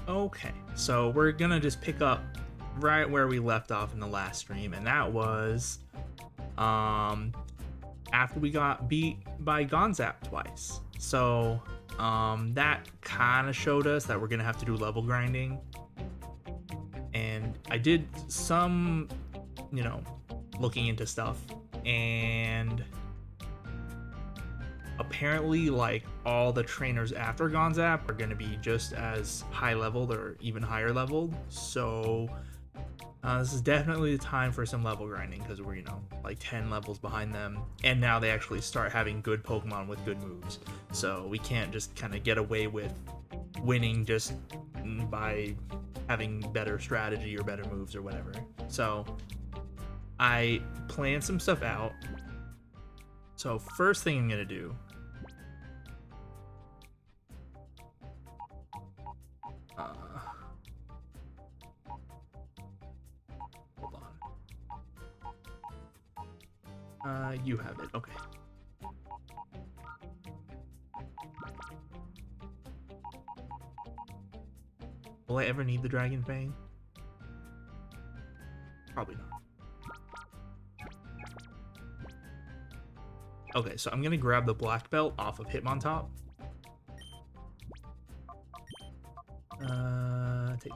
Okay, so we're gonna just pick up right where we left off in the last stream, and that was um after we got beat by Gonzap twice. So that kind of showed us that we're gonna have to do level grinding, and I did some, you know, looking into stuff, and apparently like all the trainers after Gonzap are going to be just as high leveled or even higher leveled. So this is definitely the time for some level grinding, because we're, you know, like 10 levels behind them, and now they actually start having good Pokemon with good moves. So we can't just kind of get away with winning just by having better strategy or better moves or whatever. So I planned some stuff out. So first thing I'm gonna do, hold on. You have it. Okay. Will I ever need the Dragon Fang? Probably not. Okay, so I'm gonna grab the black belt off of Hitmontop. Take.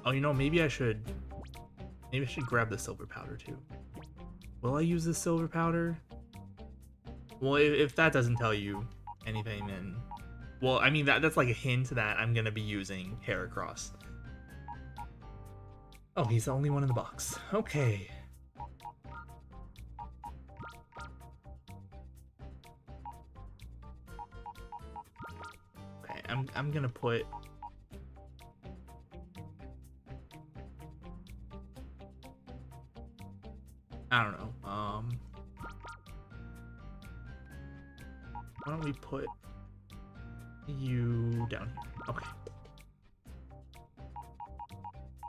Oh, you know, maybe I should grab the silver powder too. Will I use the silver powder? Well, if that doesn't tell you anything, then, well, I mean, that's like a hint that I'm gonna be using Heracross. Oh, he's the only one in the box. Okay. Okay, I'm gonna put. I don't know. Why don't we put you down here? Okay.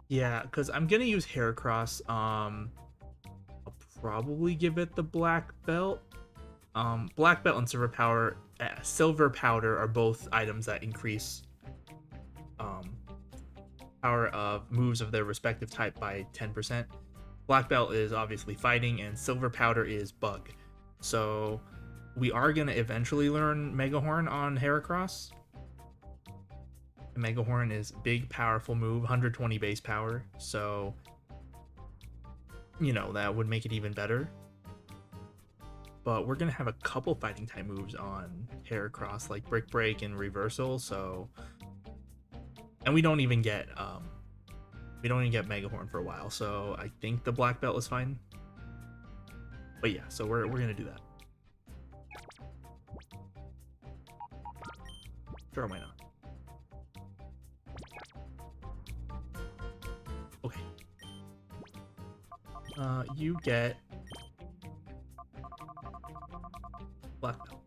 Yeah, because I'm gonna use Heracross. I'll probably give it the black belt. Black belt and silver powder are both items that increase power of moves of their respective type by 10%. Black belt is obviously fighting, and silver powder is bug. So we are gonna eventually learn Mega Horn on Heracross. Mega Horn is big, powerful move, 120 base power. So, you know, that would make it even better. But we're gonna have a couple fighting type moves on Heracross, like Brick Break and Reversal. So, and we don't even get Mega Horn for a while. So I think the black belt is fine. But yeah, so we're gonna do that. Sure, why not? Okay. You get black belt.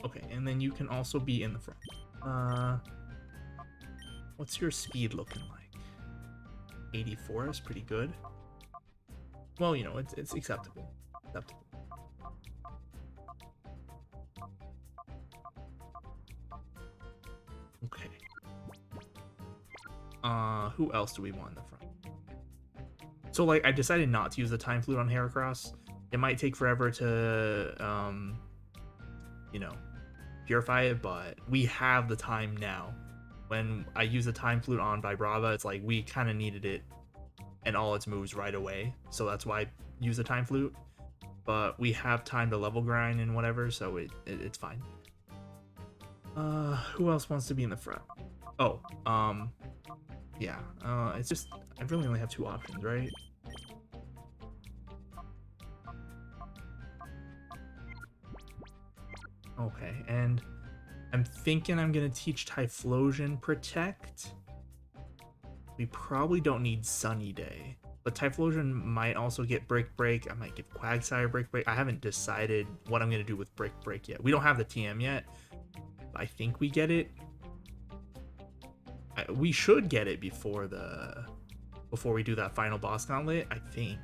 Okay, and then you can also be in the front. What's your speed looking like? 84 is pretty good. Well, you know, it's acceptable. Okay. Who else do we want in the front? So, like, I decided not to use the Time Flute on Heracross. It might take forever to, you know, purify it, but we have the time now. When I use the Time Flute on Vibrava, it's like we kind of needed it and all its moves right away. So that's why I use the Time Flute. But we have time to level grind and whatever, so it's fine. Who else wants to be in the front? Oh, yeah. It's just, I really only have two options, right? Okay, and I'm thinking I'm gonna teach Typhlosion Protect. We probably don't need Sunny Day, but Typhlosion might also get Brick Break. I might give Quagsire Brick Break. I haven't decided what I'm gonna do with Brick Break yet. We don't have the TM yet. I think we get it. We should get it before we do that final boss gauntlet, I think.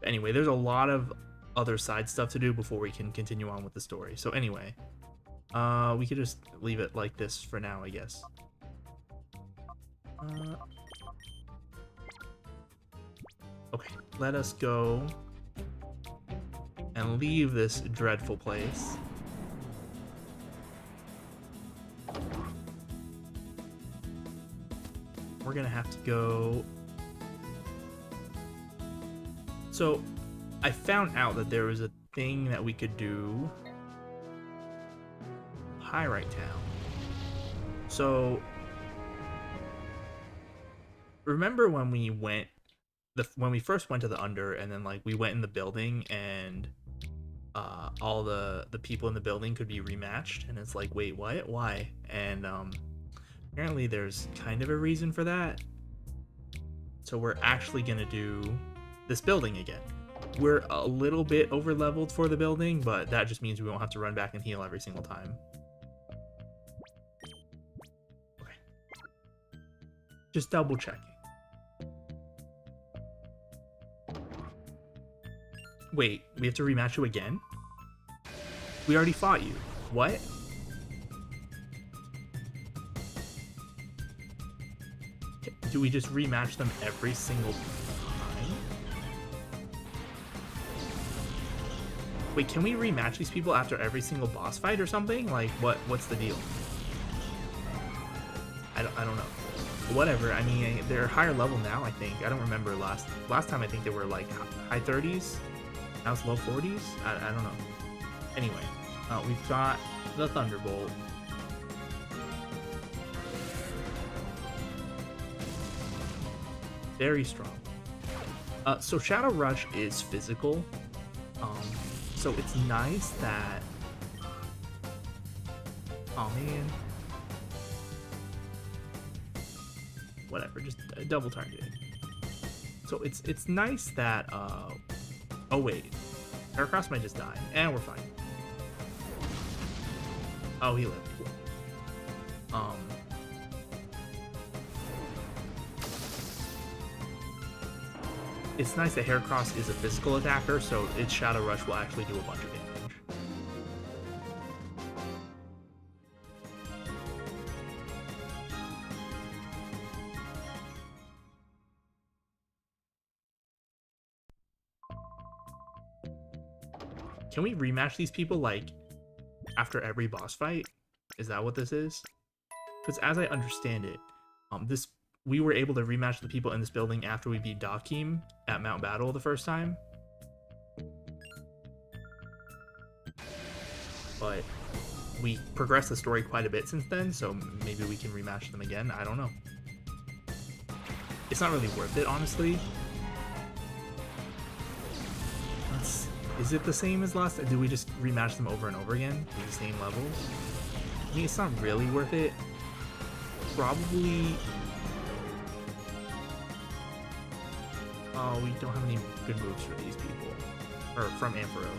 Anyway, there's a lot of other side stuff to do before we can continue on with the story. So anyway, we could just leave it like this for now, I guess. Okay, let us go and leave this dreadful place. We're gonna have to go. So I found out that there was a thing that we could do. Pyrite Town. So remember when we went, when we first went to the Under, and then like we went in the building, and all the people in the building could be rematched, and it's like, wait, what? Why? And apparently there's kind of a reason for that. So we're actually gonna do this building again. We're a little bit over leveled for the building, but that just means we won't have to run back and heal every single time. Okay. Just double checking. Wait, we have to rematch you again? We already fought you. What? Do we just rematch them every single time? Wait, can we rematch these people after every single boss fight or something? Like, what's the deal? I don't know. Whatever. I mean, they're higher level now, I think. I don't remember last time. I think they were like high 30s. Now it's low 40s. I don't know. Anyway, we've got the Thunderbolt. Very strong. So Shadow Rush is physical. So it's nice that. Oh man. Whatever, just double targeting. So it's nice that. Oh wait, Heracross might just die, and we're fine. Oh, he lived. It's nice that Heracross is a physical attacker, so its Shadow Rush will actually do a bunch of damage. Can we rematch these people, like, after every boss fight? Is that what this is? Because as I understand it, we were able to rematch the people in this building after we beat Dakim at Mount Battle the first time. But we progressed the story quite a bit since then, so maybe we can rematch them again. I don't know. It's not really worth it, honestly. Is it the same as last time? Do we just rematch them over and over again with the same levels? I mean, it's not really worth it. Probably. Oh, we don't have any good moves for these people. Or from Ampharos.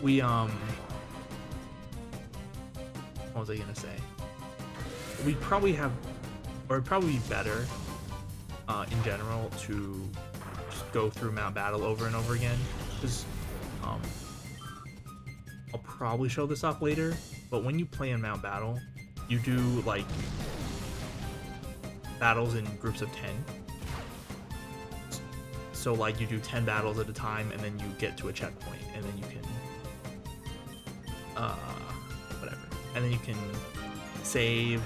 We, what was I gonna say? We'd probably have, or it'd probably be better, in general, to just go through Mount Battle over and over again. Because, I'll probably show this off later, but when you play in Mount Battle, you do, like, battles in groups of 10. So, like, you do 10 battles at a time, and then you get to a checkpoint, and then you can, whatever. And then you can save,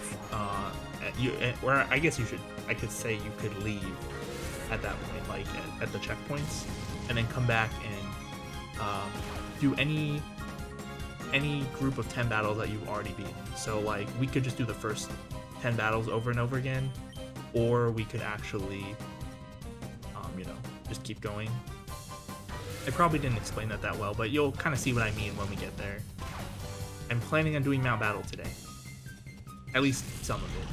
or I guess I could say you could leave at that point, like, at the checkpoints, and then come back and, do any group of 10 battles that you've already beaten. So, like, we could just do the first 10 battles over and over again, or we could actually, you know, just keep going. I probably didn't explain that well, but you'll kind of see what I mean when we get there. I'm planning on doing Mount Battle today. At least some of it.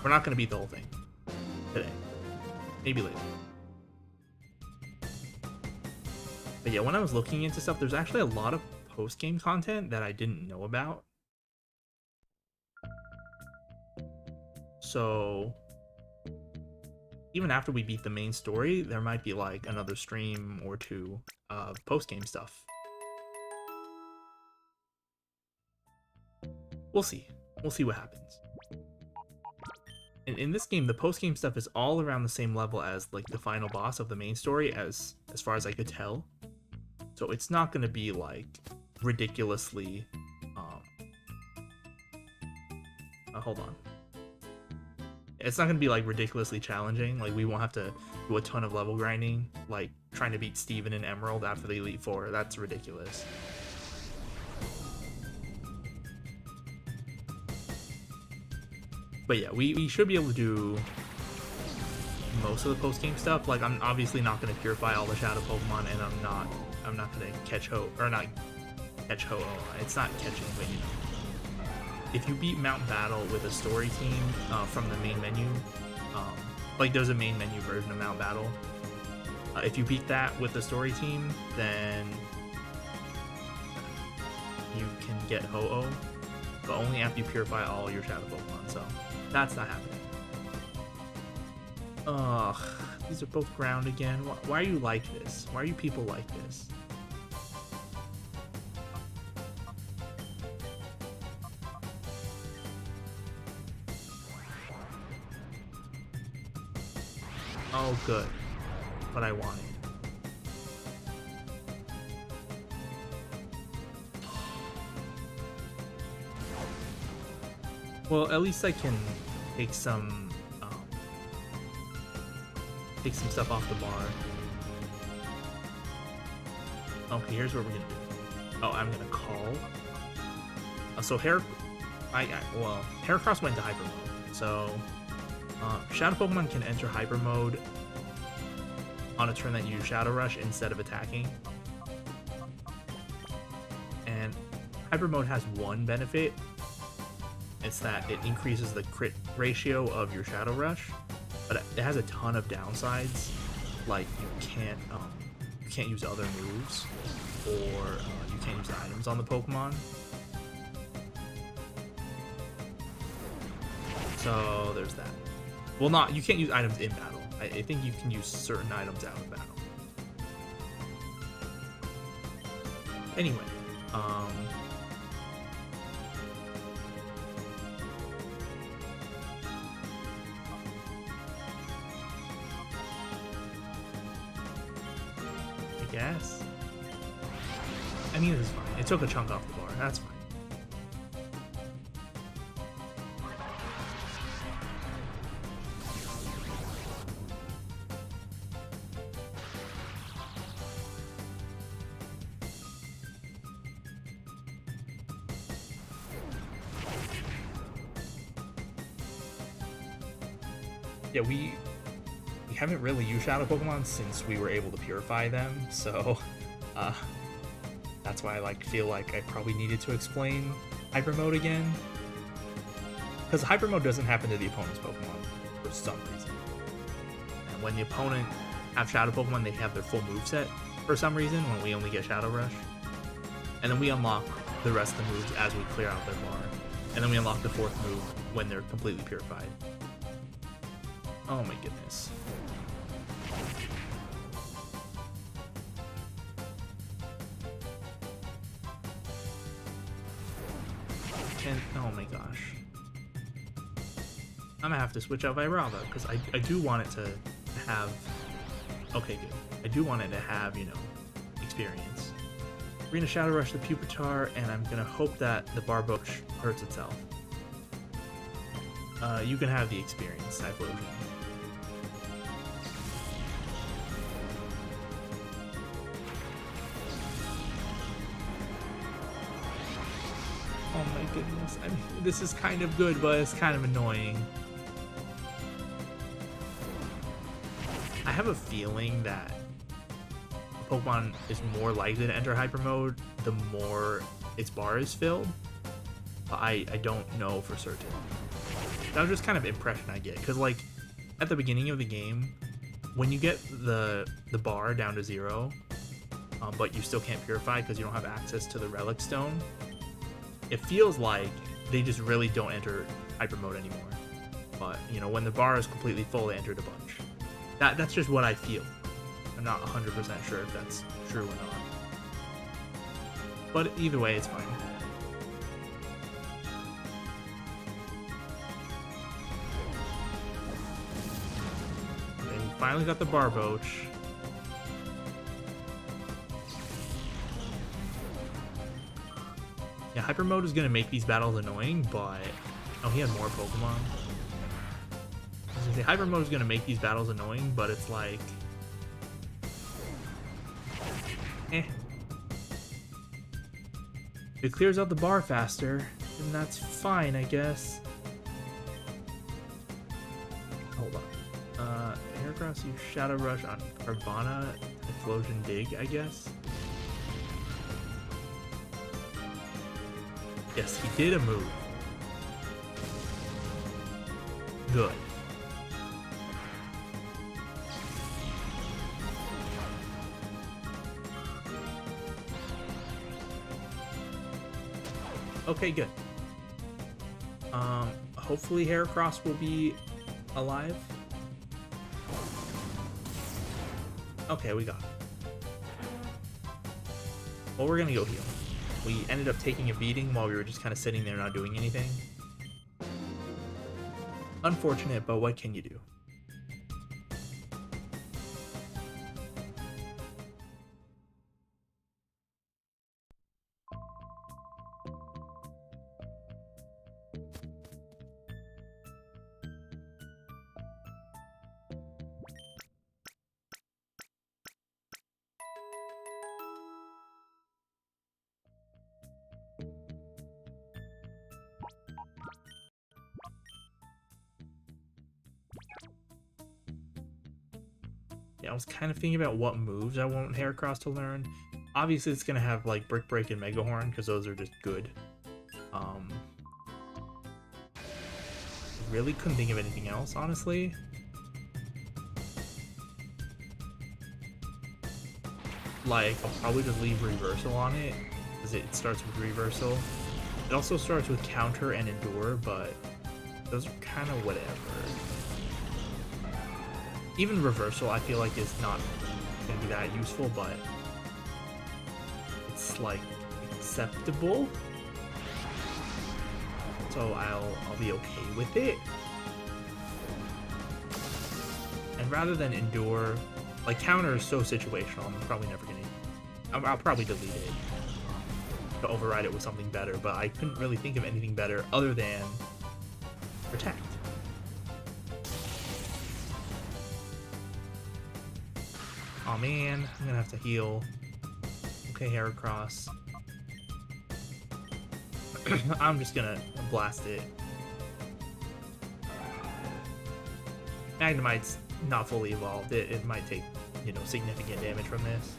We're not going to beat the whole thing today. Maybe later. But yeah, when I was looking into stuff, there's actually a lot of post-game content that I didn't know about. So even after we beat the main story, there might be like another stream or two of post-game stuff. We'll see. We'll see what happens. In this game, the post-game stuff is all around the same level as like the final boss of the main story, as far as I could tell. So it's not going to be like ridiculously. Hold on. It's not going to be like ridiculously challenging. Like we won't have to do a ton of level grinding, like trying to beat Steven and Emerald after the Elite Four. That's ridiculous. But yeah, we should be able to do most of the post-game stuff. Like I'm obviously not going to purify all the shadow Pokemon, and I'm not going to catch Ho-Oh. It's not catching, but you know. If you beat Mount Battle with a story team from the main menu, like there's a main menu version of Mount Battle. If you beat that with the story team, then you can get Ho-Oh, but only after you purify all your shadow Pokemon, so that's not happening. Ugh, these are both ground again. Why are you like this? Why are you people like this? Oh, good. What I wanted. Well, at least I can take some stuff off the bar. Okay, here's what we're gonna do. Oh, I'm gonna call. So Heracross went to Hyper Mode. So Shadow Pokemon can enter Hyper Mode on a turn that you use Shadow Rush instead of attacking. And Hyper Mode has one benefit. It's that it increases the crit ratio of your Shadow Rush, but it has a ton of downsides. Like you can't use other moves, or you can't use items on the Pokemon. So there's that. Well, you can't use items in battle. I think you can use certain items out of battle. Anyway, I guess. I mean, this is fine. It took a chunk off the bar. That's fine. Yeah, we haven't really used Shadow Pokemon since we were able to purify them, so that's why I feel like I probably needed to explain Hyper Mode again. Because Hyper Mode doesn't happen to the opponent's Pokemon for some reason. And when the opponent have Shadow Pokemon, they have their full moveset for some reason when we only get Shadow Rush. And then we unlock the rest of the moves as we clear out their bar. And then we unlock the fourth move when they're completely purified. Oh my goodness. Oh my gosh. I'm gonna have to switch out Virava, because I do want it to have... Okay, good. I do want it to have, you know, experience. We're gonna Shadow Rush the Pupitar, and I'm gonna hope that the Barboach hurts itself. You can have the experience, Typhlosion. Oh my goodness. I mean, this is kind of good, but it's kind of annoying. I have a feeling that Pokemon is more likely to enter Hyper Mode the more its bar is filled. But I don't know for certain. That was just kind of impression I get. Because, like, at the beginning of the game, when you get the bar down to 0, but you still can't purify because you don't have access to the Relic Stone, it feels like they just really don't enter Hyper Mode anymore. But, you know, when the bar is completely full, they entered a bunch. That's just what I feel. I'm not 100% sure if that's true or not. But either way, it's fine. Okay, we finally got the Barboach. Yeah, Hyper Mode is going to make these battles annoying, but... Oh, he had more Pokemon. I was gonna say, Hyper Mode is going to make these battles annoying, but it's like... Eh. It clears out the bar faster, and that's fine, I guess. Hold on. Heracross, you Shadow Rush on Carvana, Explosion Dig, I guess. Yes, he did a move. Good. Okay, good. Hopefully Heracross will be alive. Okay, we got it. Well, we're gonna go heal. We ended up taking a beating while we were just kind of sitting there not doing anything. Unfortunate, but what can you do? Yeah, I was kind of thinking about what moves I want Heracross to learn. Obviously, it's gonna have like Brick Break and Mega Horn because those are just good. Really couldn't think of anything else, honestly. Like, I'll probably just leave Reversal on it because it starts with Reversal. It also starts with Counter and Endure, but those are kind of whatever. Even Reversal, I feel like, is not going to be that useful, but it's, like, acceptable. So I'll be okay with it. And rather than Endure, like, Counter is so situational, I'm probably never going to... I'll probably delete it to override it with something better, but I couldn't really think of anything better other than Protect. Oh man, I'm gonna have to heal. Okay, Heracross. I'm just gonna blast it. Magnemite's not fully evolved. It might take, you know, significant damage from this.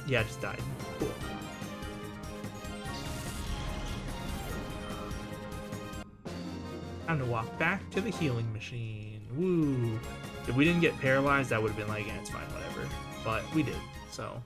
Yeah, it just died. Cool. Time to walk back to the healing machine. Woo! If we didn't get paralyzed, that would have been like, yeah, it's fine, whatever. But we did, so.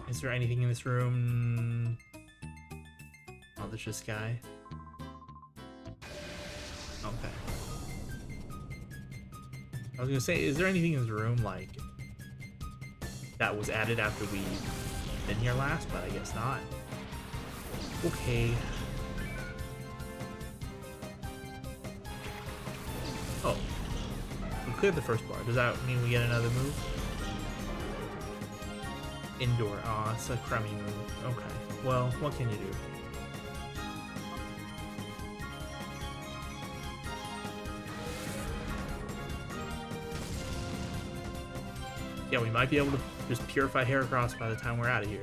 Is there anything in this room? Oh, there's this guy. Okay. I was gonna say, is there anything in this room, like, that was added after we've been here last, but I guess not. Okay. Oh. We cleared the first bar. Does that mean we get another move? Indoor. Aw, it's a crummy move. Okay. Well, what can you do? Yeah, we might be able to just purify Heracross by the time we're out of here.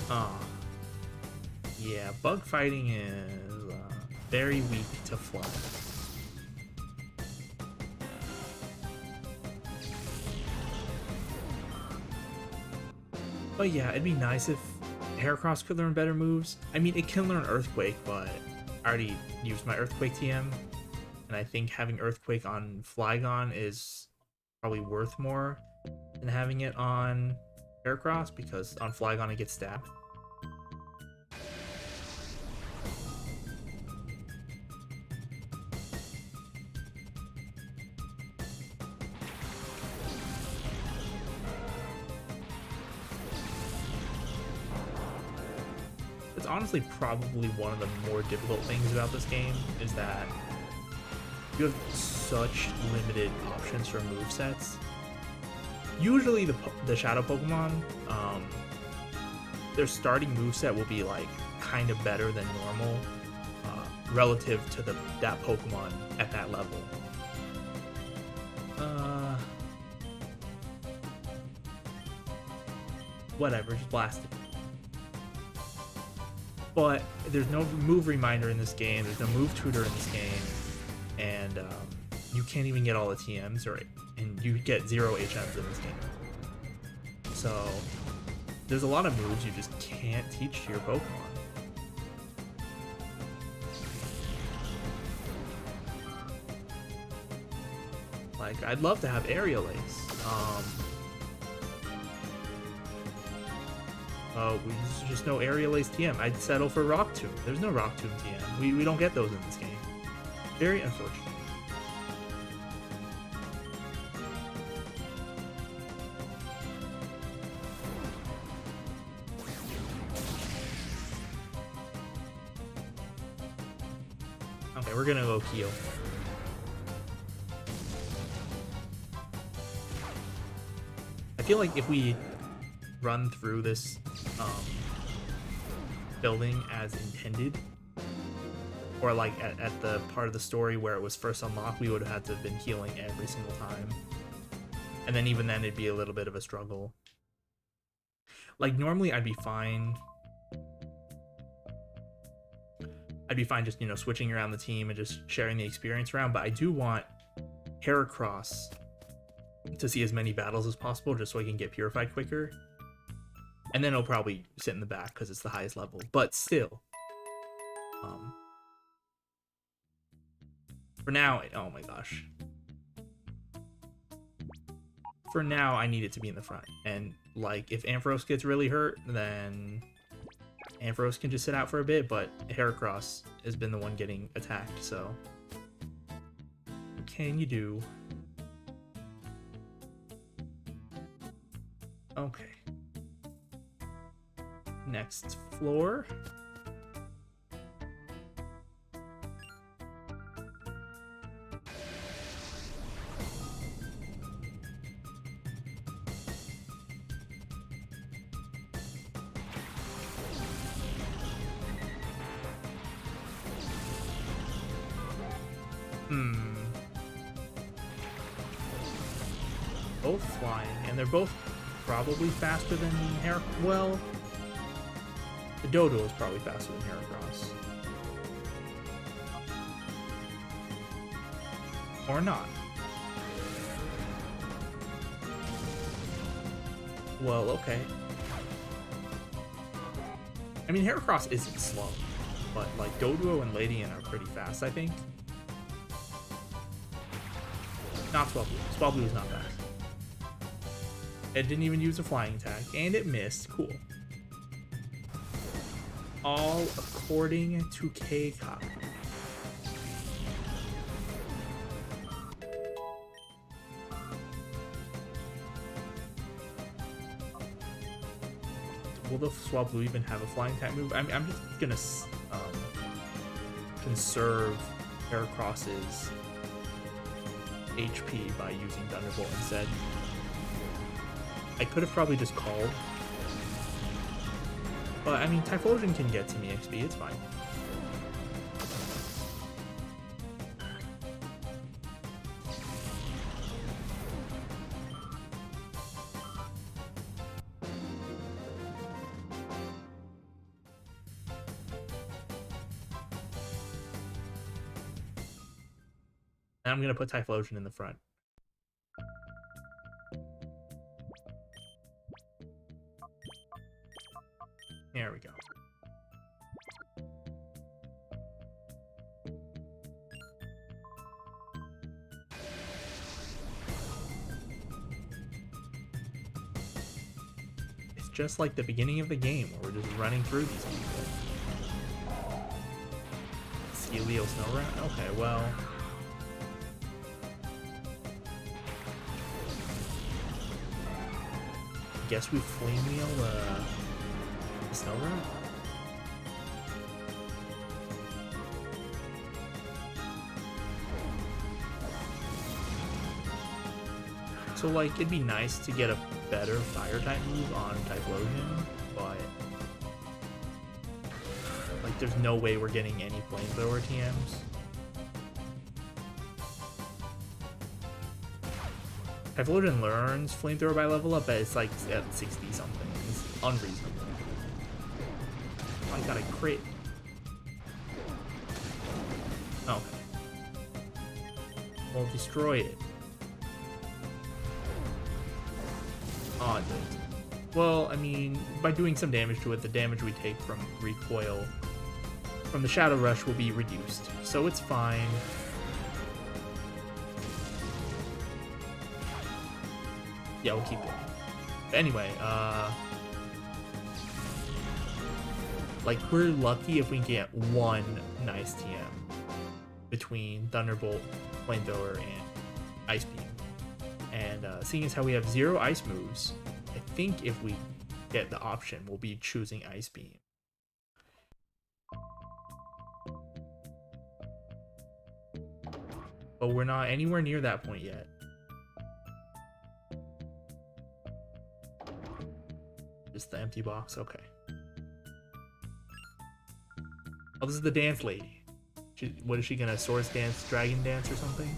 Oh, yeah, bug fighting is very weak to fly. But yeah, it'd be nice if Heracross could learn better moves. I mean, it can learn Earthquake, but I already used my Earthquake TM, and I think having Earthquake on Flygon is probably worth more than having it on Heracross, because on Flygon it gets stabbed. It's honestly probably one of the more difficult things about this game, is that you have such limited options for movesets. Usually the Shadow Pokemon, their starting moveset will be like kind of better than normal relative to that Pokemon at that level. Whatever, just blast it. But there's no move reminder in this game, there's no move tutor in this game, and you can't even get all the TMs, and you get 0 HMs in this game. So there's a lot of moves you just can't teach to your Pokemon. Like, I'd love to have Aerial Ace. There's just no Aerial Ace TM. I'd settle for Rock Tomb. There's no Rock Tomb TM. We don't get those in this game. Very unfortunate. Okay, we're gonna go Keel. I feel like if we run through this building as intended, or like at the part of the story where it was first unlocked, we would have had to have been healing every single time, and then even then it'd be a little bit of a struggle. Like, normally I'd be fine just, you know, switching around the team and just sharing the experience around, but I do want Heracross to see as many battles as possible just so I can get purified quicker. And then it'll probably sit in the back because it's the highest level. But still. For now, oh my gosh. For now, I need it to be in the front. And, like, if Ampharos gets really hurt, then Ampharos can just sit out for a bit, but Heracross has been the one getting attacked, so what can you do? Okay. Next floor. Both flying, and they're both probably faster than well, the Dodo is probably faster than Heracross. Or not. Well, okay. I mean, Heracross isn't slow, but like Doduo and Ladian are pretty fast, I think. Not Swablu. Swablu is not fast. It didn't even use a flying attack, and it missed. Cool. All according to K-Cop. Will the Swablu even have a flying type move? I'm just gonna conserve Heracross's HP by using Thunderbolt instead. I could have probably just called, but I mean, Typhlosion can get to me XP, it's fine. And I'm gonna put Typhlosion in the front. There we go. It's just like the beginning of the game where we're just running through these people. Celio Snow. Okay, well. Guess we flame wheel the Snow Rat. So like it'd be nice to get a better fire type move on Typhlosion, but like there's no way we're getting any flamethrower TMs. Typhlosion learns flamethrower by level up, but it's like at 60 something. It's unreasonable. Oh, I got a crit. Okay. Well, destroy it. Oh, it did. Well, I mean, by doing some damage to it, the damage we take from recoil from the Shadow Rush will be reduced. So it's fine. Yeah, we'll keep going. But anyway, like we're lucky if we get one nice TM between Thunderbolt, Flamethrower, and Ice Beam. And seeing as how we have 0 ice moves, I think if we get the option, we'll be choosing Ice Beam. But we're not anywhere near that point yet. Just the empty box, okay. Oh, this is the dance lady. What is she gonna Swords Dance, Dragon Dance, or something?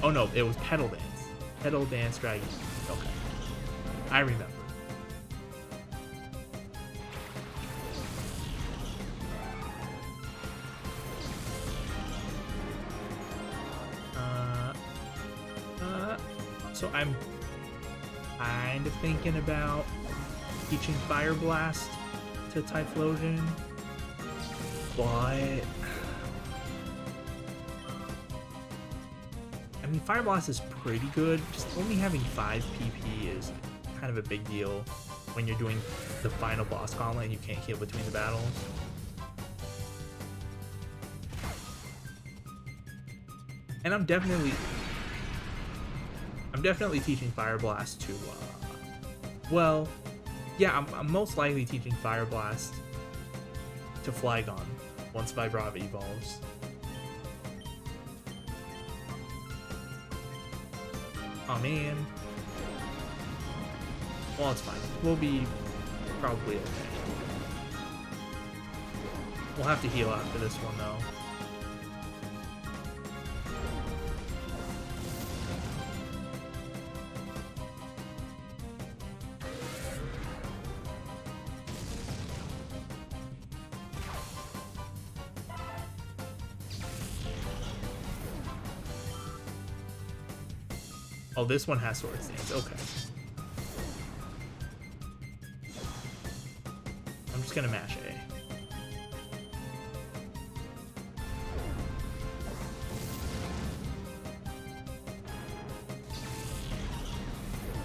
Oh no, it was Petal Dance. Petal Dance, Dragon Dance. Okay. I remember. So I'm kind of thinking about teaching Fire Blast to Typhlosion, but I mean Fire Blast is pretty good. Just only having 5 PP is kind of a big deal when you're doing the final boss gauntlet and you can't heal between the battles. And I'm definitely teaching Fire Blast to, well, yeah, I'm most likely teaching Fire Blast to Flygon once Vibrava evolves. Oh man. Well, it's fine. We'll be probably okay. We'll have to heal after this one though. Oh, this one has Swords Dance. Okay. I'm just gonna mash A.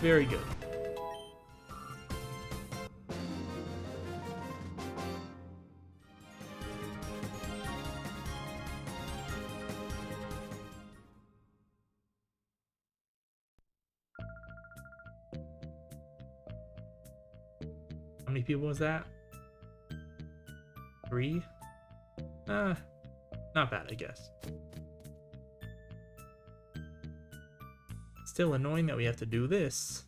Very good. How many people was that? 3? Not bad, I guess. Still annoying that we have to do this.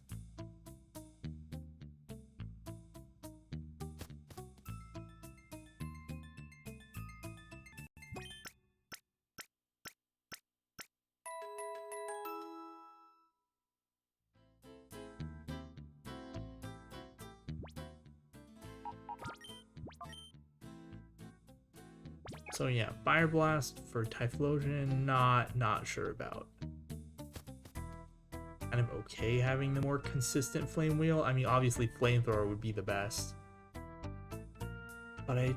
So yeah, Fire Blast for Typhlosion, not sure about. Kind of okay having the more consistent Flame Wheel. I mean, obviously Flamethrower would be the best. But I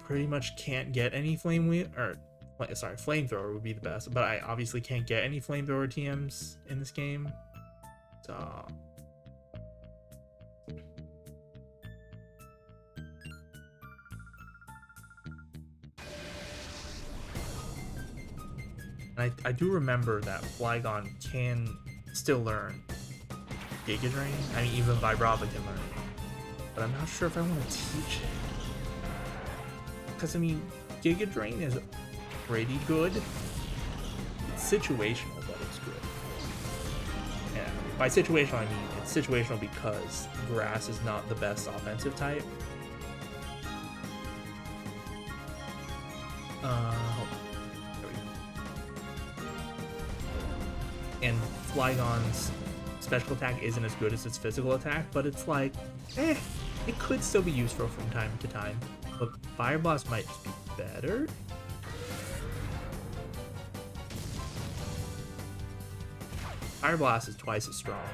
pretty much can't get any Flame Wheel, or sorry, Flamethrower would be the best, but I obviously can't get any Flamethrower TMs in this game. So I do remember that Flygon can still learn Giga Drain. I mean, even Vibrava can learn it. But I'm not sure if I want to teach it. Because, I mean, Giga Drain is pretty good. It's situational, but it's good. Yeah, by situational, I mean it's situational because Grass is not the best offensive type. And Flygon's special attack isn't as good as its physical attack, but it's like, it could still be useful from time to time. But Fire Blast might just be better. Fire Blast is twice as strong.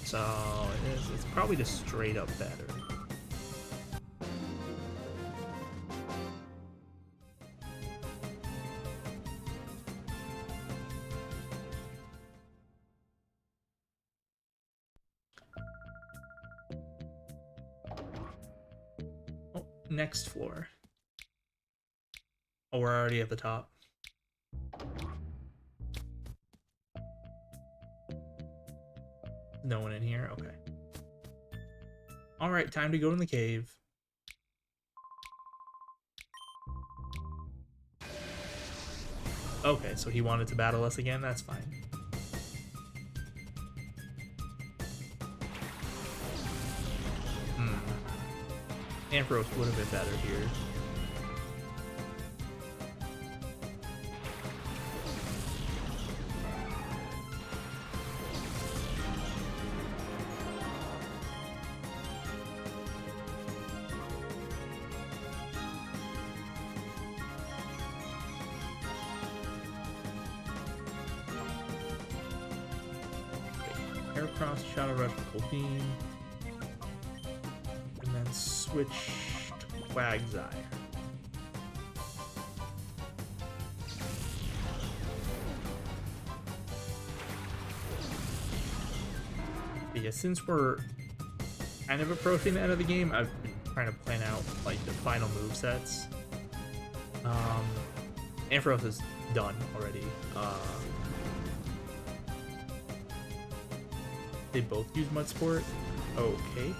So it's probably just straight up better. Next floor. Oh, we're already at the top. No one in here? Okay. Alright, time to go in the cave. Okay, so he wanted to battle us again? That's fine. Ampharos would have been better here. Aircross, Shadow Rush, Full Beam. And then switch to Quagsire. But yeah, since we're kind of approaching the end of the game, I've been trying to plan out like the final move sets. Ampharos is done already. They both use Mud Sport. Okay.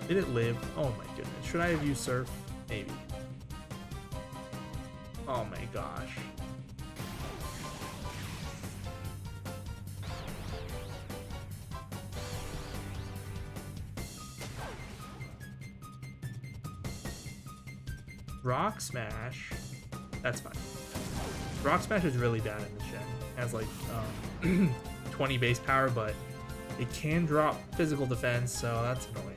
Did it live? Oh my goodness. Should I have used Surf? Maybe. Oh my gosh. Rock Smash. That's fine. Rock Smash is really bad in this gen. It has like 20 base power, but it can drop physical defense, so that's annoying.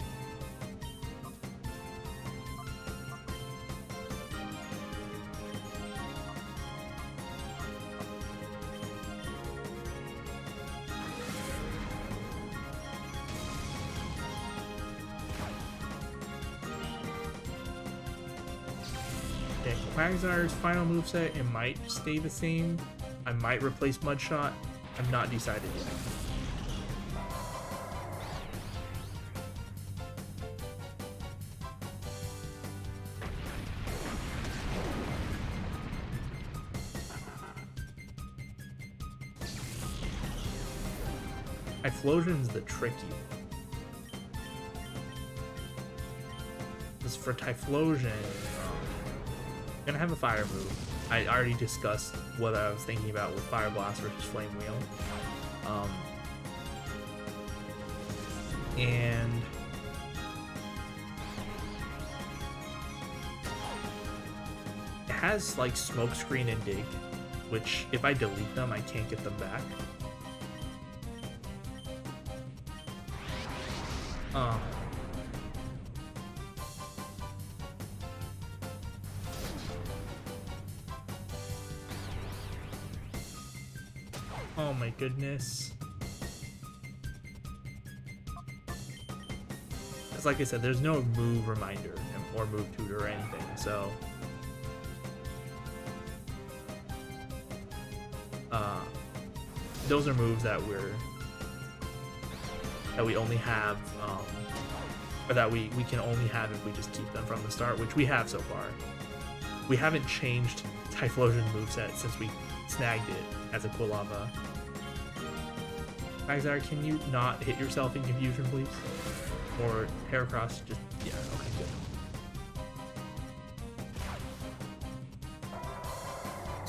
Quagsire's final moveset, it might stay the same. I might replace Mudshot. I'm not decided yet. Typhlosion's the tricky one. Because for Typhlosion, gonna have a fire move. I already discussed what I was thinking about with Fire Blast versus Flame Wheel. has like Smokescreen and Dig, which if I delete them, I can't get them back. Oh my goodness. Because like I said, there's no move reminder or move tutor or anything, so those are moves that we only have, or that we can only have if we just keep them from the start, which we have so far. We haven't changed Typhlosion moveset since we snagged it as a Quilava. Magzar, can you not hit yourself in confusion, please? Or Heracross, just, yeah, okay, good.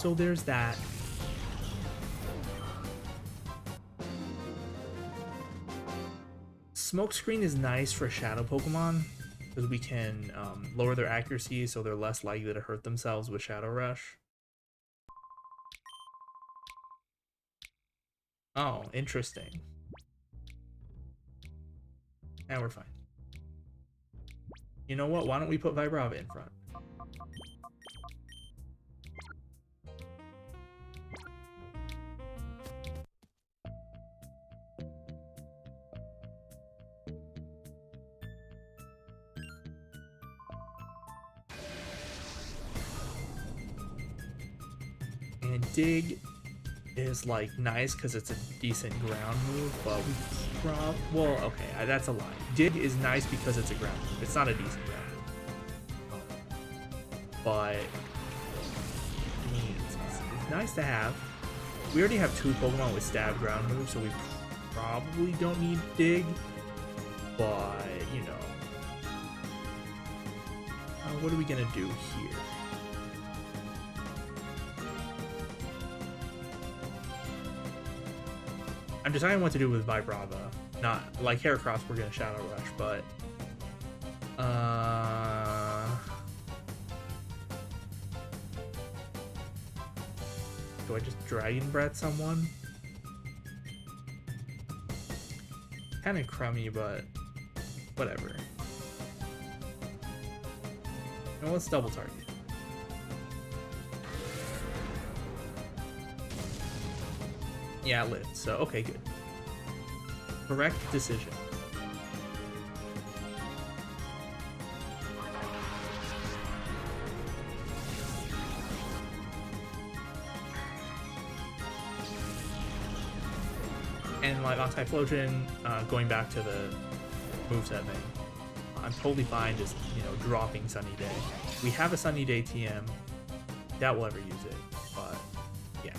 So there's that. Smokescreen is nice for Shadow Pokemon, because we can lower their accuracy so they're less likely to hurt themselves with Shadow Rush. Oh, interesting. And we're fine. You know what? Why don't we put Vibrava in front? And Dig is like nice because it's a decent ground move, but we well, okay, that's a lie. Dig is nice because it's a ground move. It's not a decent ground move, but I mean, it's nice to have. We already have 2 Pokemon with stab ground moves, so we probably don't need Dig, but you know, what are we gonna do here? I'm deciding what to do with Vibrava. Not like Heracross, we're gonna Shadow Rush, but do I just Dragon Breath someone? Kind of crummy, but whatever. Now let's double target. Yeah, it lived, so okay, good. Correct decision. And like on Typhlosion, going back to the moveset thing, I'm totally fine just, you know, dropping Sunny Day. We have a Sunny Day TM. Doubt we'll ever use it, but yeah.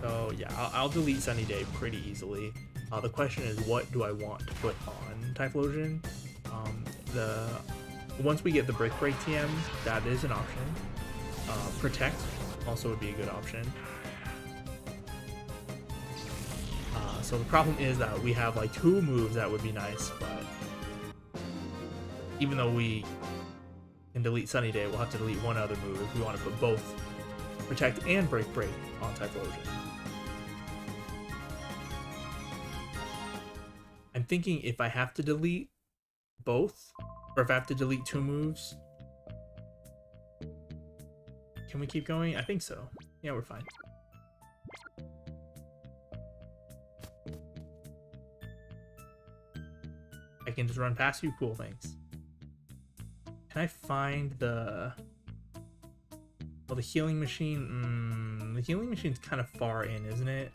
So yeah, I'll delete Sunny Day pretty easily. The question is, what do I want to put on Typhlosion? Once we get the Brick Break TM, that is an option. Protect also would be a good option. So the problem is that we have like 2 moves that would be nice, but even though we can delete Sunny Day, we'll have to delete one other move if we want to put both Protect and Break on Typhlosion. I'm thinking if I have to delete both, or if I have to delete 2 moves, can we keep going? I think so. Yeah, we're fine. I can just run past you? Cool, thanks. Can I find the... Well, the healing machine... the healing machine's kind of far in, isn't it?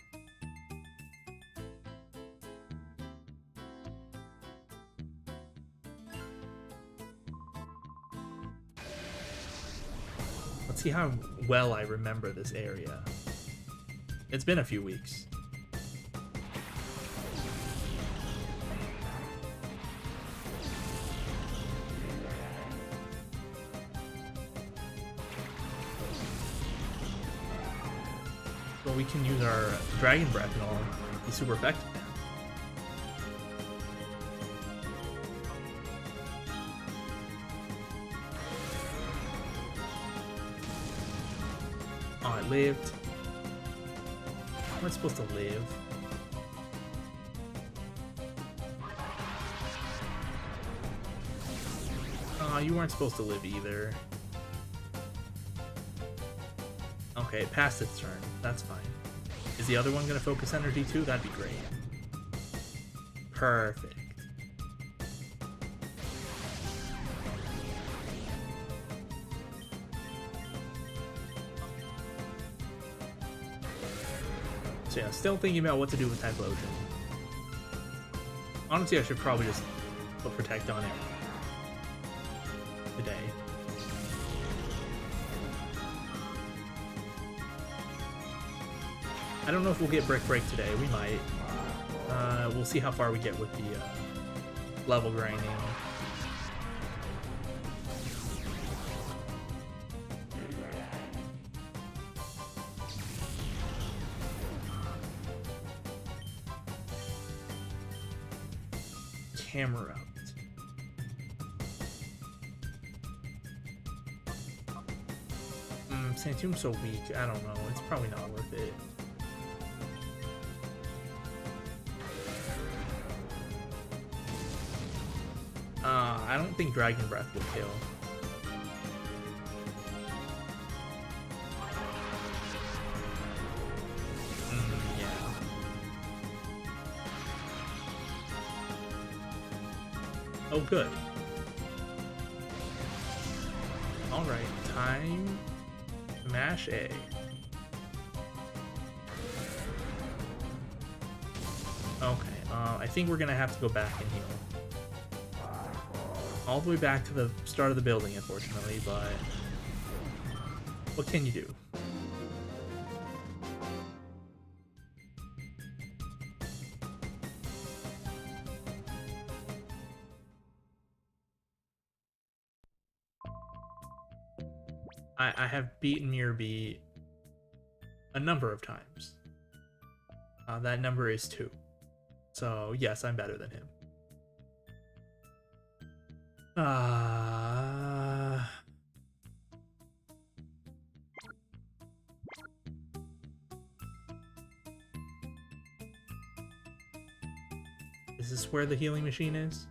Let's see how well I remember this area. It's been a few weeks. Well, we can use our Dragon Breath and all. Be super effective now. Oh, it lived. How am I supposed to live? Oh, you weren't supposed to live either. Okay, it passed its turn. That's fine. Is the other one gonna focus energy too? That'd be great. Perfect. So yeah, still thinking about what to do with Typhlosion. Honestly, I should probably just put Protect on it today. I don't know if we'll get Brick Break today. We might. We'll see how far we get with the level grinding. Camera up. Santum's so weak. I don't know. It's probably not worth it. I don't think Dragon Breath will kill. Yeah. Oh, good. Alright, time. Mash A. Okay, I think we're gonna have to go back and heal. All the way back to the start of the building, unfortunately, but what can you do? I have beaten Mirby a number of times. That number is 2. So yes, I'm better than him. Is this where the healing machine is?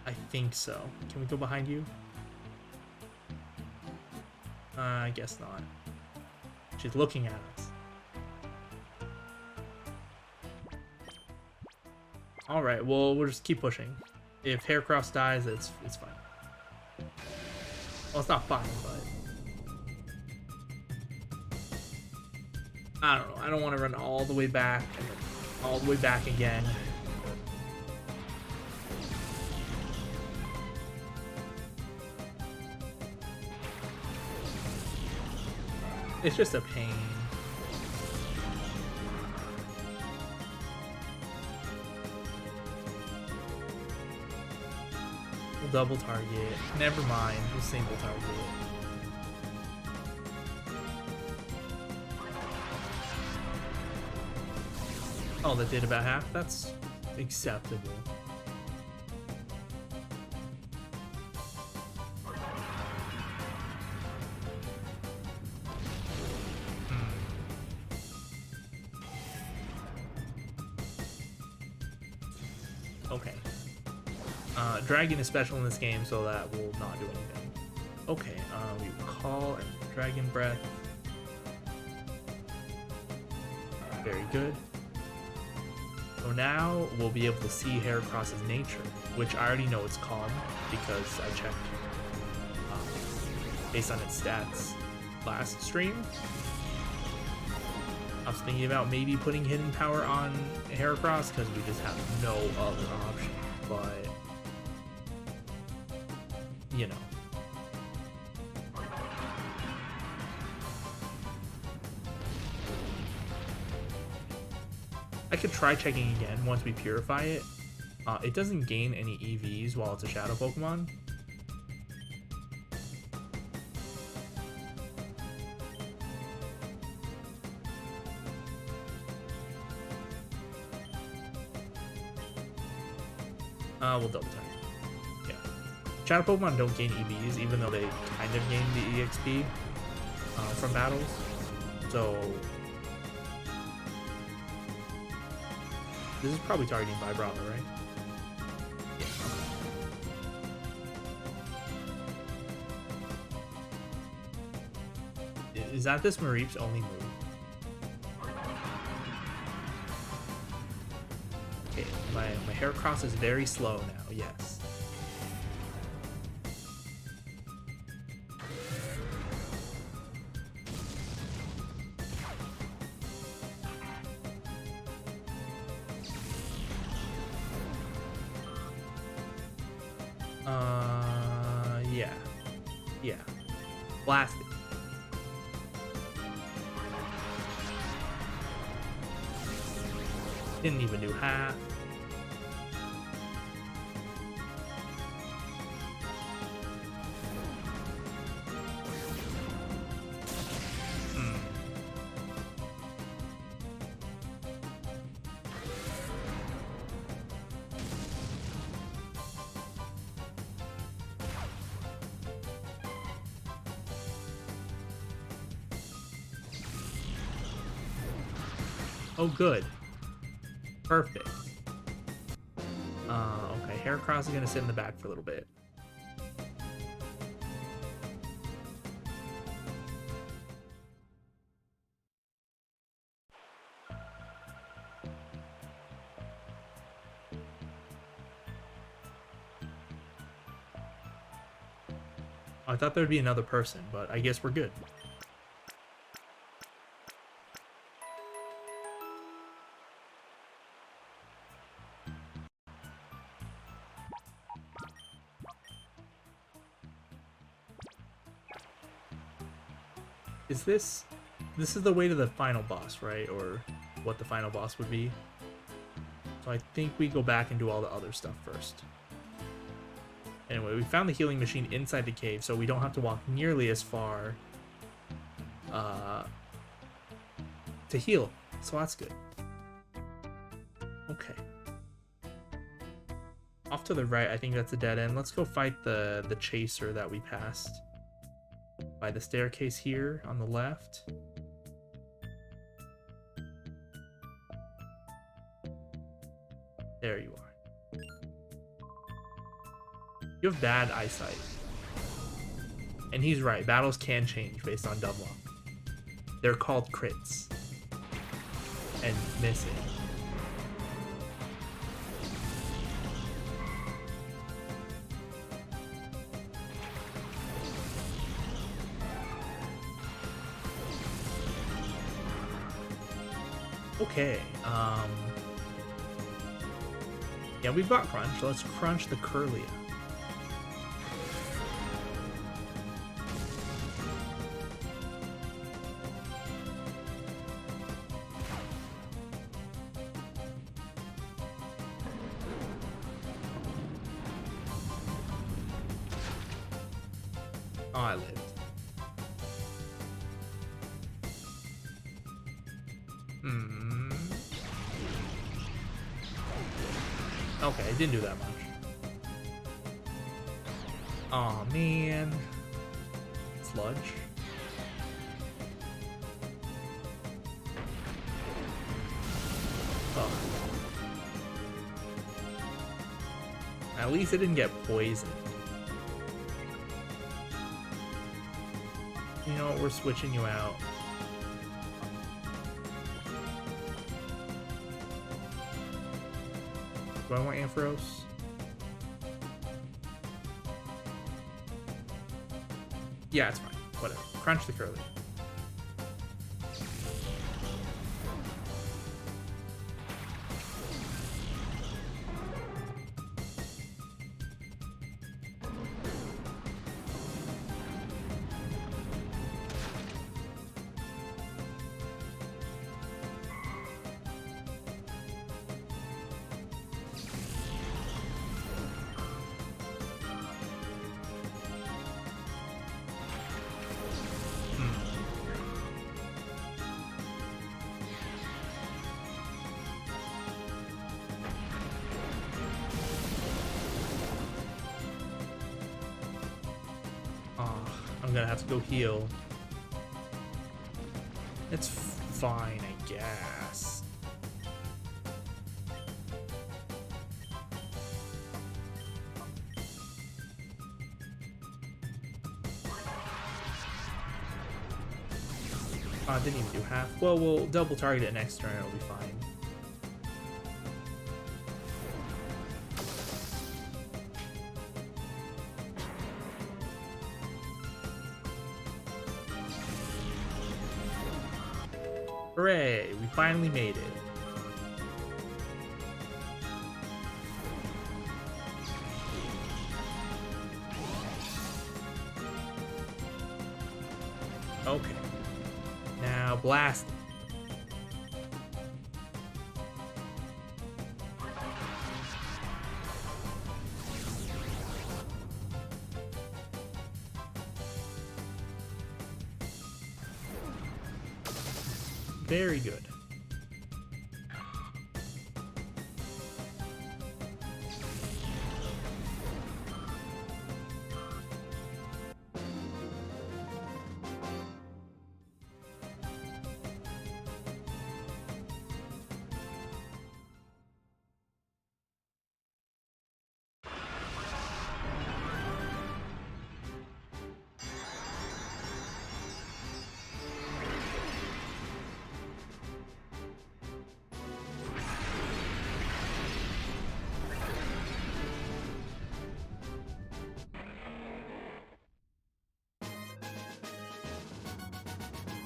I think so. Can we go behind you? I guess not. She's looking at us. Alright, well, we'll just keep pushing. If Heracross dies, it's fine. Well, it's not fine, but... I don't know. I don't want to run all the way back and then all the way back again. It's just a pain. We'll double target. Never mind. We'll single target. Oh, that did about half? That's acceptable. Okay. Dragon is special in this game, so that will not do anything. Okay, we call and Dragon Breath. Very good. So now we'll be able to see Heracross's nature, which I already know it's calm because I checked based on its stats last stream. I was thinking about maybe putting Hidden Power on Heracross because we just have no other option, but you know. I could try checking again once we purify it. It doesn't gain any EVs while it's a shadow Pokemon. We'll double time. Yeah. Shadow Pokemon don't gain EVs, even though they kind of gain the EXP from battles. So this is probably targeting Vibrava, right? Yeah. Okay. Is that this Mareep's only move? Okay, my Heracross is very slow now, yes. Yeah. Blast it. Didn't even do half. Oh, good. Perfect. Okay, Heracross is gonna sit in the back for a little bit. I thought there'd be another person, but I guess we're good. Is this is the way to the final boss, right? Or what the final boss would be. So I think we go back and do all the other stuff first. Anyway, we found the healing machine inside the cave, so we don't have to walk nearly as far to heal. So that's good. Okay. Off to the right, I think that's a dead end. Let's go fight the chaser that we passed by the staircase here on the left. There you are. You have bad eyesight. And he's right, battles can change based on dumb luck. They're called crits. And missing. Okay, yeah, we've got Crunch. Let's crunch the Curlia. Oh, I lived. Okay, it didn't do that much. Aw, man. Sludge. Oh. At least it didn't get poisoned. You know what? We're switching you out. Do I want Ampharos? Yeah, it's fine. Whatever. Crunch the Curly. I'm gonna have to go heal. It's fine, I guess. Didn't even do half. Well, we'll double target it next turn, it'll be fine. Hooray! We finally made it. Okay. Now blast it. Very good.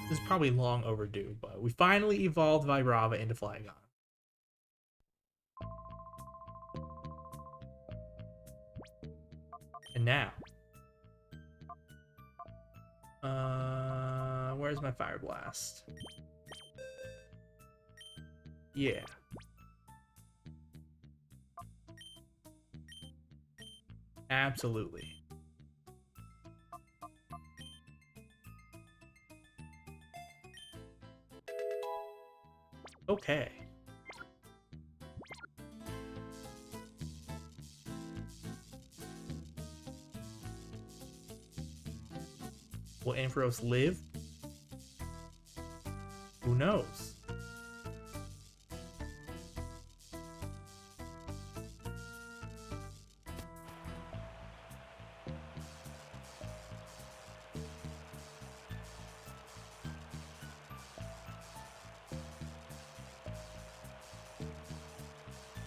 This is probably long overdue, but we finally evolved Vibrava into Flygon. And now, where's my Fire Blast? Yeah. Absolutely. Okay. Will Ampharos live? Who knows?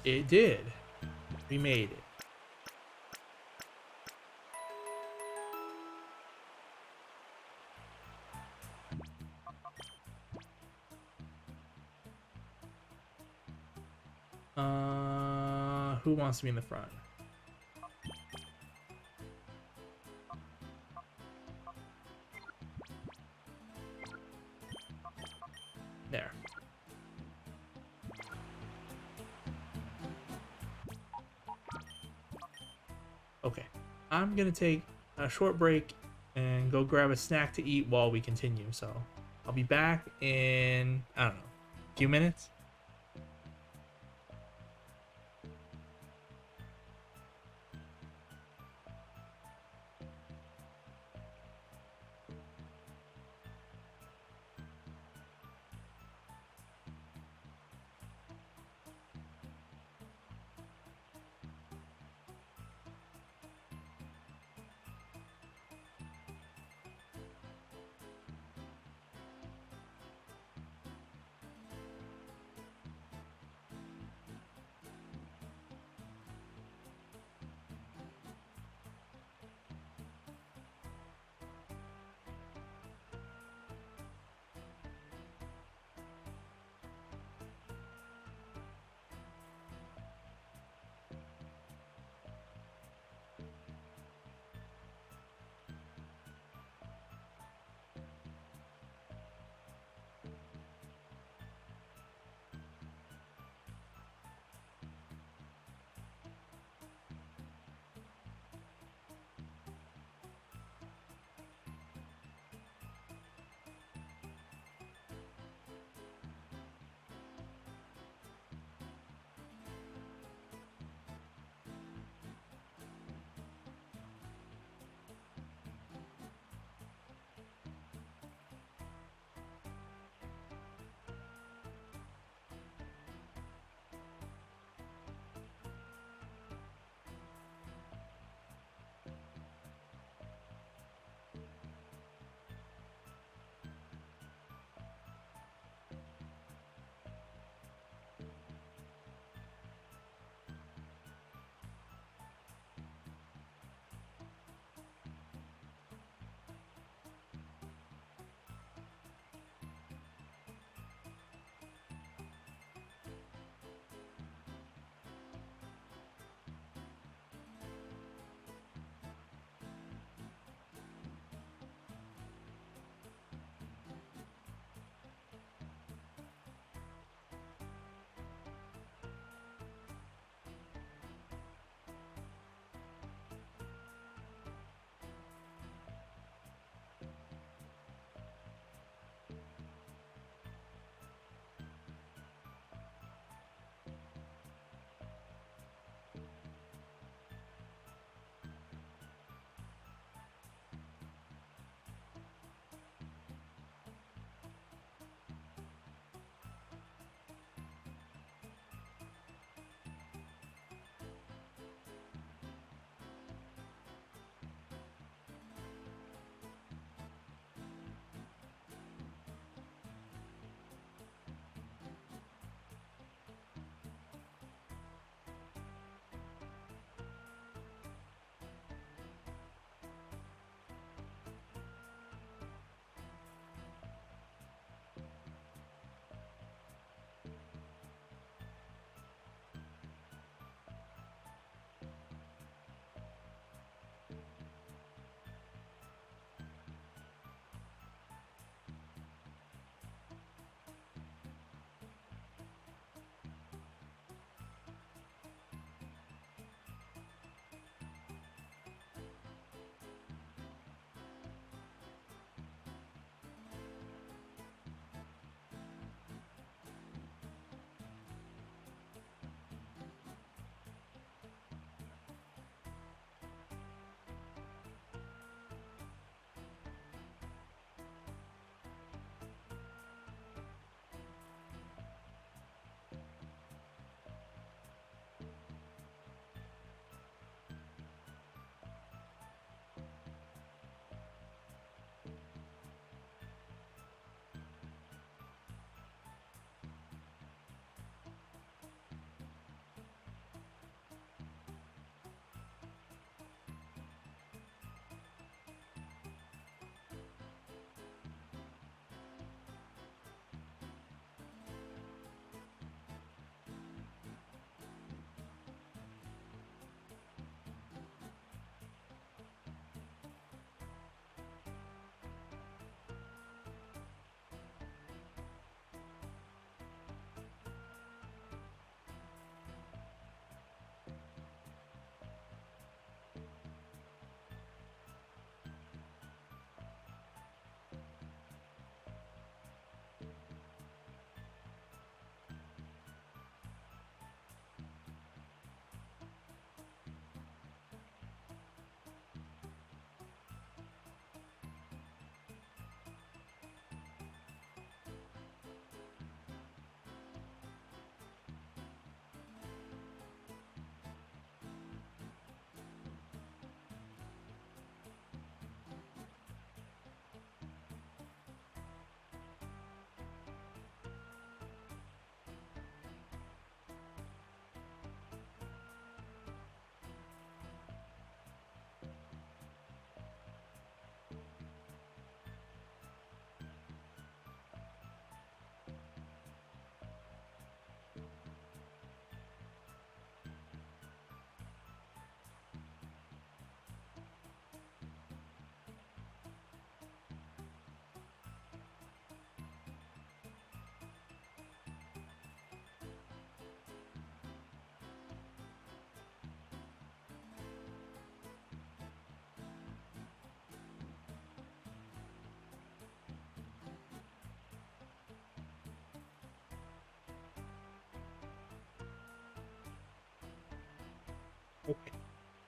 It did. We made it. Who wants to be in the front? There. Okay. I'm gonna take a short break and go grab a snack to eat while we continue, so I'll be back in, I don't know, a few minutes.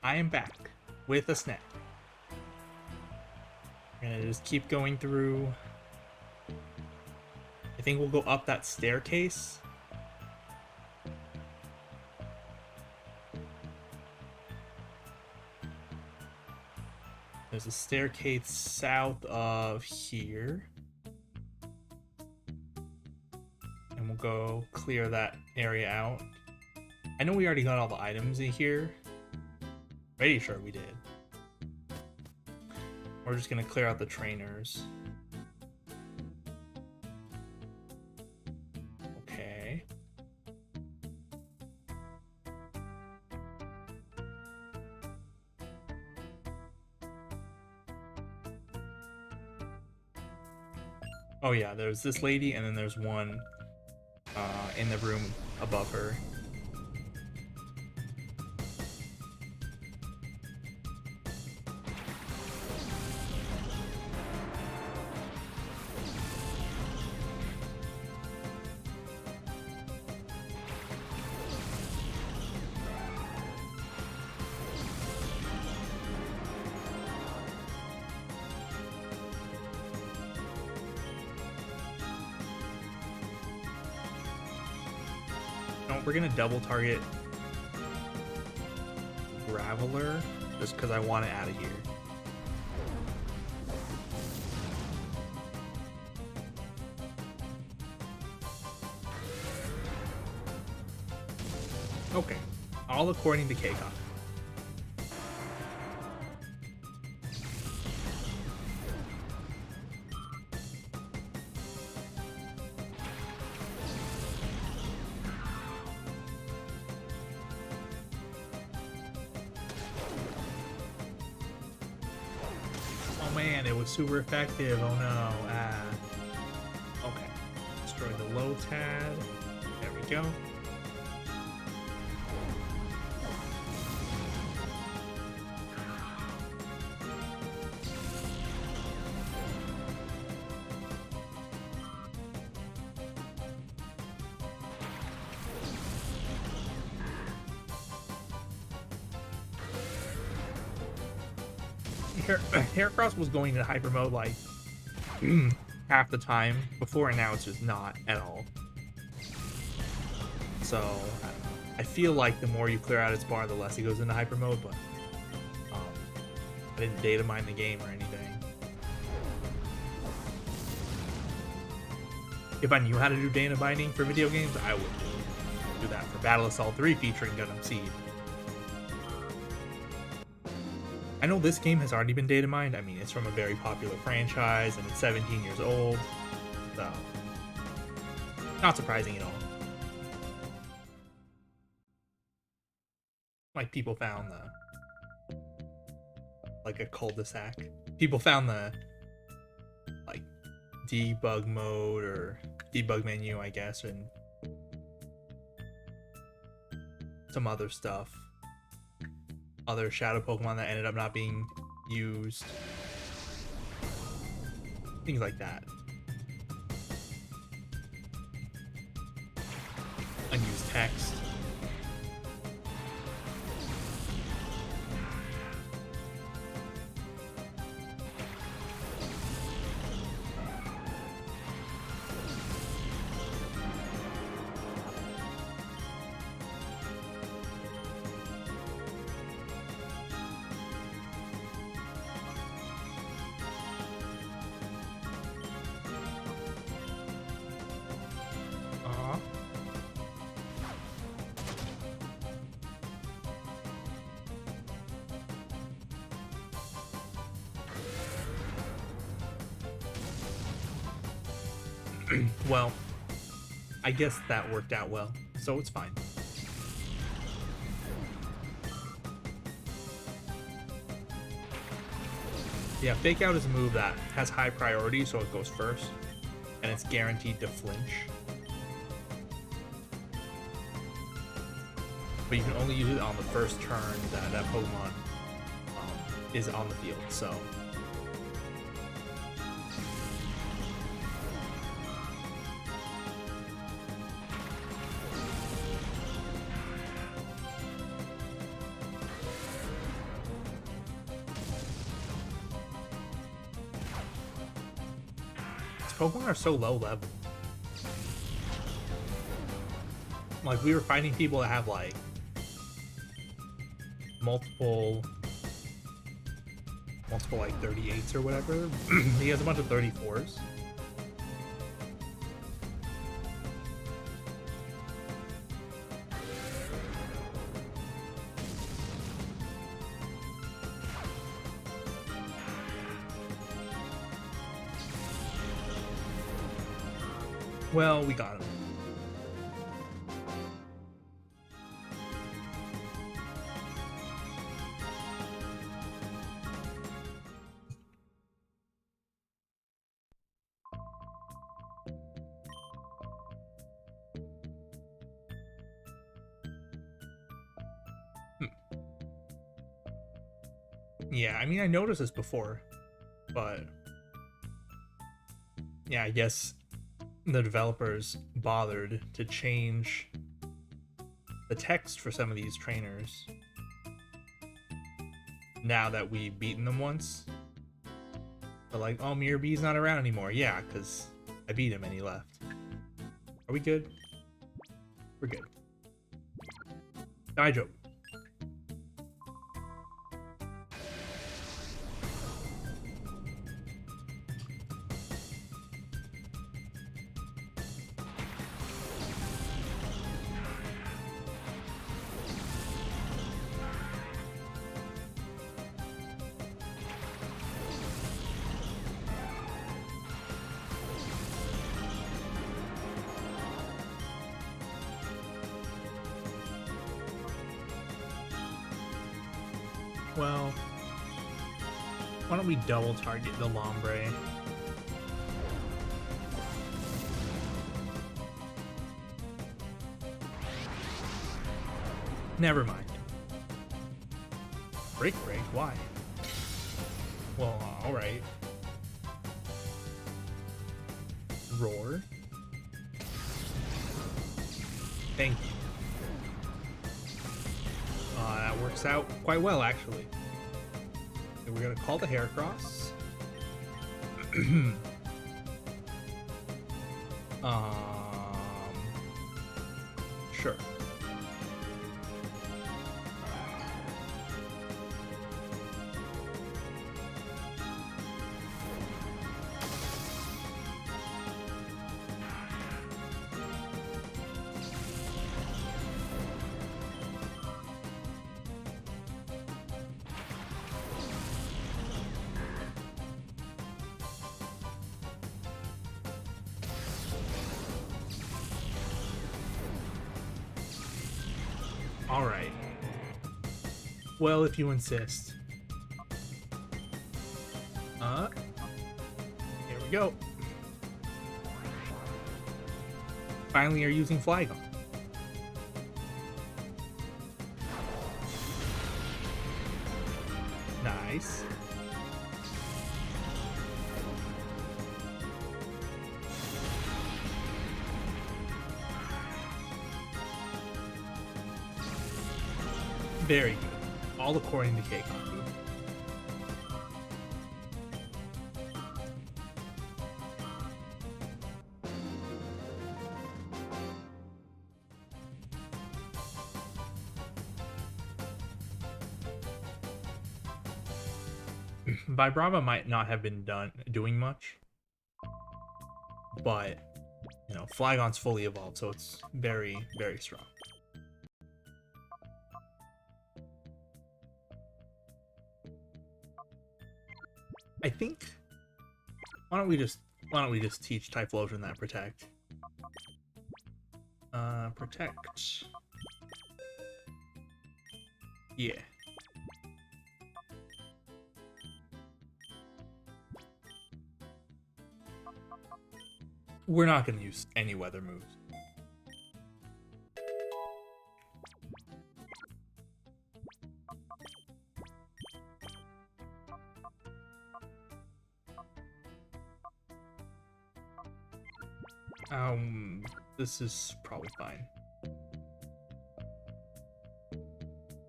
I am back with a snack. We're gonna just keep going through. I think we'll go up that staircase. There's a staircase south of here. And we'll go clear that area out. I know we already got all the items in here. Pretty sure we did. We're just gonna clear out the trainers. Okay. Oh yeah, there's this lady, and then there's one in the room above her. We're gonna double target Graveler just because I want it out of here. Okay, all according to K-Con. Man, it was super effective. Oh no. Okay. Destroy the low tad. There we go. Heracross was going into hyper mode like half the time before, and now it's just not at all. So I feel like the more you clear out its bar, the less it goes into hyper mode. But I didn't data mine the game or anything. If I knew how to do data mining for video games, I would do that for Battle Assault 3 featuring Gundam Seed. I know this game has already been data mined. I mean, it's from a very popular franchise and it's 17 years old. So, not surprising at all. Like, people found like a cul-de-sac. People found the, like, debug mode or debug menu, I guess, and some other stuff. Other shadow Pokemon that ended up not being used. Things like that. Unused text. Well, I guess that worked out well, so it's fine. Yeah, Fake Out is a move that has high priority, so it goes first, and it's guaranteed to flinch. But you can only use it on the first turn that Pokemon is on the field, so... Pokemon are so low level. Like, we were fighting people that have, like, multiple, like, 38s or whatever. He has a bunch of 34s. Well, we got him. Yeah, I mean, I noticed this before, but yeah, I guess the developers bothered to change the text for some of these trainers now that we've beaten them once. But like, oh, Mirror B's not around anymore. Yeah, because I beat him and he left. Are we good? We're good. I joke. Well, why don't we double target the Lombre? Never mind. Break? Why? Well, alright. Roar. Thank you. That works out quite well, actually. Okay, we're gonna call the Heracross. Sure. Alright. Well, if you insist. Here we go. Finally are using Flygon. Nice. Very good. All according to Keikaku. Vibrava might not have been doing much, but you know, Flygon's fully evolved, so it's very, very strong. I think. Why don't we just teach Typhlosion that Protect? Protect. Yeah. We're not gonna use any weather moves. This is probably fine.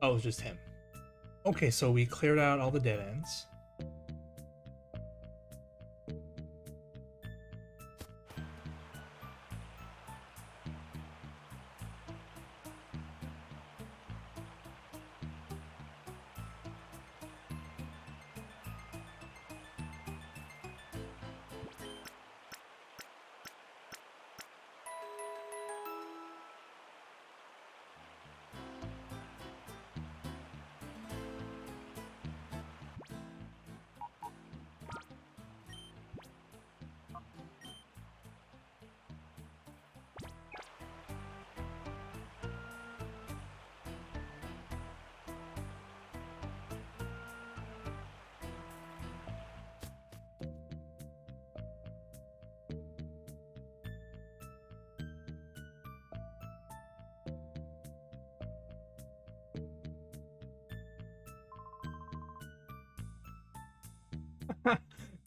Oh, it's just him. Okay, so we cleared out all the dead ends.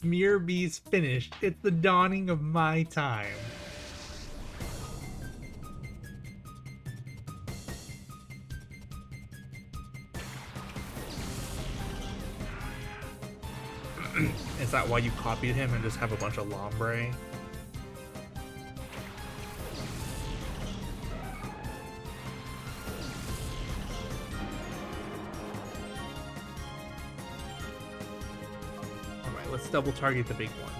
Mirror B's finished. It's the dawning of my time. Is that why you copied him and just have a bunch of Lombre? Alright, let's double target the big one.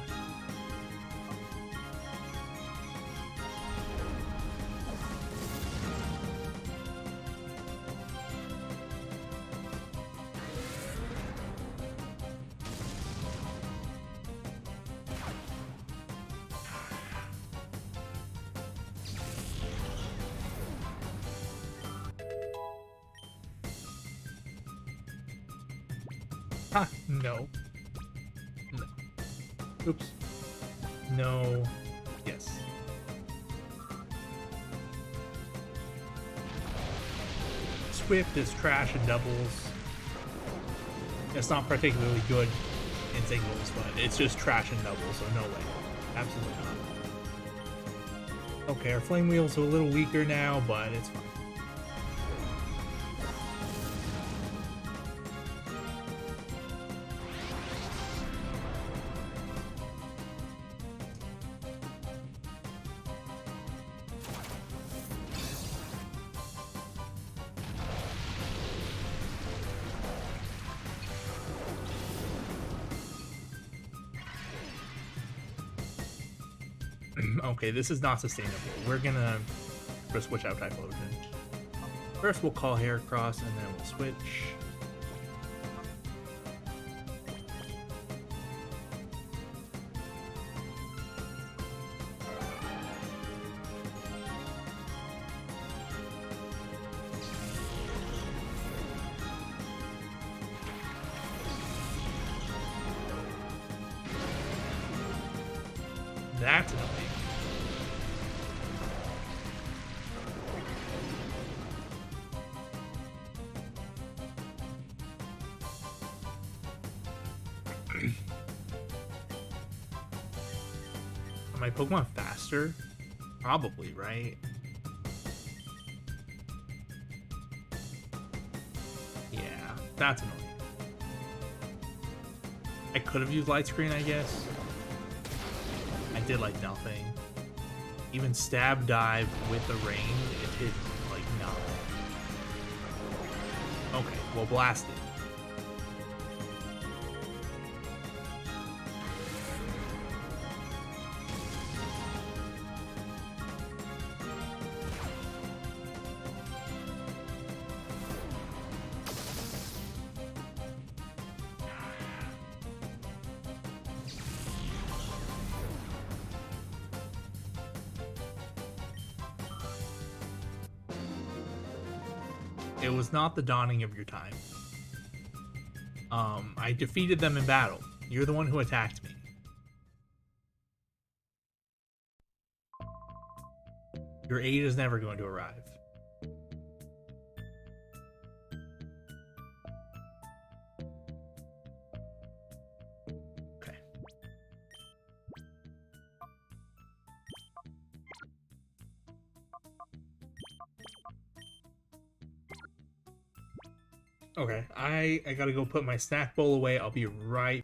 Ha, no. No. Oops. No. Yes. Swift is trash and doubles. It's not particularly good in singles, but it's just trash and doubles, so no way. Absolutely not. Okay, our flame wheel's a little weaker now, but it's fine. Okay, this is not sustainable. We're gonna switch out Typhlosion. First we'll call Heracross and then we'll switch. That's annoying. Are my Pokemon faster? Probably, right? Yeah, that's annoying. I could have used Light Screen, I guess. I did like nothing. Even Stab Dive with the range, it hit like nothing. Okay, well, blast it. It was not the dawning of your time. I defeated them in battle. You're the one who attacked me. Your aid is never going to arrive. Okay. Okay, I gotta go put my snack bowl away. I'll be right.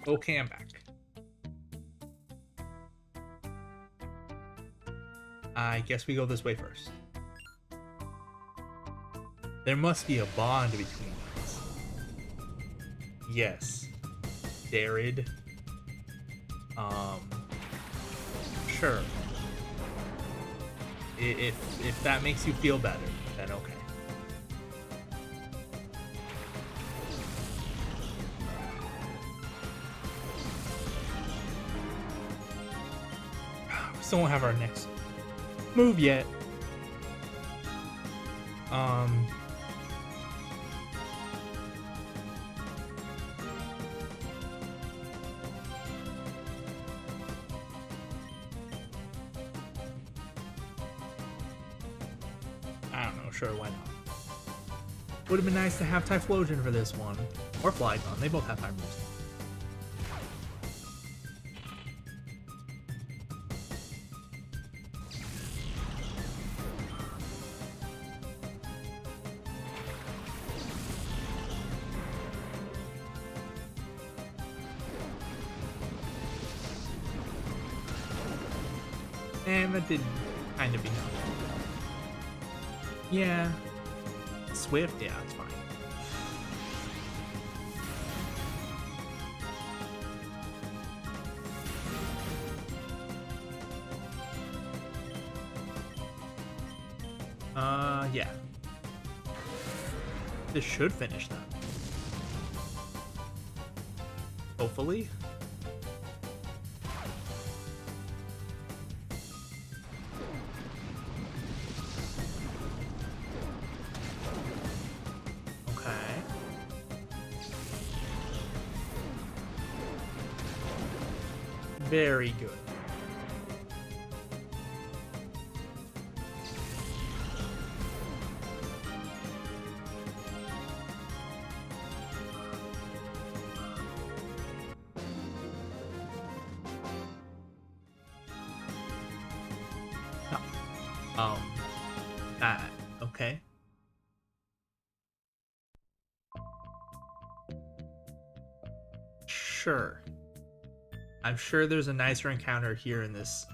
Okay, I'm back. I guess we go this way first. There must be a bond between us. Yes. Darid. Sure. If that makes you feel better, then okay. We still don't have our next move yet. I don't know, sure, why not? Would have been nice to have Typhlosion for this one. Or Flygon, they both have high moves. And that did kind of be enough. Yeah. Swift? Yeah, it's fine. Yeah. This should finish them. Hopefully. Very good. Oh. Okay. Sure. I'm sure there's a nicer encounter here in this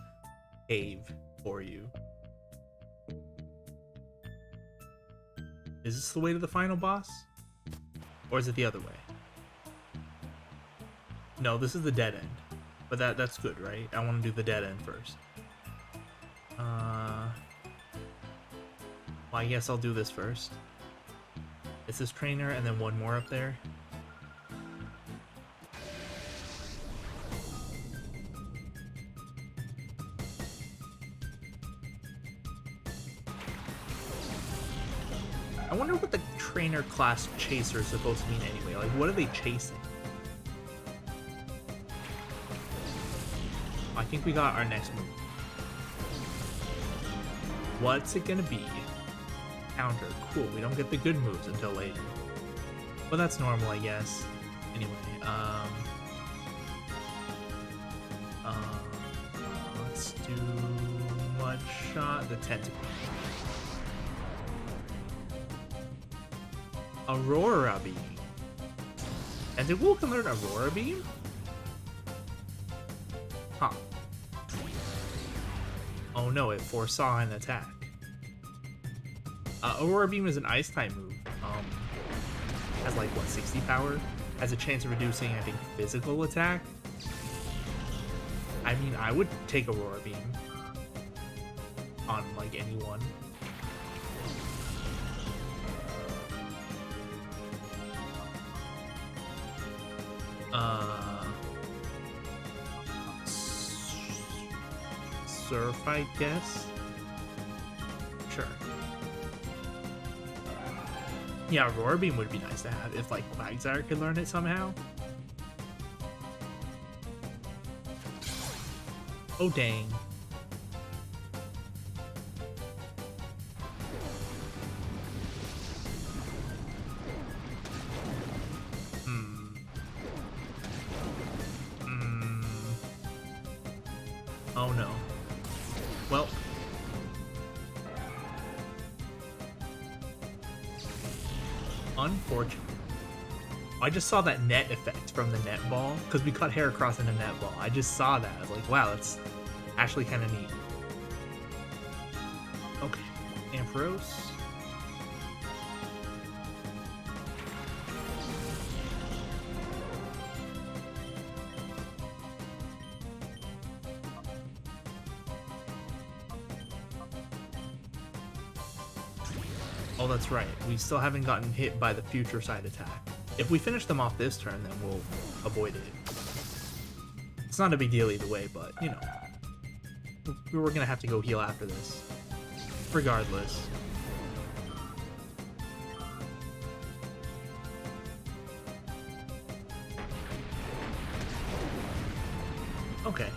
cave for you. Is this the way to the final boss? Or is it the other way? No, this is the dead end. But that's good, right? I want to do the dead end first. Well, I guess I'll do this first. It's this trainer and then one more up there. I wonder what the trainer class chaser is supposed to mean anyway. Like, what are they chasing? I think we got our next move. What's it gonna be? Counter. Cool, we don't get the good moves until later. But that's normal, I guess. Anyway, let's do Mud Shot, the Tentacle. Aurora Beam. Tentacle can learn Aurora Beam? Huh. Oh no, it foresaw an attack. Aurora Beam is an ice type move. Has like, what, 60 power? Has a chance of reducing, I think, physical attack. I mean, I would take Aurora Beam on, like, anyone. Surf, I guess? Sure. Yeah, Aurora Beam would be nice to have if, like, Quagsire could learn it somehow. Oh, dang. Oh, no. Well. Unfortunate. I just saw that net effect from the net ball because we cut Heracross in a net ball. I just saw that. I was like, wow, that's actually kind of neat. Okay, Ampharos. Oh, that's right. We still haven't gotten hit by the future side attack. If we finish them off this turn, then we'll avoid it. It's not a big deal either way, but, you know. We're gonna have to go heal after this. Regardless. Okay.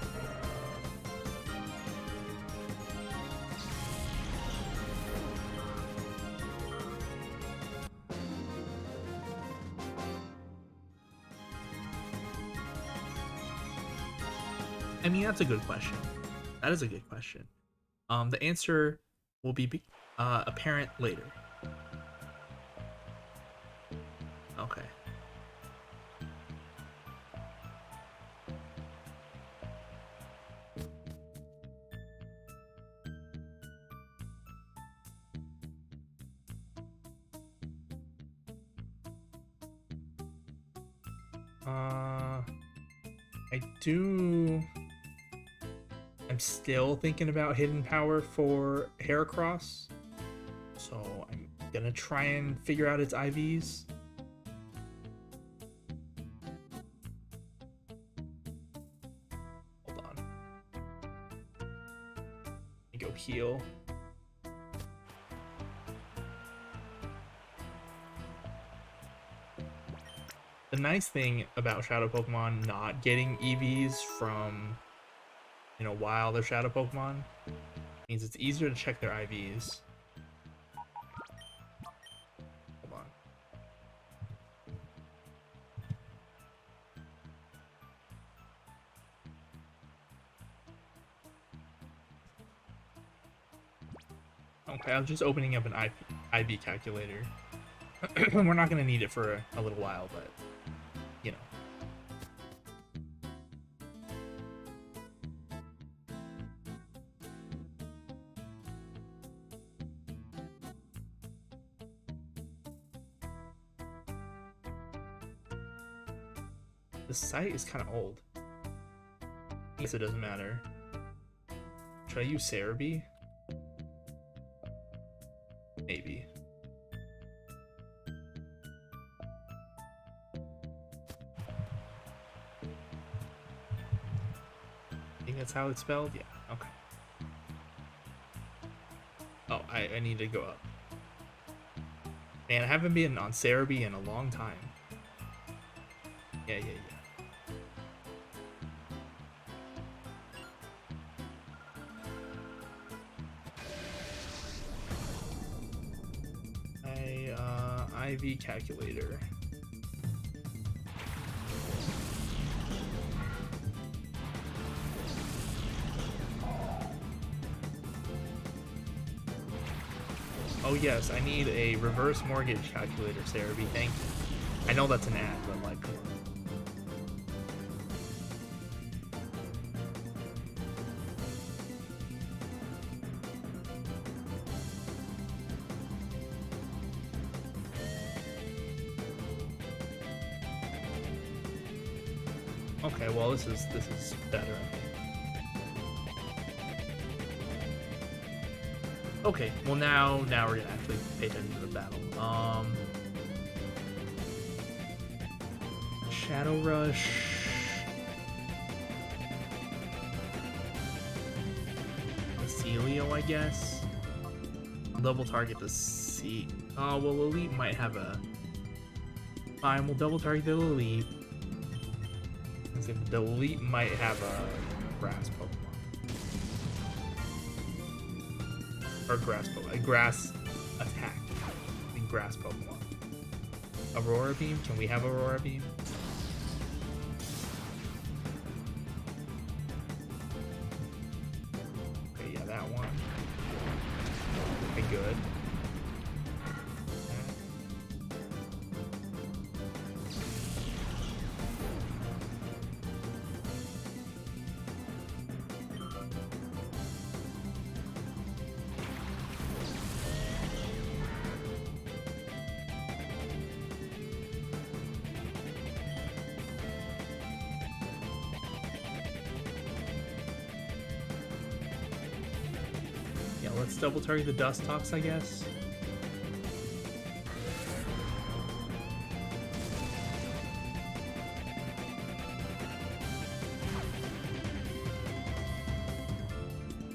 I mean, that's a good question. That is a good question. The answer will be apparent later. Okay. I'm still thinking about hidden power for Heracross, so I'm gonna try and figure out its IVs. Hold on. Let me go heal. The nice thing about Shadow Pokemon not getting EVs from, you know, while they're Shadow Pokemon means it's easier to check their IVs. Hold on. Okay, I was just opening up an IV calculator. We're not going to need it for a little while, but, you know. The site is kind of old. I guess it doesn't matter. Should I use Cerebi? Maybe. I think that's how it's spelled? Yeah, okay. Oh, I need to go up. Man, I haven't been on Cerebi in a long time. Yeah. IV calculator. Oh yes, I need a reverse mortgage calculator, Cerebi, thank you. I know that's an ad, but like, come on. Okay, well this is better. Okay, well now we're gonna actually pay attention to the battle. Shadow Rush. Celio, I guess. Double target the C. Oh well, Elite might have a. Fine, we'll double target the Elite. The Elite might have a grass Pokemon. Or a grass attack. I mean grass Pokemon. Aurora Beam? Can we have Aurora Beam? Okay, yeah, that one. Okay, good. let's double target the Dust Tox, I guess.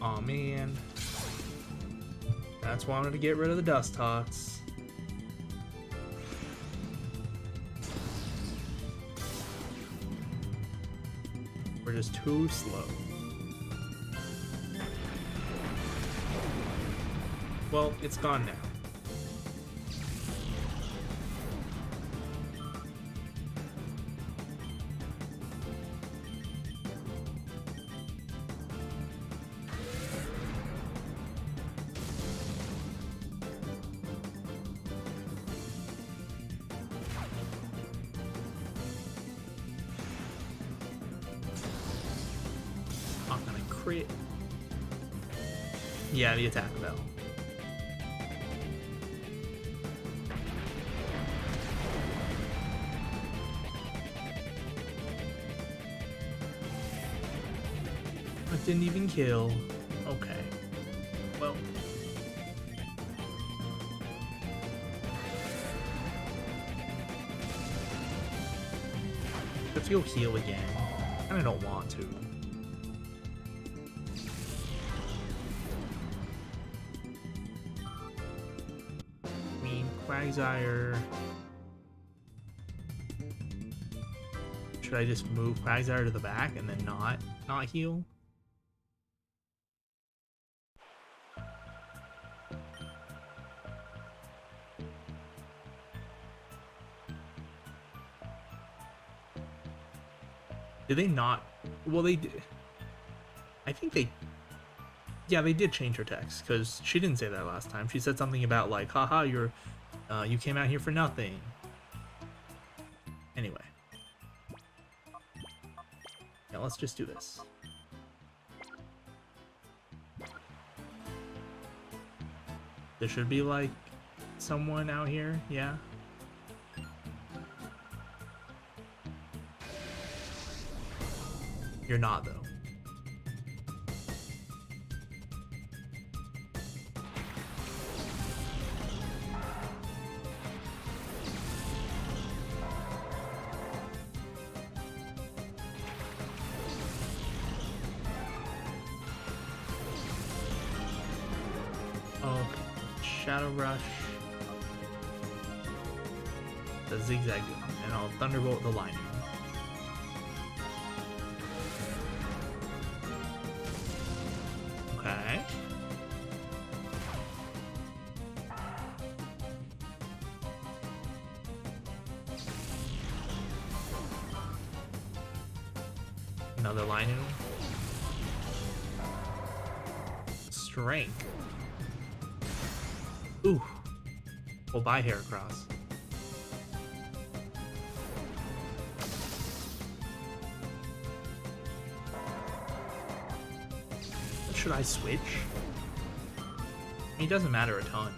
Aw, man. That's why I wanted to get rid of the Dust Tots. We're just too slow. Well, it's gone now. Not gonna crit. Yeah, the attack bell. It didn't even kill. Okay. Well. Let's go heal again. And I don't want to. I mean, Quagsire. Should I just move Quagsire to the back and then not heal? Did they not? Well, they did. I think they... Yeah, they did change her text, because she didn't say that last time. She said something about, like, haha, you came out here for nothing. Anyway. Yeah, let's just do this. There should be, like, someone out here, yeah? You're not, though. Oh, Shadow Rush. The Zigzag one, and I'll Thunderbolt the Lightning. Okay. Another Linu. Strength. Ooh. We'll buy Heracross. Should I switch? I mean, it doesn't matter a ton.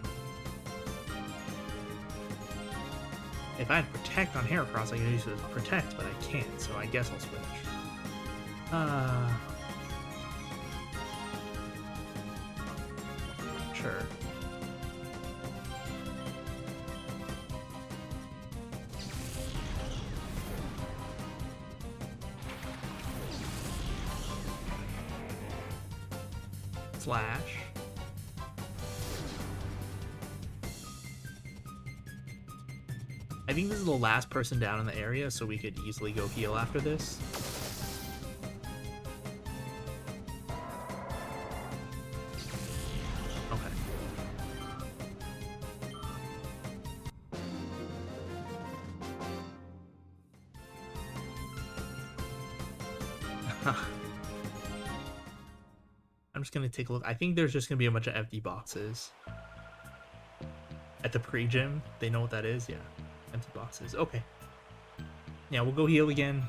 If I had Protect on Heracross, I could use it as Protect, but I can't, so I guess I'll switch. Sure. Slash. I think this is the last person down in the area, so we could easily go heal after this. Okay. I'm just gonna take a look. I think there's just gonna be a bunch of empty boxes at the pre-gym. They know what that is, yeah. Empty boxes. Okay. Yeah, we'll go heal again.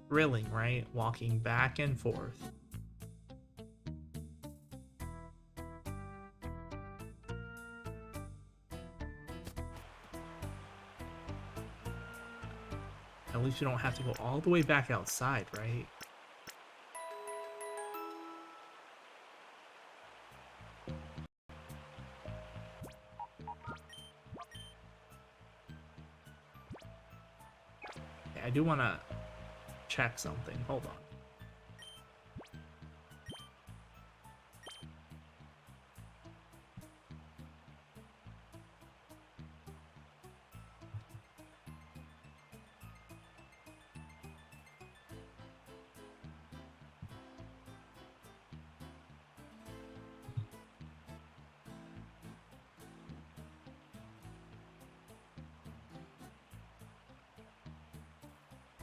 thrilling, right? Walking back and forth. At least you don't have to go all the way back outside, right? Okay, I do want to check something. Hold on.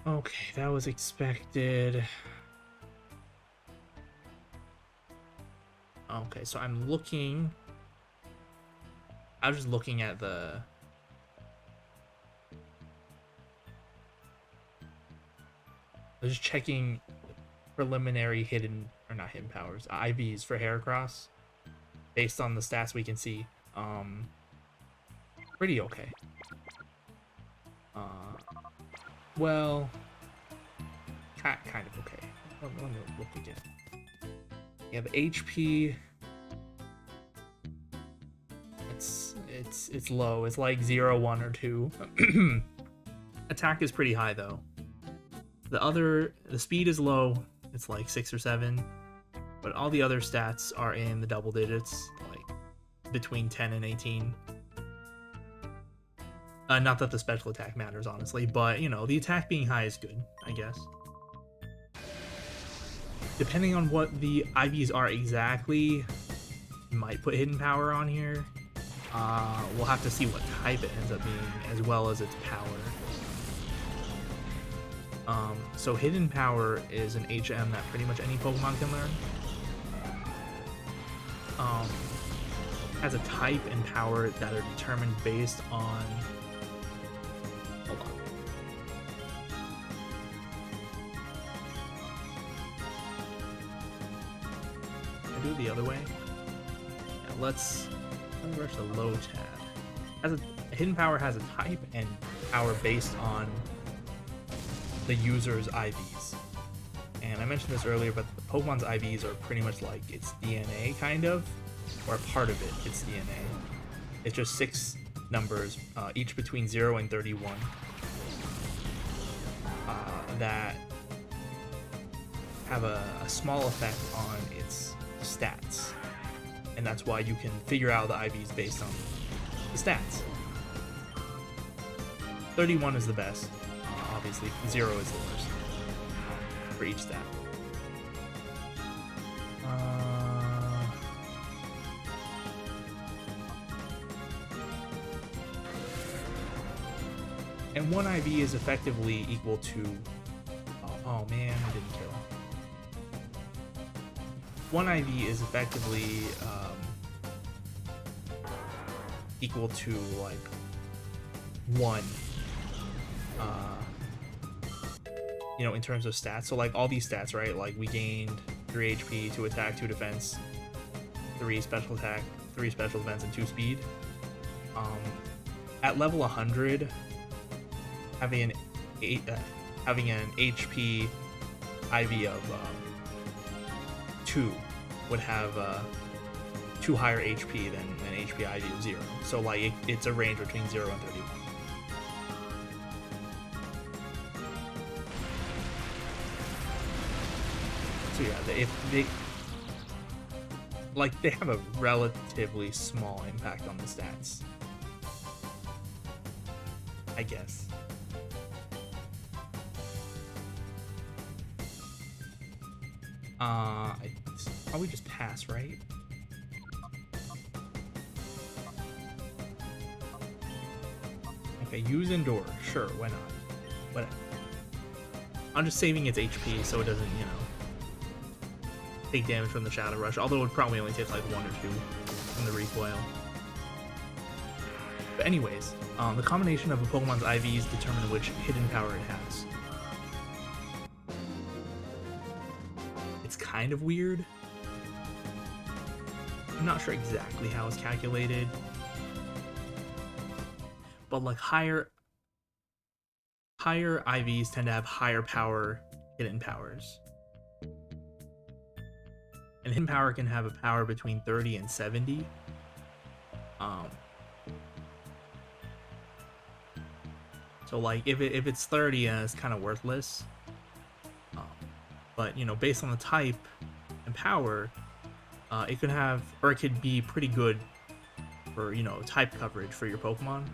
Okay, that was expected. Okay, so I'm was just looking at I was just checking preliminary hidden, or not hidden powers, IVs for Heracross. Based on the stats we can see. Pretty okay. Well, kind of okay. Let me look again. You have HP. It's low. It's like 0, 1, or 2. Attack is pretty high though. The speed is low. It's like 6 or 7. But all the other stats are in the double digits, like between 10 and 18. Not that the special attack matters, honestly, but, you know, the attack being high is good, I guess. Depending on what the IVs are exactly, might put hidden power on here. We'll have to see what type it ends up being, as well as its power. So hidden power is an HM that pretty much any Pokemon can learn. Has a type and power that are determined based on... Hold on. Can I do it the other way? Yeah, let's rush the low tab. Hidden power has a type and power based on the user's IVs. And I mentioned this earlier, but the Pokemon's IVs are pretty much like its DNA, kind of, or a part of it, its DNA. It's just 6 numbers, each between 0 and 31, that have a small effect on its stats. And that's why you can figure out the IVs based on the stats. 31 is the best. Obviously, 0 is the worst for each stat. And 1 IV is effectively equal to... Oh man, I didn't kill. 1 IV is effectively equal to like 1. You know, in terms of stats. So like all these stats, right? Like we gained 3 HP, 2 attack, 2 defense, 3 special attack, 3 special defense, and 2 speed. At level 100, having an HP IV of 2 would have 2 higher HP than an HP IV of 0. So like it's a range between 0 and 31. So yeah, they have a relatively small impact on the stats, I guess. I'd probably just pass, right? Okay, use Endure. Sure, why not? Whatever. I'm just saving its HP so it doesn't, you know, take damage from the Shadow Rush, although it would probably only take like 1 or 2 from the recoil. But anyways, the combination of a Pokemon's IVs determine which hidden power it has. kind of weird. I'm not sure exactly how it's calculated, but like higher IVs tend to have higher power hidden powers. And hidden power can have a power between 30 and 70. So like if it's 30, it's kind of worthless. But you know, based on the type and power, it could have, or it could be pretty good for, you know, type coverage for your Pokemon.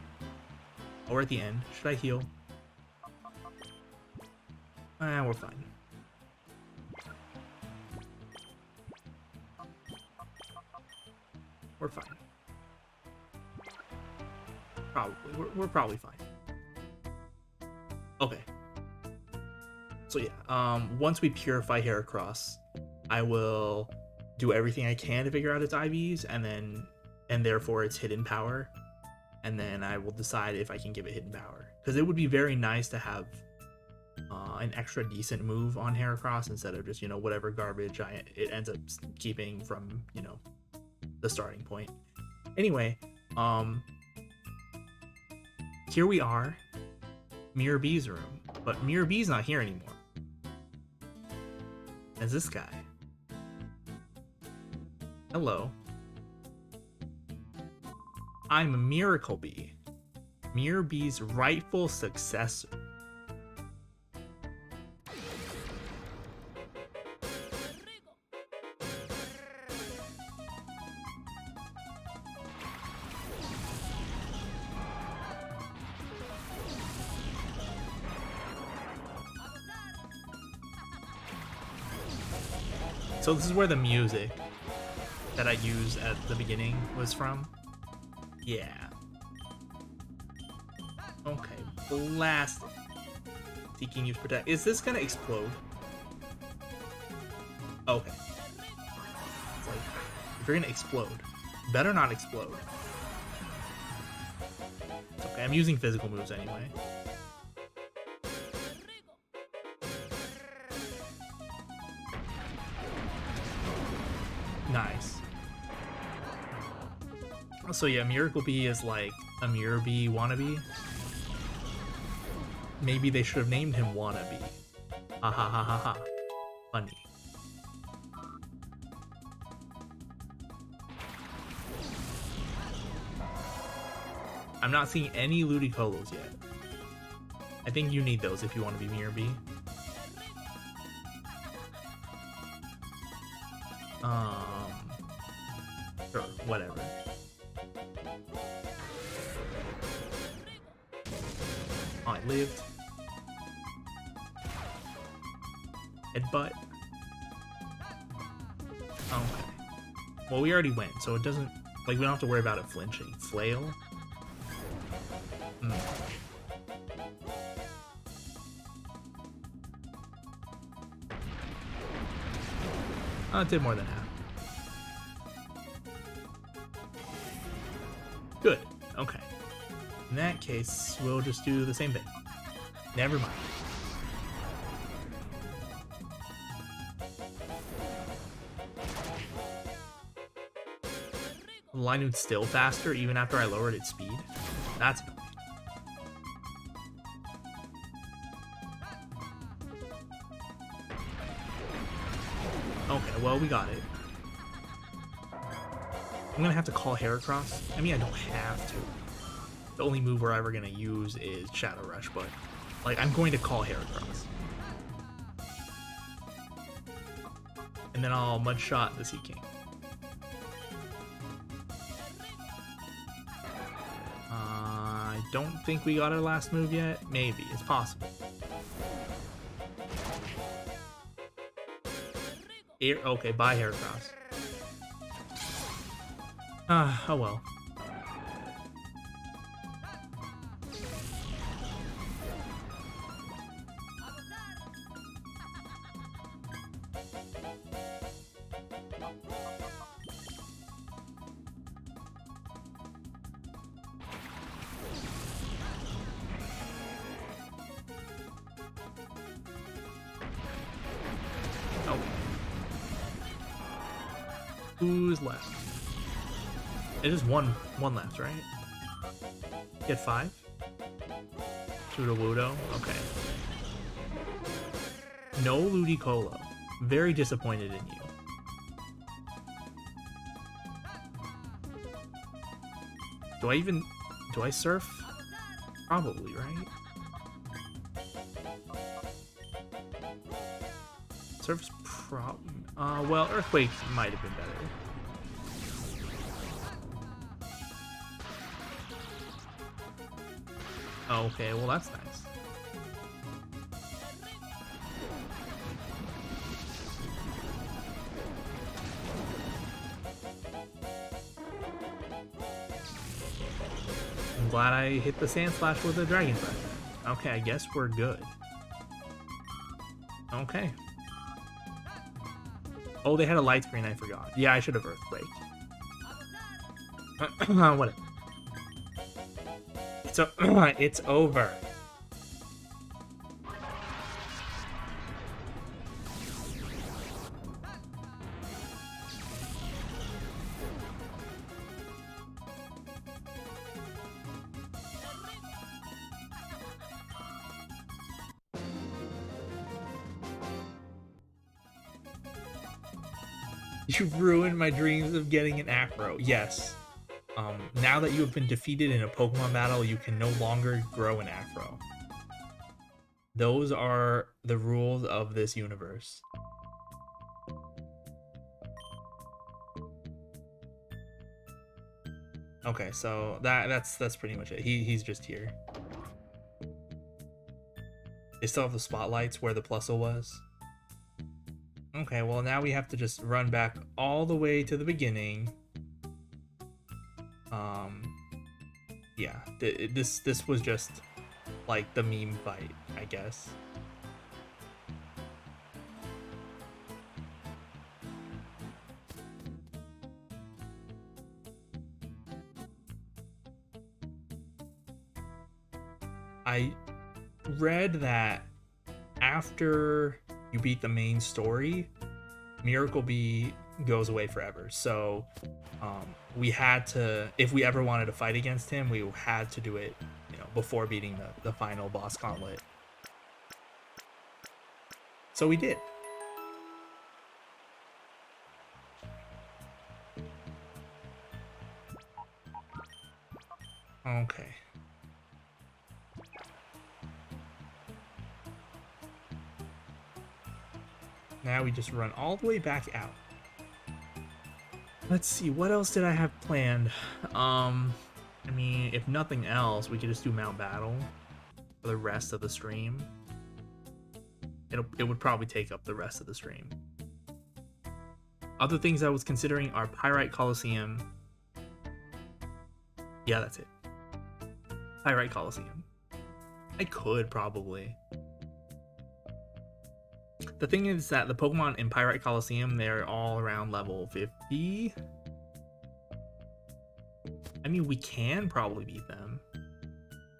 Or at the end, should I heal? We're fine. We're fine. Probably. We're probably fine. Okay. So yeah, once we purify Heracross, I will do everything I can to figure out its IVs and therefore its hidden power. And then I will decide if I can give it hidden power. Because it would be very nice to have an extra decent move on Heracross instead of just, you know, whatever garbage it ends up keeping from, you know, the starting point. Anyway, here we are, Mirror B's room, but Mirror B's not here anymore. It's this guy. Hello. I'm Miracle Bee, Mirror B's rightful successor. So this is where the music that I used at the beginning was from. Yeah. Okay, blast it. Seeking use protect. Is this gonna explode? Okay. It's like, if you're gonna explode, better not explode. It's okay, I'm using physical moves anyway. Nice. So yeah, Miracle Bee is like a Mirror Bee wannabe. Maybe they should have named him Wannabe. Ha ha ha ha ha. Funny. I'm not seeing any Ludicolo's yet. I think you need those if you want to be Mirror Bee. Sure, whatever. Oh, I lived. Headbutt. Okay. Well, we already went, so it doesn't... Like, we don't have to worry about it flinching. Flail? It did more than half. Good. Okay. In that case, we'll just do the same thing. Never mind. Linoot's still faster even after I lowered its speed. That's annoying. Okay, well, we got it. I'm gonna have to call Heracross. I mean, I don't have to. The only move we're ever gonna use is Shadow Rush, but like, I'm going to call Heracross. And then I'll Mudshot the Sea King. I don't think we got our last move yet. Maybe, it's possible. Okay, bye Heracross. Oh well. Who's left? It is one left, right? Get 5? Sudowoodo? Okay. No Ludicolo. Very disappointed in you. Do I surf? Probably, right? Surf's well, Earthquake might have been better. Oh, okay, well that's nice. I'm glad I hit the Sand Slash with a Dragon Breath. Okay, I guess we're good. Okay. Oh, they had a light screen, I forgot. Yeah, I should have Earthquake. Whatever. It's over. You've ruined my dreams of getting an Afro. Yes. Now that you have been defeated in a Pokemon battle, you can no longer grow an Afro. Those are the rules of this universe. Okay, so that's pretty much it. He's just here. They still have the spotlights where the Plusle was. Okay, well now we have to just run back all the way to the beginning. Yeah, this was just like the meme fight, I guess. I read that after you beat the main story, Miracle Bee goes away forever. So we had to, if we ever wanted to fight against him, we had to do it, you know, before beating the final boss gauntlet. So we did. Okay. Now we just run all the way back out. Let's see, what else did I have planned? I mean, if nothing else, we could just do Mount Battle for the rest of the stream. It would probably take up the rest of the stream. Other things I was considering are Pyrite Colosseum. Yeah, that's it. Pyrite Colosseum. I could probably. The thing is that the Pokemon in Pyrite Colosseum, they're all around level 50. I mean, we can probably beat them.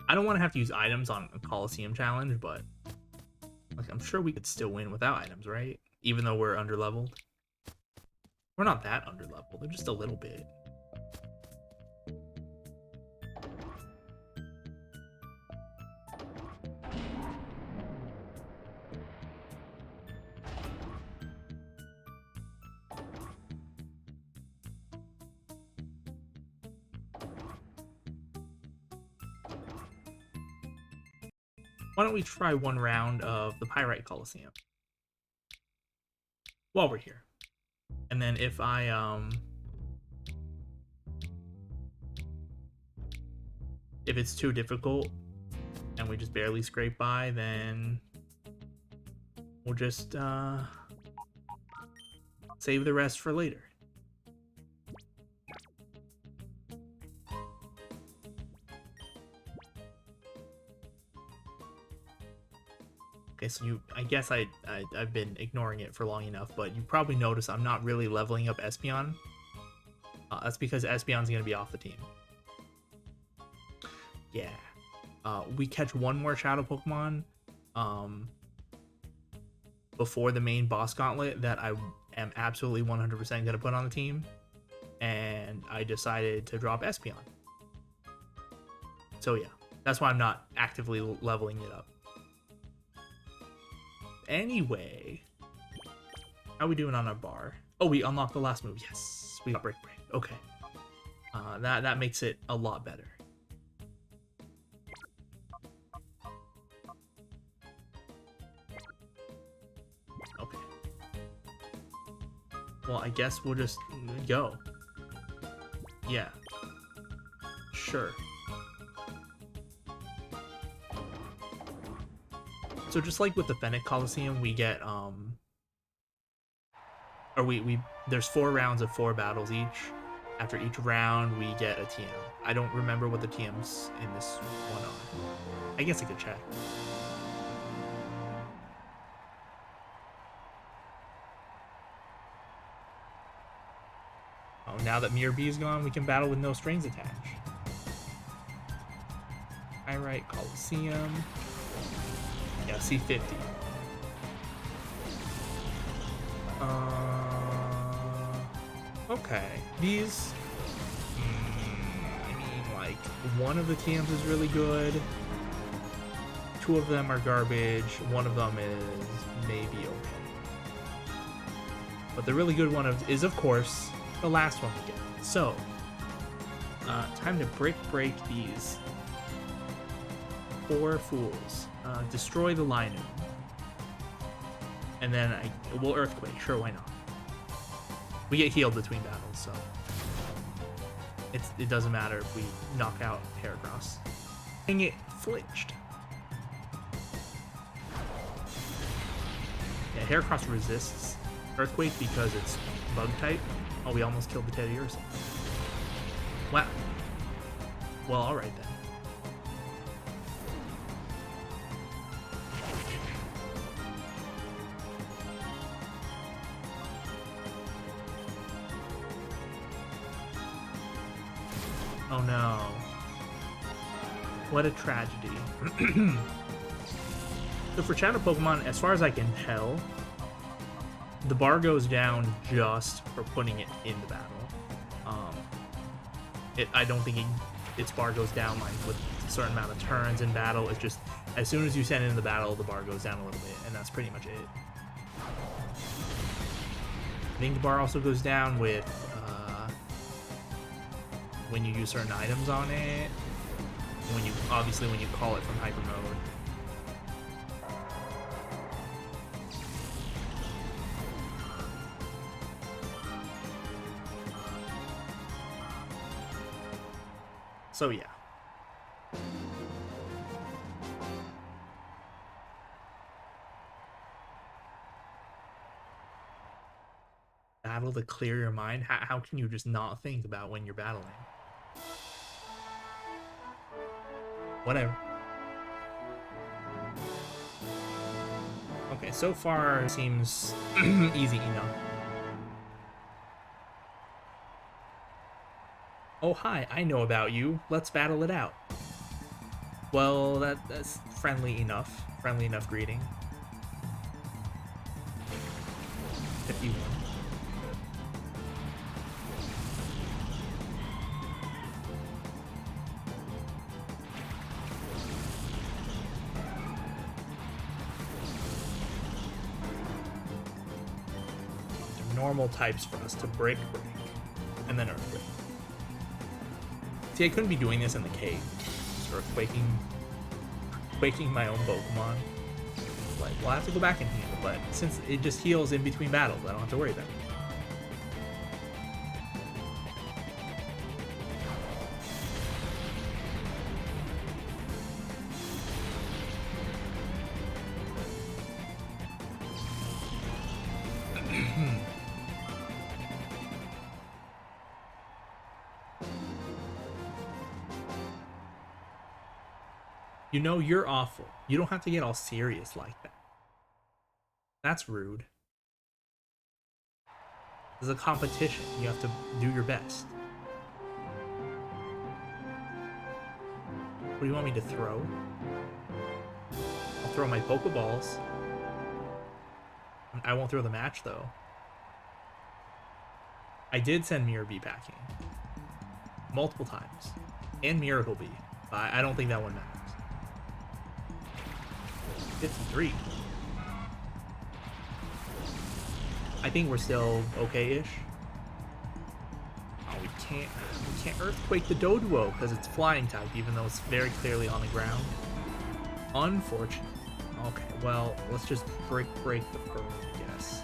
I don't want to have to use items on a Colosseum challenge, but like, I'm sure we could still win without items, right? Even though we're underleveled. We're not that underleveled, they're just a little bit. Why don't we try one round of the Pyrite Colosseum while we're here? And then if if it's too difficult and we just barely scrape by, then we'll just save the rest for later. Okay, so I guess I've been ignoring it for long enough, but you probably noticed I'm not really leveling up Espeon. That's because Espeon's gonna be off the team. Yeah. We catch one more Shadow Pokemon before the main boss gauntlet that I am absolutely 100% going to put on the team, and I decided to drop Espeon. So yeah, that's why I'm not actively leveling it up. Anyway, how are we doing on our bar? Oh, we unlocked the last move. Yes, we got Break Break. Okay, that makes it a lot better. Okay. Well, I guess we'll just go. Yeah. Sure. So just like with the Fennec Colosseum, we get or we there's 4 rounds of 4 battles each. After each round, we get a TM. I don't remember what the TMs in this one are. I guess I could check. Oh, now that Mirror B is gone, we can battle with no strings attached. Pyrite Colosseum. Yeah, C50. Okay. These... I mean, like, one of the TMs is really good. 2 of them are garbage. 1 of them is maybe okay. But the really good one is, of course, the last one we get. So, time to break these 4 fools. Destroy the Linu. And then we'll Earthquake. Sure, why not? We get healed between battles, so it doesn't matter if we knock out Heracross. Dang it, flinched. Yeah, Heracross resists Earthquake because it's bug type. Oh, we almost killed the Teddy Ursa. Wow. Well, alright then. Oh no. What a tragedy. So for Shadow Pokemon, as far as I can tell, the bar goes down just for putting it in the battle. I don't think its bar goes down like with a certain amount of turns in battle. It's just as soon as you send it in the battle, the bar goes down a little bit, and that's pretty much it. I think the bar also goes down with when you use certain items on it. When you call it from hyper mode. So yeah. Battle to clear your mind? How can you just not think about when you're battling? Whatever. Okay, so far it seems easy enough. Oh hi, I know about you. Let's battle it out. Well, that's friendly enough. Friendly enough greeting. 51. Normal types for us to break, and then Earthquake. See, I couldn't be doing this in the cave. Just Earthquaking my own Pokemon. Like, well, I have to go back and heal, but since it just heals in between battles, I don't have to worry about it. You know, you're awful. You don't have to get all serious like that. That's rude. This is a competition. You have to do your best. What do you want me to throw? I'll throw my Pokeballs. I won't throw the match, though. I did send Mirror Bee packing multiple times, and Miracle Bee. I don't think that one matters. 53. I think we're still okay-ish. Oh, we can't Earthquake the Doduo because it's flying type, even though it's very clearly on the ground. Unfortunate. Okay, well, let's just break the fur, I guess.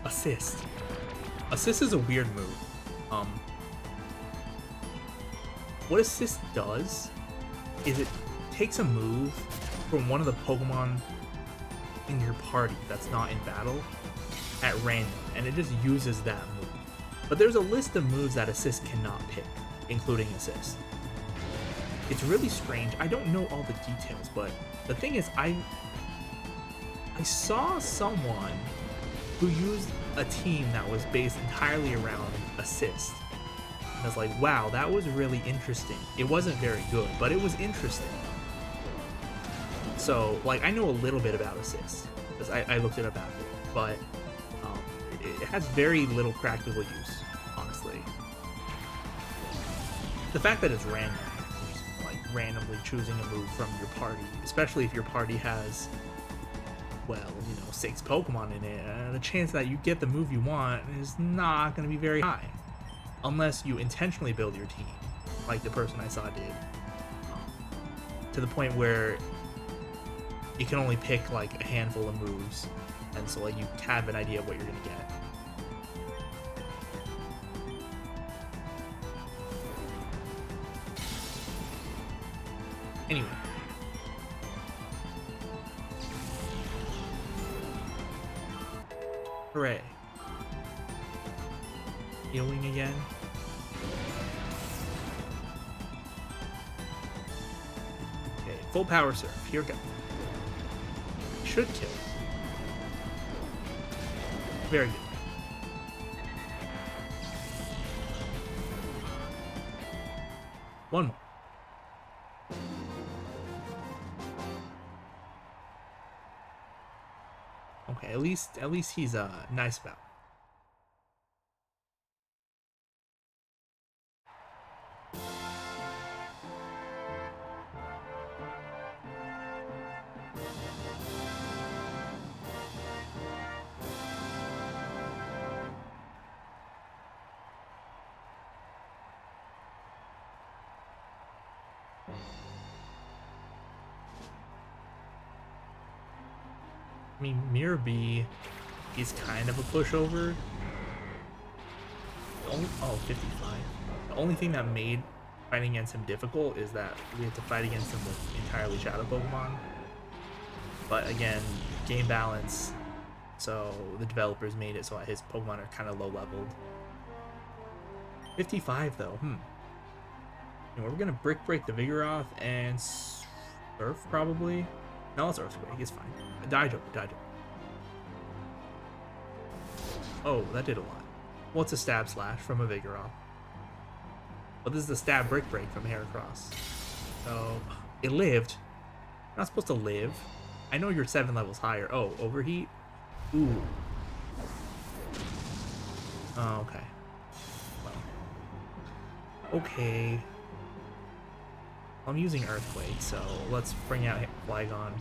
Assist. Assist is a weird move. What assist does is it takes a move from one of the Pokemon in your party that's not in battle at random, and it just uses that move. But there's a list of moves that assist cannot pick, including assist. It's really strange. I don't know all the details, but the thing is, I saw someone who used a team that was based entirely around assist. And I was like, wow, that was really interesting. It wasn't very good, but it was interesting. So, like, I know a little bit about assist, because I looked it up after, but it has very little practical use, honestly. The fact that it's random, just, like, randomly choosing a move from your party, especially if your party has, well, 6 Pokemon in it, the chance that you get the move you want is not going to be very high. Unless you intentionally build your team, like the person I saw did. To the point where you can only pick, like, a handful of moves, and so, like, you have an idea of what you're going to get. Anyway. Hooray. Healing again. Okay, full power surf. Here we go. Should kill. Very good. One more. Okay, at least he's nice about it. I mean, Mirror Bee is kind of a pushover. Oh, 55. The only thing that made fighting against him difficult is that we had to fight against him with entirely Shadow Pokemon. But again, game balance, so the developers made it so his Pokemon are kind of low leveled. 55 though, And we're gonna break the Vigoroth and Surf probably. No, it's Earthquake, it's fine. Dijo. Oh, that did a lot. Well, it's a Stab Slash from a Vigoroth. But this is the Stab Break from Heracross. So, it lived. You're not supposed to live. I know you're 7 levels higher. Oh, Overheat? Ooh. Oh, okay. Well. Okay. I'm using Earthquake, so let's bring out Flygon.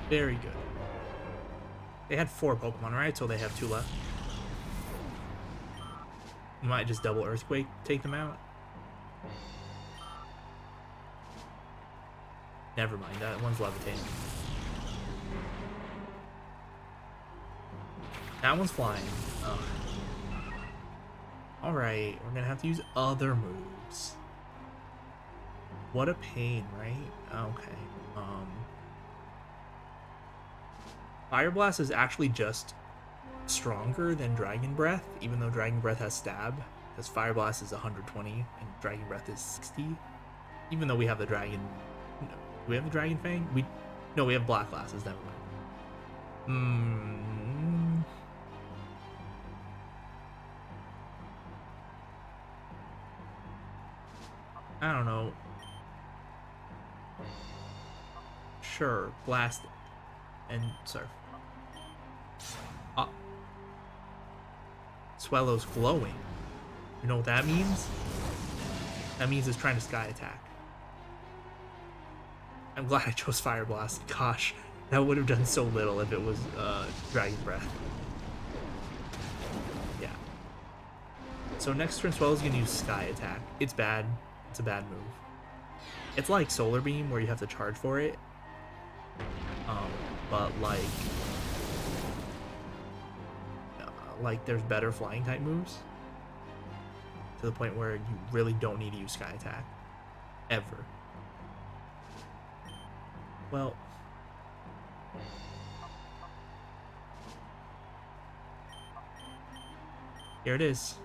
Very good. They had 4 Pokemon, right? So they have 2 left. You might just double Earthquake, take them out. Never mind, that one's levitating. That one's flying. Oh. Alright, we're gonna have to use other moves. What a pain, right? Okay. Fire Blast is actually just stronger than Dragon Breath, even though Dragon Breath has Stab. because Fire Blast is 120 and Dragon Breath is 60. Even though we have the Dragon, no, do we have the Dragon Fang? No, we have Black Glasses. Never mind. I don't know. Sure, blast it and surf. Swellow's glowing. You know what that means? That means it's trying to sky attack. I'm glad I chose Fire Blast. Gosh, that would have done so little if it was Dragon Breath. Yeah. So next turn, Swellow's gonna use Sky Attack. It's bad. It's a bad move. It's like Solar Beam where you have to charge for it. But like there's better flying type moves to the point where you really don't need to use Sky Attack ever. Well, here it is.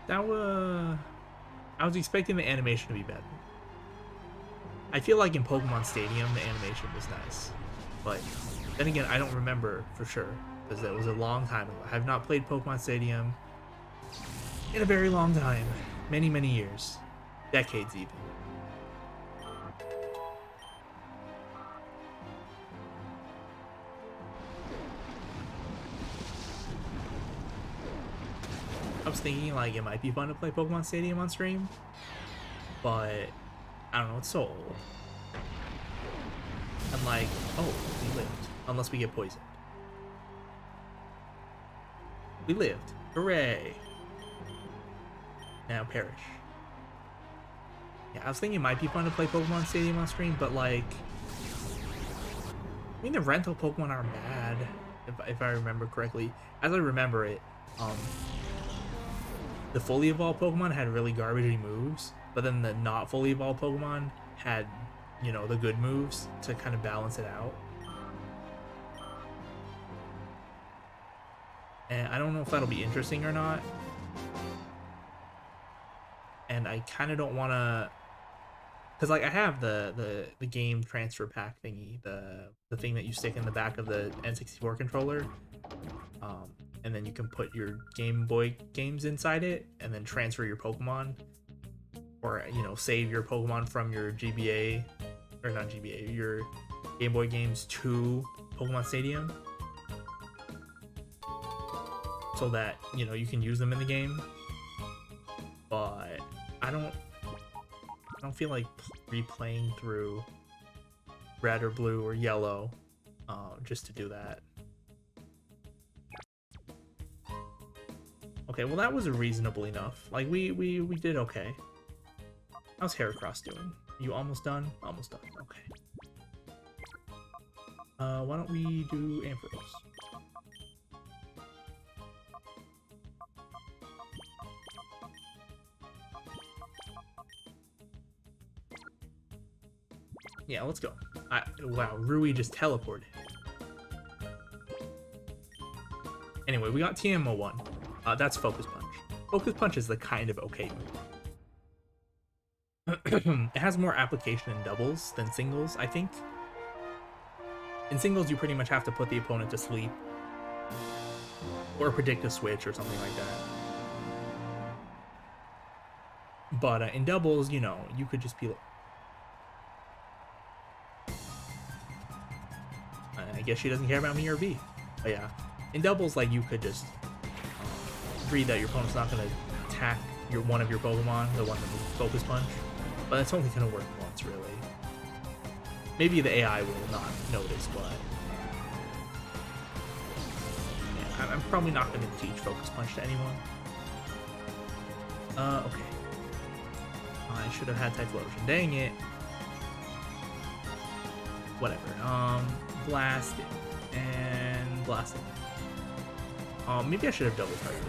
That was... I was expecting the animation to be better. I feel like in Pokemon Stadium, the animation was nice. But then again, I don't remember for sure, because that was a long time ago. I have not played Pokemon Stadium in a very long time. Many, many years. Decades, even. I was thinking like it might be fun to play Pokemon Stadium on stream, but I don't know, it's so old. I'm like, oh, we lived. Unless we get poisoned. We lived. Hooray. Now perish. Yeah, I was thinking it might be fun to play Pokemon Stadium on stream, but like, I mean the rental Pokemon aren't bad, if I remember correctly. As I remember it, the fully evolved Pokemon had really garbagey moves, but then the not fully evolved Pokemon had, you know, the good moves to kind of balance it out. And I don't know if that'll be interesting or not. And I kind of don't want to, because like I have the game transfer pack thingy, the thing that you stick in the back of the N64 controller. And then you can put your Game Boy games inside it and then transfer your Pokemon, or, you know, save your Pokemon from your GBA, or not GBA, your Game Boy games to Pokemon Stadium, so that, you know, you can use them in the game. But I don't feel like replaying through red or blue or yellow just to do that. Okay, well that was reasonable enough. Like we did okay. How's Heracross doing? You almost done? Almost done. Okay. Why don't we do Ampharos? Yeah, let's go. Wow, Rui just teleported. Anyway, we got TMO1. That's Focus Punch. Focus Punch is the kind of okay move. It has more application in doubles than singles, I think. In singles, you pretty much have to put the opponent to sleep, or predict a switch or something like that. But in doubles, you know, you could just be like... I guess she doesn't care about me or V. But yeah, in doubles, like, you could just read that your opponent's not going to attack one of your Pokemon, the one that moves Focus Punch, but it's only going to work once, really. Maybe the AI will not notice, but yeah, I'm probably not going to teach Focus Punch to anyone. Okay. I should have had Typhlosion. Dang it. Whatever. Blast it and blast it. Maybe I should have double targeted.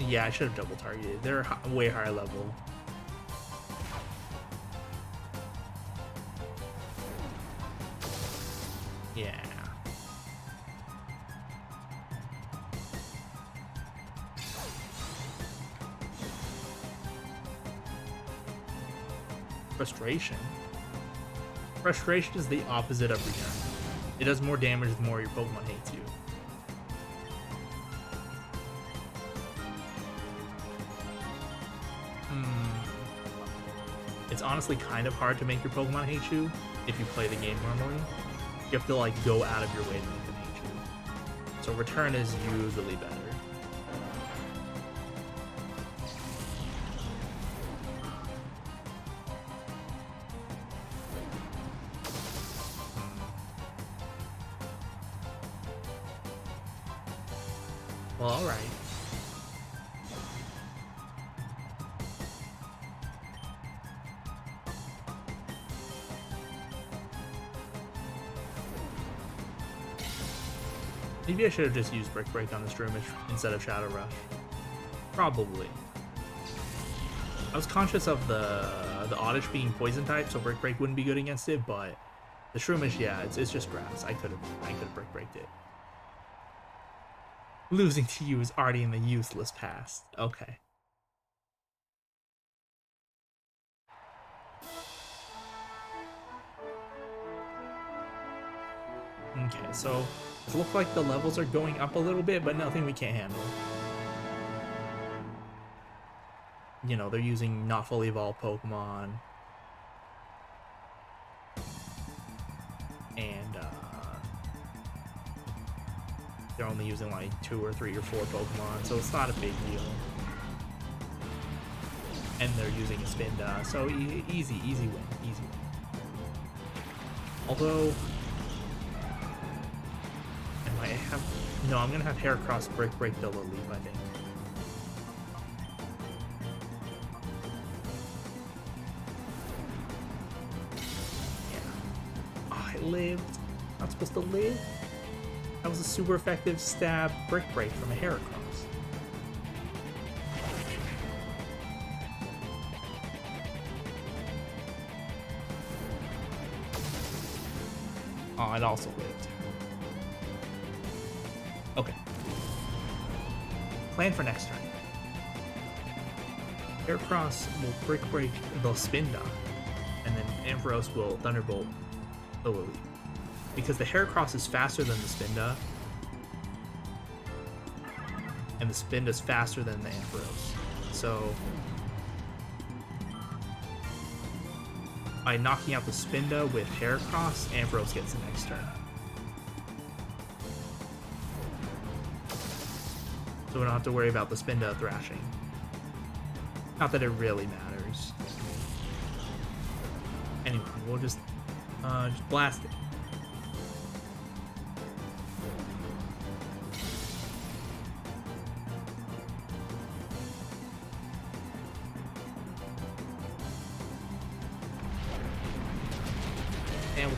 Yeah, I should have double targeted. They're way higher level. Yeah. Frustration. Frustration is the opposite of return. It does more damage the more your Pokemon hates you. It's honestly kind of hard to make your Pokemon hate you if you play the game normally. You have to like go out of your way to make them hate you. So return is usually better. Well, alright. Maybe I should have just used Brick Break on this Shroomish instead of Shadow Rush. Probably. I was conscious of the Oddish being poison type, so Brick Break wouldn't be good against it, but the Shroomish, yeah, it's just grass. I could have Brick Breaked it. Losing to you is already in the useless past. Okay. Okay, so it looks like the levels are going up a little bit, but nothing we can't handle. You know, they're using not fully evolved Pokemon. And, they're only using like 2 or 3 or 4 Pokemon, so it's not a big deal. And they're using a Spinda, so easy win, easy win. Although, I might have, no, I'm gonna have Heracross Brick Break Double Leap, I think. Yeah. Oh, I lived. Not supposed to live. That was a super effective stab Brick Break from a Heracross. Oh, it also lived. Okay. Plan for next turn. Heracross will Brick Break the Spinda, and then Ampharos will Thunderbolt the Lily. Because the Heracross is faster than the Spinda, and the Spinda is faster than the Ampharos. So, by knocking out the Spinda with Heracross, Ampharos gets the next turn. So we don't have to worry about the Spinda thrashing. Not that it really matters. Anyway, we'll just blast it. And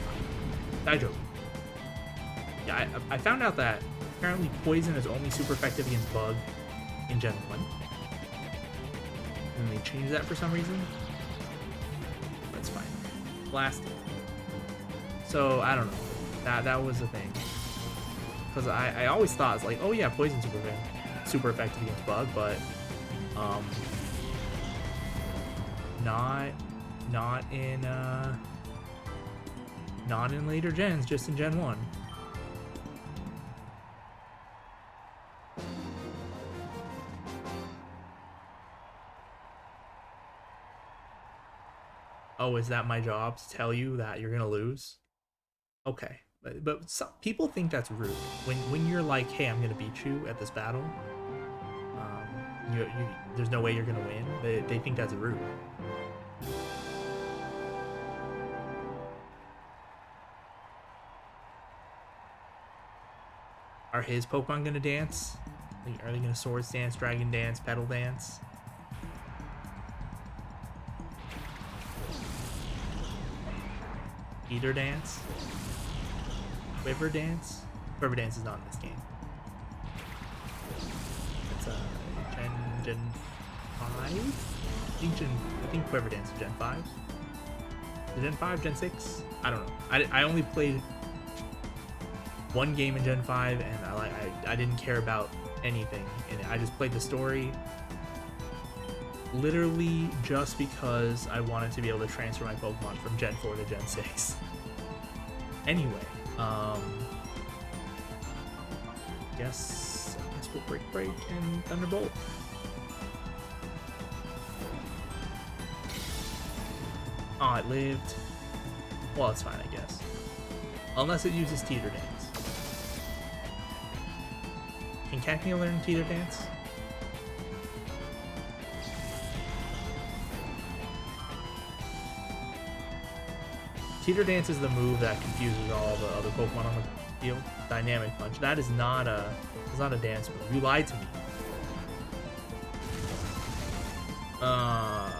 Daijo. Yeah, I found out that apparently Poison is only super effective against Bug in Gen 1. And they changed that for some reason. That's fine. Blast it. So, I don't know. That was the thing. Because I always thought, it's like, oh yeah, Poison's super effective against Bug, but not in later gens, just in Gen 1. Oh, is that my job to tell you that you're gonna lose? Okay, but some people think that's rude. When you're like, hey, I'm gonna beat you at this battle, there's no way you're gonna win. They think that's rude. Are his Pokemon gonna dance? Are they gonna Swords Dance, Dragon Dance, Petal Dance? Eater Dance? Quiver Dance? Quiver Dance is not in this game. It's Gen 5? I think Quiver Dance is Gen 5. Is it Gen 5, Gen 6? I don't know. I only played one game in Gen 5, and I didn't care about anything in it. I just played the story literally just because I wanted to be able to transfer my Pokemon from Gen 4 to Gen 6. Anyway, guess we'll Break and Thunderbolt. Oh, it lived. Well, it's fine, I guess. Unless it uses Teeter Dance. Can Cacnea learn Teeter Dance? Teeter Dance is the move that confuses all the other Pokemon on the field. Dynamic Punch. That is not a dance move. You lied to me. Yeah.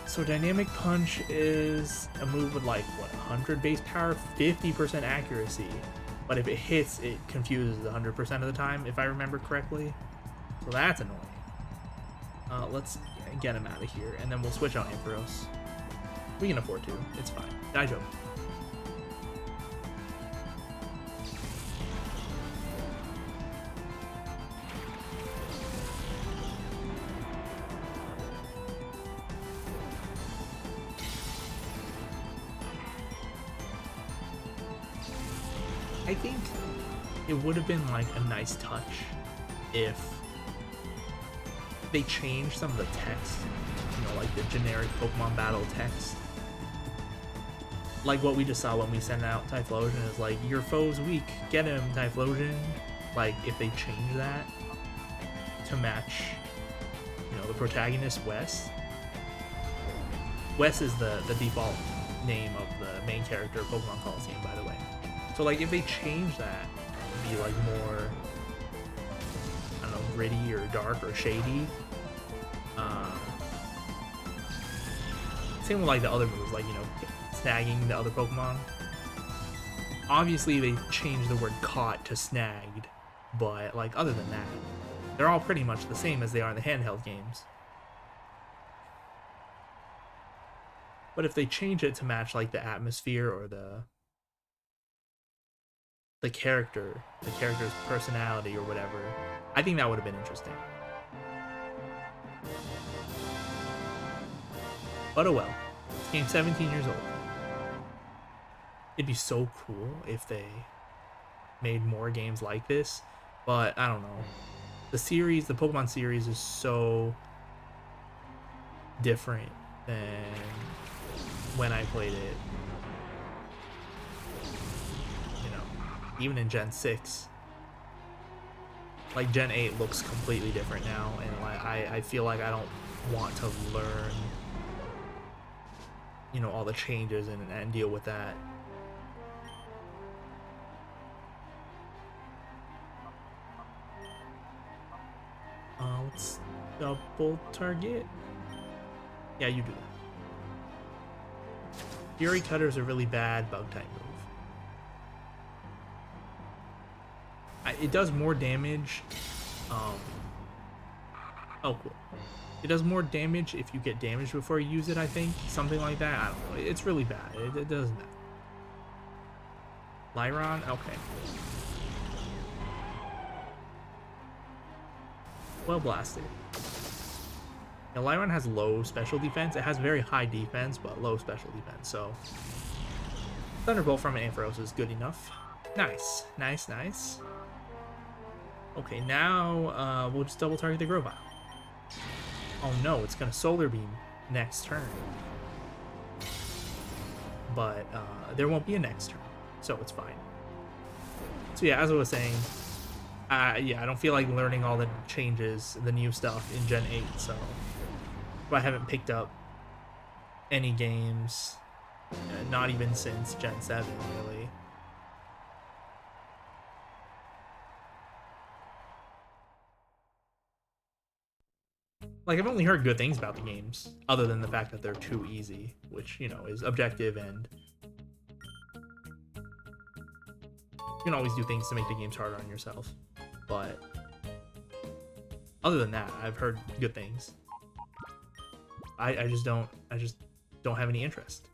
So Dynamic Punch is a move with like, what, 100 base power, 50% accuracy. But if it hits, it confuses 100% of the time, if I remember correctly. So that's annoying. Let's get him out of here, and then we'll switch out Ampharos. We can afford to. It's fine. Daijo. I think it would have been like a nice touch if they changed some of the text, you know, like the generic Pokemon battle text. Like what we just saw when we sent out Typhlosion is like, your foe's weak, get him, Typhlosion. Like, if they change that to match, you know, the protagonist, Wes. Wes is the default name of the main character of Pokemon Colosseum, by the way. So like, if they change that to be like more, I don't know, gritty or dark or shady. Same with like the other moves, like, you know, snagging the other Pokemon. Obviously they changed the word caught to snagged, but like other than that, they're all pretty much the same as they are in the handheld games. But if they change it to match like the atmosphere or the character's personality or whatever, I think that would have been interesting. But oh well. This game's 17 years old. It'd be so cool if they made more games like this, but I don't know. The Pokemon series is so different than when I played it. You know, even in Gen 6. Like, Gen 8 looks completely different now, and like I feel like I don't want to learn, you know, all the changes and deal with that. Let's double target. Yeah, you do that. Fury Cutter is a really bad bug type move. It does more damage. Oh, cool. It does more damage if you get damaged before you use it, I think. Something like that. I don't know. It's really bad. It doesn't matter. Lyron? Okay. Well blasted. Now, Lyron has low special defense. It has very high defense, but low special defense. So, Thunderbolt from an Ampharos is good enough. Nice. Nice, nice. Okay, now we'll just double target the Grovyle. Oh no, it's gonna Solar Beam next turn. But there won't be a next turn, so it's fine. So yeah, as I was saying, yeah, I don't feel like learning all the changes, the new stuff in Gen 8, so I haven't picked up any games, not even since Gen 7, really. Like, I've only heard good things about the games, other than the fact that they're too easy, which, you know, is objective, and you can always do things to make the games harder on yourself. But other than that, I've heard good things. I just don't have any interest.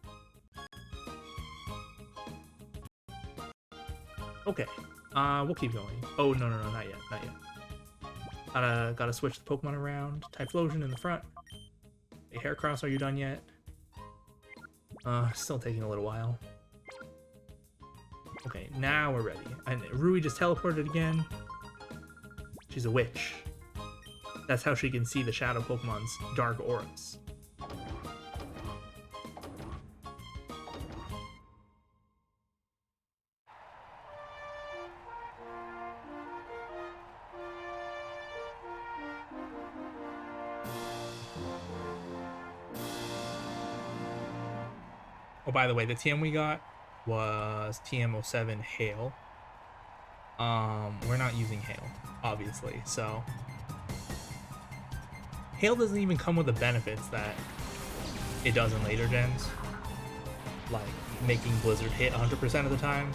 Okay. We'll keep going. Oh, no, no, no, not yet. Not yet. Gotta switch the Pokemon around. Typhlosion in the front. Hey, Heracross, are you done yet? Still taking a little while. Okay, now we're ready. And Rui just teleported again. She's a witch. That's how she can see the Shadow Pokemon's dark auras. Oh, by the way, the TM we got was TM07 Hail. We're not using Hail, obviously, so Hail doesn't even come with the benefits that it does in later gens, like making Blizzard hit 100% of the time,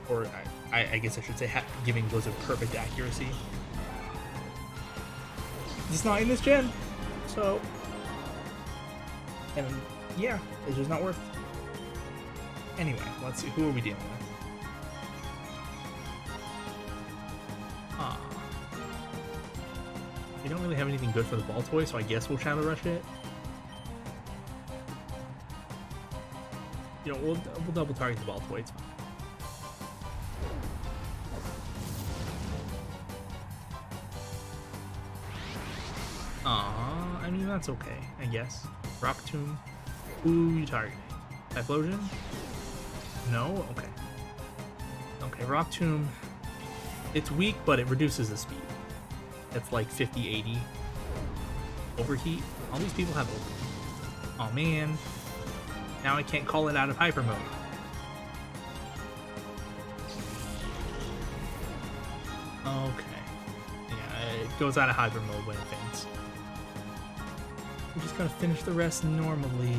or I guess I should say giving Blizzard perfect accuracy. It's not in this gen, so, and yeah, it's just not worth it. Anyway, let's see, who are we dealing with? We don't really have anything good for the Baltoy, so I guess we'll Shadow Rush it. You know, we'll double target the Baltoy, it's fine. I mean, that's okay, I guess. Rock Tomb. Who you targeting? Typhlosion? No? Okay. Okay, Rock Tomb. It's weak, but it reduces the speed. It's like 50-80. Overheat? All these people have overheat. Oh man. Now I can't call it out of hyper mode. Okay. Yeah, it goes out of hyper mode when it faints. We're just gonna finish the rest normally.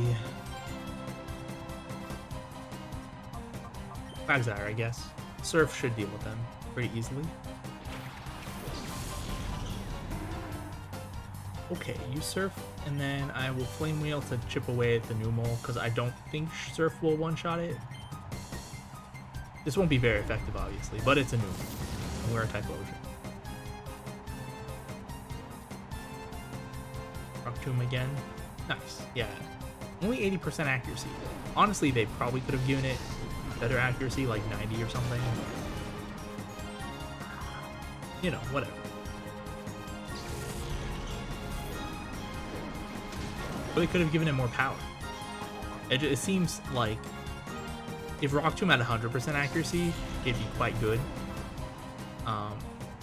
Quagsire, I guess. Surf should deal with them pretty easily. Okay, you Surf, and then I will Flame Wheel to chip away at the Numel, because I don't think Surf will one-shot it. This won't be very effective, obviously, but it's a Numel, and we're a Typhlosion. Rock Tomb again. Nice, yeah. Only 80% accuracy. Honestly, they probably could have given it better accuracy, like 90 or something. You know, whatever. But they could have given it more power. It seems like if Rock Tomb had 100% accuracy, it'd be quite good.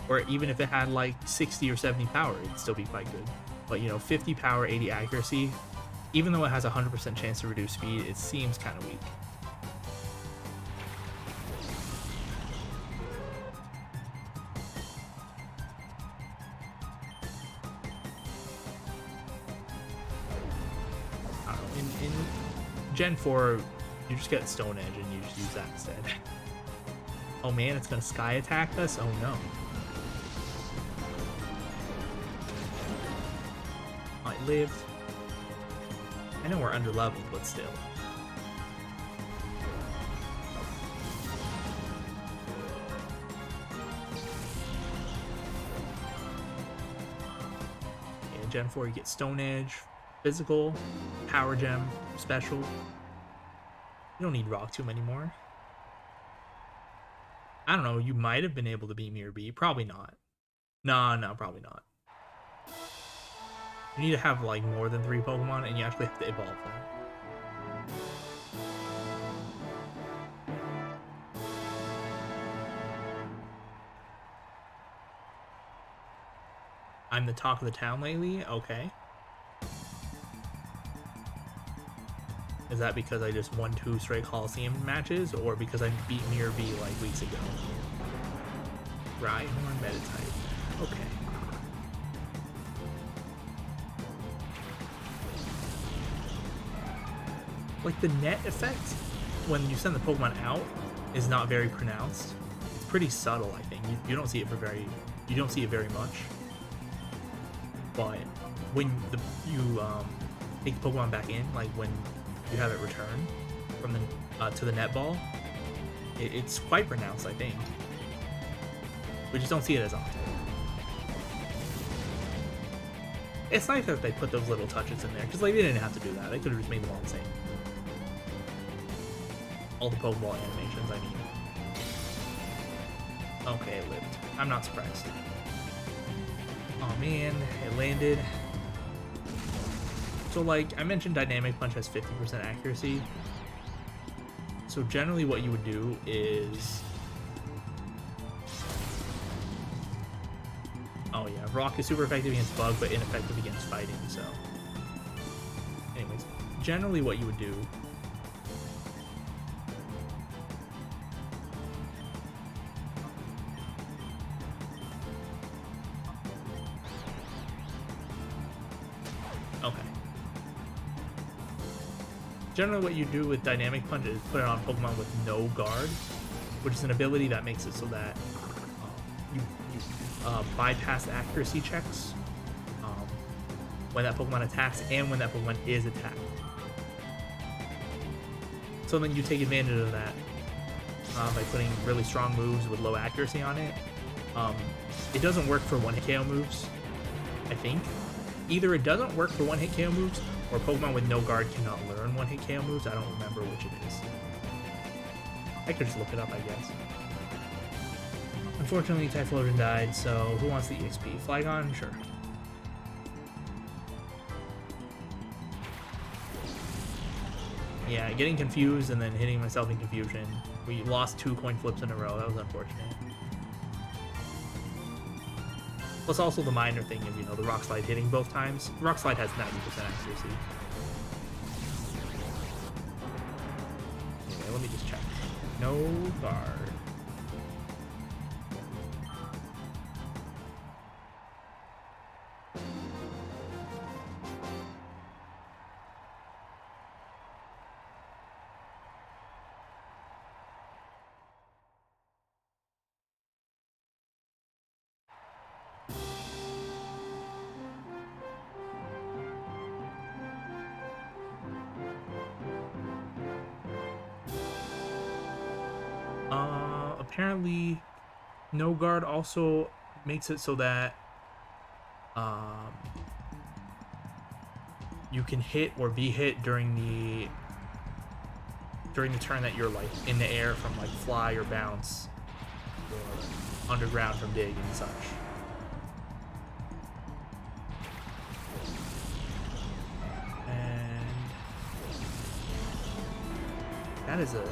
Or even if it had like 60 or 70 power, it'd still be quite good. But you know, 50 power, 80 accuracy, even though it has a 100% chance to reduce speed, it seems kind of weak. In Gen 4, you just get Stone Edge and you just use that instead. Oh man, it's gonna Sky Attack us? Oh no. I lived. I know we're under leveled, but still. In Gen 4, you get Stone Edge, Physical, Power Gem, Special. You don't need Rock Tomb anymore. I don't know, you might have been able to beat Mirror B. Probably not. No, probably not. You need to have like more than 3 Pokemon, and you actually have to evolve them. I'm the talk of the town lately? Okay. Is that because I just won 2 straight Colosseum matches, or because I beat Mirror B like weeks ago? Right, Horn, Meta-type. Okay. Like the net effect when you send the Pokemon out is not very pronounced. It's pretty subtle, I think. You don't see it you don't see it very much. But when you take the Pokemon back in, like when you have it return from the to the net ball, It's quite pronounced, I think. We just don't see it as often. It's nice that they put those little touches in there, because like, they didn't have to do that. They could have just made them all the same. All the Pokeball animations, I mean. Okay, it lived. I'm not surprised. Oh man, it landed. So like, I mentioned Dynamic Punch has 50% accuracy. So generally what you would do is... Oh yeah, Rock is super effective against Bug, but ineffective against fighting, so... Anyways, generally what you would do... Okay. Generally what you do with Dynamic Punch is put it on Pokemon with no guard, which is an ability that makes it so that you bypass accuracy checks when that Pokemon attacks and when that Pokemon is attacked. So then you take advantage of that by putting really strong moves with low accuracy on it. It doesn't work for one-hit KO moves, I think. Either it doesn't work for one-hit KO moves, or Pokemon with no guard cannot learn one-hit KO moves. I don't remember which it is. I could just look it up, I guess. Unfortunately, Typhlosion died, so who wants the EXP? Flygon? Sure. Yeah, getting confused and then hitting myself in confusion. We lost 2 coin flips in a row. That was unfortunate. Plus also the minor thing of, you know, the Rock Slide hitting both times. Rock Slide has 90% accuracy. Anyway, let me just check. No guard. Apparently, no guard also makes it so that you can hit or be hit during the turn that you're like in the air from like fly or bounce, or underground from dig and such. And that is a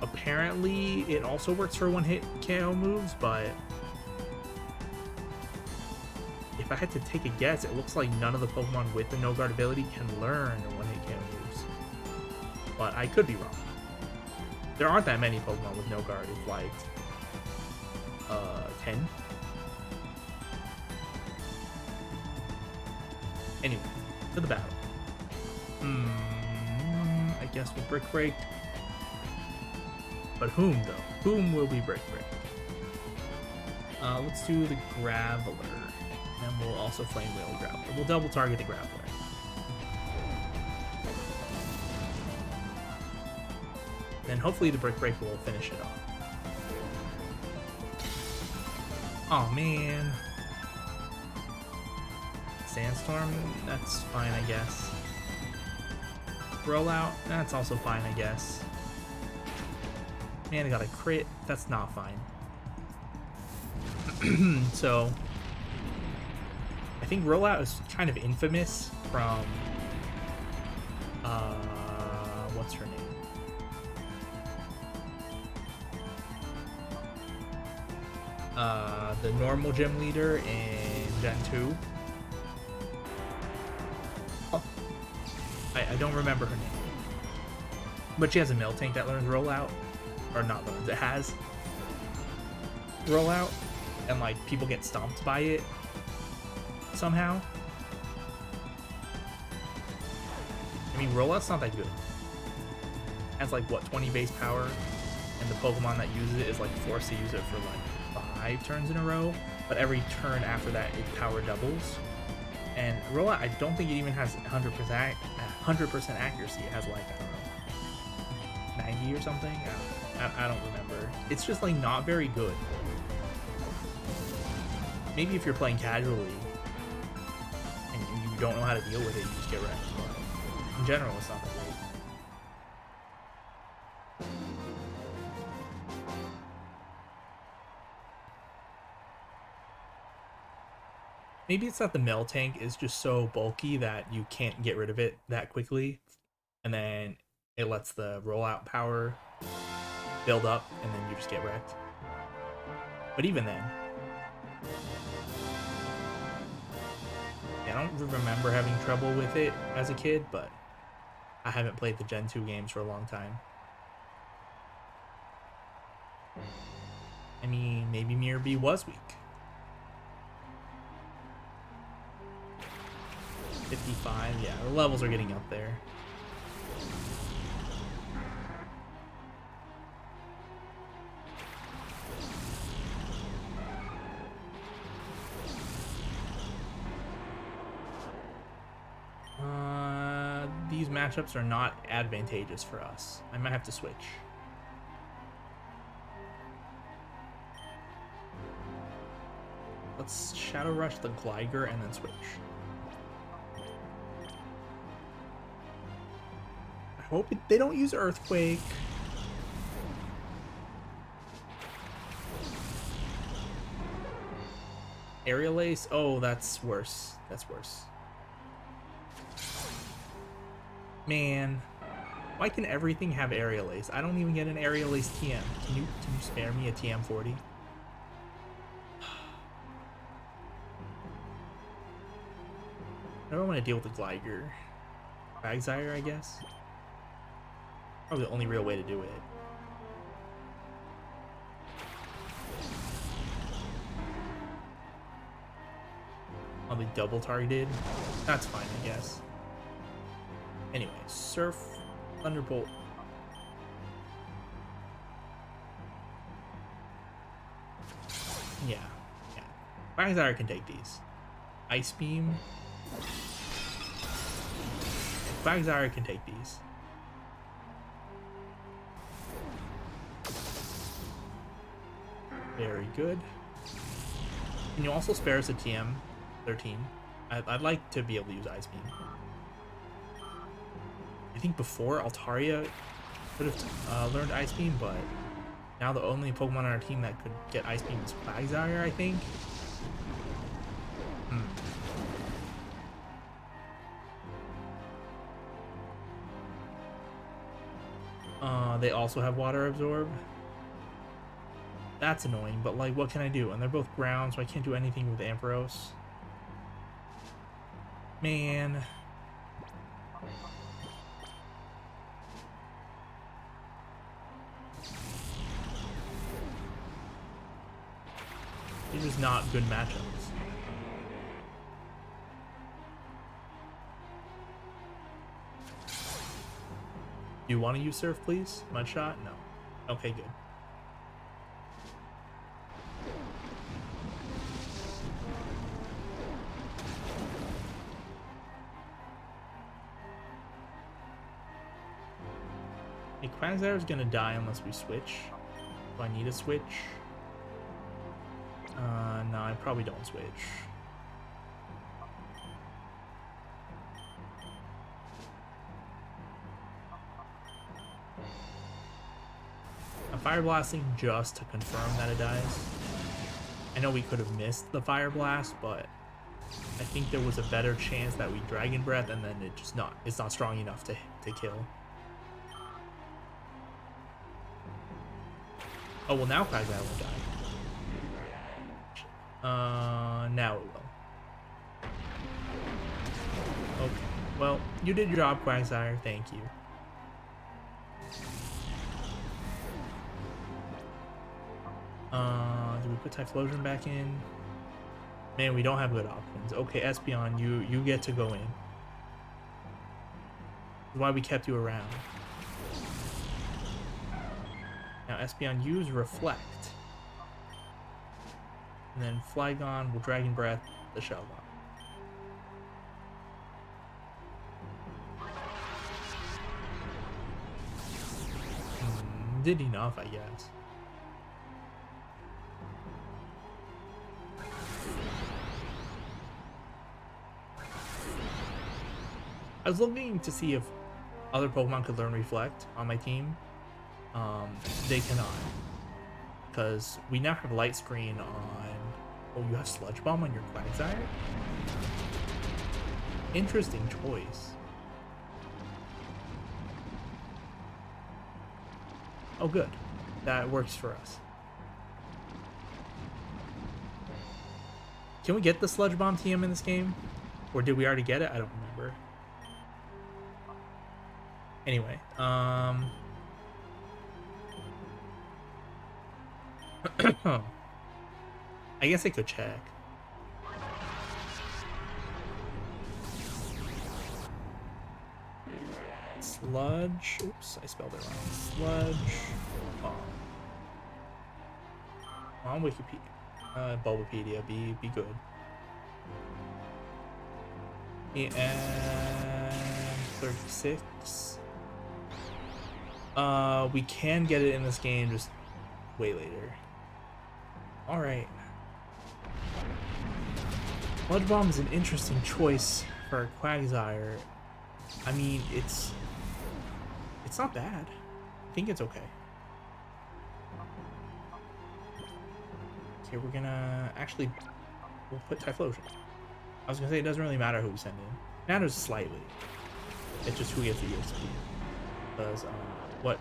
apparently it also works for one-hit KO moves, but if I had to take a guess, it looks like none of the Pokemon with the no-guard ability can learn the one-hit KO moves. But I could be wrong. There aren't that many Pokemon with no guard. It's like 10. Anyway, to the battle. I guess we'll Brick Break. But whom, though? Whom will we Brick Break? Let's do the Graveler. And we'll also Flame Wheel the Graveler. We'll double target the Graveler. Then hopefully the Brick Break will finish it off. Oh man. Sandstorm? That's fine, I guess. Rollout? That's also fine, I guess. Man, I got a crit. That's not fine. So, I think Rollout is kind of infamous from, what's her name? The normal gym leader in Gen 2. Oh. I don't remember her name. But she has a Miltank that learns Rollout. Or not learns, it has Rollout. And like, people get stomped by it somehow. I mean, Rollout's not that good. It has like, what, 20 base power? And the Pokemon that uses it is like forced to use it for like 5 turns in a row. But every turn after that, its power doubles. And rollout, I don't think it even has 100% accuracy. It has like, I don't know, 90 or something. I don't remember. It's just like not very good. Maybe if you're playing casually and you don't know how to deal with it, you just get wrecked. But in general, it's not that great. Maybe it's that the Mel tank is just so bulky that you can't get rid of it that quickly, and then it lets the rollout power build up, and then you just get wrecked. But even then, yeah, I don't remember having trouble with it as a kid, but I haven't played the Gen 2 games for a long time. I mean, maybe Mirror B was weak. 55, yeah, the levels are getting up there. These matchups are not advantageous for us. I might have to switch. Let's Shadow Rush the Glider and then switch. I hope they don't use Earthquake. Aerial Ace? Oh, that's worse. That's worse. Man, why can everything have Aerial Ace? I don't even get an Aerial Ace TM. Can you spare me a TM40? I don't want to deal with the Glider. Quagsire, I guess. Probably the only real way to do it. I'll be double targeted. That's fine, I guess. Anyway, Surf, Thunderbolt. Yeah. Quagsire can take these. Ice Beam. Quagsire can take these. Very good. Can you also spare us a TM 13? I'd like to be able to use Ice Beam. I think before Altaria could have learned Ice Beam, but now the only Pokemon on our team that could get Ice Beam is Quagsire, I think. They also have Water Absorb. That's annoying, but like, what can I do? And they're both ground, so I can't do anything with Ampharos. Man. They're just not good matchups. Do you want to use Surf, please? Mudshot? No. Okay, good. Hey, Quagsire's gonna die unless we switch. Do I need a switch? No, I probably don't switch. I'm Fire Blasting just to confirm that it dies. I know we could have missed the Fire Blast, but I think there was a better chance that we Dragon Breath and then it's not strong enough to kill. Oh, well, now Quagsire will die. Now it will. Okay. Well, you did your job, Quagsire. Thank you. Do we put Typhlosion back in? Man, we don't have good options. Okay, Espeon, you get to go in. That's why we kept you around. Now, Espeon, use Reflect. And then Flygon will Dragon Breath the Shelgon. Did enough, I guess. I was looking to see if other Pokemon could learn Reflect on my team. They cannot. Because we now have Light Screen on... Oh, you have Sludge Bomb on your Quagsire? Interesting choice. Oh, good. That works for us. Can we get the Sludge Bomb TM in this game? Or did we already get it? I don't remember. Anyway, I guess I could check. Sludge. Oops, I spelled it wrong. Sludge. On Wikipedia. Bulbapedia. Be good. And 36. We can get it in this game, just way later. Alright. Sludge Bomb is an interesting choice for a Quagsire. I mean, it's not bad. I think it's okay. Okay, we're gonna actually we'll put Typhlosion. I was gonna say it doesn't really matter who we send in. It matters slightly. It's just who gets the EXP. Because what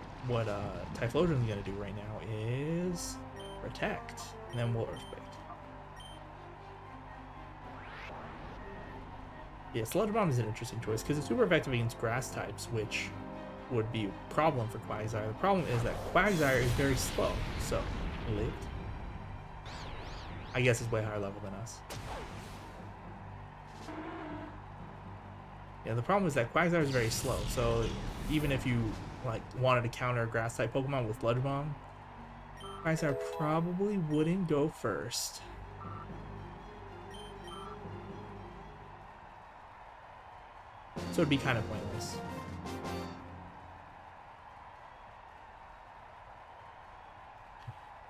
Typhlosion is gonna do right now is protect, and then we'll Earthquake. Yeah, Sludge Bomb is an interesting choice because it's super effective against grass types, which would be a problem for Quagsire. The problem is that Quagsire is very slow, so Lift. I guess it's way higher level than us. Yeah, the problem is that Quagsire is very slow, so even if you like wanted to counter a grass type Pokemon with Sludge Bomb, Quagsire probably wouldn't go first. So it'd be kind of pointless.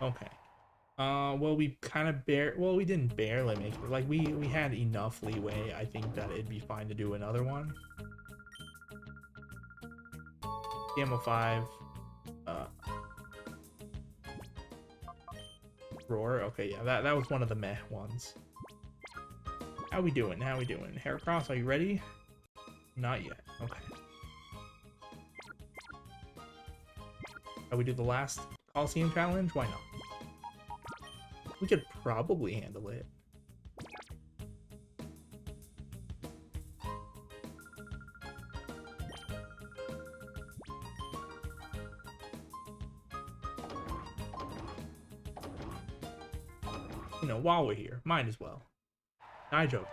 Okay. Well, we kind of we didn't barely make it. Like, we had enough leeway. I think that it'd be fine to do another one. Demo 5. Roar. Okay, yeah, that was one of the meh ones. How we doing? How we doing? Heracross, are you ready? Not yet. Okay. How we do the last Colosseum challenge? Why not? We could probably handle it. You know, while we're here, might as well. Die Joker.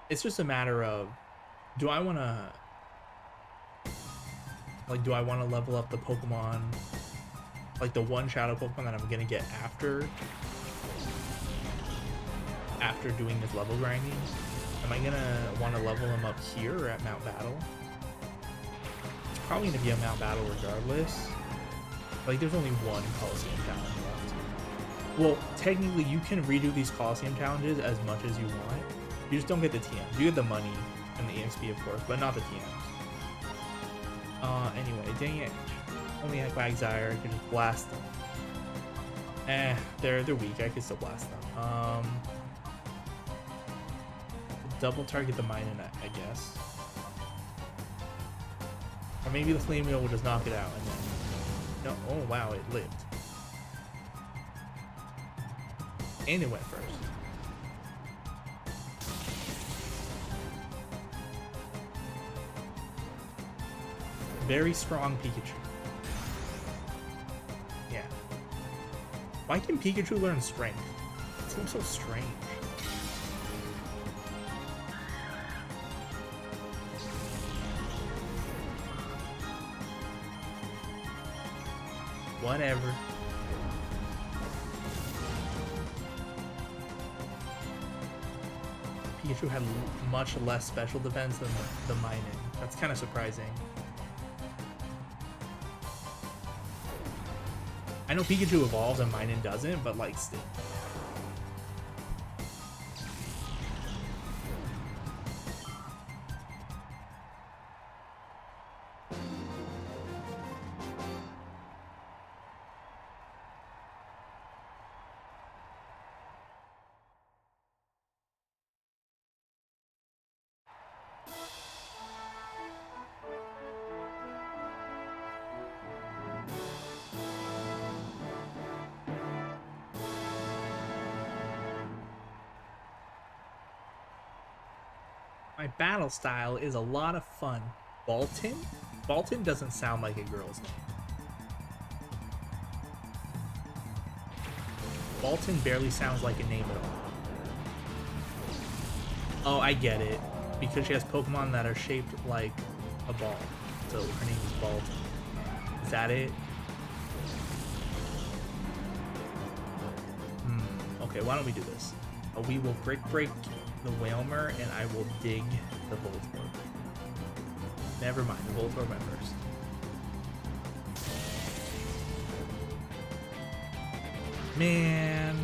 It's just a matter of, do I want to level up the Pokemon, like the one Shadow Pokemon that I'm going to get after doing this level grinding? Am I going to want to level them up here or at Mount Battle? It's probably going to be a Mount Battle regardless. Like, there's only one Colosseum challenge left. Well, technically, you can redo these Colosseum challenges as much as you want. You just don't get the TMs. You get the money and the EXP, of course, but not the TMs. Anyway, dang it. Only had Quagsire. I could just blast them. They're weak. I could still blast them. Double target the Minun, I guess. Or maybe the Flame Wheel will just knock it out and then... No, oh wow, it lived. And it went first. Very strong Pikachu. Yeah. Why can Pikachu learn Strength? It seems so strange. Whatever. Pikachu had much less special defense than the Minun. That's kind of surprising. I know Pikachu evolves and Minun doesn't, but like still. My battle style is a lot of fun. Balton? Balton doesn't sound like a girl's name. Balton barely sounds like a name at all. Oh, I get it. Because she has Pokemon that are shaped like a ball. So her name is Balton. Is that it? Okay, why don't we do this? We will break the Wailmer, and I will dig the Voltorb. Never mind, the Voltorb went first. Man.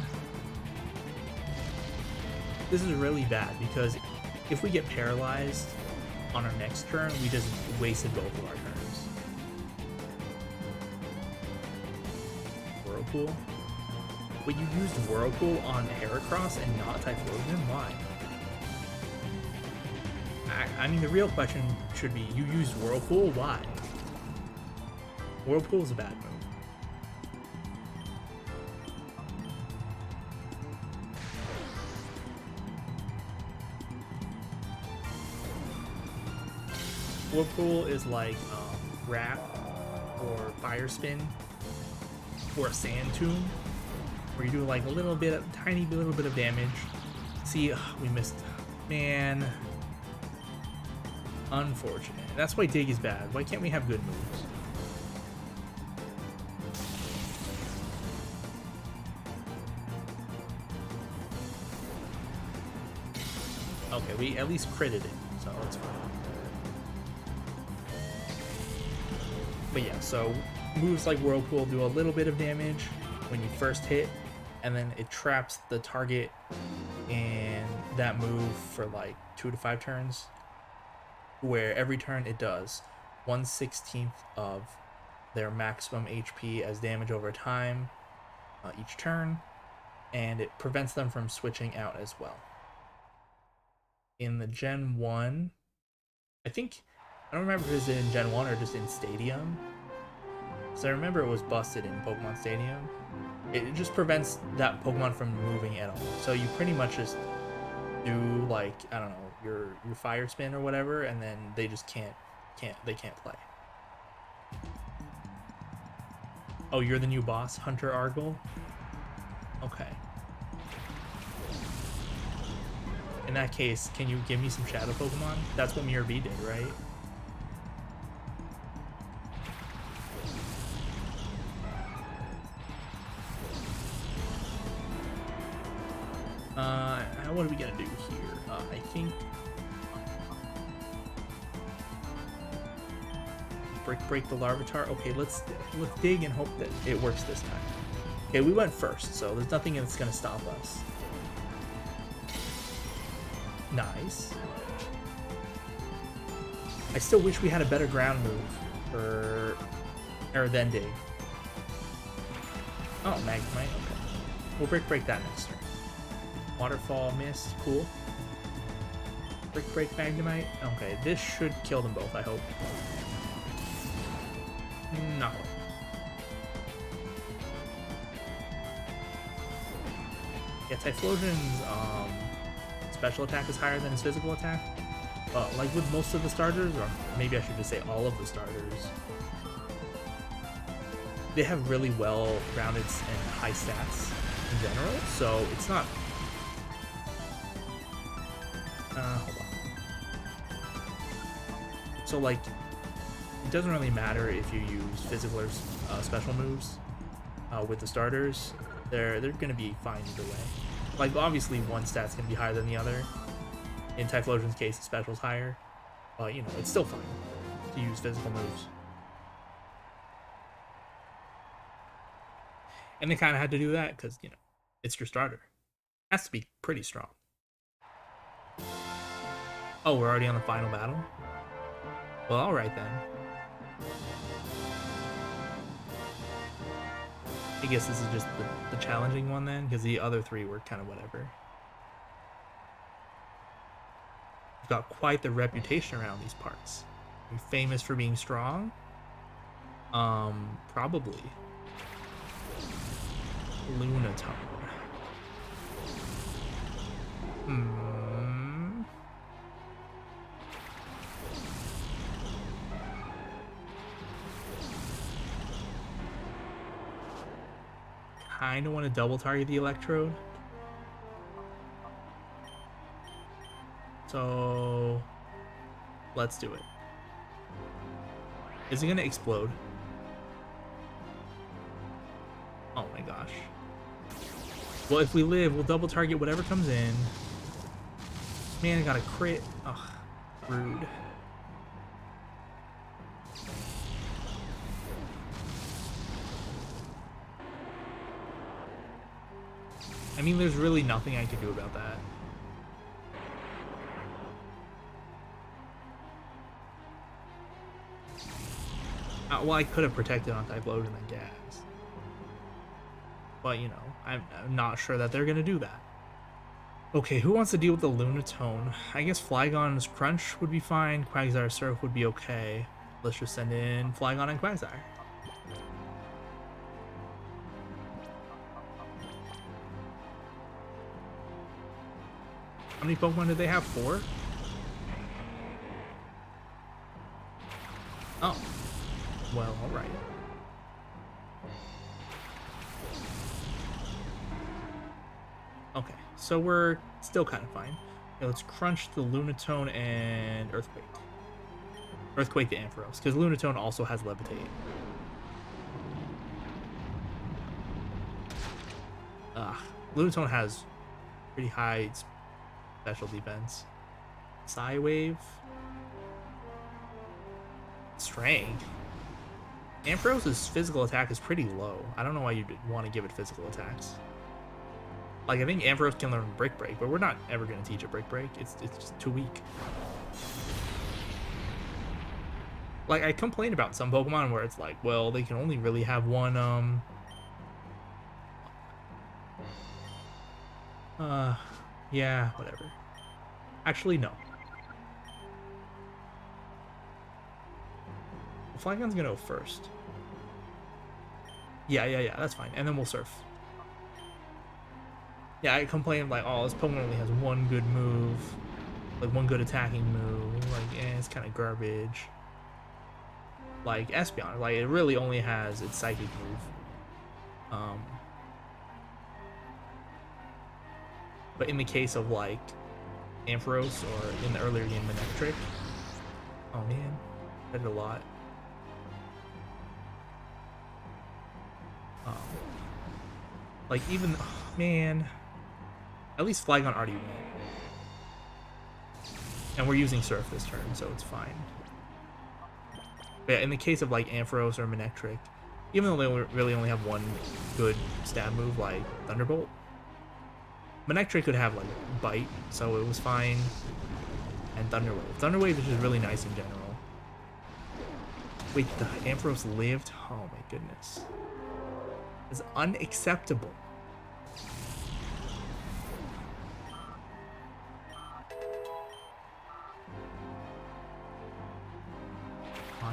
This is really bad, because if we get paralyzed on our next turn, we just wasted both of our turns. Whirlpool? But you used Whirlpool on Heracross and not Typhlosion? Why? I mean, the real question should be, you used Whirlpool? Why? Whirlpool is a bad move. Whirlpool is like Wrap or Fire Spin or a Sand Tomb, where you do like a little bit of tiny little bit of damage. See, we missed. Man, unfortunate. That's why Dig is bad. Why can't we have good moves? Okay, we at least critted it, so that's fine. But yeah, so moves like Whirlpool do a little bit of damage when you first hit, and then it traps the target in that move for like 2 to 5 turns, where every turn it does 1/16 of their maximum HP as damage over time each turn, and it prevents them from switching out as well. In the Gen 1, I don't remember if it was in Gen 1 or just in Stadium. So I remember it was busted in Pokemon Stadium. It just prevents that Pokemon from moving at all. So you pretty much just do like, I don't know, your Fire Spin or whatever, and then they just can't play. Oh, you're the new boss, Hunter Argle? Okay. In that case, can you give me some Shadow Pokemon? That's what Mirror V did, right? What are we gonna do here? I think break the Larvitar. Okay, let's dig and hope that it works this time. Okay, we went first, so there's nothing that's gonna stop us. Nice. I still wish we had a better ground move for than dig. Oh, Magnemite. Okay, we'll break that next turn. Waterfall, Mist, cool. Break Magnemite. Okay, this should kill them both, I hope. No. Yeah, Typhlosion's special attack is higher than his physical attack. Like with most of the starters, or maybe I should just say all of the starters, they have really well-rounded and high stats in general, so it's not... hold on. So, like, it doesn't really matter if you use physical or special moves with the starters. They're gonna be fine either way. Like, obviously one stat's gonna be higher than the other, In Typhlosion's case, the special's higher. But, you know, it's still fine to use physical moves. And they kind of had to do that because, you know, it's your starter. It has to be pretty strong. Oh, we're already on the final battle? Well, alright then. I guess this is just the challenging one then, because the other three were kind of whatever. You've got quite the reputation around these parts. Are you famous for being strong? Probably. Lunatone. Kinda want to double target the electrode. So let's do it. Is it gonna explode? Oh my gosh. Well, if we live, we'll double target whatever comes in. Man, I got a crit. Ugh, rude. I mean, there's really nothing I can do about that. Well, I could have protected on Typhlosion and gas. But, you know, I'm not sure that they're going to do that. Okay, who wants to deal with the Lunatone? I guess Flygon's Crunch would be fine. Quagsire Surf would be okay. Let's just send in Flygon and Quagsire. How many Pokemon did they have? 4? Oh. Well, alright. Okay, so we're still kind of fine. Okay, let's crunch the Lunatone and Earthquake. Earthquake the Ampharos, because Lunatone also has Levitate. Lunatone has pretty high special defense. Psywave. Strength. Ampharos' physical attack is pretty low. I don't know why you'd want to give it physical attacks. Like, I think Ampharos can learn Brick Break, but we're not ever going to teach it Brick Break. It's just too weak. Like, I complain about some Pokemon where it's like, well, they can only really have one, yeah, whatever. Actually, no. Flygon's gonna go first. Yeah, that's fine. And then we'll surf. Yeah, I complain like, oh, this Pokemon only has one good move. Like, one good attacking move. Like, it's kind of garbage. Like, Espeon, like, it really only has its Psychic move. But in the case of, like, Ampharos, or in the earlier game, Manectric, oh man, that did a lot. Like, even, oh, man, at least Flygon already went. And we're using Surf this turn, so it's fine. But yeah, in the case of, like, Ampharos or Manectric, even though they really only have one good stab move, like Thunderbolt, Manectric could have, like, Bite, so it was fine. And Thunderwave. Thunderwave is just really nice in general. Wait, the Ampharos lived? Oh my goodness. It's unacceptable.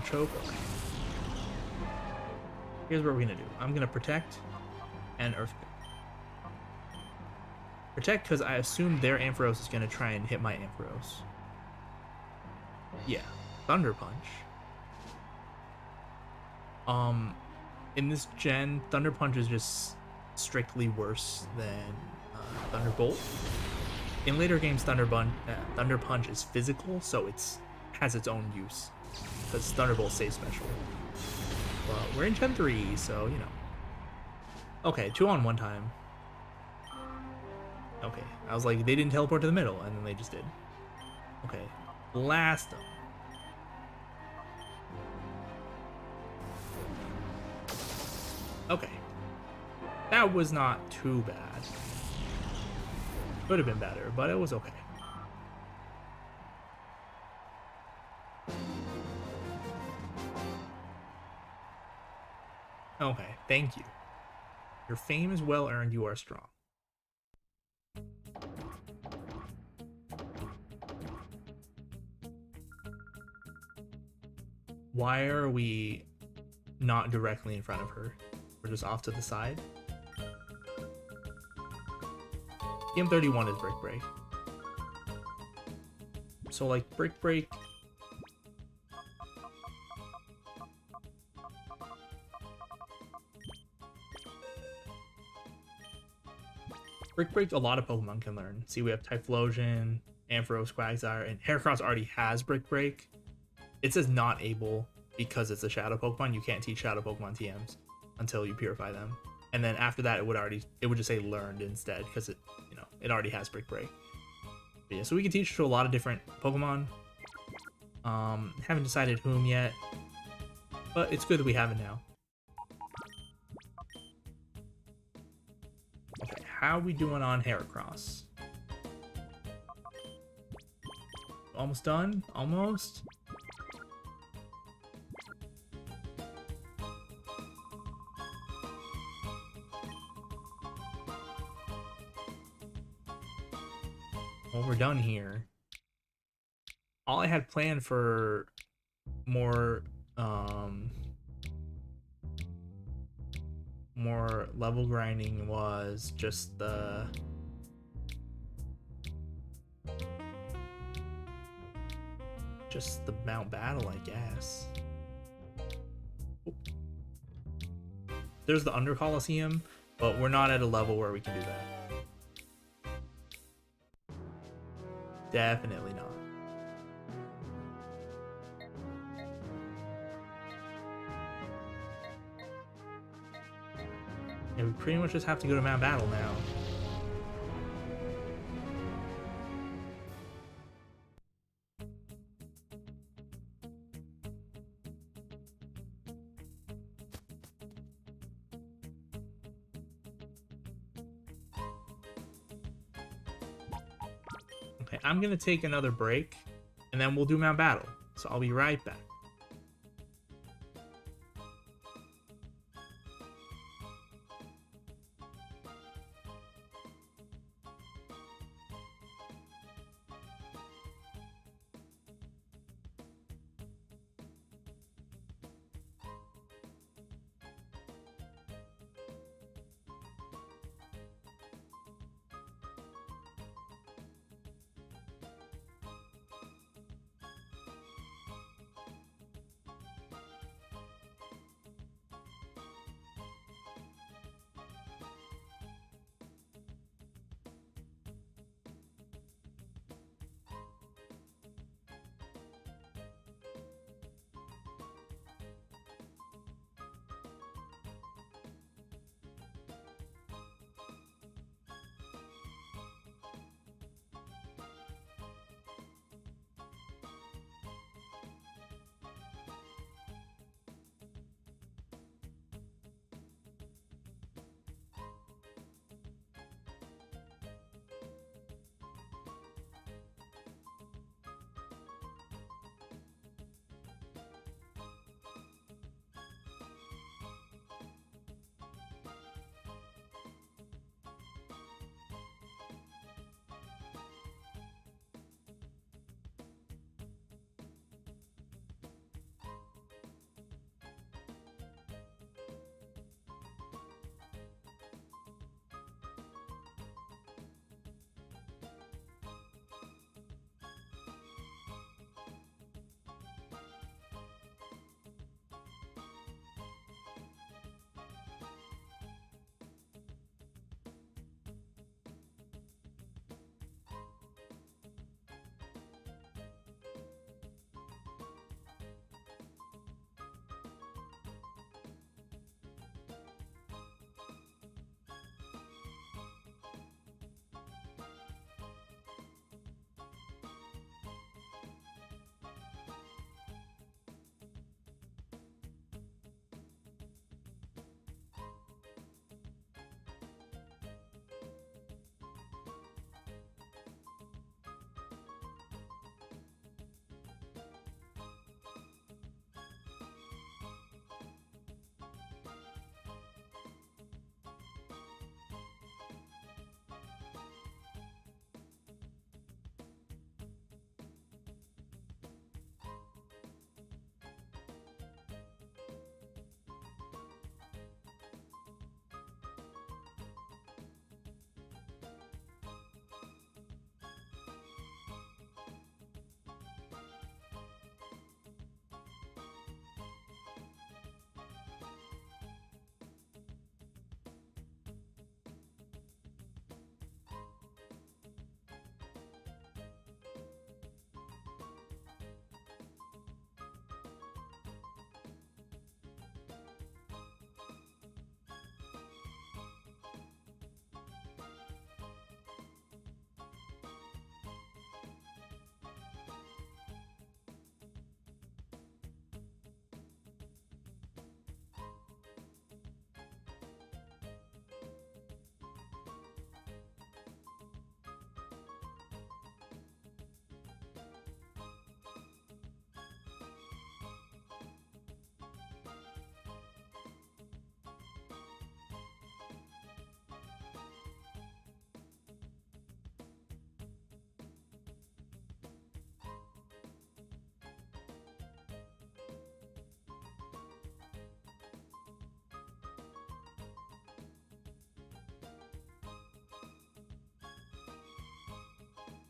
Choke. Okay. Here's what we're gonna do. I'm gonna protect and Earthquake. Protect because I assume their Ampharos is gonna try and hit my Ampharos. Yeah, Thunder Punch. In this gen, Thunder Punch is just strictly worse than Thunderbolt. In later games, Thunder Punch is physical, so it's has its own use. Because Thunderbolt stays special. Well, we're in Gen 3, so, you know. Okay, 2 on 1 time. Okay, I was like, they didn't teleport to the middle, and then they just did. Okay, blast them. Okay, that was not too bad. Could have been better, but it was okay. Okay, thank you. Your fame is well earned, you are strong. Why are we not directly in front of her? We're just off to the side. TM31 is Brick Break. So like Brick Break. Brick Break, a lot of Pokemon can learn. See, we have Typhlosion, Ampharos, Quagsire, and Heracross already has Brick Break. It says not able because it's a Shadow Pokemon. You can't teach Shadow Pokemon TMs until you purify them. And then after that, it would just say learned instead because it already has Brick Break. But yeah, so we can teach to a lot of different Pokemon. Haven't decided whom yet, but it's good that we have it now. Okay, how are we doing on Heracross? Almost done? Almost? Well, we're done here. All I had planned for more level grinding was just the Mount Battle, I guess. Oh. There's the Under Colosseum, but we're not at a level where we can do that. Definitely not. Yeah, we pretty much just have to go to Mount Battle now. Okay, I'm gonna take another break, and then we'll do Mount Battle. So I'll be right back.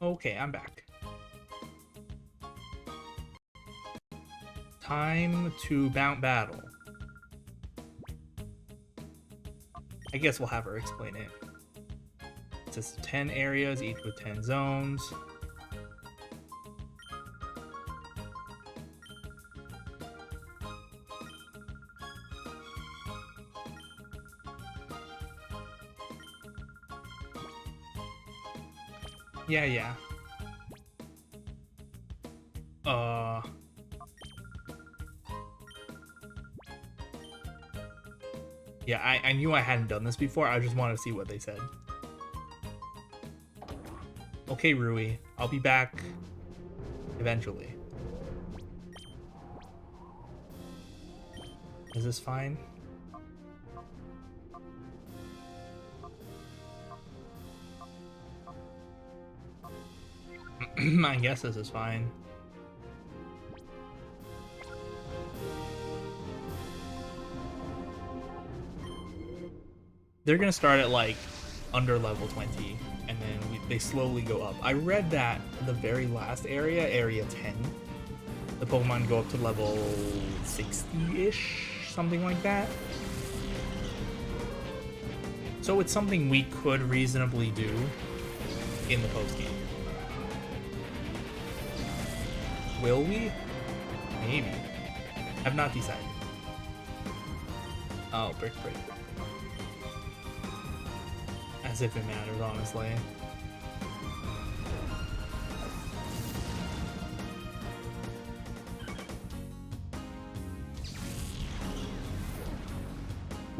Okay, I'm back. Time to mount battle. I guess we'll have her explain it. It says 10 areas, each with 10 zones. Yeah. Yeah, I knew I hadn't done this before. I just wanted to see what they said. Okay, Rui. I'll be back eventually. Is this fine? I guess this is fine. They're gonna start at like under level 20, and then they slowly go up. I read that the very last area, area 10, the Pokemon go up to level 60-ish, something like that. So it's something we could reasonably do in the post game. Will we? Maybe. I've not decided. Oh, brick. As if it matters, honestly.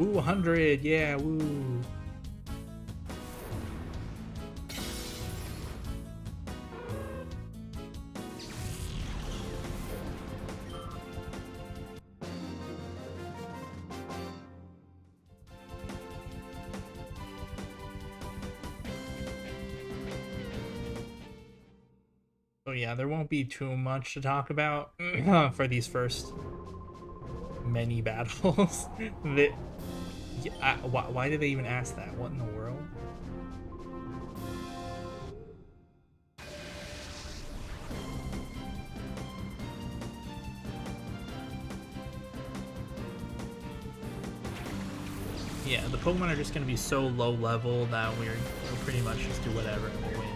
Ooh, 100, yeah, woo. So yeah, there won't be too much to talk about for these first many battles. Why did they even ask that? What in the world? Yeah, the Pokemon are just going to be so low level that we'll pretty much just do whatever and we'll win.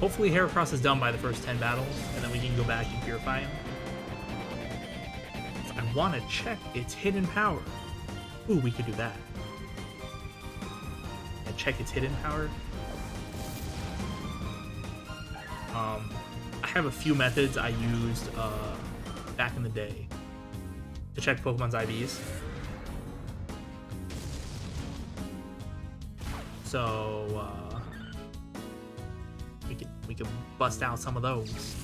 Hopefully Heracross is done by the first 10 battles, and then we can go back and purify him. I want to check its hidden power. Ooh, we could do that. And check its hidden power. I have a few methods I used back in the day to check Pokemon's IVs. So we could bust out some of those.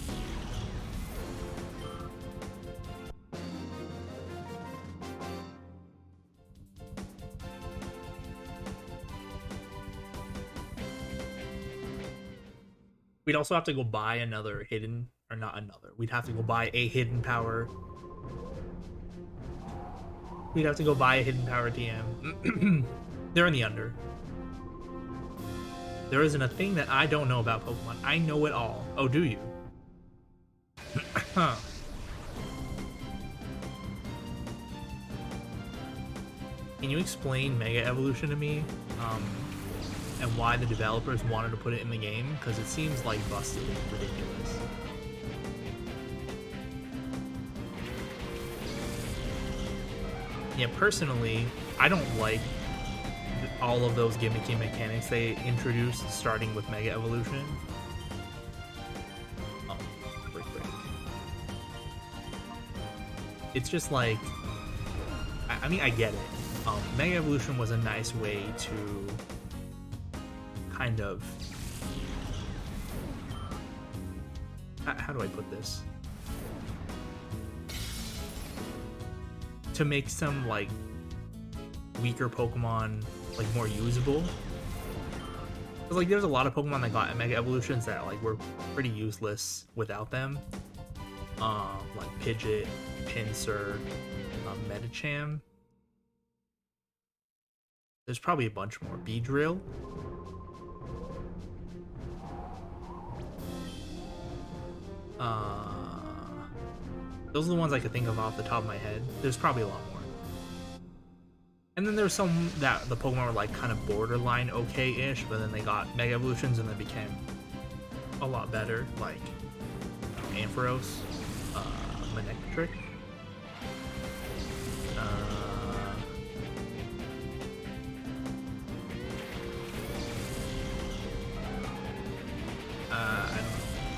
We'd also have to go buy another hidden, or not another. We'd have to go buy a hidden power. We'd have to go buy a hidden power TM. They're in the under. There isn't a thing that I don't know about Pokemon. I know it all. Oh, do you? Huh. Can you explain Mega Evolution to me? And why the developers wanted to put it in the game? Because it seems like busted and ridiculous. Yeah, personally, I don't like all of those gimmicky mechanics they introduced, starting with Mega Evolution. Oh, break. It's just like, I mean, I get it. Mega Evolution was a nice way to kind of, how do I put this? To make some like weaker Pokemon like more usable. Cause like there's a lot of Pokemon that got Mega Evolutions that like were pretty useless without them. Like Pidgeot, Pinsir, Medicham. There's probably a bunch more. Beedrill. Those are the ones I could think of off the top of my head. There's probably a lot more. And then there's some that the Pokemon were like kind of borderline okay-ish, but then they got Mega Evolutions and then became a lot better, like Ampharos, Manectric. I don't know.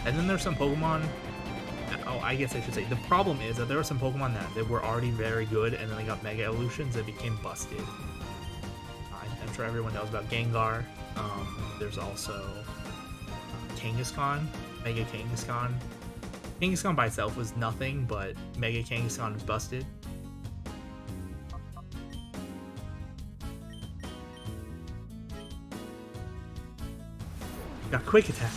And then there's some Pokemon. Oh, I guess I should say the problem is that there were some Pokemon that were already very good, and then they got Mega Evolutions and became busted. I'm sure everyone knows about Gengar. There's also Kangaskhan, Mega Kangaskhan. Kangaskhan by itself was nothing, but Mega Kangaskhan was busted. Got Quick Attack.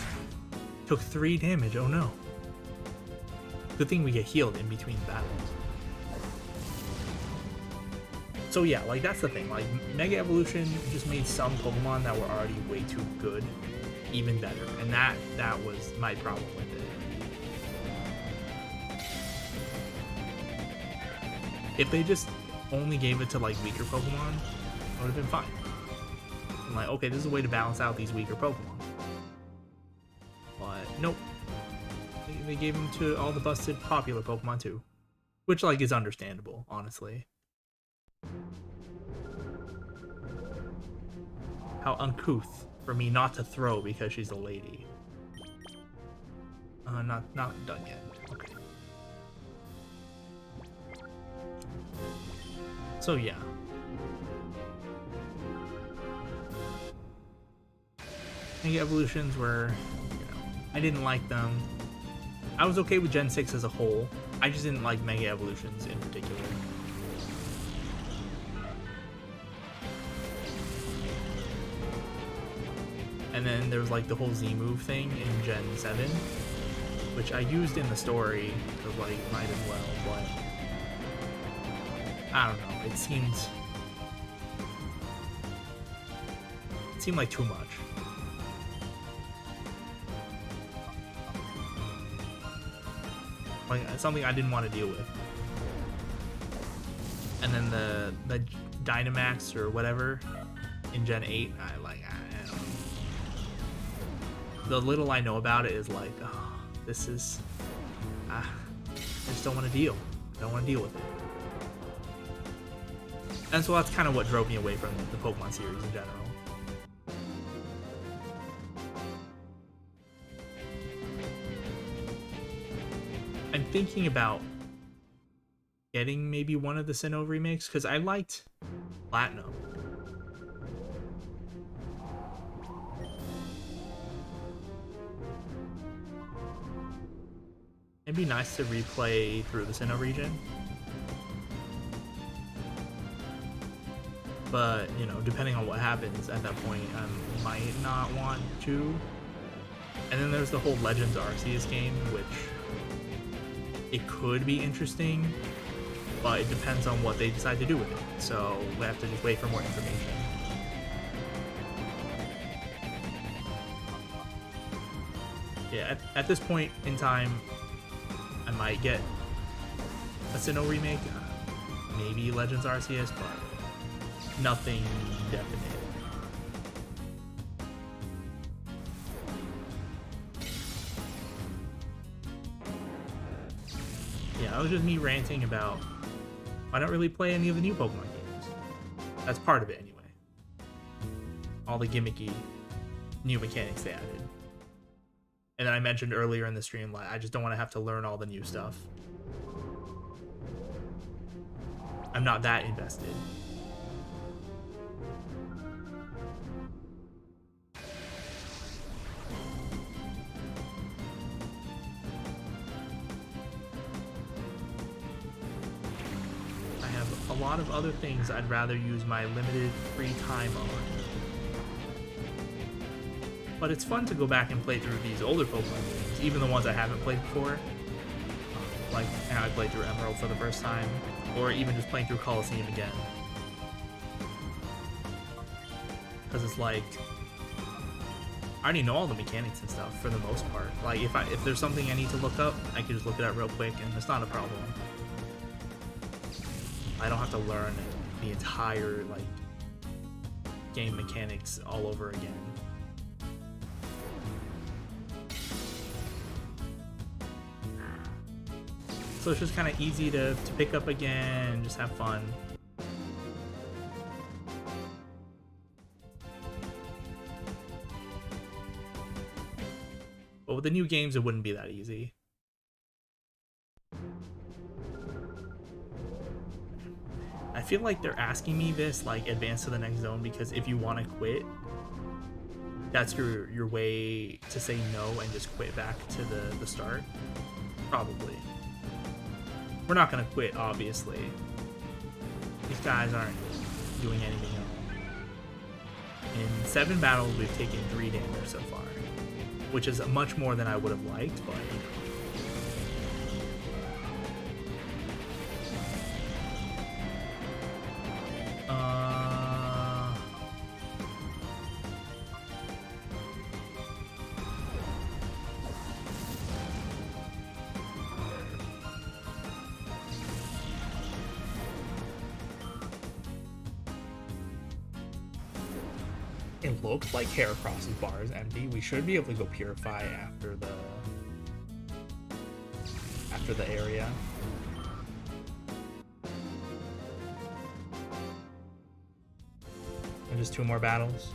Took 3 damage, oh no. Good thing we get healed in between battles. So yeah, like that's the thing, like Mega Evolution just made some Pokemon that were already way too good even better, and that was my problem with it. If they just only gave it to like weaker Pokemon, it would have been fine. I'm like, okay, this is a way to balance out these weaker Pokemon. But nope. They gave them to all the busted popular Pokemon too. Which like is understandable, honestly. How uncouth for me not to throw because she's a lady. Not done yet. Okay. So yeah. Mega Evolutions were, I didn't like them. I was okay with Gen 6 as a whole. I just didn't like Mega Evolutions in particular. And then there was like the whole Z-move thing in Gen 7, which I used in the story, because like might as well, but I don't know, it seemed like too much. Like something I didn't want to deal with. And then the Dynamax or whatever in Gen 8, I don't know. The little I know about it is like, oh, this is, I just don't want to deal. I don't want to deal with it. And so that's kind of what drove me away from the Pokemon series in general. I'm thinking about getting maybe one of the Sinnoh remakes, because I liked Platinum. It'd be nice to replay through the Sinnoh region. But, you know, depending on what happens at that point, I might not want to. And then there's the whole Legends Arceus game, which it could be interesting, but it depends on what they decide to do with it. So we have to just wait for more information. Yeah, at this point in time, I might get a Sinnoh remake, maybe Legends Arceus, but nothing definite. Yeah, that was just me ranting about I don't really play any of the new Pokemon games. That's part of it anyway. All the gimmicky new mechanics they added. And then I mentioned earlier in the stream, like, I just don't want to have to learn all the new stuff. I'm not that invested. I have a lot of other things I'd rather use my limited free time on. But it's fun to go back and play through these older Pokemon games, even the ones I haven't played before. Like how I played through Emerald for the first time, or even just playing through Colosseum again. because it's like I already know all the mechanics and stuff for the most part. Like if there's something I need to look up, I can just look it up real quick, and it's not a problem. I don't have to learn the entire like game mechanics all over again. So it's just kind of easy to pick up again and just have fun. But with the new games, it wouldn't be that easy. I feel like they're asking me this, like, advance to the next zone, because if you want to quit, that's your way to say no and just quit back to the start. Probably. We're not going to quit, obviously. These guys aren't doing anything else. In 7 battles, we've taken 3 damage so far, which is much more than I would have liked, but... It looks like Heracross's bar is empty. We should be able to go purify after the area. And just 2 more battles.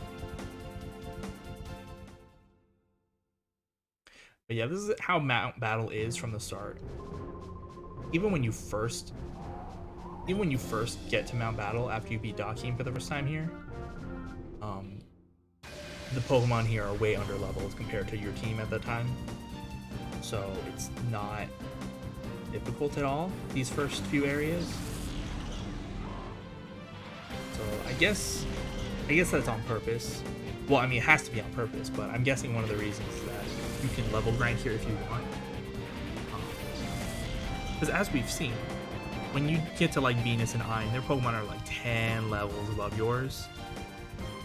But yeah, this is how Mount Battle is from the start. Even when you first get to Mount Battle after you beat Dakim for the first time here, the Pokemon here are way under leveled compared to your team at the time. So it's not difficult at all, these first few areas. So I guess that's on purpose. Well, I mean, it has to be on purpose, but I'm guessing one of the reasons is that you can level grind here if you want. Because as we've seen, when you get to like Venus and Ein, their Pokemon are like 10 levels above yours.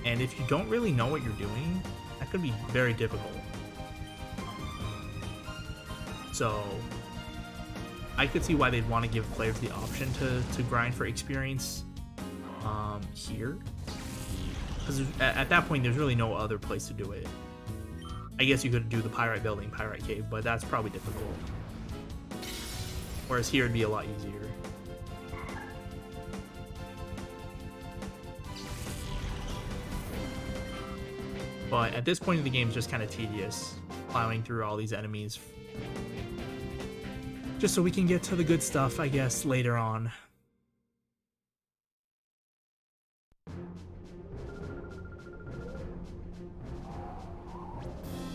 And if you don't really know what you're doing, that could be very difficult. So I could see why they'd want to give players the option to grind for experience here. Because at that point, there's really no other place to do it. I guess you could do the Pyrite Building, Pyrite Cave, but that's probably difficult. Whereas here, it'd be a lot easier. But at this point in the game, it's just kind of tedious plowing through all these enemies. Just so we can get to the good stuff, I guess, later on.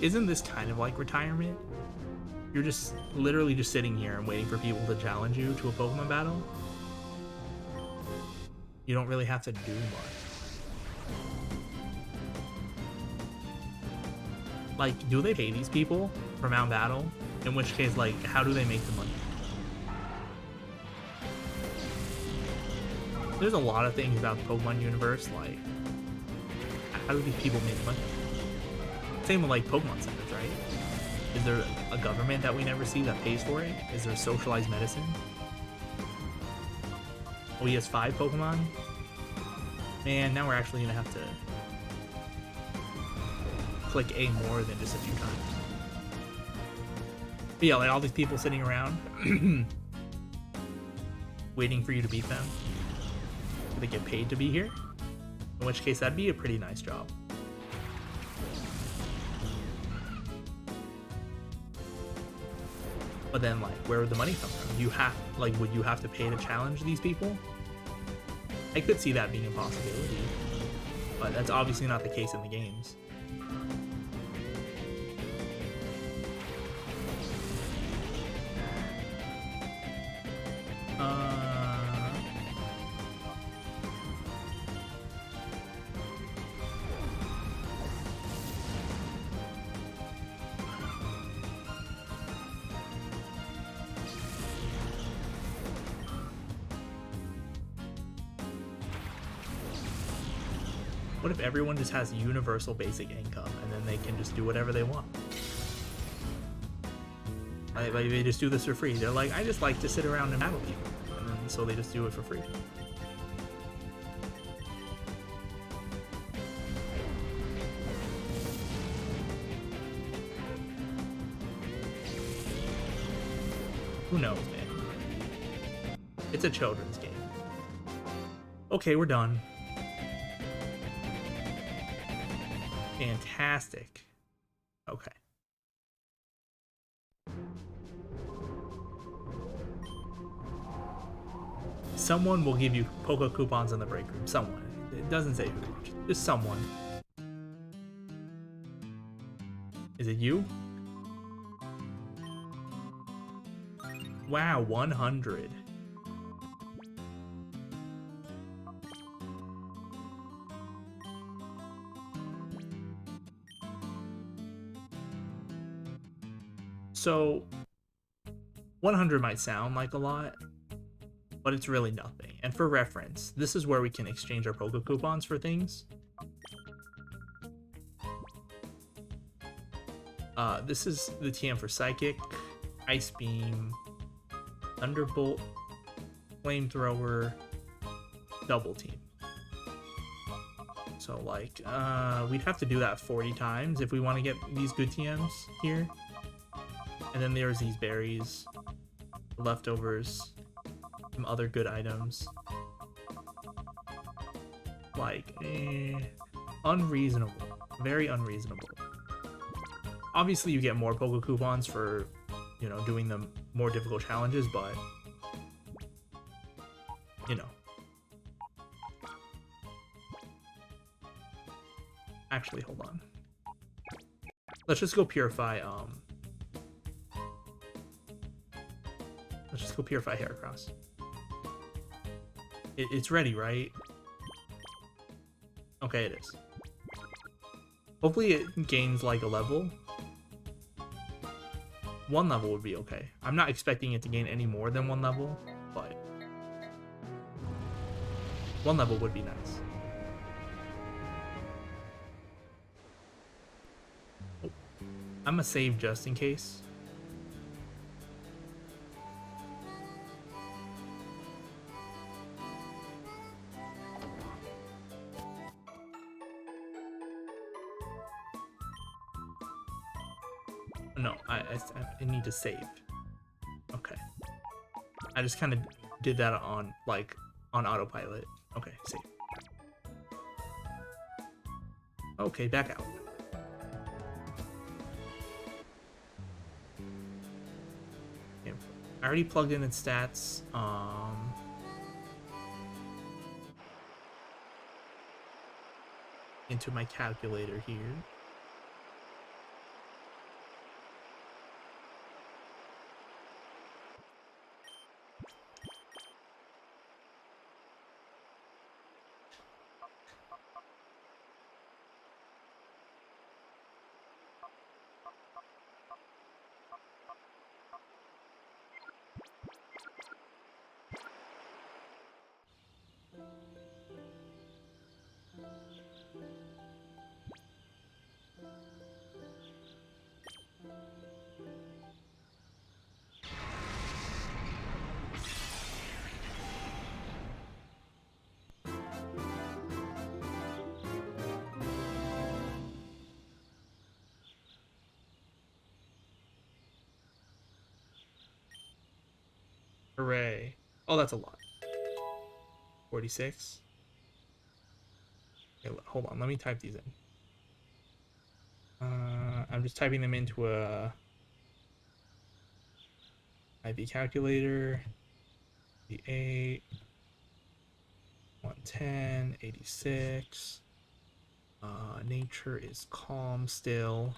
Isn't this kind of like retirement? You're just literally just sitting here and waiting for people to challenge you to a Pokemon battle. You don't really have to do much. Like, do they pay these people for Mount Battle? In which case, like, how do they make the money? There's a lot of things about the Pokemon universe, like, how do these people make money? Same with, like, Pokemon centers, right? Is there a government that we never see that pays for it? Is there socialized medicine? Oh, he has 5 Pokemon? Man, now we're actually gonna have to click A more than just a few times. But yeah, like all these people sitting around waiting for you to beat them. Do they get paid to be here? In which case, that'd be a pretty nice job. But then, like, where would the money come from? Would you have to pay to challenge these people? I could see that being a possibility, but that's obviously not the case in the games. What if everyone just has universal basic income and then they can just do whatever they want? Like they just do this for free. They're like, I just like to sit around and battle people, and then so they just do it for free. Who knows, man? It's a children's game. Okay, we're done. Fantastic. Okay. Someone will give you Poké coupons in the break room. Someone. It doesn't say who. Just someone. Is it you? Wow, 100. So, 100 might sound like a lot, but it's really nothing. And for reference, this is where we can exchange our Poké coupons for things. This is the TM for Psychic, Ice Beam, Thunderbolt, Flamethrower, Double Team. So like, we'd have to do that 40 times if we want to get these good TMs here. And then there's these berries, leftovers, some other good items. Like, unreasonable. Very unreasonable. Obviously, you get more Poké coupons for, you know, doing the more difficult challenges, but, you know. Actually, hold on. Let's just go purify, let's just go purify Heracross. It's ready, right? Okay, it is. Hopefully it gains, like, a level. 1 level would be okay. I'm not expecting it to gain any more than 1 level, but 1 level would be nice. Oh. I'm gonna save just in case. No, I need to save. Okay. I just kind of did that on, like, on autopilot. Okay, save. Okay, back out. Okay. I already plugged in its stats. Into my calculator here. Hooray. Oh, that's a lot. 46. Okay, hold on, let me type these in. I'm just typing them into a IV calculator. 88, 110, 86. Nature is calm still.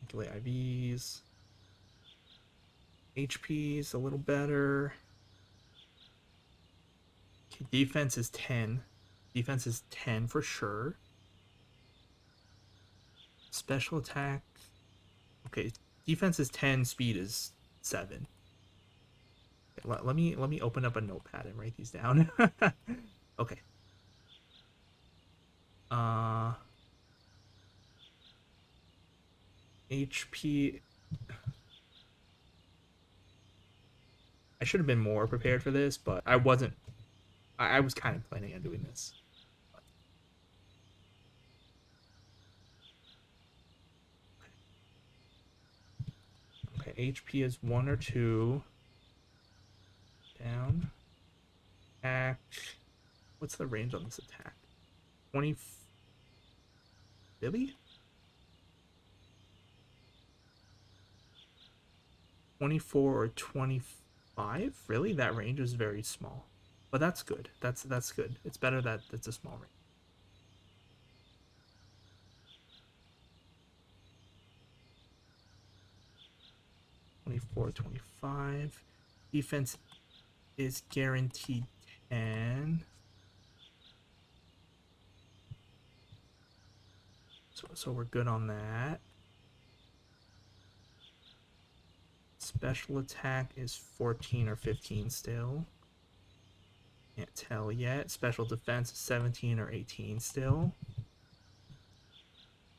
Calculate IVs. HP is a little better. Okay, defense is 10. Defense is 10 for sure. Special attack. Okay, defense is 10, speed is 7. Okay, let me open up a notepad and write these down. Okay. HP. I should have been more prepared for this, but I wasn't. I was kind of planning on doing this. Okay, HP is 1 or 2. Down. Attack. What's the range on this attack? 20. Really? 24 or 25? Really? That range is very small. But that's good. That's good. It's better that it's a small range. 24, 25. Defense is guaranteed 10. So we're good on that. Special attack is 14 or 15 still. Can't tell yet. Special defense is 17 or 18 still.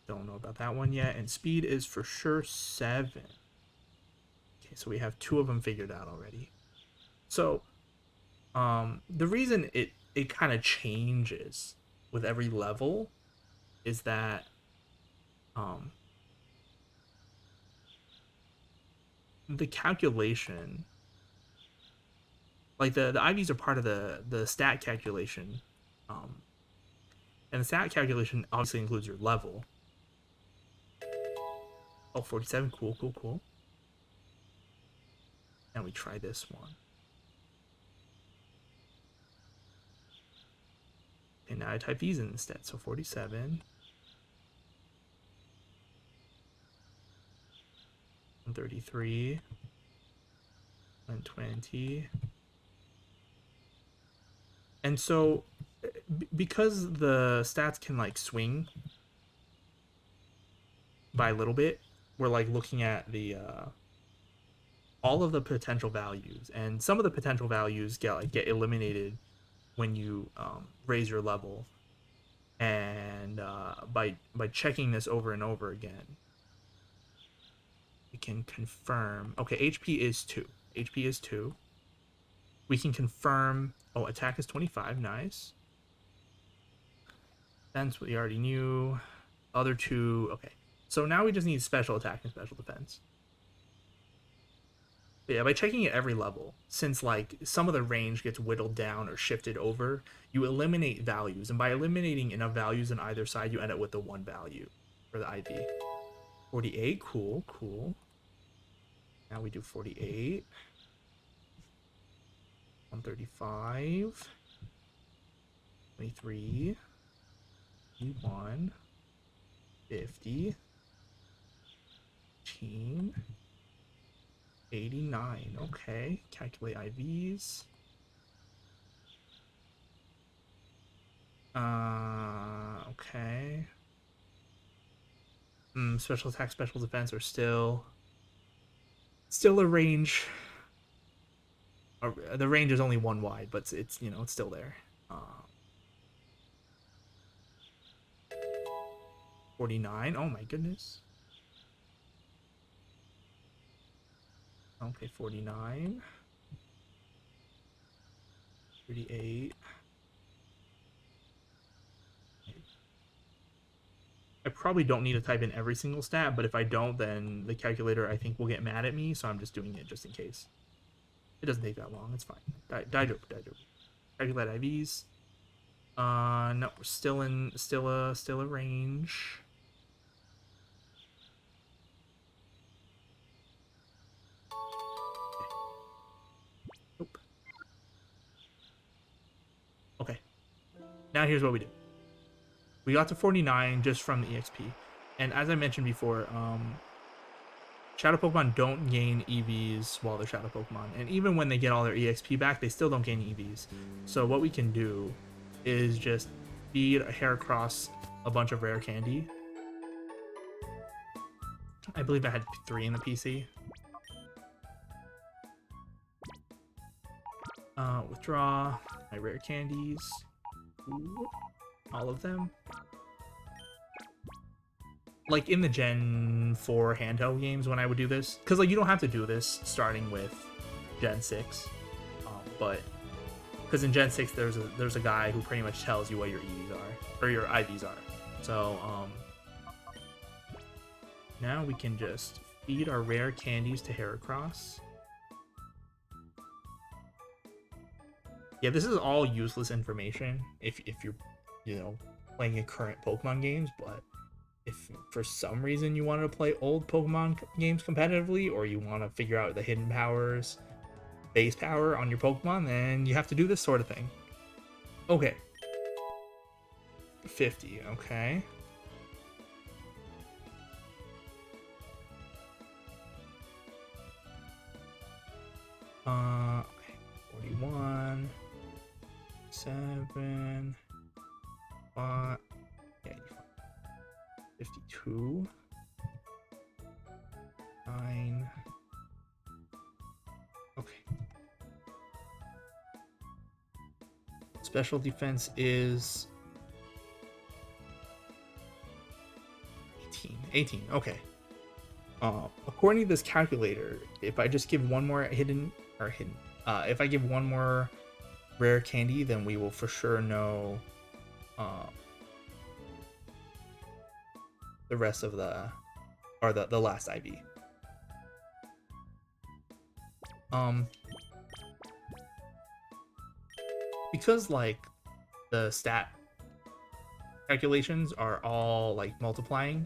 Don't know about that one yet. And speed is for sure 7. Okay, so we have 2 of them figured out already. So, the reason it kind of changes with every level is that the calculation, like the IVs are part of the stat calculation, and the stat calculation obviously includes your level. Oh, 47, cool. And we try this one. And now I type these in instead. So 47, 133, 120. And so because the stats can like swing by a little bit, we're like looking at the all of the potential values, and some of the potential values get eliminated when you raise your level. And by checking this over and over again, we can confirm. Okay, HP is 2. HP is 2. We can confirm. Oh, attack is 25. Nice. Defense, we already knew. Other 2. Okay. So now we just need special attack and special defense. But yeah, by checking at every level, since like some of the range gets whittled down or shifted over, you eliminate values. And by eliminating enough values on either side, you end up with the 1 value for the IV. 48. Cool. Now we do 48. 135. 23. 1. 50. 15. 89. Okay. Calculate IVs. Okay. Special attack, special defense are still a range. The range is only 1 wide, but it's it's still there. 49. Oh my goodness. Okay, 49. 38. I probably don't need to type in every single stat, but if I don't, then the calculator, I think, will get mad at me, so I'm just doing it just in case. It doesn't take that long. It's fine. Daijoubu. Calculate IVs. No, we're still a range. Nope. Okay. Now here's what we do. We got to 49 just from the EXP. And as I mentioned before, Shadow Pokemon don't gain EVs while they're Shadow Pokemon. And even when they get all their EXP back, they still don't gain EVs. So what we can do is just feed a Heracross a bunch of rare candy. I believe I had 3 in the PC. Withdraw my rare candies. Ooh, all of them. like in the Gen 4 handheld games when I would do this, because like you don't have to do this starting with Gen 6, but because in Gen 6 there's a guy who pretty much tells you what your EVs are or your IVs are. So now we can just feed our rare candies to Heracross. Yeah, this is all useless information if you're, you know, playing in current Pokemon games, but if for some reason you wanted to play old Pokemon games competitively, or you want to figure out the hidden powers, base power on your Pokemon, then you have to do this sort of thing. Okay. 50, okay. Okay. 41, 7, 5, yeah, 52, 9. Okay. Special defense is 18. Okay. According to this calculator, if I just give one more if I give one more rare candy, then we will for sure know the rest of the last IV. Because like the stat calculations are all like multiplying,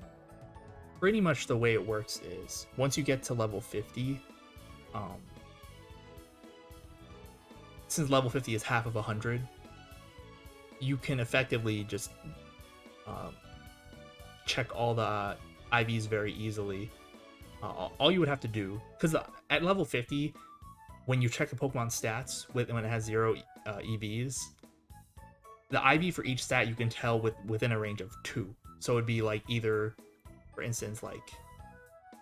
pretty much the way it works is once you get to level 50, since level 50 is half of 100, you can effectively just check all the IVs very easily. All you would have to do, because at level 50, when you check the Pokemon stats when it has 0 EVs, the IV for each stat you can tell within a range of 2. So it'd be like either, for instance, like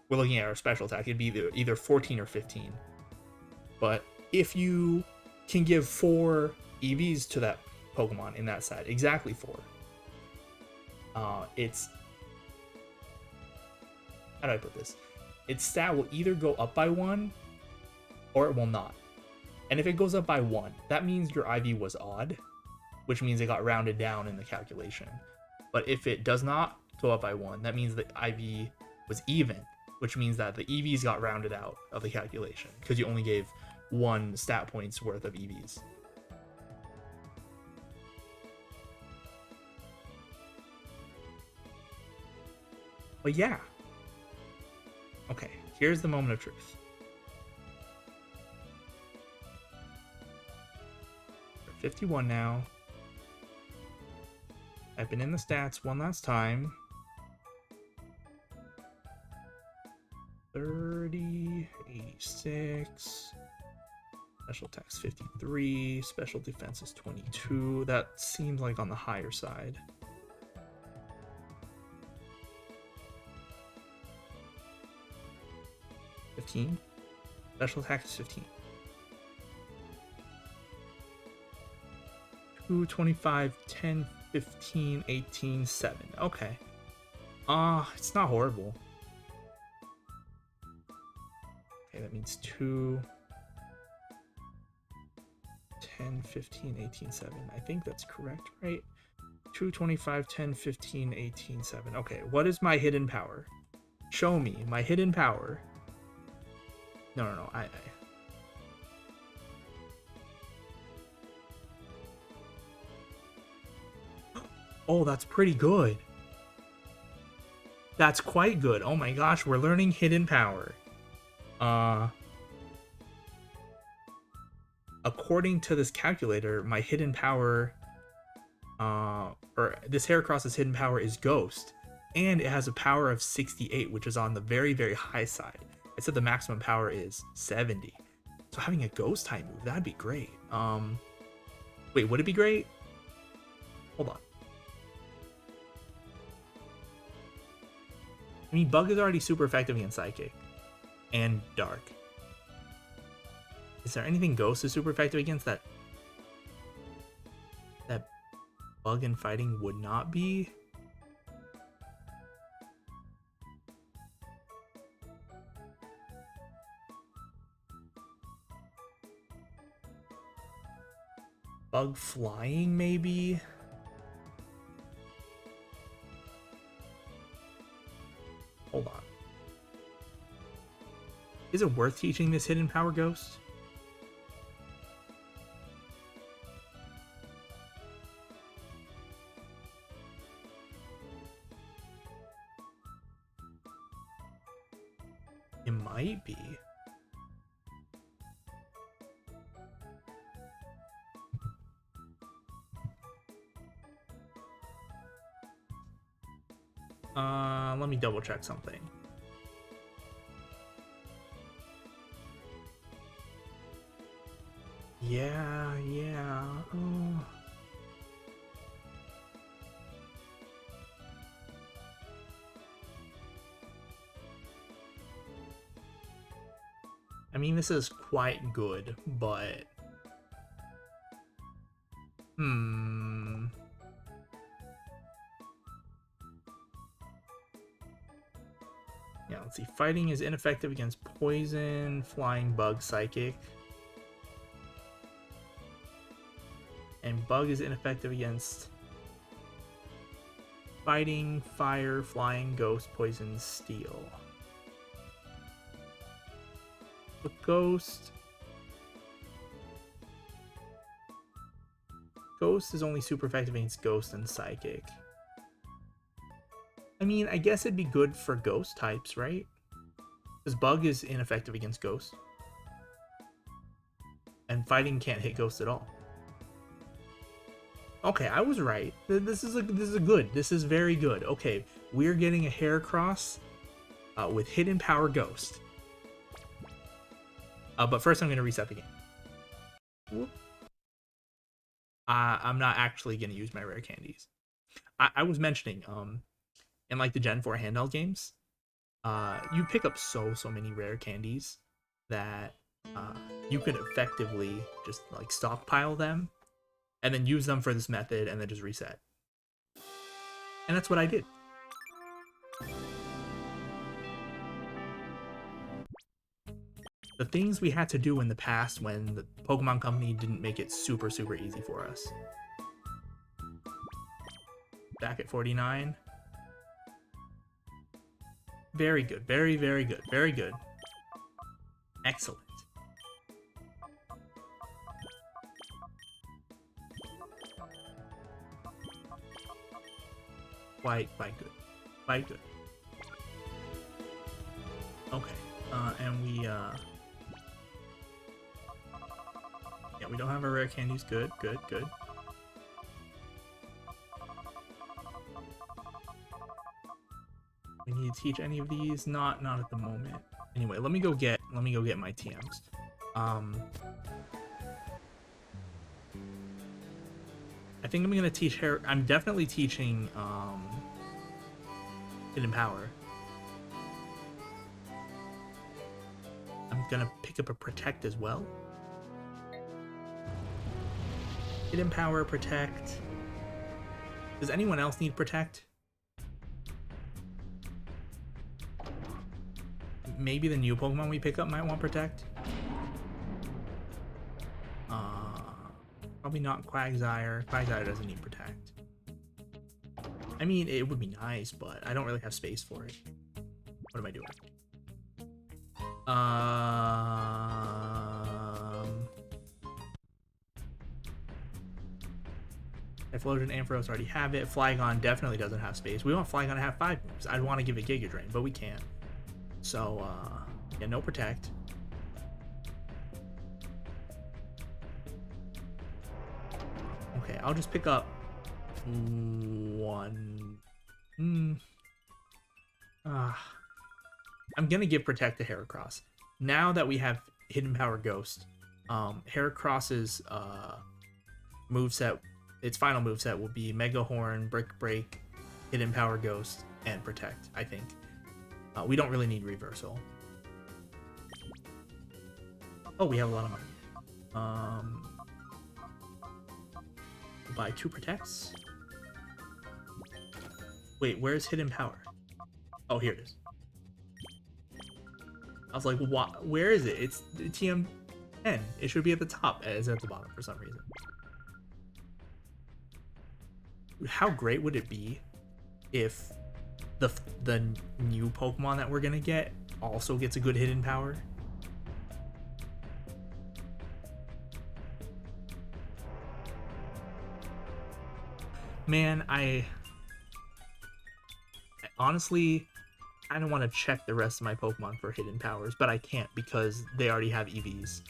we're looking at our special attack, it'd be either 14 or 15. But if you can give 4 EVs to that Pokemon in that set, exactly 4, it's, how do I put this? Its stat will either go up by 1 or it will not. And if it goes up by 1, that means your IV was odd, which means it got rounded down in the calculation. But if it does not go up by 1, that means the IV was even, which means that the EVs got rounded out of the calculation because you only gave 1 stat points worth of EVs. But yeah. Okay, here's the moment of truth. We're 51 now. I've been in the stats one last time. 30, 86. Special attack's 53. Special defense is 22. That seems like on the higher side. Special attack is 15. 2, 25, 10, 15, 18, 7. Okay. It's not horrible. Okay, that means 2, 10, 15, 18, 7. I think that's correct, right? 2, 25, 10, 15, 18, 7. Okay, what is my hidden power? Show me my hidden power. No. Oh, that's pretty good. That's quite good. Oh my gosh, we're learning hidden power. According to this calculator, my hidden power, or this Heracross's hidden power is Ghost, and it has a power of 68, which is on the very, very high side. It said the maximum power is 70. So having a Ghost type move, that'd be great. Wait, would it be great? Hold on. I mean, Bug is already super effective against Psychic and Dark. Is there anything Ghost is super effective against that Bug and Fighting would not be? Bug flying, maybe? Hold on. Is it worth teaching this hidden power ghost? It might be. Let me double check something. Yeah. Oh. I mean, this is quite good, but... Yeah, let's see. Fighting is ineffective against poison, flying, bug, psychic. And bug is ineffective against fighting, fire, flying, ghost, poison, steel. The ghost is only super effective against ghost and psychic. I mean, I guess it'd be good for ghost types, right? Because bug is ineffective against ghost. And fighting can't hit ghost at all. Okay, I was right. This is good. This is very good. Okay, we're getting a Heracross with hidden power ghost. But first I'm going to reset the game. Whoop. I'm not actually going to use my rare candies. I was mentioning, in like the Gen 4 handheld games, you pick up so many rare candies that you could effectively just like stockpile them and then use them for this method and then just reset. And that's what I did. The things we had to do in the past when the Pokemon Company didn't make it super easy for us. Back at 49. Very good. Very good. Very good. Excellent. Quite good. Quite good. Okay. And we, yeah, we don't have our rare candies. Good. We need to teach any of these? Not at the moment. Anyway, let me go get my TMs. I think I'm gonna teach her. I'm definitely teaching Hidden Power. I'm gonna pick up a Protect as well. Hidden Power, Protect. Does anyone else need Protect? Maybe the new Pokemon we pick up might want Protect. Probably not Quagsire. Quagsire doesn't need Protect. I mean, it would be nice, but I don't really have space for it. What am I doing? Typhlosion, Ampharos already have it. Flygon definitely doesn't have space. We want Flygon to have 5 moves. I'd want to give it Giga Drain, but we can't. So, yeah, no Protect. Okay, I'll just pick up one. I'm gonna give Protect to Heracross. Now that we have Hidden Power Ghost, Heracross's moveset, its final moveset will be Mega Horn, Brick Break, Hidden Power Ghost, and Protect, I think. We don't really need Reversal. Oh, we have a lot of money. We'll buy 2 Protects. Wait, where's Hidden Power? Oh, here it is. I was like, what? Where is it? It's TM10. It should be at the top. It's at the bottom for some reason. how great would it be if the new Pokemon that we're gonna get also gets a good hidden power? Man, I honestly, I don't want to check the rest of my Pokemon for hidden powers, but I can't because they already have EVs.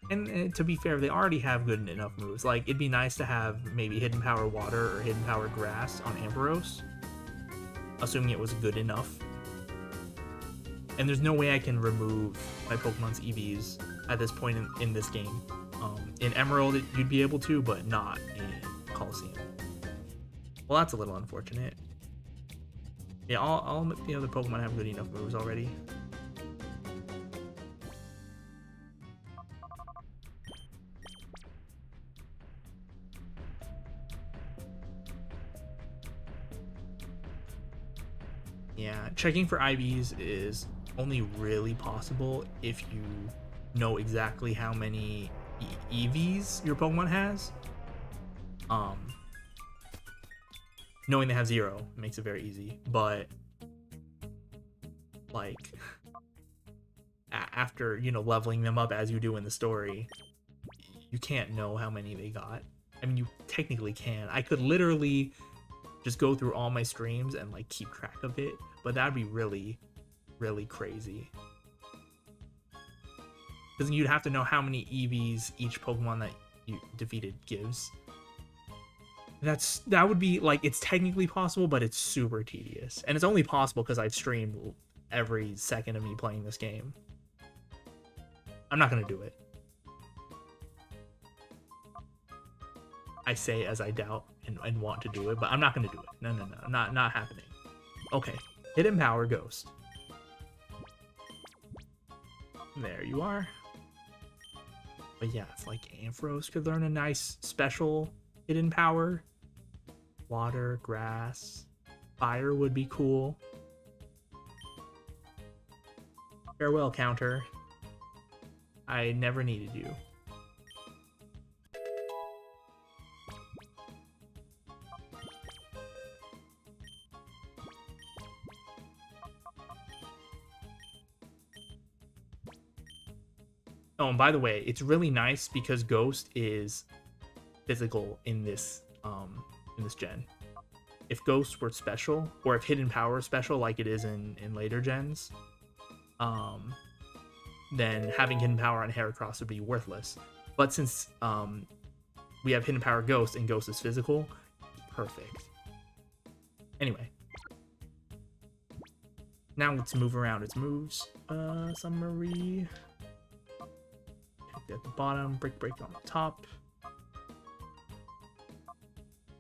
And to be fair, they already have good enough moves. Like, it'd be nice to have maybe hidden power water or hidden power grass on Ampharos, assuming it was good enough. And there's no way I can remove my Pokemon's EVs at this point in this game. In Emerald, you'd be able to, but not in Colosseum. Well, that's a little unfortunate. Yeah, all the other Pokemon have good enough moves already. Yeah, checking for IVs is only really possible if you know exactly how many EVs your Pokemon has. Knowing they have 0 makes it very easy, but like after, you know, leveling them up as you do in the story, you can't know how many they got. I mean, you technically can. I could literally just go through all my streams and like keep track of it, but that'd be really, really crazy. Because you'd have to know how many EVs each Pokemon that you defeated gives. That would be like, it's technically possible, but it's super tedious, and it's only possible because I've streamed every second of me playing this game. I'm not gonna do it. I say as I doubt and want to do it, but I'm not gonna do it. No, not happening. Okay, hidden power Ghost. There you are. But yeah, it's like Ampharos could learn a nice special hidden power. Water, grass, fire would be cool. Farewell, counter. I never needed you. Oh, and by the way, it's really nice because Ghost is physical in this gen. If Ghost were special, or if Hidden Power is special like it is in later gens, then having Hidden Power on Heracross would be worthless. But since we have Hidden Power Ghost and Ghost is physical, perfect. Anyway. Now let's move around its moves. Summary. At the bottom, break on the top.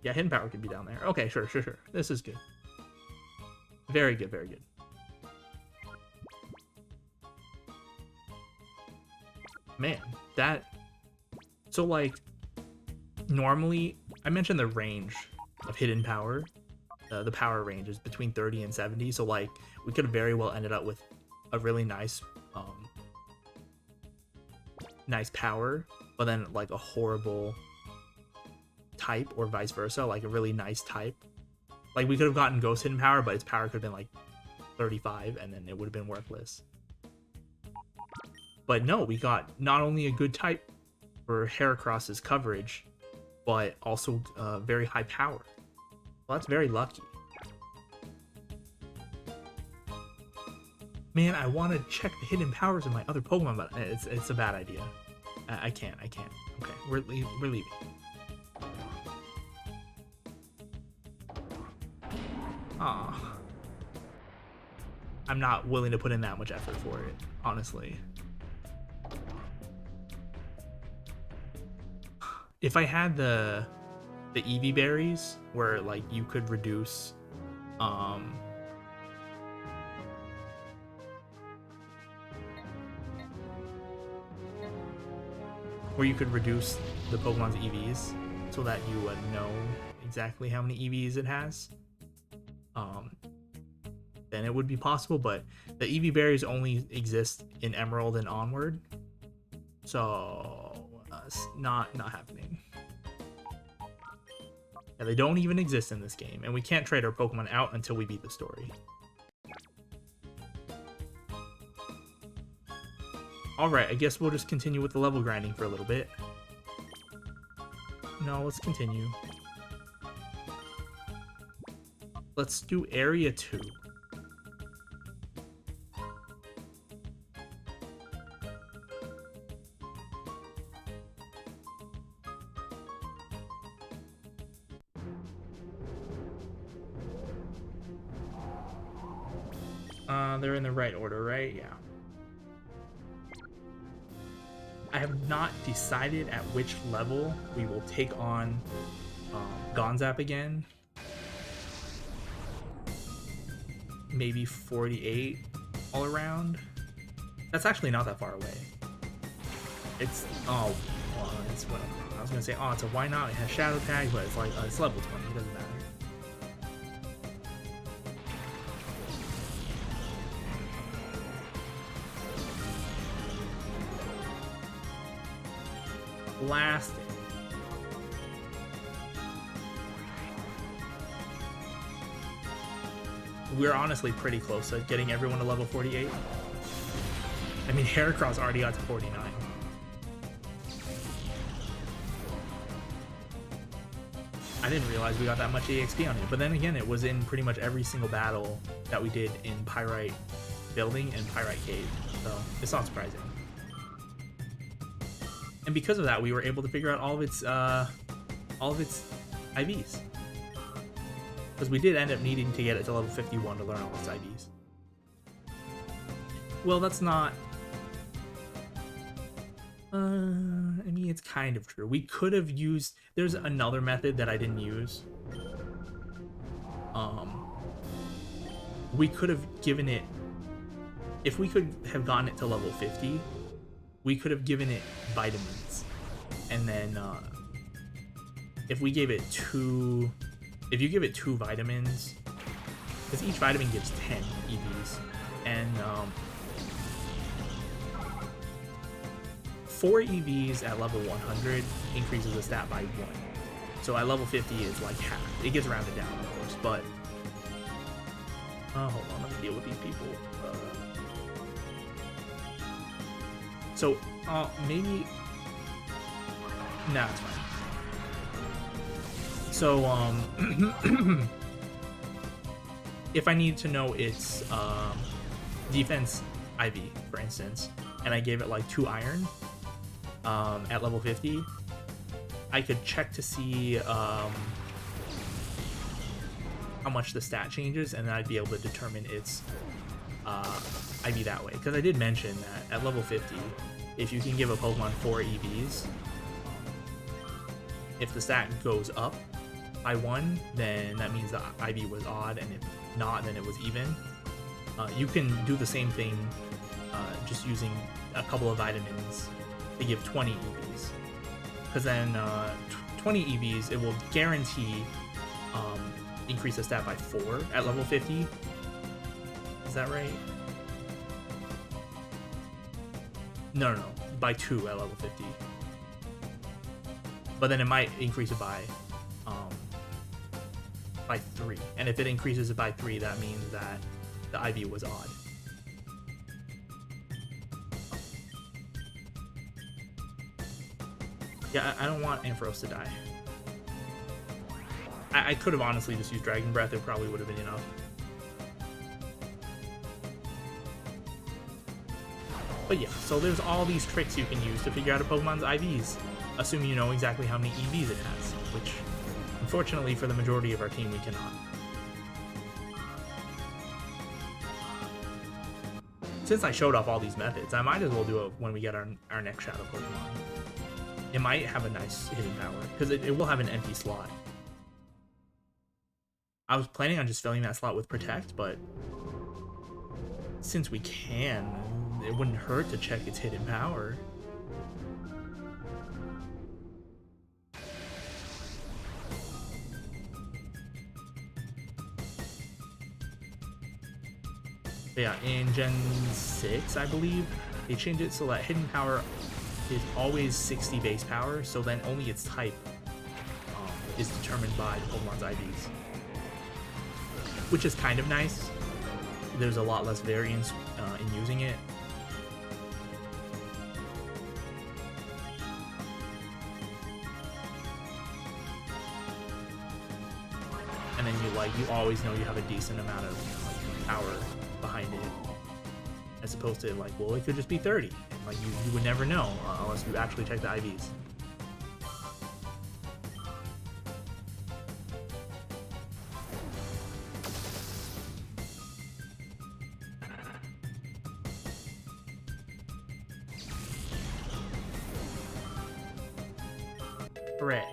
Yeah, hidden power can be down there. Okay, sure. This is good. Very good, very good. Man, that... So, like, normally, I mentioned the range of hidden power. The power range is between 30 and 70, so, like, we could have very well ended up with a really nice... nice power, but then like a horrible type, or vice versa, like a really nice type. Like we could have gotten Ghost hidden power, but its power could have been like 35, and then it would have been worthless. But no, we got not only a good type for Heracross's coverage, but also very high power. Well, that's very lucky. Man, I want to check the hidden powers of my other Pokemon, but it's a bad idea. I can't. Okay, we're leaving. Aw. I'm not willing to put in that much effort for it, honestly. If I had the Eevee berries, where like you could reduce where you could reduce the Pokemon's EVs so that you would know exactly how many EVs it has, then it would be possible, but the Eevee berries only exist in Emerald and onward, so not happening. And they don't even exist in this game, and we can't trade our Pokemon out until we beat the story. Alright, I guess we'll just continue with the level grinding for a little bit. No, let's continue. Let's do Area 2. They're in the right order, right? Yeah. I have not decided at which level we will take on Gonzap again. Maybe 48 all around. That's actually not that far away. It's well, it's what I was gonna say. Oh, it's a why not? It has Shadow Tag, but it's like it's level 20. It doesn't matter. Blasting. We're honestly pretty close to getting everyone to level 48. I mean, Heracross already got to 49. I didn't realize we got that much EXP on it, but then again, it was in pretty much every single battle that we did in Pyrite Building and Pyrite Cave, so it's not surprising. And because of that, we were able to figure out all of its IVs. Because we did end up needing to get it to level 51 to learn all its IVs. Well, that's not... I mean, it's kind of true. We could have used... There's another method that I didn't use. We could have given it... If we could have gotten it to level 50... we could have given it vitamins, and then if we gave it if you give it 2 vitamins, because each vitamin gives 10 EVs, and 4 EVs at level 100 increases the stat by 1. So at level 50 is like half. It gets rounded down, of course, but hold on, let me deal with these people. So, maybe... Nah, it's fine. So, if I need to know its defense IV, for instance, and I gave it like 2 iron at level 50, I could check to see how much the stat changes, and then I'd be able to determine its IV that way. Because I did mention that at level 50, if you can give a Pokemon 4 EVs, if the stat goes up by 1, then that means the IV was odd, and if not, then it was even. You can do the same thing just using a couple of vitamins to give 20 EVs. Because then 20 EVs, it will guarantee increase the stat by 4 at level 50. Is that right? No, by 2 at level 50. But then it might increase it by 3. And if it increases it by 3, that means that the IV was odd. Yeah, I don't want Ampharos to die. I could have honestly just used Dragon Breath. It probably would have been enough. But yeah, so there's all these tricks you can use to figure out a Pokemon's IVs, assuming you know exactly how many EVs it has, which, unfortunately for the majority of our team, we cannot. Since I showed off all these methods, I might as well do it when we get our next Shadow Pokemon. It might have a nice hidden power, because it will have an empty slot. I was planning on just filling that slot with Protect, but since we can, it wouldn't hurt to check its hidden power. But yeah, in Gen 6, I believe, they changed it so that hidden power is always 60 base power, so then only its type is determined by the Pokemon's IVs, which is kind of nice. There's a lot less variance in using it. And then you always know you have a decent amount of power behind it, as opposed to like, well, it could just be 30. Like you would never know unless you actually check the IVs. Hooray.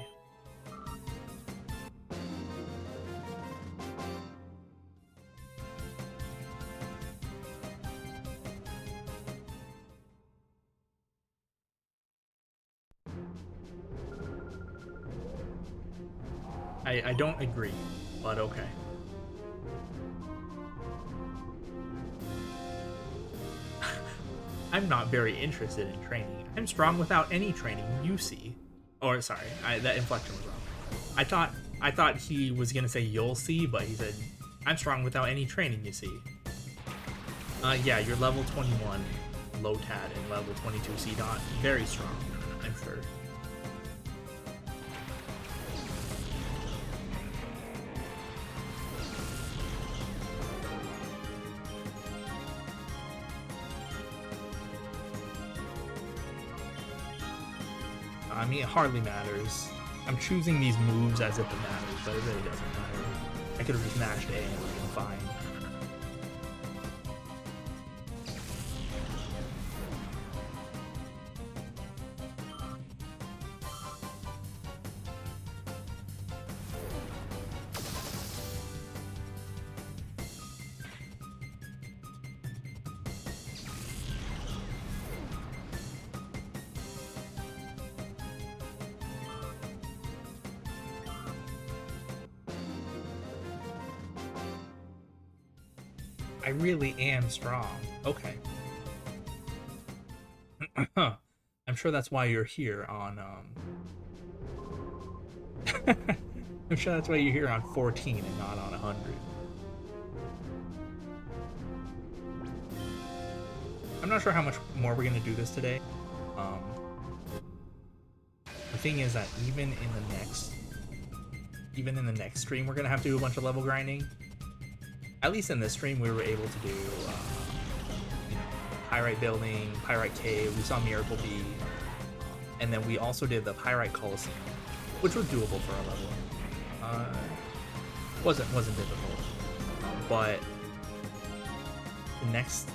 I don't agree, but okay. I'm not very interested in training. I'm strong without any training, you see. Or sorry, that inflection was wrong. I thought he was gonna say you'll see, but he said I'm strong without any training, you see. Yeah, you're level 21 low TAD and level 22 C-Dot. Very strong, I'm sure. I mean, it hardly matters. I'm choosing these moves as if it matters, but it really doesn't matter. I could have just mashed A and it would have been fine. I really am strong. Okay. I'm sure that's why you're here on, I'm sure that's why you're here on 14 and not on 100. I'm not sure how much more we're gonna do this today. The thing is that even in the next stream, we're gonna have to do a bunch of level grinding. At least in this stream, we were able to do, you know, Pyrite Building, Pyrite Cave, we saw Miracle Bee, and then we also did the Pyrite Colosseum, which was doable for our level. Wasn't difficult, but the next...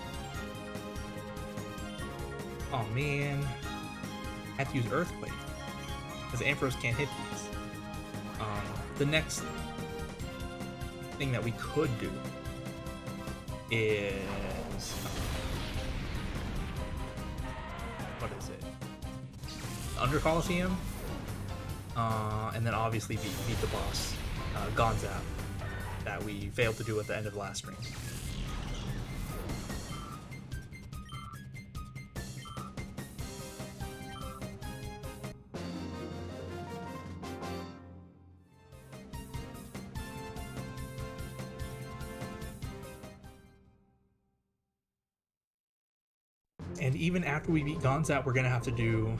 Oh man, I have to use Earthquake, because Ampharos can't hit these. The next thing that we could do is what is it? Under Colosseum, and then obviously beat the boss, Gonzap, that we failed to do at the end of the last stream. And even after we beat Gonzap, we're gonna have to do...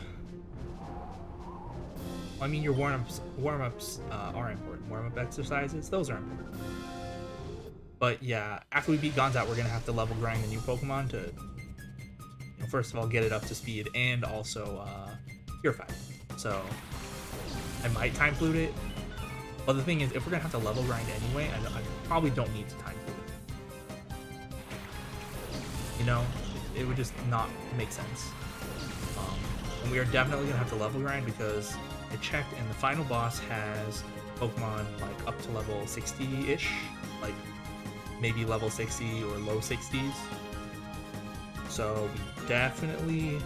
I mean, your warm-ups are important. Warm-up exercises, those are important. But yeah, after we beat Gonzap, we're gonna have to level grind the new Pokemon to, you know, first of all, get it up to speed and also purify it. So I might time flute it. But the thing is, if we're gonna have to level grind anyway, I probably don't need to time flute it. You know? It would just not make sense. And we are definitely gonna have to level grind because I checked and the final boss has Pokemon like up to level 60-ish, like maybe level 60 or low 60s. So we definitely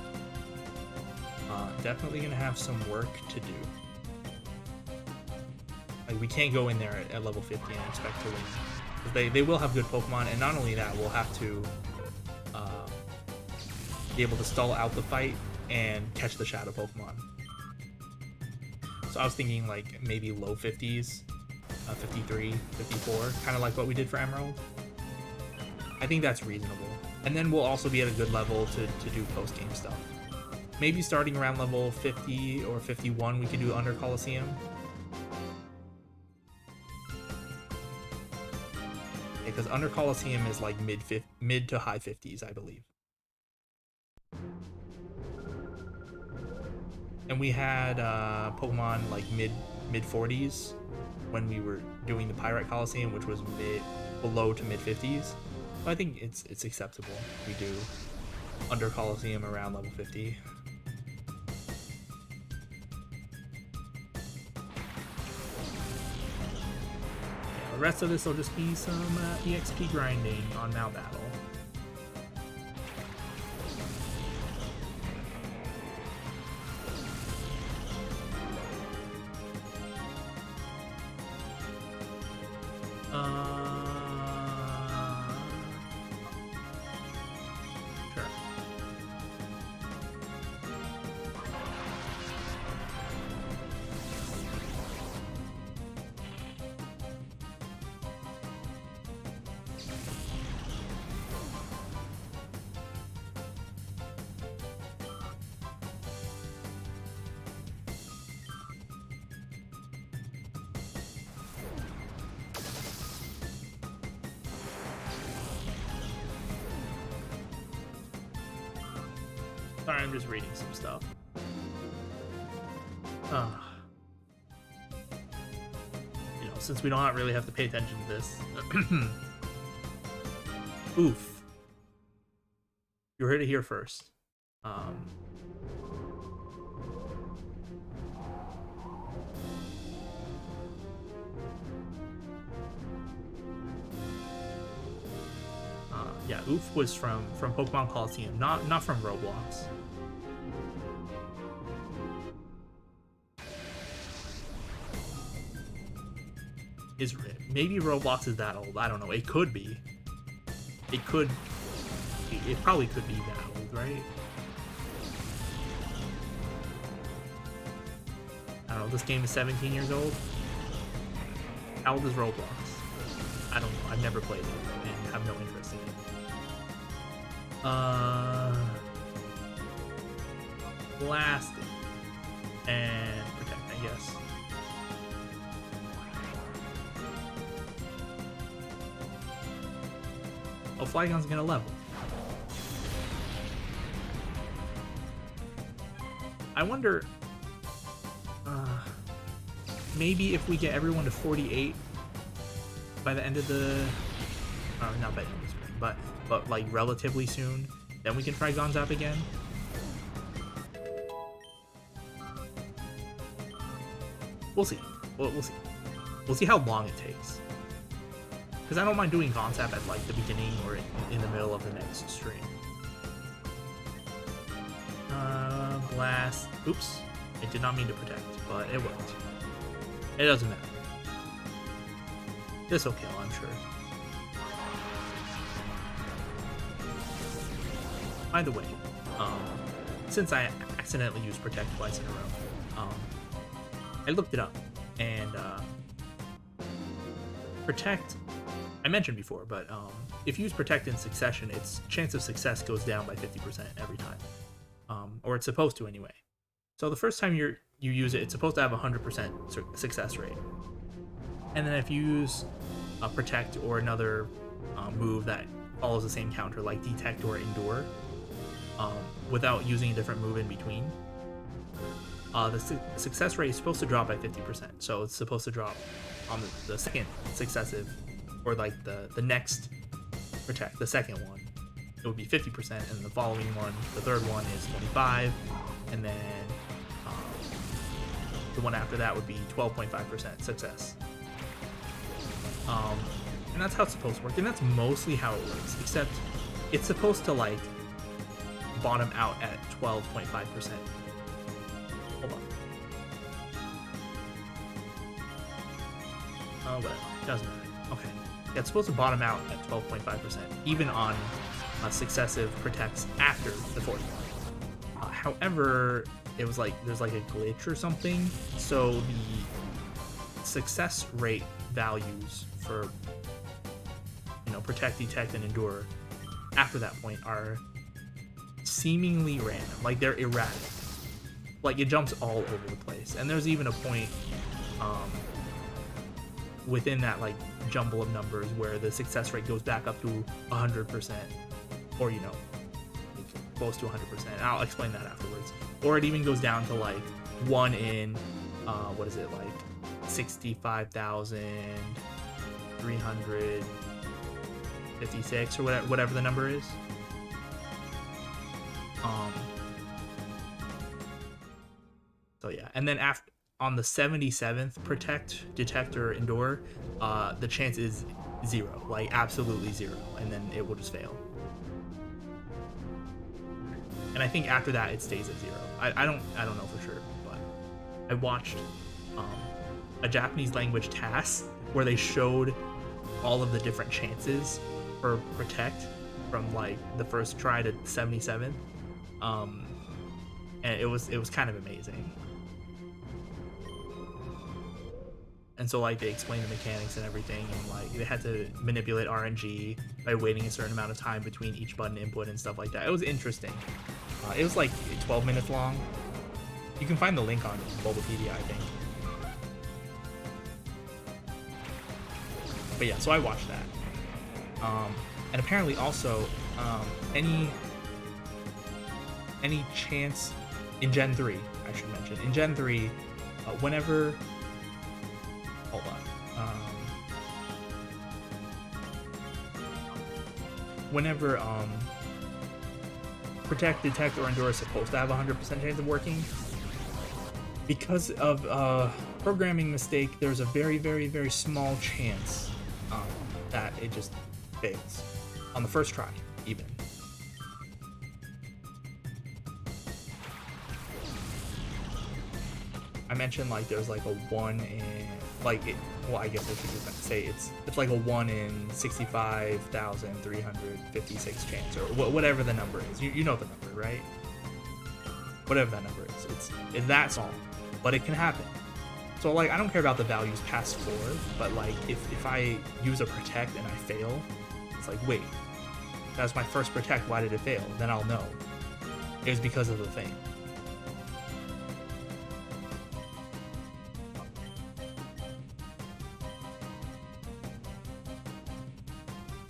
gonna have some work to do. Like we can't go in there at level 50 and expect to win. They will have good Pokemon, and not only that, we'll have to be able to stall out the fight and catch the Shadow Pokemon. So I was thinking like maybe low 50s, 53, 54, kind of like what we did for Emerald. I think that's reasonable. And then we'll also be at a good level to do post-game stuff. Maybe starting around level 50 or 51, we could do under Colosseum. Because under Colosseum is like mid to high 50s, I believe. And we had Pokemon like mid 40s when we were doing the Pyrite Colosseum, which was below to mid 50s. But I think it's acceptable. We do under Colosseum around level 50. The rest of this will just be some EXP grinding on Now Battle. Sure. Sorry, I'm just reading some stuff. You know, since we don't really have to pay attention to this. Oof. You heard it here first. Yeah, Oof was from Pokemon Colosseum, not from Roblox. Maybe Roblox is that old? I don't know. It could be. It probably could be that old, right? I don't know. This game is 17 years old. How old is Roblox? I don't know. I've never played it and have no interest in it. Blasting and protect, I guess. Oh, Flygon's gonna level. I wonder, maybe if we get everyone to 48 by the end of the, not by the end of the spring, but like relatively soon, then we can try Gonzap again. We'll see. We'll see. We'll see how long it takes. Because I don't mind doing Gonzap at like the beginning or in the middle of the next stream. Blast. Oops. I did not mean to protect, but it worked. It doesn't matter. This will kill, I'm sure. By the way, since I accidentally used Protect twice in a row, I looked it up, and Protect, I mentioned before, but if you use Protect in succession, its chance of success goes down by 50% every time, or it's supposed to anyway. So the first time you use it, it's supposed to have a 100% success rate, and then if you use Protect or another move that follows the same counter, like Detect or Endure, without using a different move in between, the success rate is supposed to drop by 50%. So it's supposed to drop on the second successive, or like the next Protect, the second one, it would be 50%, and the following one, the third one, is 25%, and then the one after that would be 12.5% success. And that's how it's supposed to work, and that's mostly how it works, except it's supposed to like bottom out at 12.5%. Hold on. Whatever. Doesn't matter. Okay. Yeah, it's supposed to bottom out at 12.5%, even on successive protects after the fourth one. However, it was like there's like a glitch or something. So the success rate values for, you know, protect, detect, and endure after that point are seemingly random. Like they're erratic. Like it jumps all over the place. And there's even a point within that like jumble of numbers where the success rate goes back up to 100%, or, you know, close to 100%. I'll explain that afterwards. Or it even goes down to like 1 in what is it, like 65,356 or whatever the number is. So yeah, and then after, on the 77th protect, detect, or endure, the chance is 0, like absolutely 0, and then it will just fail. And I think after that it stays at 0. I don't know for sure, but I watched a Japanese language task where they showed all of the different chances for protect from like the first try to 77, and it was kind of amazing. And so like they explained the mechanics and everything, and like they had to manipulate RNG by waiting a certain amount of time between each button input and stuff like that. It was interesting. It was like 12 minutes long. You can find the link on Bulbapedia, I think. But yeah, so I watched that. And apparently also, any chance in Gen 3, I should mention, in Gen 3, whenever, hold on, whenever protect, detect, or endure is supposed to have 100% chance of working, because of programming mistake, there's a very, very, very small chance that it just fails on the first try, even. I mentioned like there's like a 1 in like it, well, I guess I should just say it's like a 1 in 65,356 chance, or whatever the number is. You know the number, right? Whatever that number is, it's that small, but it can happen. So like I don't care about the values past 4, but like if I use a protect and I fail, it's like, wait, that was my first protect, why did it fail? Then I'll know it was because of the thing.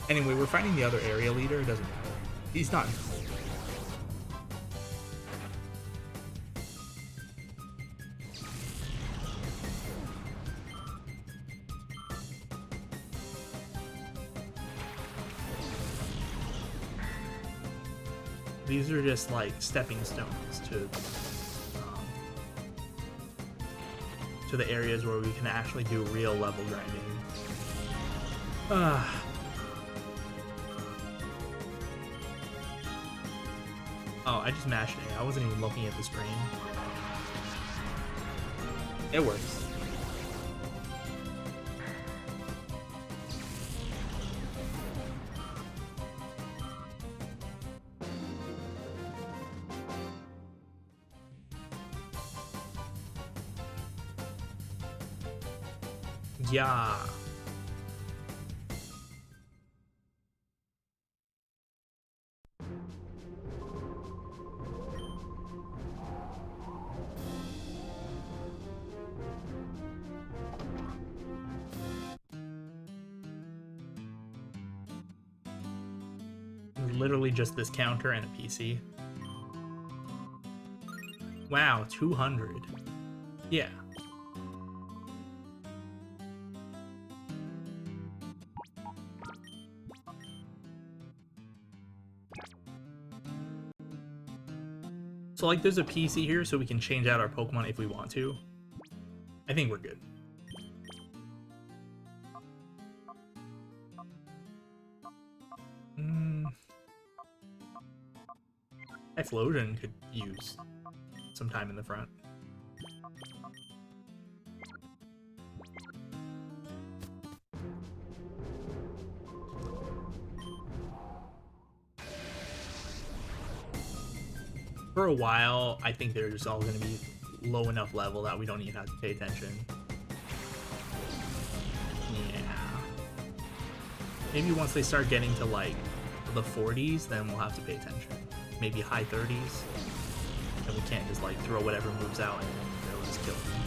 Anyway, we're fighting the other area leader. It doesn't matter. He's not. These are just like stepping stones to the areas where we can actually do real level grinding. Oh, I just mashed A. I wasn't even looking at the screen. It works. Yeah. Literally just this counter and a PC. Wow, 200. Yeah. So like there's a PC here so we can change out our Pokemon if we want to. I think we're good. Typhlosion could use some time in the front. For a while, I think they're just all going to be low enough level that we don't even have to pay attention. Yeah. Maybe once they start getting to like the 40s, then we'll have to pay attention. Maybe high 30s. And we can't just like throw whatever moves out and they'll just kill them.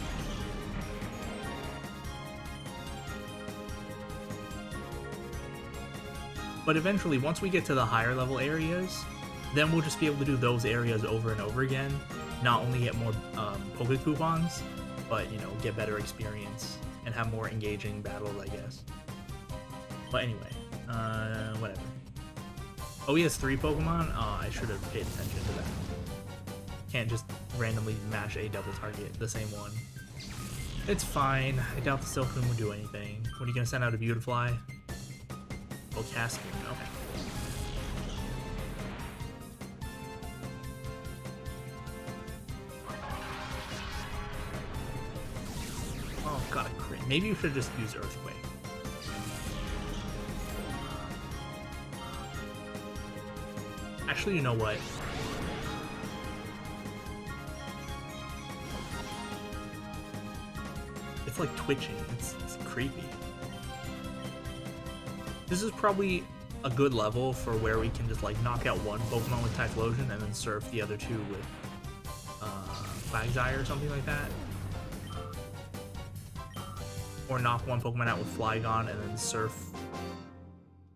But eventually, once we get to the higher level areas, then we'll just be able to do those areas over and over again. Not only get more Poké coupons, but, you know, get better experience and have more engaging battles, I guess. But anyway, whatever. Oh, he has 3 Pokemon? Oh, I should have paid attention to that. Can't just randomly mash a double target, the same one. It's fine. I doubt the Silphoon will do anything. What are you gonna send out, a Beautifly? Oh, Caspian, okay. Oh, got a crit. Maybe you should just use Earthquake. Actually, you know what? It's like twitching. It's creepy. This is probably a good level for where we can just like knock out one Pokemon with Typhlosion and then surf the other 2 with Quagsire or something like that. Or knock one Pokemon out with Flygon and then surf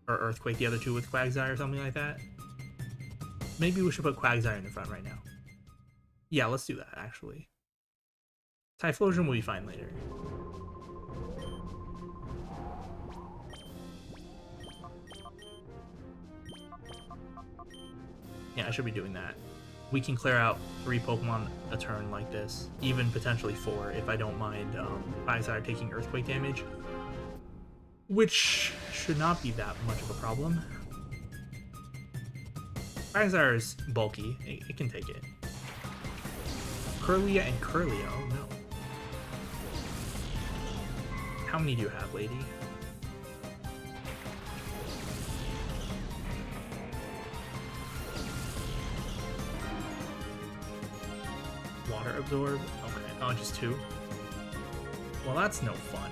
or Earthquake the other 2 with Quagsire or something like that. Maybe we should put Quagsire in the front right now. Yeah, let's do that, actually. Typhlosion will be fine later. Yeah, I should be doing that. We can clear out 3 Pokemon a turn like this, even potentially 4 if I don't mind Quagsire taking Earthquake damage, which should not be that much of a problem. Quagsire is bulky, it can take it. Curlia and Curlia, oh no. How many do you have, lady? Water Absorb? Okay, oh, just 2? Well, that's no fun.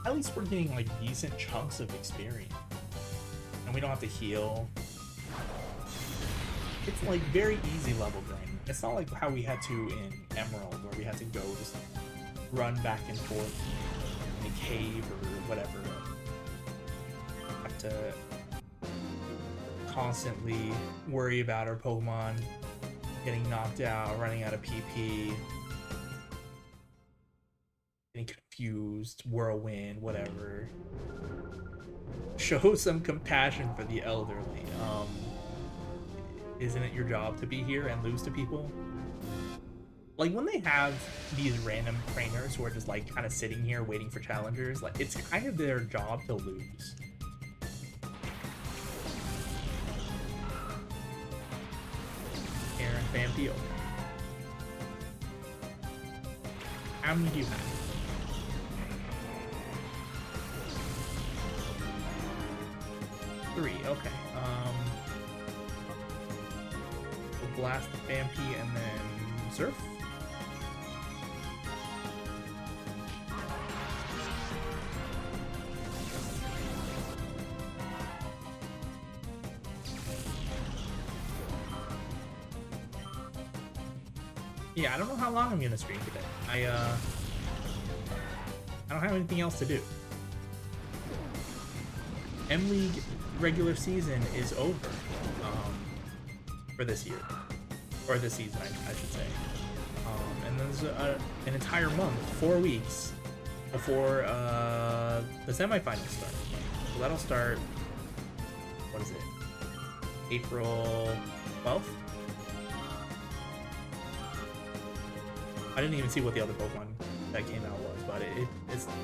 At least we're getting like decent chunks of experience. And we don't have to heal. It's like very easy level grinding. It's not like how we had to in Emerald, where we had to go just run back and forth in a cave or whatever. Have to constantly worry about our Pokemon getting knocked out, running out of PP, getting confused, Whirlwind, whatever. Show some compassion for the elderly. Isn't it your job to be here and lose to people? Like, when they have these random trainers who are just like kind of sitting here waiting for challengers, like, it's kind of their job to lose. Aaron Vampio. How many do you have? 3, okay. We'll blast the Vampy and then surf. Yeah, I don't know how long I'm gonna stream today. I don't have anything else to do. M-League regular season is over for this year, or this season, I should say. And there's an entire month, 4 weeks, before the semifinals start. So that'll start, what is it, April 12th? I didn't even see what the other Pokemon that came out was, but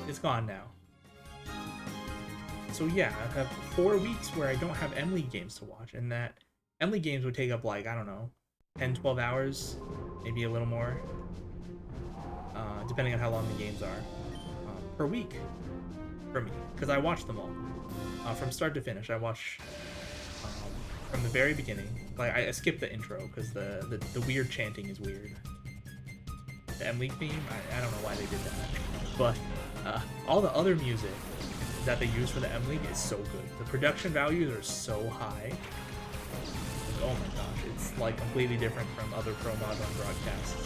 it's gone now. So yeah, I have 4 weeks where I don't have M-League games to watch, and that Emily games would take up like, I don't know, 10, 12 hours, maybe a little more, depending on how long the games are, per week for me, because I watch them all from start to finish. I watch from the very beginning. Like I skipped the intro because the weird chanting is weird. The Emily theme, I don't know why they did that, but all the other music that they use for the M League is so good. The production values are so high. Like, oh my gosh, it's like completely different from other pro mods on broadcasts.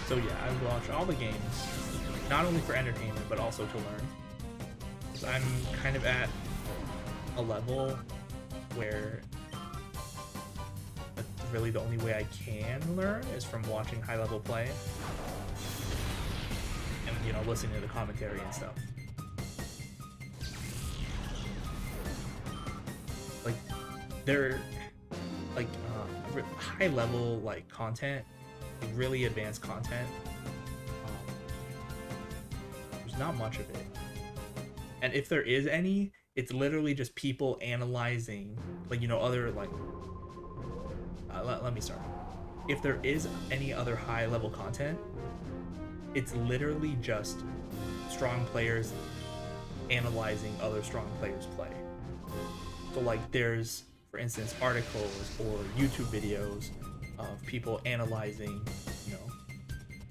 So yeah, I watch all the games, not only for entertainment, but also to learn. So I'm kind of at a level where really the only way I can learn is from watching high level play and, you know, listening to the commentary and stuff. Like, they're like high level like content, like really advanced content. There's not much of it, and if there is any, it's literally just people analyzing, like, you know, other like. Let me start. If there is any other high level content, it's literally just strong players analyzing other strong players' play. So like there's, for instance, articles or YouTube videos of people analyzing, you know,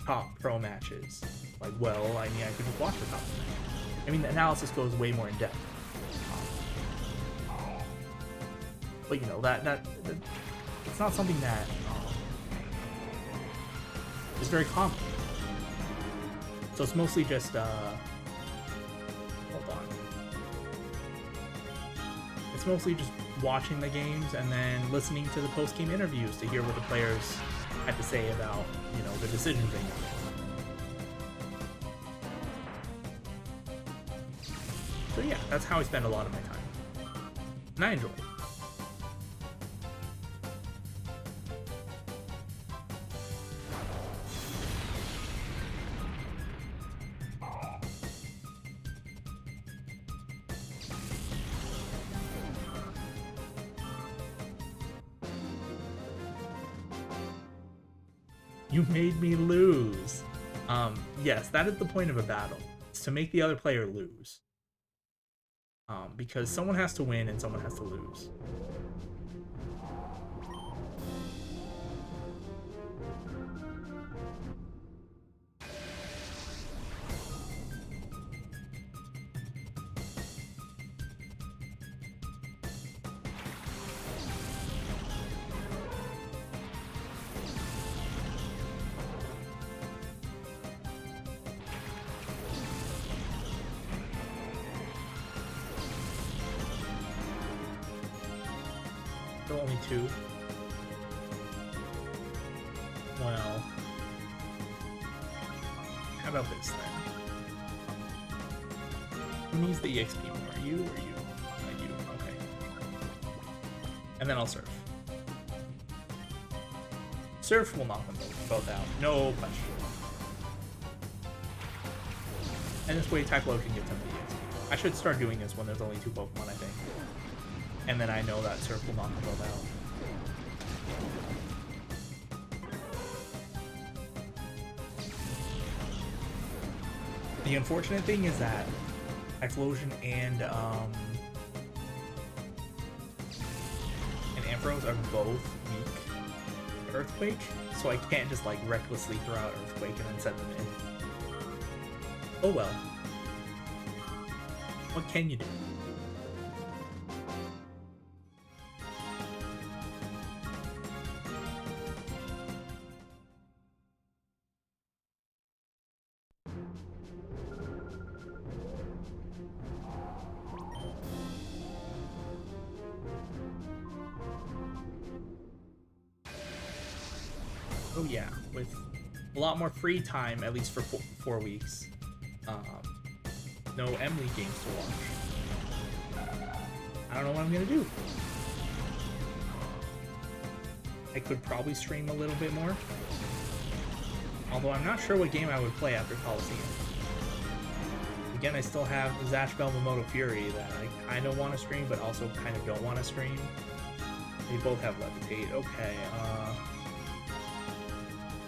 top pro matches. Like, well, I mean, I could just watch the top match. I mean, the analysis goes way more in depth. But you know, that it's not something that is very common. So it's mostly just hold on. It's mostly just watching the games and then listening to the post-game interviews to hear what the players had to say about, you know, the decisions they made. So yeah, that's how I spend a lot of my time. And I enjoy it. You made me lose. Yes, that is the point of a battle. It's to make the other player lose. Because someone has to win and someone has to lose. Only two. Well, how about this then? Who needs the EXP more? You or you? You. Okay. And then I'll surf. Surf will knock them both out. No question. And this way Typhlo can get them the EXP. I should start doing this when there's only two Pokemon, I think. And then I know that Surf will knock them both out. The unfortunate thing is that Typhlosion and Ampharos are both weak to Earthquake, so I can't just like recklessly throw out Earthquake and then send them in. Oh well. What can you do? Oh yeah, with a lot more free time, at least for 4 weeks. No Emily games to watch. I don't know what I'm gonna do. I could probably stream a little bit more. Although I'm not sure what game I would play after Colosseum. Again, I still have Zash Belmomoto Fury that I kind of want to stream, but also kind of don't want to stream. They both have Levitate. Okay,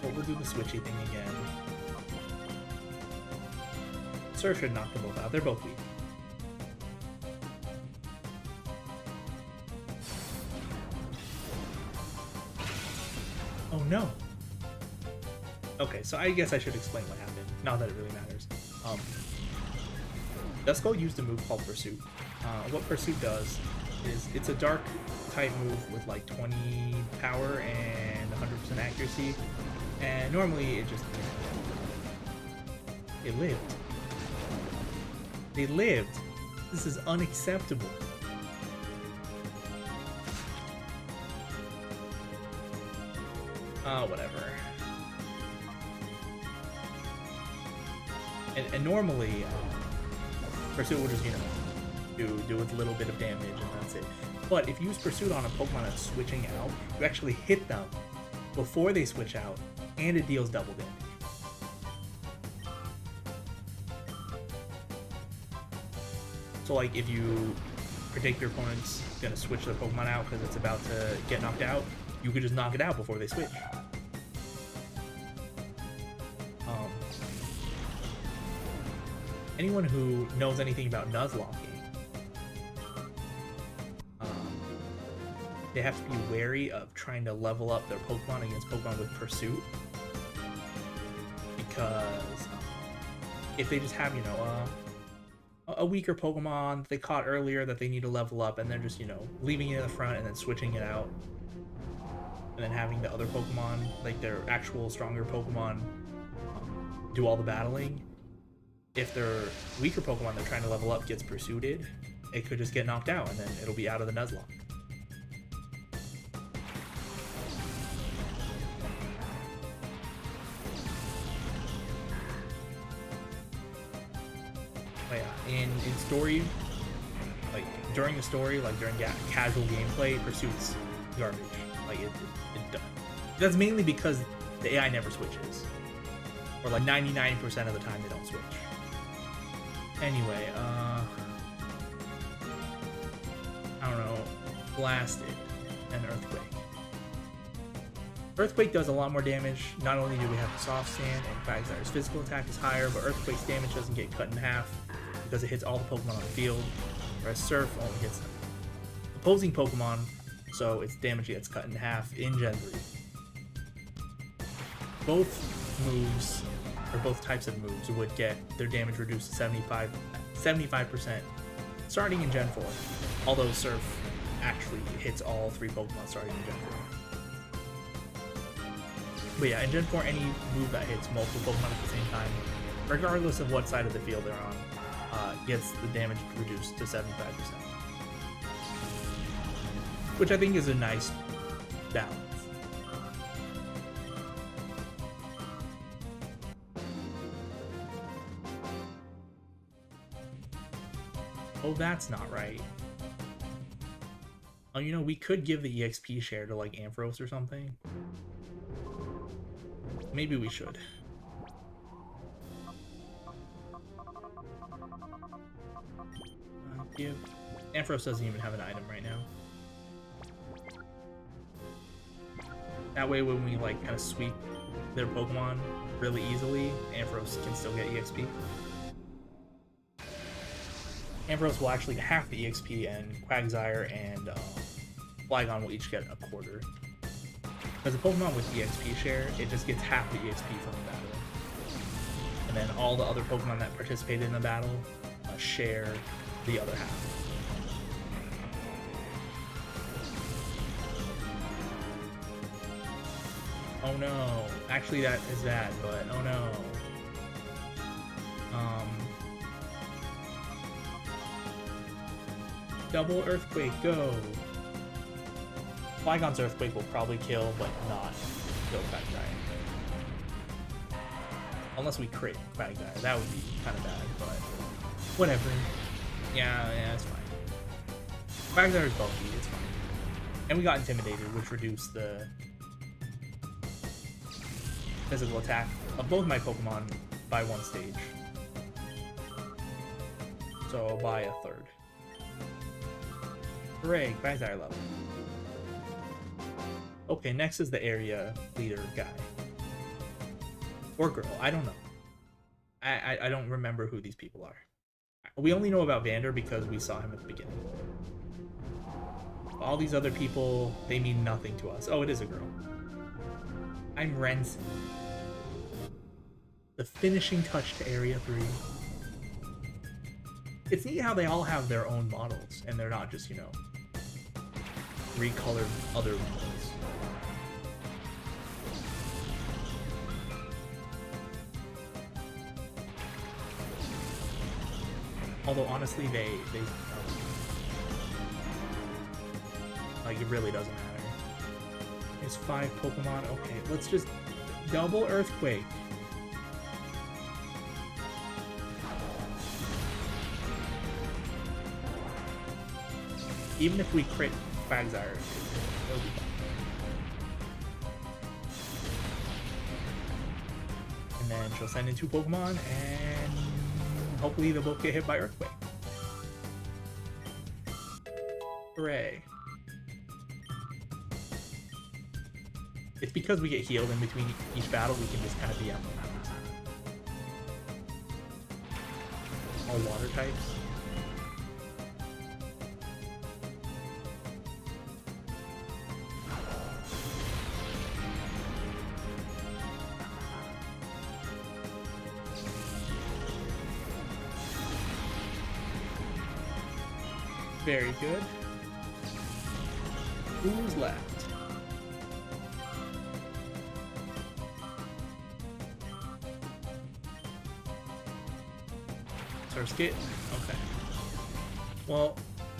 well, we'll do the switchy thing again. Surf should knock them both out. They're both weak. Oh no! Okay, so I guess I should explain what happened. Not that it really matters. Duskull used a move called Pursuit. What Pursuit does is it's a dark type move with like 20 power and 100% accuracy, and normally it just it lived. They lived. This is unacceptable. Whatever. And normally, Pursuit will just, you know, do a little bit of damage and that's it. But if you use Pursuit on a Pokemon that's switching out, you actually hit them before they switch out, and it deals double damage. So like if you predict your opponent's gonna switch their Pokemon out because it's about to get knocked out, you could just knock it out before they switch. Anyone who knows anything about Nuzlocking, they have to be wary of trying to level up their Pokemon against Pokemon with Pursuit, because if they just have, you know, a weaker Pokemon that they caught earlier that they need to level up, and they're just, you know, leaving it in the front and then switching it out, and then having the other Pokemon, like their actual stronger Pokemon, do all the battling. If their weaker Pokemon they're trying to level up gets pursued, it could just get knocked out, and then it'll be out of the Nuzlocke. But yeah, in story, like during the story, like during casual gameplay, Pursuit's garbage. Like it that's mainly because the AI never switches, or like 99% of the time they don't switch. Anyway, I don't know, Blasted and Earthquake. Earthquake does a lot more damage. Not only do we have the Soft Sand and Quagsire's physical attack is higher, but Earthquake's damage doesn't get cut in half because it hits all the Pokemon on the field, whereas Surf only hits opposing Pokemon, so its damage gets cut in half in Gen 3. Both moves, or both types of moves, would get their damage reduced to 75% starting in Gen 4, although Surf actually hits all three Pokemon starting in Gen 4. But yeah, in Gen 4, any move that hits multiple Pokemon at the same time, regardless of what side of the field they're on, gets the damage reduced to 75%. Which I think is a nice balance. Oh, that's not right. Oh, you know, we could give the EXP share to, like, Ampharos or something. Maybe we should. Give... Ampharos doesn't even have an item right now. That way, when we, like, kind of sweep their Pokemon really easily, Ampharos can still get EXP. Ampharos will actually get half the EXP, and Quagsire and Flygon will each get a quarter. Because the Pokemon with EXP share, it just gets half the EXP from the battle. And then all the other Pokemon that participated in the battle share the other half. Oh no. Actually, that is bad, but oh no. Double Earthquake, go! Flygon's Earthquake will probably kill, but not kill Quagsire. Unless we crit Quagsire, that would be kind of bad, but whatever. Yeah, it's fine. Quagsire is bulky, it's fine. And we got Intimidated, which reduced the physical attack of both my Pokemon by 1 stage. So by a third. Hooray, Quagsire level. Okay, next is the area leader guy. Or girl, I don't know. I don't remember who these people are. We only know about Vander because we saw him at the beginning. All these other people, they mean nothing to us. Oh, it is a girl. I'm Renson. The finishing touch to Area 3. It's neat how they all have their own models, and they're not just, you know, recolored other models. Although honestly, they like, it really doesn't matter. It's 5 Pokemon. Okay, let's just double Earthquake. Even if we crit Quagsire, it'll be fine. And then she'll send in 2 Pokemon, and hopefully they'll both get hit by Earthquake. Hooray. It's because we get healed in between each battle, we can just kind of be on all water types. Very good. Who's left? Surskit? Okay. Well,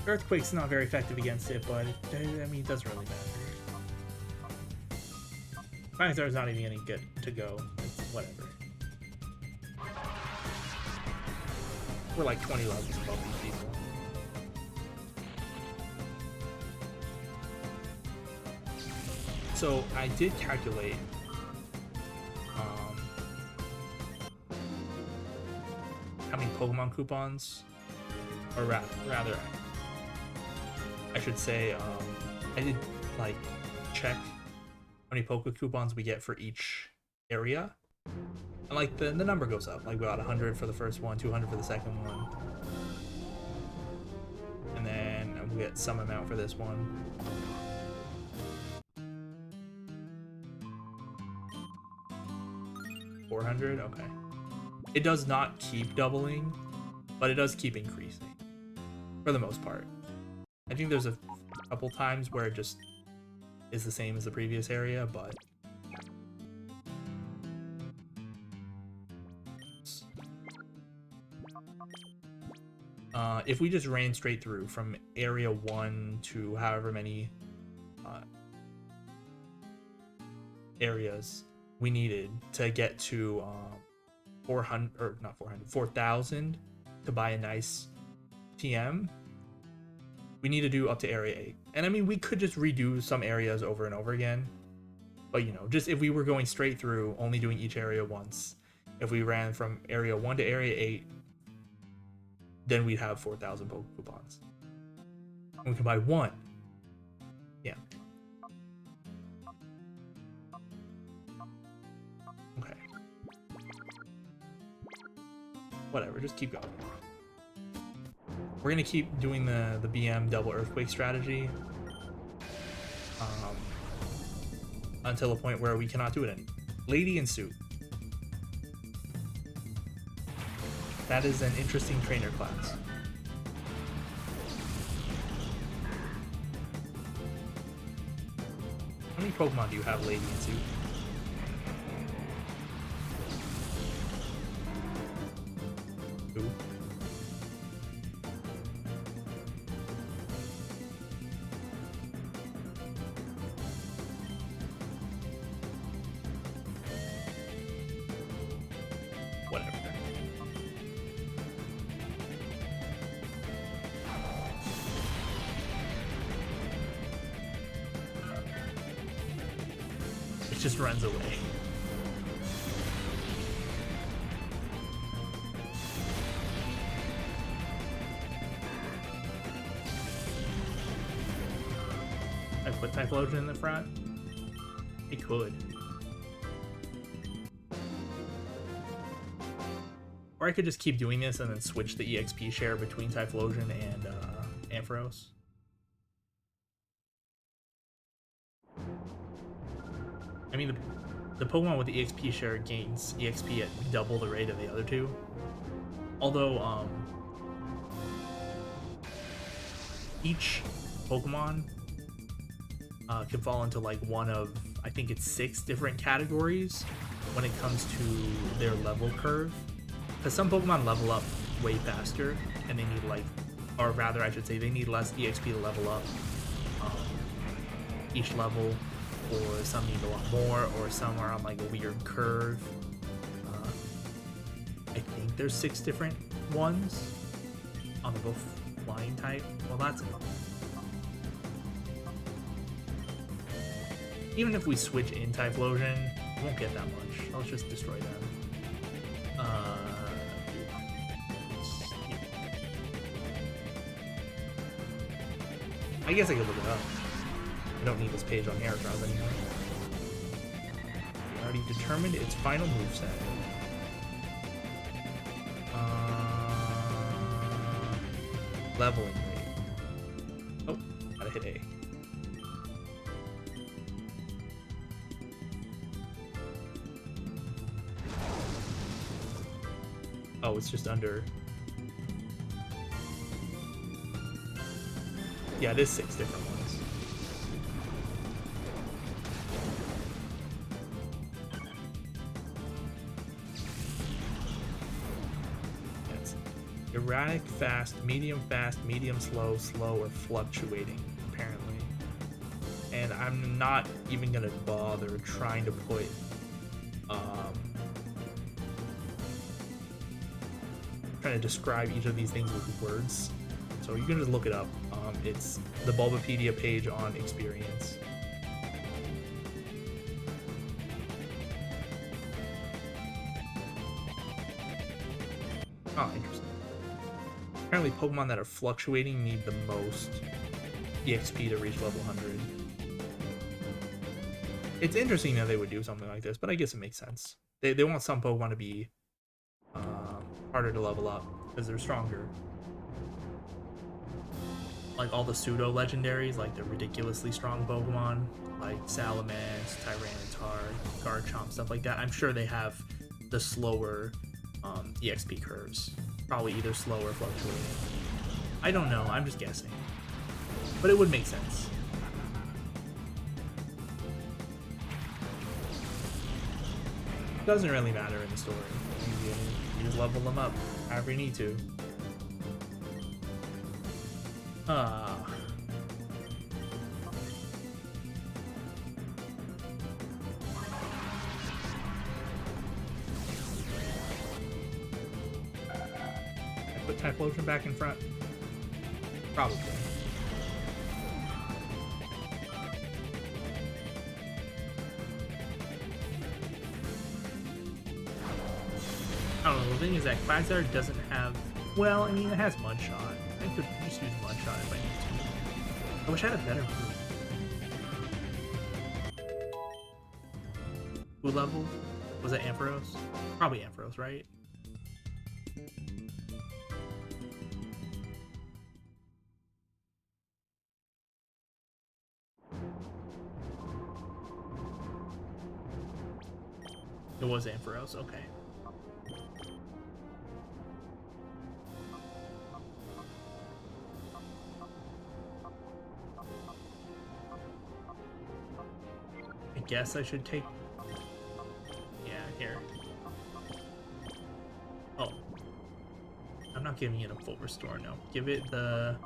Earthquake's not very effective against it, but I mean, it doesn't really matter. Quagsire's not even any good to go. It's whatever. We're like 20 levels above these people. So I did calculate how many Pokemon coupons, or rather, I should say, I did like check how many Poke coupons we get for each area, and like the number goes up. Like we got 100 for the first one, 200 for the second one, and then we get some amount for this one. $400. Okay. It does not keep doubling, but it does keep increasing for the most part. I think there's a couple times where it just is the same as the previous area, but if we just ran straight through from area 1 to however many areas we needed to get to 4,000 to buy a nice TM, we need to do up to area 8. And I mean, we could just redo some areas over and over again, but you know, just if we were going straight through, only doing each area once, if we ran from area 1 to area 8, then we'd have 4,000 Poke coupons. And we can buy 1. Yeah. Okay. Whatever, just keep going. We're gonna keep doing the BM double Earthquake strategy until a point where we cannot do it anymore. Lady in Suit. That is an interesting trainer class. How many Pokemon do you have, Lady in Suit? Two. Whatever. It just runs away. put Typhlosion in the front? It could. Or I could just keep doing this and then switch the EXP share between Typhlosion and Ampharos. I mean, the Pokemon with the EXP share gains EXP at double the rate of the other two. Although, each Pokemon can fall into like one of, I think it's 6 different categories when it comes to their level curve. Because some Pokemon level up way faster, and they need like, or rather I should say, they need less EXP to level up each level, or some need a lot more, or some are on like a weird curve. I think there's 6 different ones on the both flying type. Well, that's enough. Even if we switch in Typhlosion, we won't get that much. Let's just destroy them. I guess I could look it up. I don't need this page on Heracross anymore. We already determined its final moveset. Leveling rate. Oh, gotta hit A. Oh, it's just under. Yeah, it is 6 different ones. Yes. Erratic, fast, medium, slow, slow, or fluctuating, apparently. And I'm not even gonna bother trying to put trying to describe each of these things with words. So you can just look it up. It's the Bulbapedia page on Experience. Oh, interesting. Apparently Pokemon that are fluctuating need the most EXP to reach level 100. It's interesting that they would do something like this, but I guess it makes sense. They want some Pokemon to be harder to level up because they're stronger. Like all the pseudo legendaries, like the ridiculously strong Pokemon, like Salamence, Tyranitar, Garchomp, stuff like that. I'm sure they have the slower EXP curves. Probably either slow or fluctuating. I don't know, I'm just guessing. But it would make sense. Doesn't really matter in the story. You just level them up however you need to. I put Typhlosion back in front? Probably. I don't know, the thing is that Quagsire doesn't have... Well, I mean, it has Mudshot. I could just use Mudshot if I need to. I wish I had a better move. Who level? Was that Ampharos? Probably Ampharos, right? It was Ampharos, okay. I guess I should take... Yeah, here. Oh. I'm not giving it a full restore, no. Give it the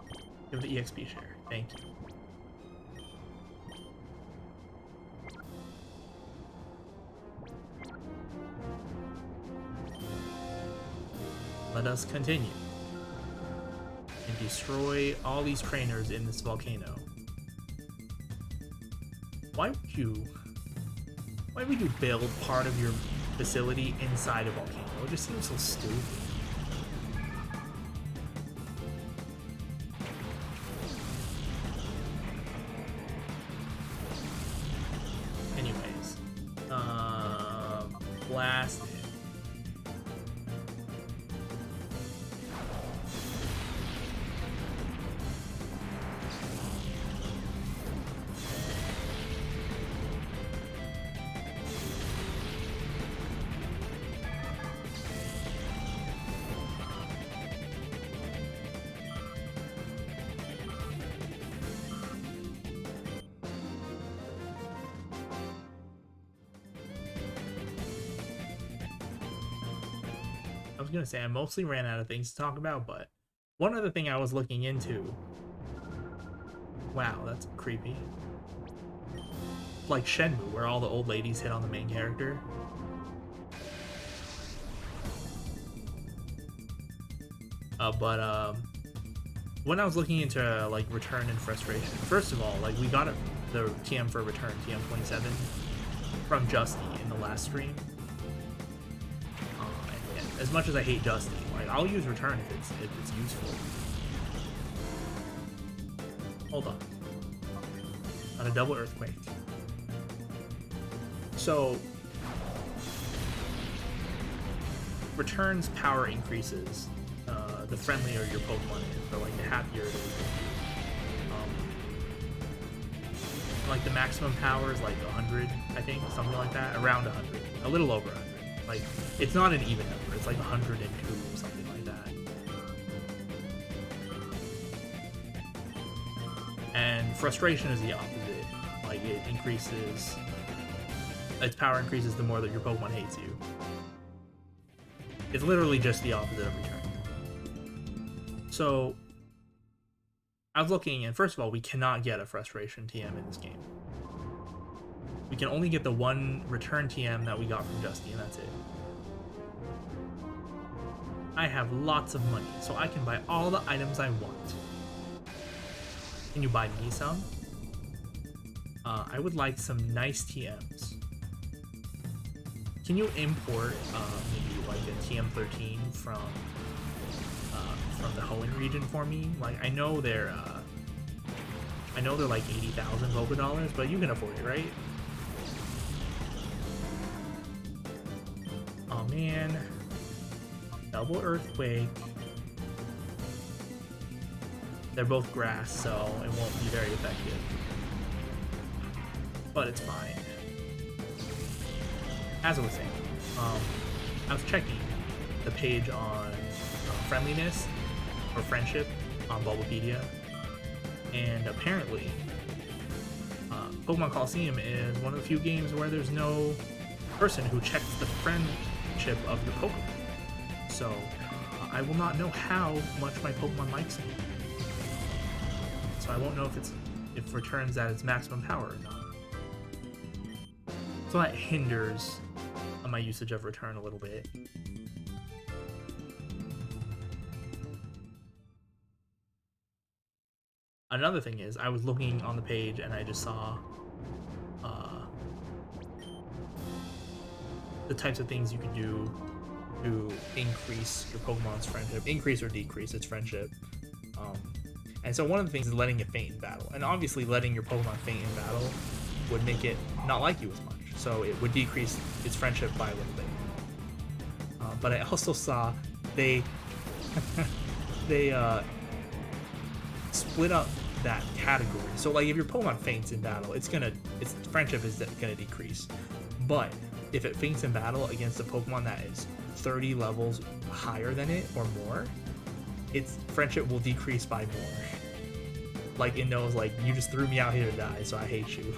EXP share. Thank you. Let us continue and destroy all these trainers in this volcano. Why would you build part of your facility inside a volcano? It just seems so stupid. blasted. I was gonna say I mostly ran out of things to talk about, but one other thing I was looking into. Wow, that's creepy. Like Shenmue, where all the old ladies hit on the main character. But when I was looking into like Return and Frustration, first of all, like we got the TM for Return, TM 27, from Justy in the last stream. And as much as I hate Justy, like I'll use Return if it's useful. Hold on. On a double earthquake. So Return's power increases the friendlier your Pokemon is, or like the happier it is. Like the maximum power is like 100, I think, something like that, around 100, a little over 100. Like it's not an even number; it's like 102 or something like that. And Frustration is the opposite. Like it increases, its power increases the more that your Pokemon hates you. It's literally just the opposite of Return. So I was looking, and first of all, we cannot get a Frustration TM in this game. We can only get the one Return TM that we got from Justy, and that's it. I have lots of money, so I can buy all the items I want. Can you buy me some? I would like some nice TMs. Can you import maybe like a TM13 from the Hoenn region for me? Like I know they're like 80,000 Poké dollars, but you can afford it, right? Oh man, double earthquake. They're both grass, so it won't be very effective, but it's fine. As I was saying, I was checking the page on friendliness or friendship on Bulbapedia, and apparently Pokemon Colosseum is one of the few games where there's no person who checks the friendship of your Pokemon. So I will not know how much my Pokemon likes me. So I won't know if it returns at its maximum power or not. So that hinders my usage of Return a little bit. Another thing is, I was looking on the page and I just saw the types of things you can do to increase your Pokemon's friendship, increase or decrease its friendship. And so one of the things is letting it faint in battle. And obviously letting your Pokemon faint in battle would make it not like you as much. So it would decrease its friendship by a little bit. But I also saw they split up that category. So like if your Pokemon faints in battle, its friendship is gonna decrease. But if it faints in battle against a Pokemon that is 30 levels higher than it or more, its friendship will decrease by more. Like it knows, like, you just threw me out here to die, so I hate you.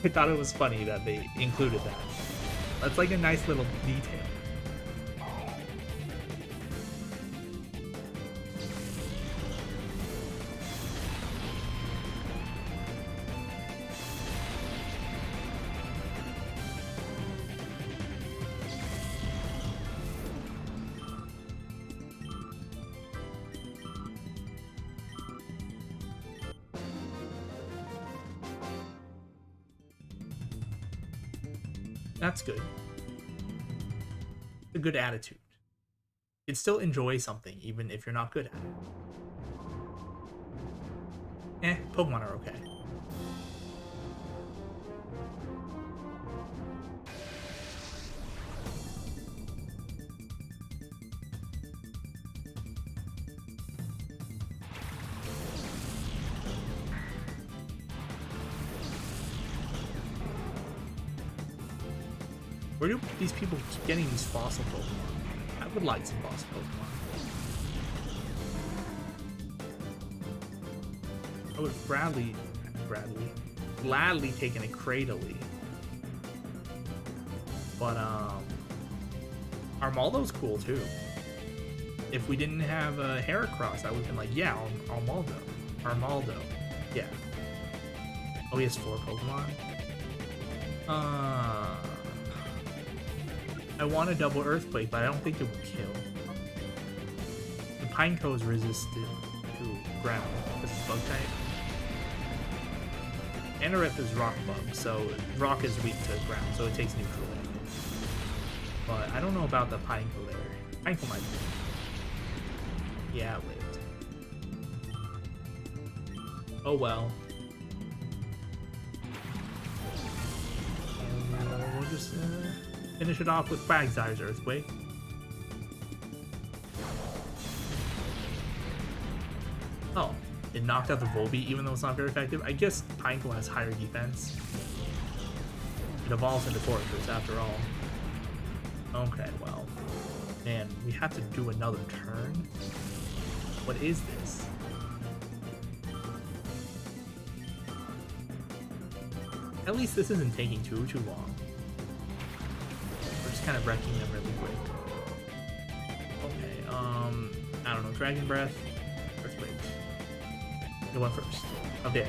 I thought it was funny that they included that. That's like a nice little detail. That's good. A good attitude. You can still enjoy something even if you're not good at it. Pokemon are okay. Where do these people keep getting these fossil Pokemon? I would like some fossil Pokemon. I would gladly taken a Cradily. But Armaldo's cool too. If we didn't have a Heracross, I would have been like, yeah, Armaldo. Yeah. Oh, he has 4 Pokemon? I want a double Earthquake, but I don't think it will kill. The Pineco is resistant to ground because it's bug type. Anorith is rock bug, so rock is weak to ground, so it takes neutral damage. But I don't know about the Pineco there. Pineco might be. Yeah, it lived. Oh well. We'll just finish it off with Quagsire's Earthquake. Oh, it knocked out the Volbeat even though it's not very effective. I guess Pineco has higher defense. It evolves into Fortress after all. Okay, well. Man, we have to do another turn? What is this? At least this isn't taking too long. We're just kind of wrecking them really quick. Okay, I don't know, Dragon Breath, Earthquake. It went first. How dare.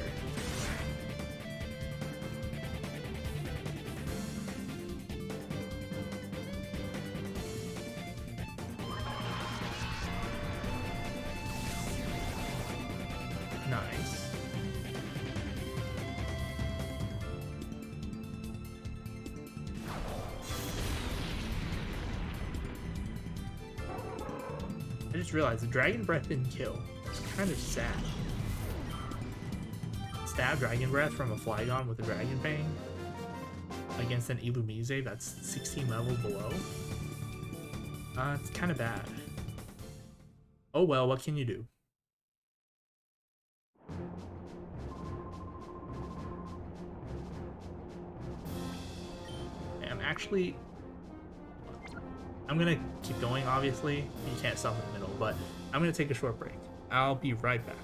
Nice. I just realized the Dragon Breath didn't kill. It's kind of sad. Stab Dragon Breath from a Flygon with a Dragon Fang against an Illumise that's 16 levels below. It's kind of bad. Oh well, what can you do? I'm gonna keep going, obviously. You can't stop in the middle, but I'm gonna take a short break. I'll be right back.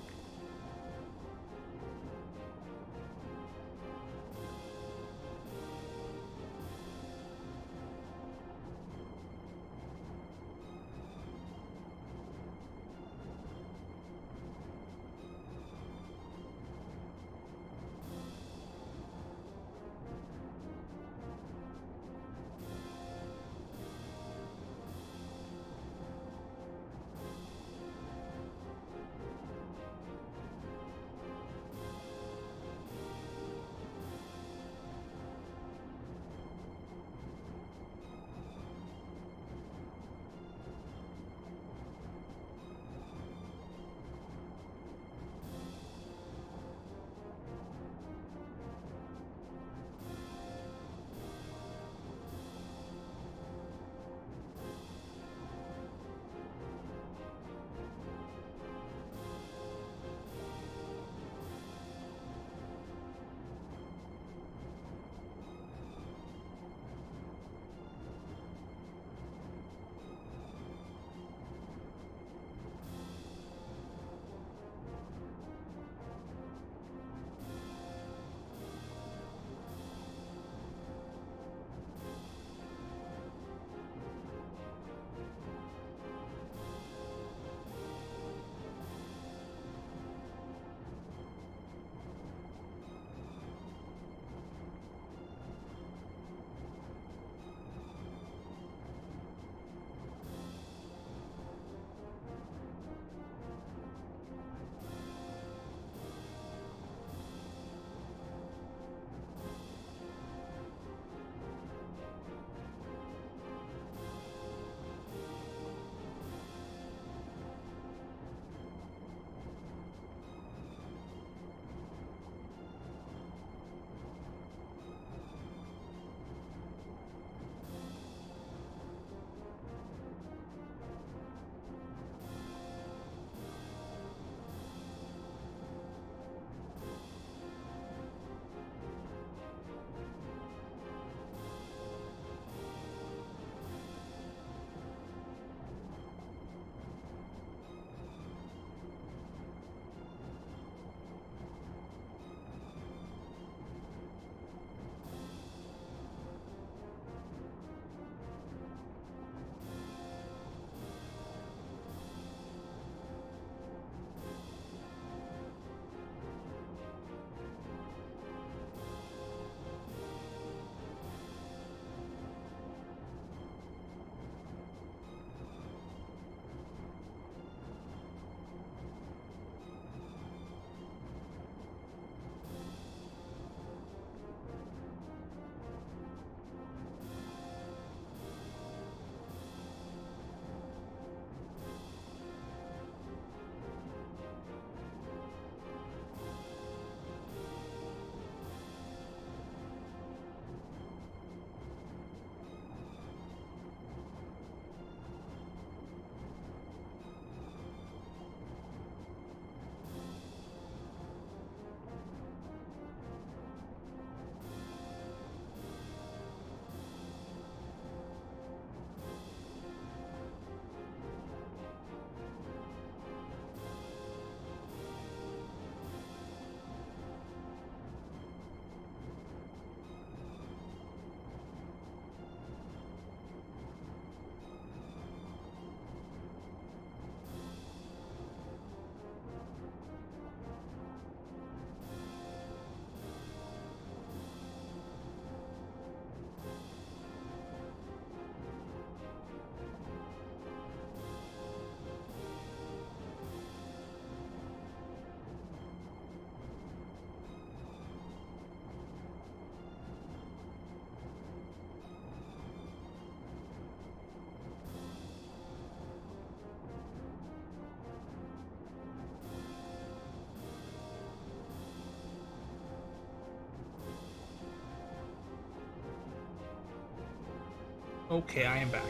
Okay, I am back.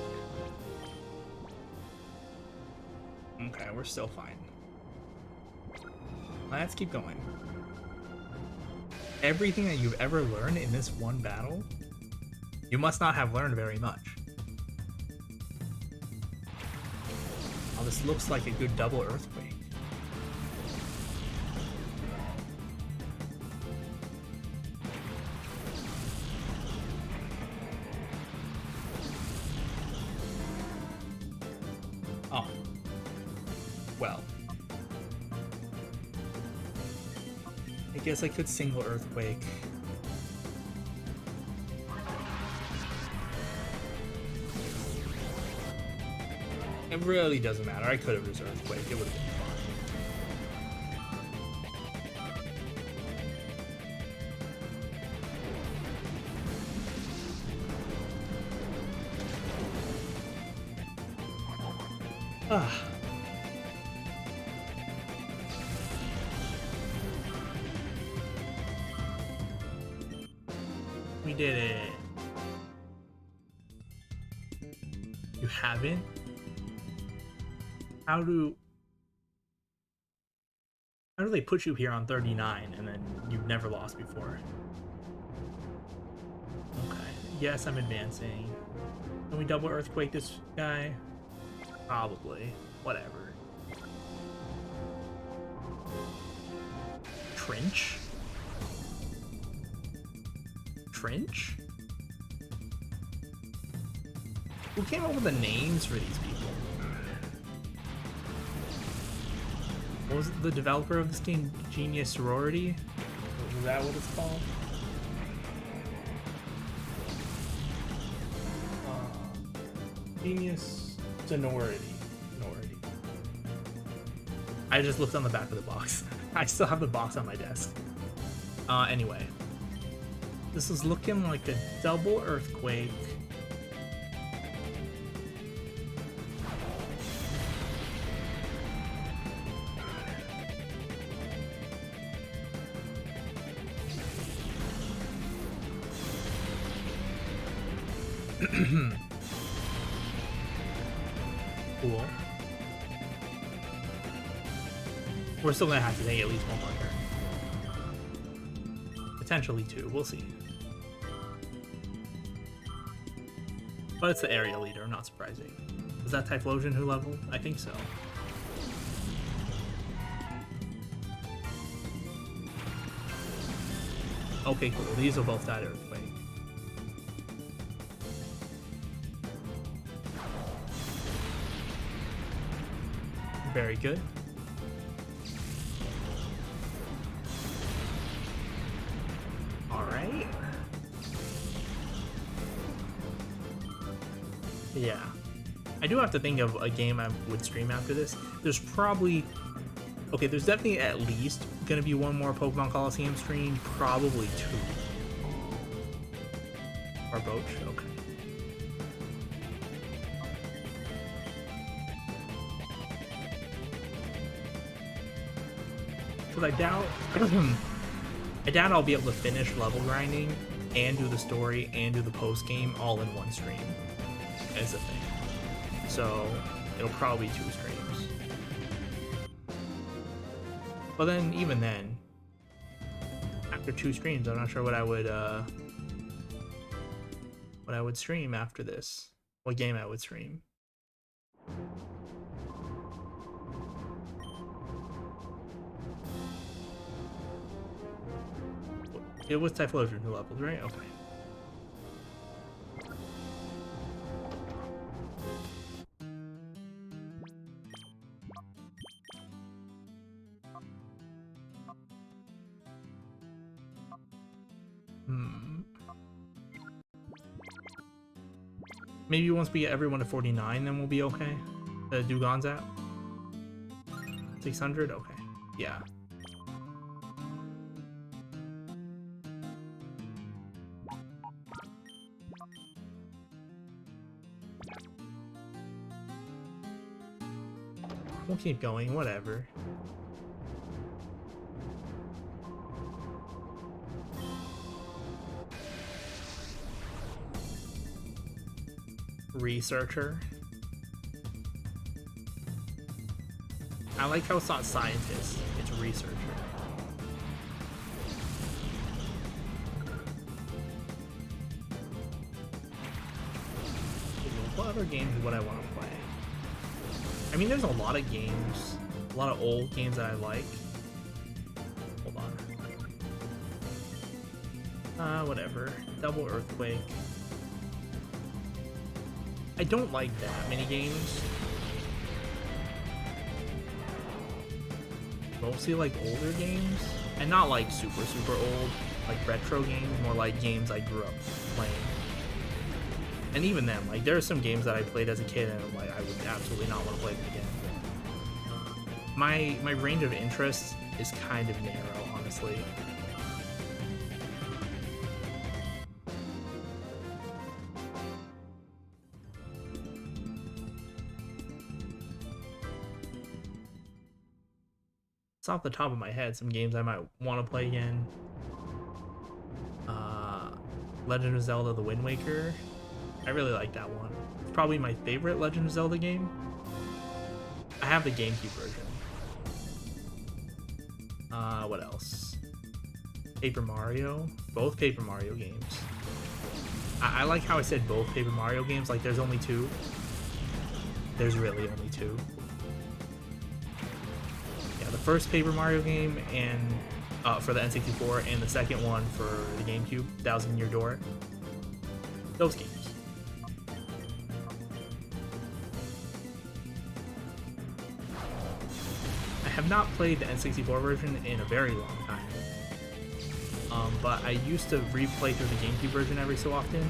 Okay, we're still fine. Let's keep going. Everything that you've ever learned in this one battle, you must not have learned very much. Oh, this looks like a good double earthquake. Oh. Well. I guess I could single earthquake. It really doesn't matter. I could have used earthquake. It would have been fine. Ah. We did it. You haven't? How do they put you here on 39 and then you've never lost before? Okay. Yes, I'm advancing. Can we double earthquake this guy? Probably. Whatever. Trench? Trench? Who came up with the names for these people? What was the developer of this game? Genius Sorority? Is that what it's called? Genius Sonority. I just looked on the back of the box. I still have the box on my desk. Anyway. This is looking like a double earthquake. Cool. We're still gonna have to take at least one more turn. Potentially two, we'll see. But it's the area leader, not surprising. Was that Typhlosion who leveled? I think so. Okay, cool. These will both die to earthquake. Very good. Alright. Yeah. I do have to think of a game I would stream after this. There's probably... Okay, there's definitely at least gonna be one more Pokemon Colosseum stream. Probably two. Or Boach? Okay. Because I doubt I'll be able to finish level grinding and do the story and do the post game all in one stream as a thing. So it'll probably be 2 streams. But then even then, after 2 streams, I'm not sure what I would stream after this. What game I would stream. It was Typhlosion who leveled, right? Okay. Maybe once we get everyone to 49, then we'll be okay. Do Gonzap? 600? Okay. Yeah. We'll keep going, whatever. Researcher. I like how it's not scientist, it's researcher. What other games would I want to play? I mean, there's a lot of games, a lot of old games that I like. Hold on. Whatever. Double Earthquake. I don't like that many games. Mostly like older games, and not like super old, like retro games, more like games I grew up playing. And even then, like, there are some games that I played as a kid and like I would absolutely not want to play them again. My range of interests is kind of narrow, honestly. It's off the top of my head, some games I might want to play again. Legend of Zelda: The Wind Waker. I really like that one. It's probably my favorite Legend of Zelda game. I have the GameCube version. What else? Paper Mario. Both Paper Mario games. I like how I said both Paper Mario games, like there's only two. There's really only two. Yeah, the first Paper Mario game and for the N64, and the second one for the GameCube, Thousand Year Door. Those games. I have not played the N64 version in a very long time. But I used to replay through the GameCube version every so often.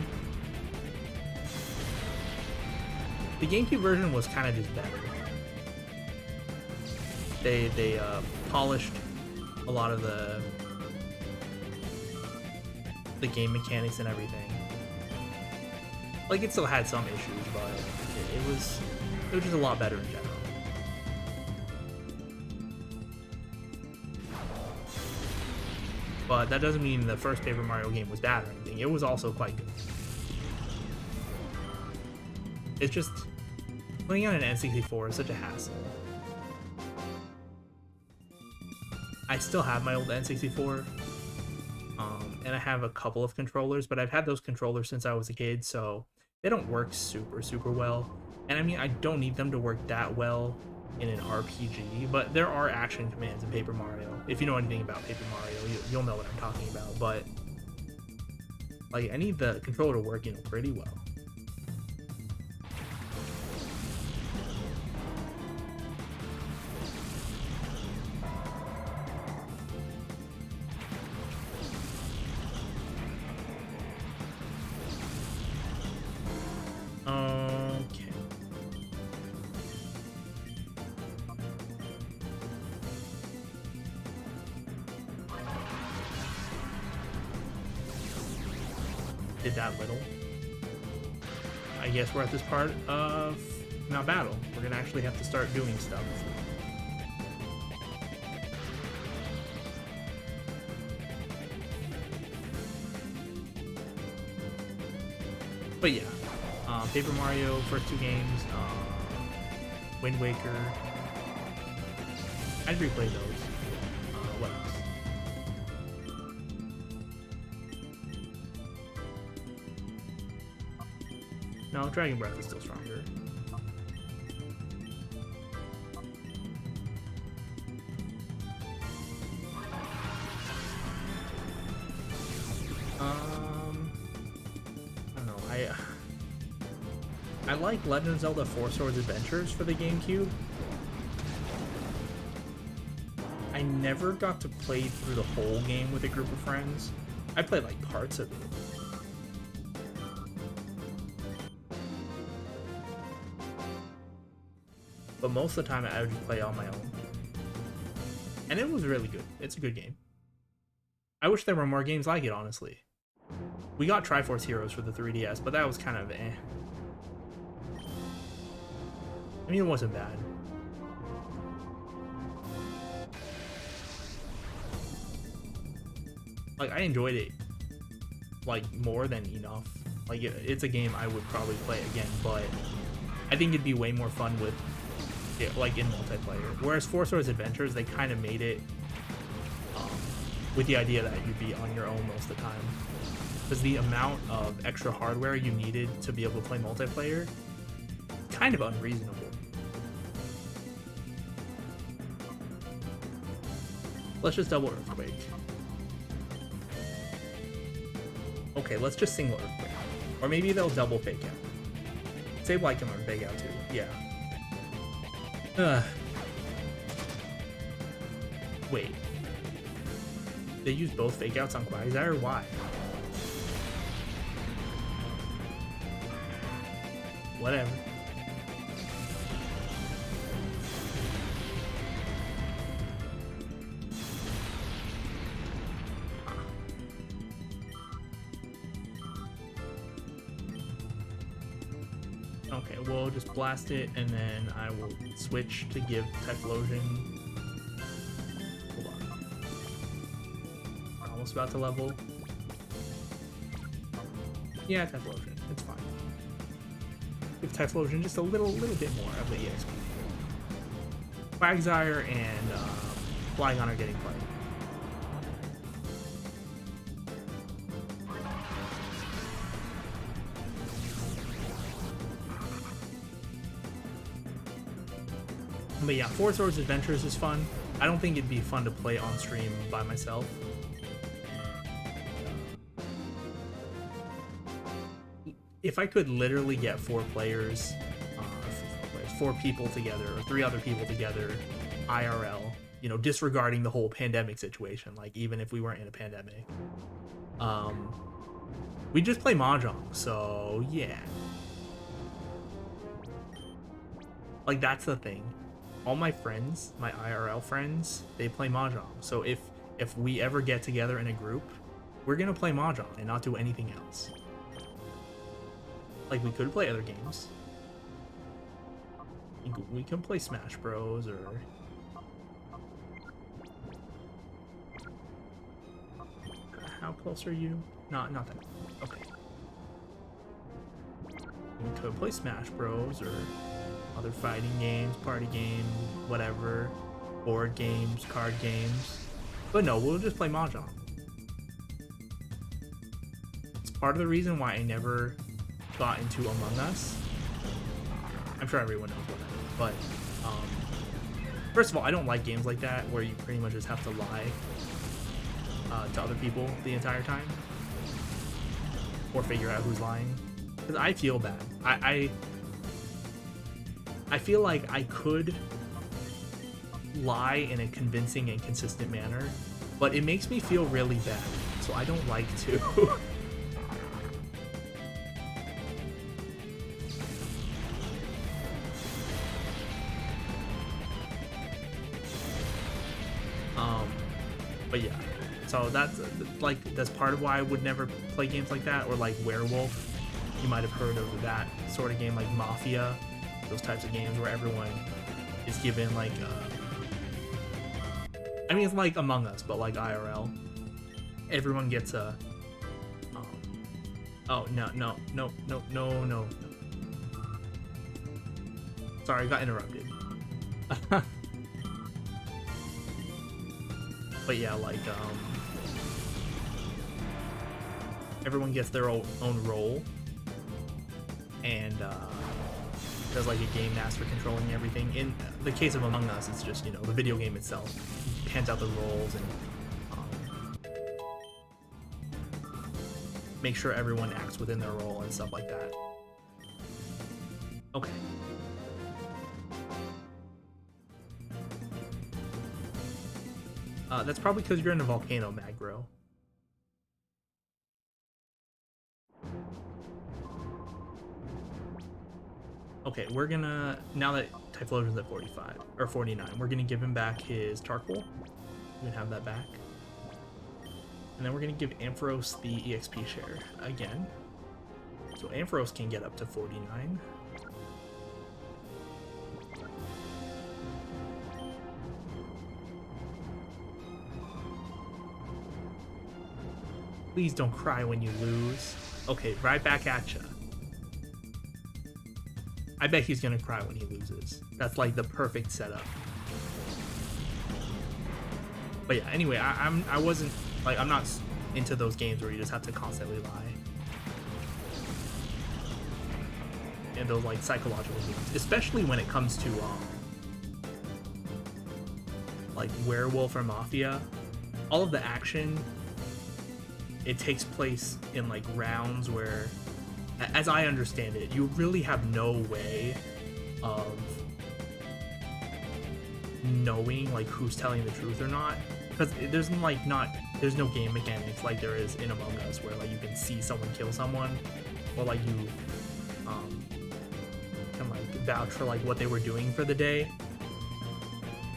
The GameCube version was kind of just better. They polished a lot of the game mechanics and everything. Like, it still had some issues, but it was just a lot better in general. But that doesn't mean the first Paper Mario game was bad or anything. It was also quite good. It's just, playing on an N64 is such a hassle. I still have my old N64, and I have a couple of controllers, but I've had those controllers since I was a kid, so they don't work super well. And I mean, I don't need them to work that well in an RPG, but there are action commands in Paper Mario. If you know anything about Paper Mario, you'll know what I'm talking about, but like, I need the controller to work, pretty well. Okay. Did that little. I guess we're at this part of now battle. We're gonna actually have to start doing stuff. But yeah, Paper Mario, first two games, Wind Waker. I'd replay those. What else? No, Dragon Breath is still stronger. I don't know. I like Legend of Zelda 4 Swords Adventures for the GameCube. I never got to play through the whole game with a group of friends. I played like parts of it. But most of the time I would just play on my own. And it was really good. It's a good game. I wish there were more games like it, honestly. We got Triforce Heroes for the 3DS, but that was kind of eh. I mean, it wasn't bad. Like, I enjoyed it, like, more than enough. Like, it's a game I would probably play again, but I think it'd be way more fun with it, like, in multiplayer. Whereas Four Swords Adventures, they kind of made it with the idea that you'd be on your own most of the time. Because the amount of extra hardware you needed to be able to play multiplayer, kind of unreasonable. Let's just double Earthquake. Okay, let's just single Earthquake. Or maybe they'll double Fake Out. Save Light can learn Fake Out too, yeah. Wait. They use both Fake Outs on Quagsire? Why? Whatever. Okay, we'll just blast it, and then I will switch to give Typhlosion. Hold on. We're almost about to level. Yeah, Typhlosion. It's fine. Give Typhlosion just a little bit more of the EXP. Quagsire and Flygon are getting played. But yeah, Four Swords Adventures is fun. I don't think it'd be fun to play on stream by myself. If I could literally get four people together, or 3 other people together, IRL, you know, disregarding the whole pandemic situation, like even if we weren't in a pandemic, we just play Mahjong, so yeah. Like, that's the thing. All my friends, my IRL friends, they play Mahjong. So if we ever get together in a group, we're gonna play Mahjong and not do anything else. Like, we could play other games. We can play Smash Bros. Or... How close are you? Not that. Okay. We could play Smash Bros. Or other fighting games, party games, whatever. Board games, card games. But no, we'll just play Mahjong. It's part of the reason why I never got into Among Us. I'm sure everyone knows what that is, but first of all, I don't like games like that where you pretty much just have to lie to other people the entire time, or figure out who's lying, because I feel bad. I feel like I could lie in a convincing and consistent manner, but it makes me feel really bad, so I don't like to. But yeah, so that's part of why I would never play games like that, or like Werewolf. You might have heard of that sort of game, like Mafia, those types of games where everyone is given like I mean, it's like Among Us, but like IRL. Everyone gets a oh no. Sorry, I got interrupted. But yeah, like, everyone gets their own role, and there's like a game master controlling everything. In the case of Among Us, it's just, you know, the video game itself hands out the roles and make sure everyone acts within their role and stuff like that. Okay. That's probably because you're in a volcano, Magro. Okay, we're gonna, now that Typhlosion's at 45, or 49, we're gonna give him back his charcoal. We can have that back. And then we're gonna give Ampharos the EXP share again. So Ampharos can get up to 49. Please don't cry when you lose. Okay, right back at ya. I bet he's gonna cry when he loses. That's like the perfect setup. But yeah, anyway, I wasn't like I'm not into those games where you just have to constantly lie. And those like psychological games, especially when it comes to like Werewolf or Mafia. All of the action, it takes place in like rounds where, as I understand it, you really have no way of knowing like who's telling the truth or not, because there's no game mechanics like there is in Among Us where like you can see someone kill someone, or like you can like vouch for like what they were doing for the day.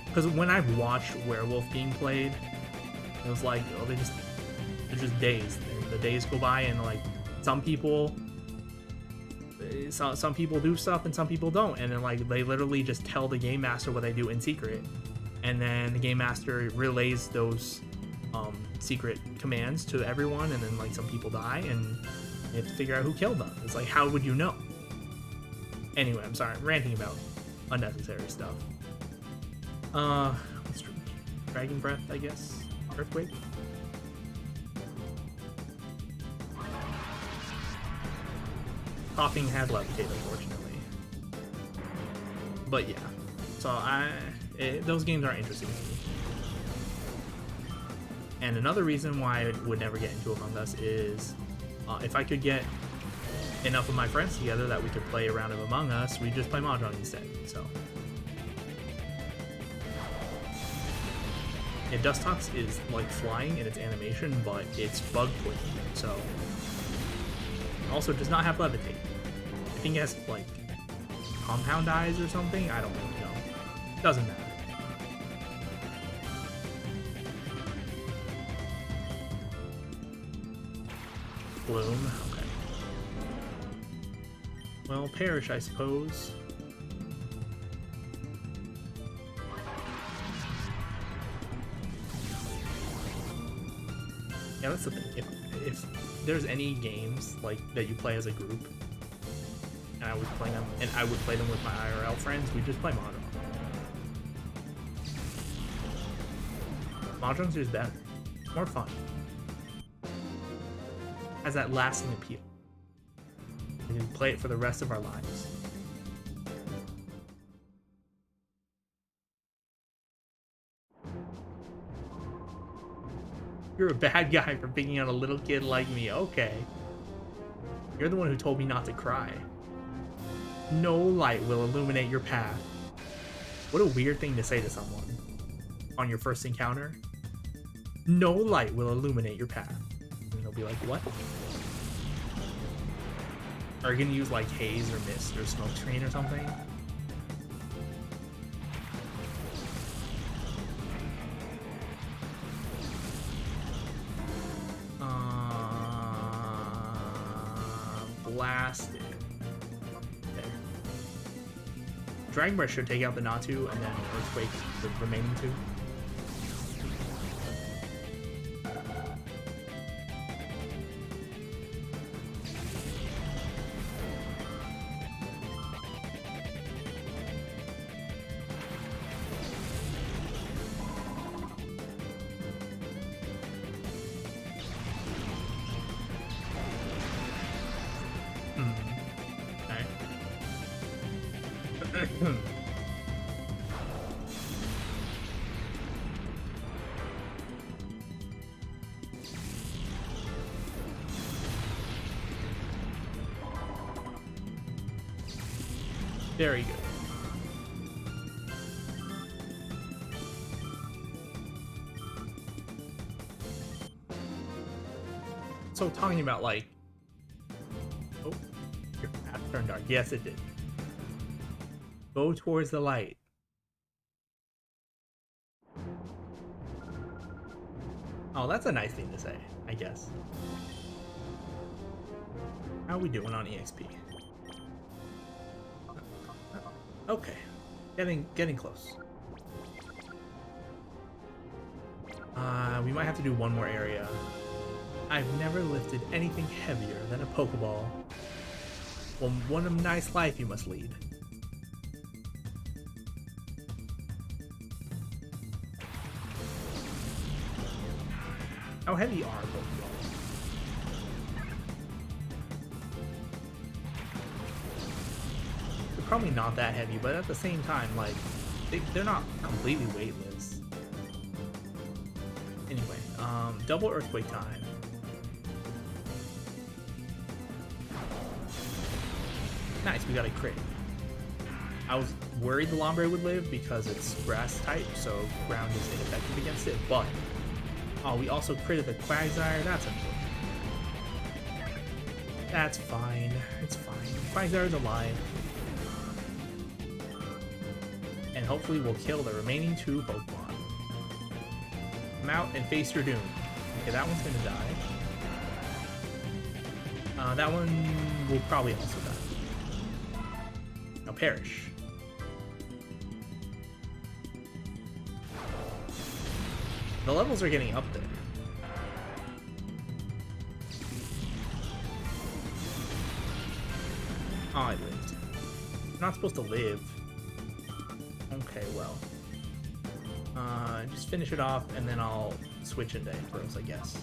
Because when I've watched Werewolf being played, it was like, oh, they're just days. The days go by, and like some people do stuff and some people don't, and then like they literally just tell the game master what they do in secret, and then the game master relays those secret commands to everyone, and then like some people die, and you have to figure out who killed them. It's like, how would you know? Anyway, I'm sorry, I'm ranting about unnecessary stuff. Let's Dragon Breath, I guess. Earthquake. Coughing has levitate, unfortunately. But yeah, so those games are interesting to me. And another reason why I would never get into Among Us is if I could get enough of my friends together that we could play a round of Among Us, we just play Mahjong instead. So. And Dustox is like flying in its animation, but it's bug poison, so also does not have levitate. I think it has like compound eyes or something. I don't really know. Doesn't matter. Bloom. Okay. Well, perish, I suppose. Yeah, that's the thing. If there's any games like that you play as a group, and I would play them with my IRL friends, we just play Mahjong. Mahjong's just better, more fun, has that lasting appeal. We can play it for the rest of our lives. You're a bad guy for picking on a little kid like me. Okay. You're the one who told me not to cry. No light will illuminate your path. What a weird thing to say to someone on your first encounter. No light will illuminate your path. And they'll be like, what? Are you gonna use like haze or mist or smoke screen or something? Blasted. Okay. Dragon Breath should take out the Natu, and then Earthquake the remaining two. Very good. So talking about like, oh, your path turned dark. Yes, it did. Go towards the light. Oh, that's a nice thing to say, I guess. How are we doing on EXP? Okay, getting close. We might have to do one more area I've never lifted anything heavier than a Pokeball. Well, what a nice life you must lead. How heavy are Pokeballs? They're probably not that heavy, but at the same time, like, they're not completely weightless. Anyway, double Earthquake time. Nice, we got a crit. I was worried the Lombre would live because it's grass type, so ground is ineffective against it, but we also critted the Quagsire. That's important. That's fine. It's fine. Quagsire's alive. And hopefully we'll kill the remaining 2 Pokemon. Come out and face your doom. Okay, that one's gonna die. That one will probably also die. Now perish. The levels are getting up there. Oh, I lived. I'm not supposed to live. Okay, well. Just finish it off, and then I'll switch into Ampharos, I guess.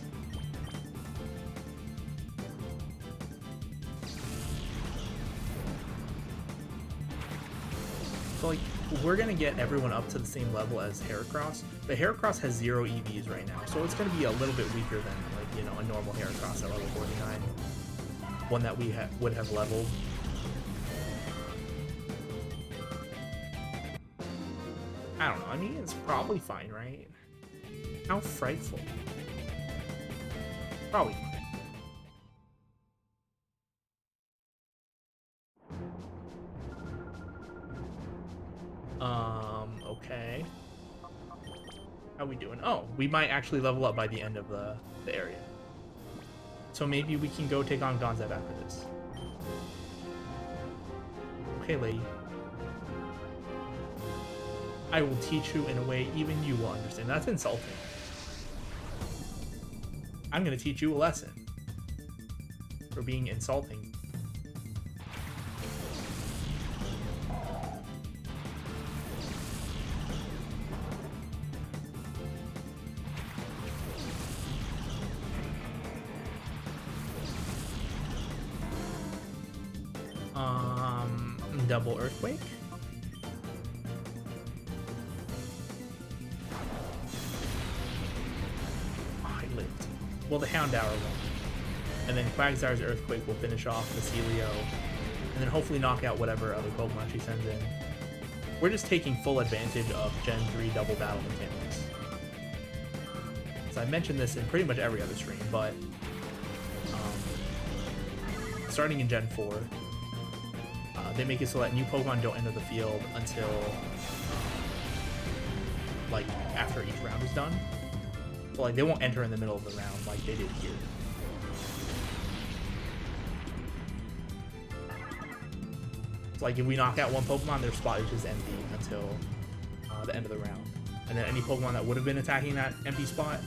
So, like, we're gonna get everyone up to the same level as Heracross. But Heracross has 0 EVs right now, so it's gonna be a little bit weaker than, like, you know, a normal Heracross at level 49. One that we would have leveled. I don't know, I mean, it's probably fine, right? How frightful. Probably fine. Okay. How we doing? Oh, we might actually level up by the end of the area. So maybe we can go take on Gonzab after this. Okay, lady. I will teach you in a way even you will understand. That's insulting. I'm gonna teach you a lesson for being insulting. Double Earthquake. Oh, I lived. Well, the Houndour won't. And then Quagsire's Earthquake will finish off the Celio, and then hopefully knock out whatever other Pokemon she sends in. We're just taking full advantage of Gen 3 double battle mechanics. So I mentioned this in pretty much every other stream, but starting in Gen 4, they make it so that new Pokemon don't enter the field until like after each round is done. So like they won't enter in the middle of the round like they did here. So like if we knock out one Pokemon, their spot is just empty until the end of the round. And then any Pokemon that would have been attacking that empty spot,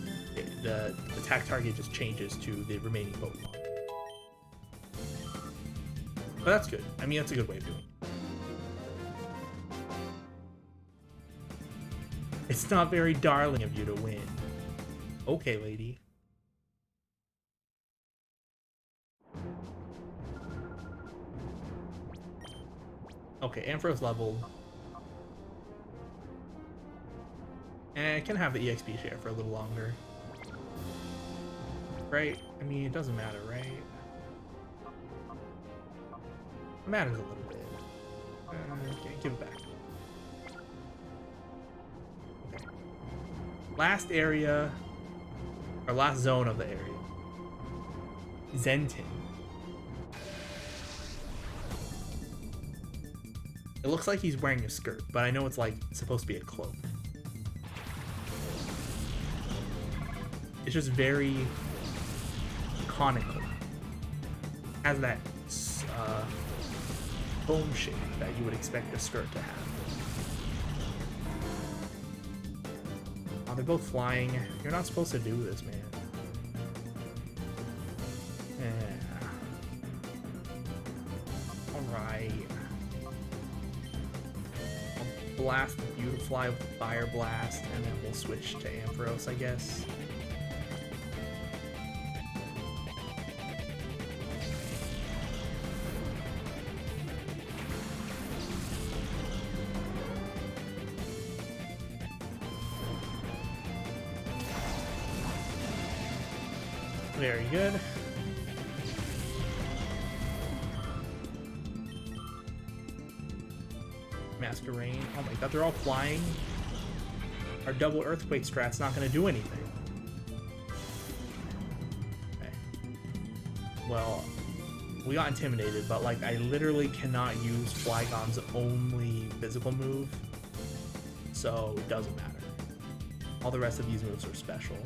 the attack target just changes to the remaining Pokemon. But that's good. I mean, that's a good way of doing it. It's not very darling of you to win. Okay, lady. Okay, Ampharos leveled. And I can have the EXP share for a little longer. Right? I mean, it doesn't matter, right? It matters a little bit. Okay, give it back. Okay. Last area, or last zone of the area. Zentin. It looks like he's wearing a skirt, but I know it's like supposed to be a cloak. It's just very conical. Has that bone shape that you would expect a skirt to have. Oh, they're both flying. You're not supposed to do this, man. Alright. I'll blast the Beautifly with Fire Blast, and then we'll switch to Ampharos, I guess. Very good. Master Rain. Oh my god, they're all flying. Our double Earthquake strat's not going to do anything. Okay. Well, we got intimidated, but like I literally cannot use Flygon's only physical move, so it doesn't matter. All the rest of these moves are special.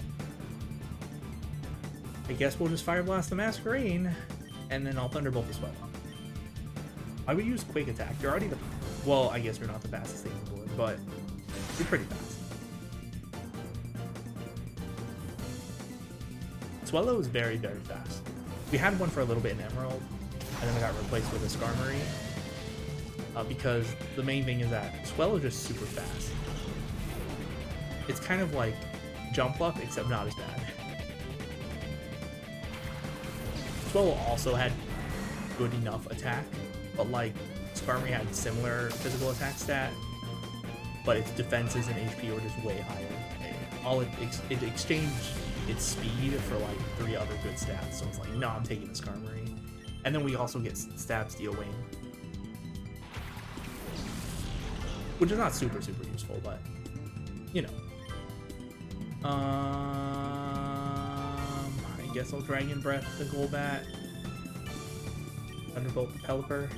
I guess we'll just Fire Blast the Masquerain, and then I'll Thunderbolt the Swell. I would use Quick Attack. You're already the... Well, I guess you're not the fastest thing on the board, but you're pretty fast. Swellow is very, very fast. We had one for a little bit in Emerald, and then it got replaced with a Skarmory. Because the main thing is that Swellow is just super fast. It's kind of like Jump Up, except not as bad. Swellow also had good enough attack, but like Skarmory had similar physical attack stat, but its defenses and HP were just way higher. It exchanged its speed for like 3 other good stats, so it's like, no, I'm taking the Skarmory. And then we also get Stab, Steel Wing, which is not super useful, but you know. I guess I'll Dragon Breath the Golbat. Thunderbolt the Pelipper.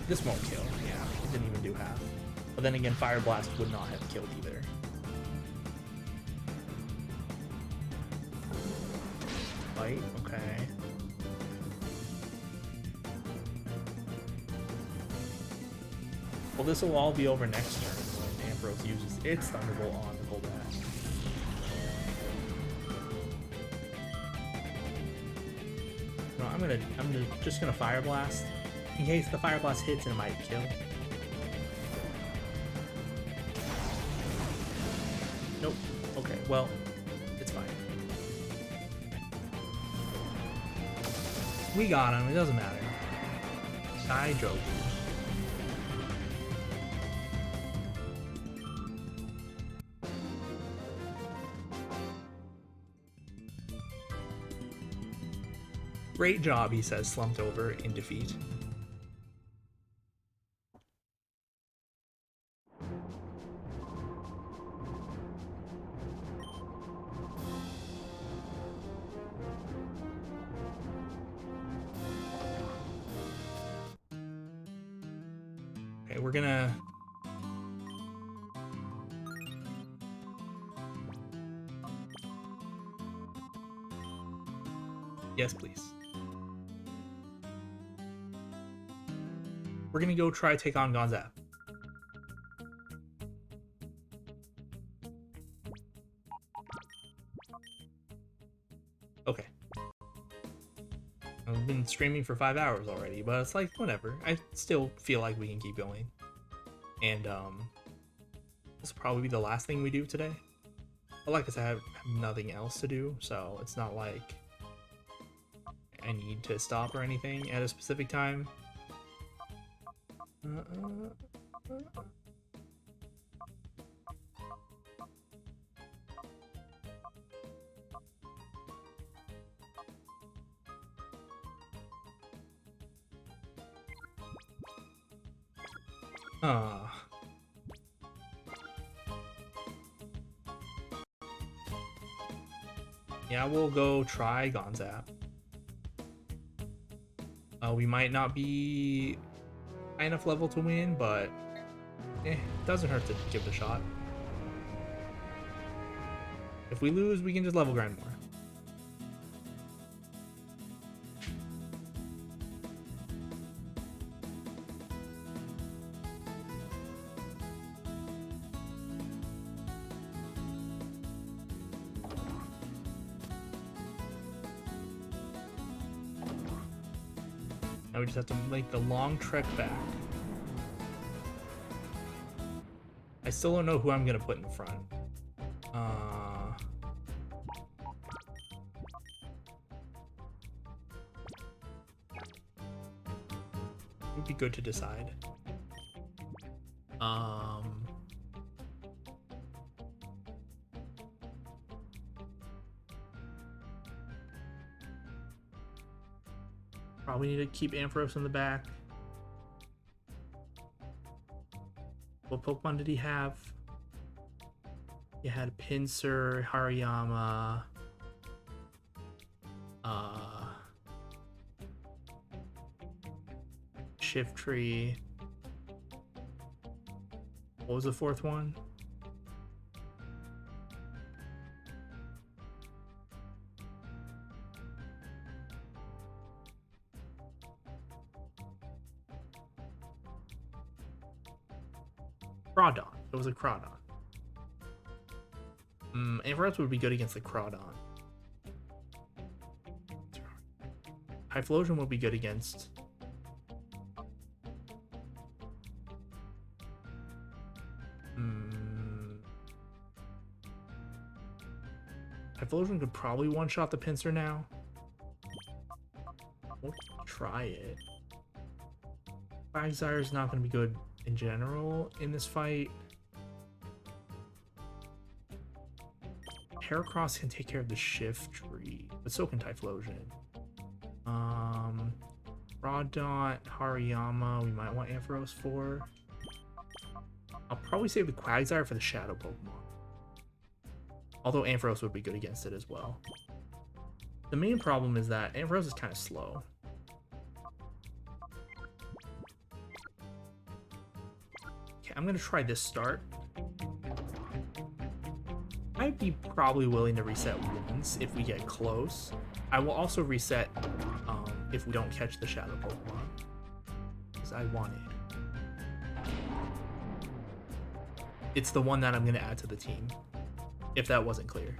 This won't kill. Yeah, it didn't even do half. But then again, Fire Blast would not have killed either. Fight, okay. Well, this will all be over next turn when Ampharos uses its Thunderbolt on the Golbat. No, I'm just gonna Fire Blast in case the Fire Blast hits and it might kill. Nope. Okay, well, it's fine. We got him. It doesn't matter. I joke. Great job, he says, slumped over in defeat. Okay, we're gonna... Yes, please. We're gonna go try to take on Gonzap. Okay. I've been streaming for 5 hours already, but it's like, whatever. I still feel like we can keep going. And, this will probably be the last thing we do today. But like I said, I have nothing else to do, so it's not like I need to stop or anything at a specific time. Yeah, we'll go try Gonzap. We might not be high enough level to win, but it doesn't hurt to give it a shot. If we lose, we can just level grind more. Now we just have to make the long trek back. I still don't know who I'm gonna put in front. Would be good to decide. Probably need to keep Ampharos in the back. What Pokemon did he have? He had Pinsir, Hariyama, Shiftry. What was the fourth one? Crawdon. It was a Crawdon. Ampharos would be good against the Crawdon. Typhlosion would be good against... Typhlosion could probably one-shot the Pinsir now. We'll try it. Quagsire is not going to be good in general in this fight. Heracross can take care of the Shiftry, but so can Typhlosion. Rawdot, Hariyama, we might want Ampharos for. I'll probably save the Quagsire for the Shadow Pokemon. Although Ampharos would be good against it as well. The main problem is that Ampharos is kind of slow. Okay, I'm going to try this start. I'd be probably willing to reset once if we get close. I will also reset if we don't catch the Shadow Pokemon, because I want it. It's the one that I'm going to add to the team, if that wasn't clear.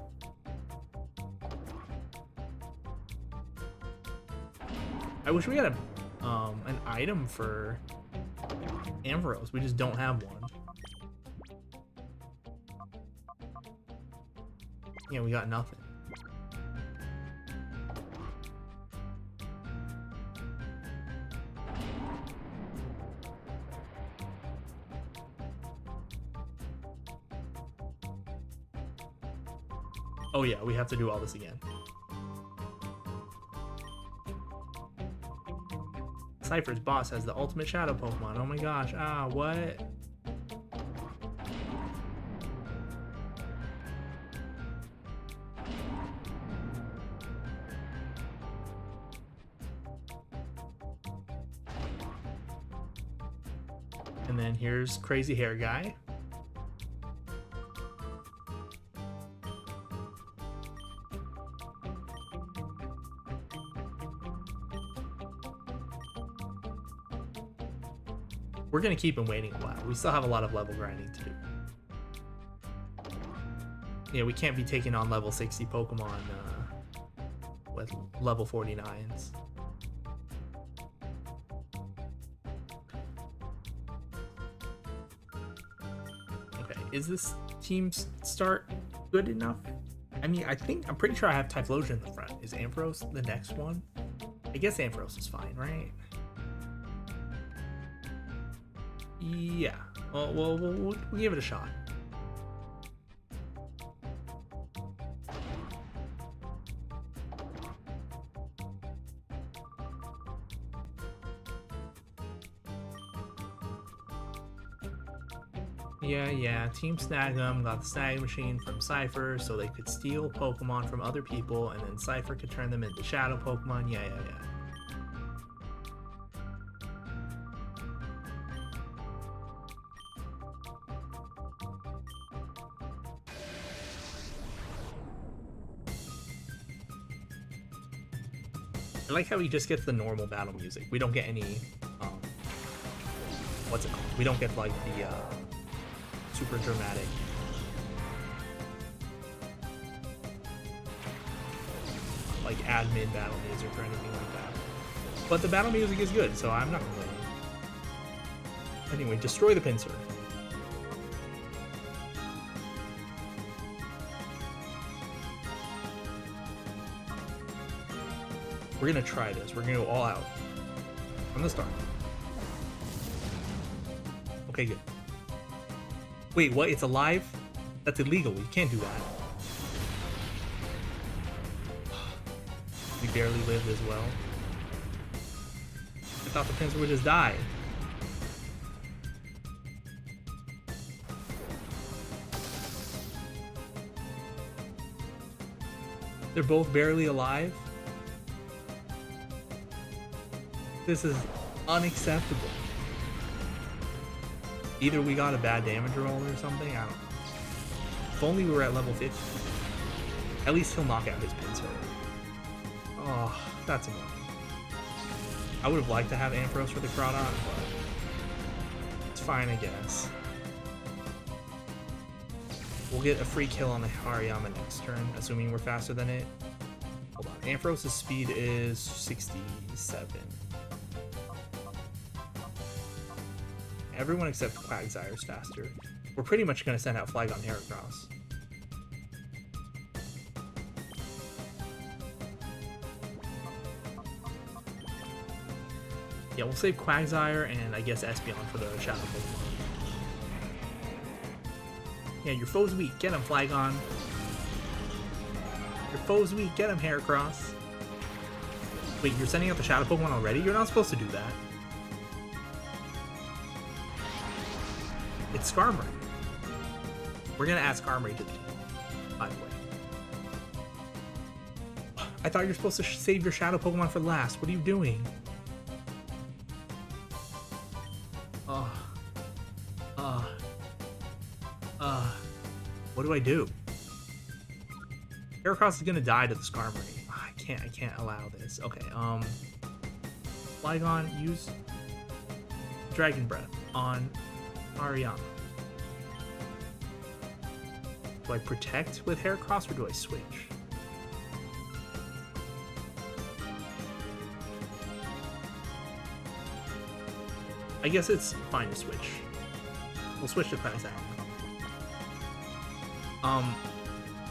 I wish we had an item for Ampharos. We just don't have one. Yeah, we got nothing. Oh yeah, we have to do all this again. Cypher's boss has the ultimate shadow Pokemon. Oh my gosh. Ah, what? And then here's Crazy Hair Guy. We're gonna keep him waiting a while. We still have a lot of level grinding to do. Yeah, we can't be taking on level 60 Pokemon with level 49s. Okay, is this team start good enough? I mean, I'm pretty sure I have Typhlosion in the front. Is Ampharos the next one? I guess Ampharos is fine, right? Yeah, well, we'll give it a shot. Yeah, Team Snag'em got the Snag Machine from Cypher so they could steal Pokemon from other people, and then Cypher could turn them into Shadow Pokemon. Yeah. I like how he just gets the normal battle music. We don't get any, what's it called? We don't get like the super dramatic. Like admin battle music or anything like that. But the battle music is good, so I'm not complaining. Anyway, destroy the pincer. We're gonna try this. We're gonna go all out. From the start. Okay, good. Wait, what? It's alive? That's illegal. You can't do that. We barely lived as well. I thought the pincer would just die. They're both barely alive? This is unacceptable. Either we got a bad damage roll or something, I don't know. If only we were at level 50. At least he'll knock out his pincer. Oh, that's annoying. I would have liked to have Ampharos for the Crawdon, but it's fine, I guess. We'll get a free kill on the Hariyama next turn, assuming we're faster than it. Hold on. Ampharos' speed is 67. Everyone except Quagsire's faster. We're pretty much going to send out Flygon Heracross. Yeah, we'll save Quagsire and I guess Espeon for the Shadow Pokemon. Yeah, your foe's weak. Get him, Flygon. Your foe's weak. Get him, Heracross. Wait, you're sending out the Shadow Pokemon already? You're not supposed to do that. It's Skarmory. We're gonna add Skarmory to the team, by the way. I thought you were supposed to save your Shadow Pokemon for last. What are you doing? What do I do? Heracross is gonna die to the Skarmory. I can't allow this. Okay, Flygon, use Dragon Breath on Hariyama. Do I protect with Heracross or do I switch? I guess it's fine to switch. We'll switch to Quagsire.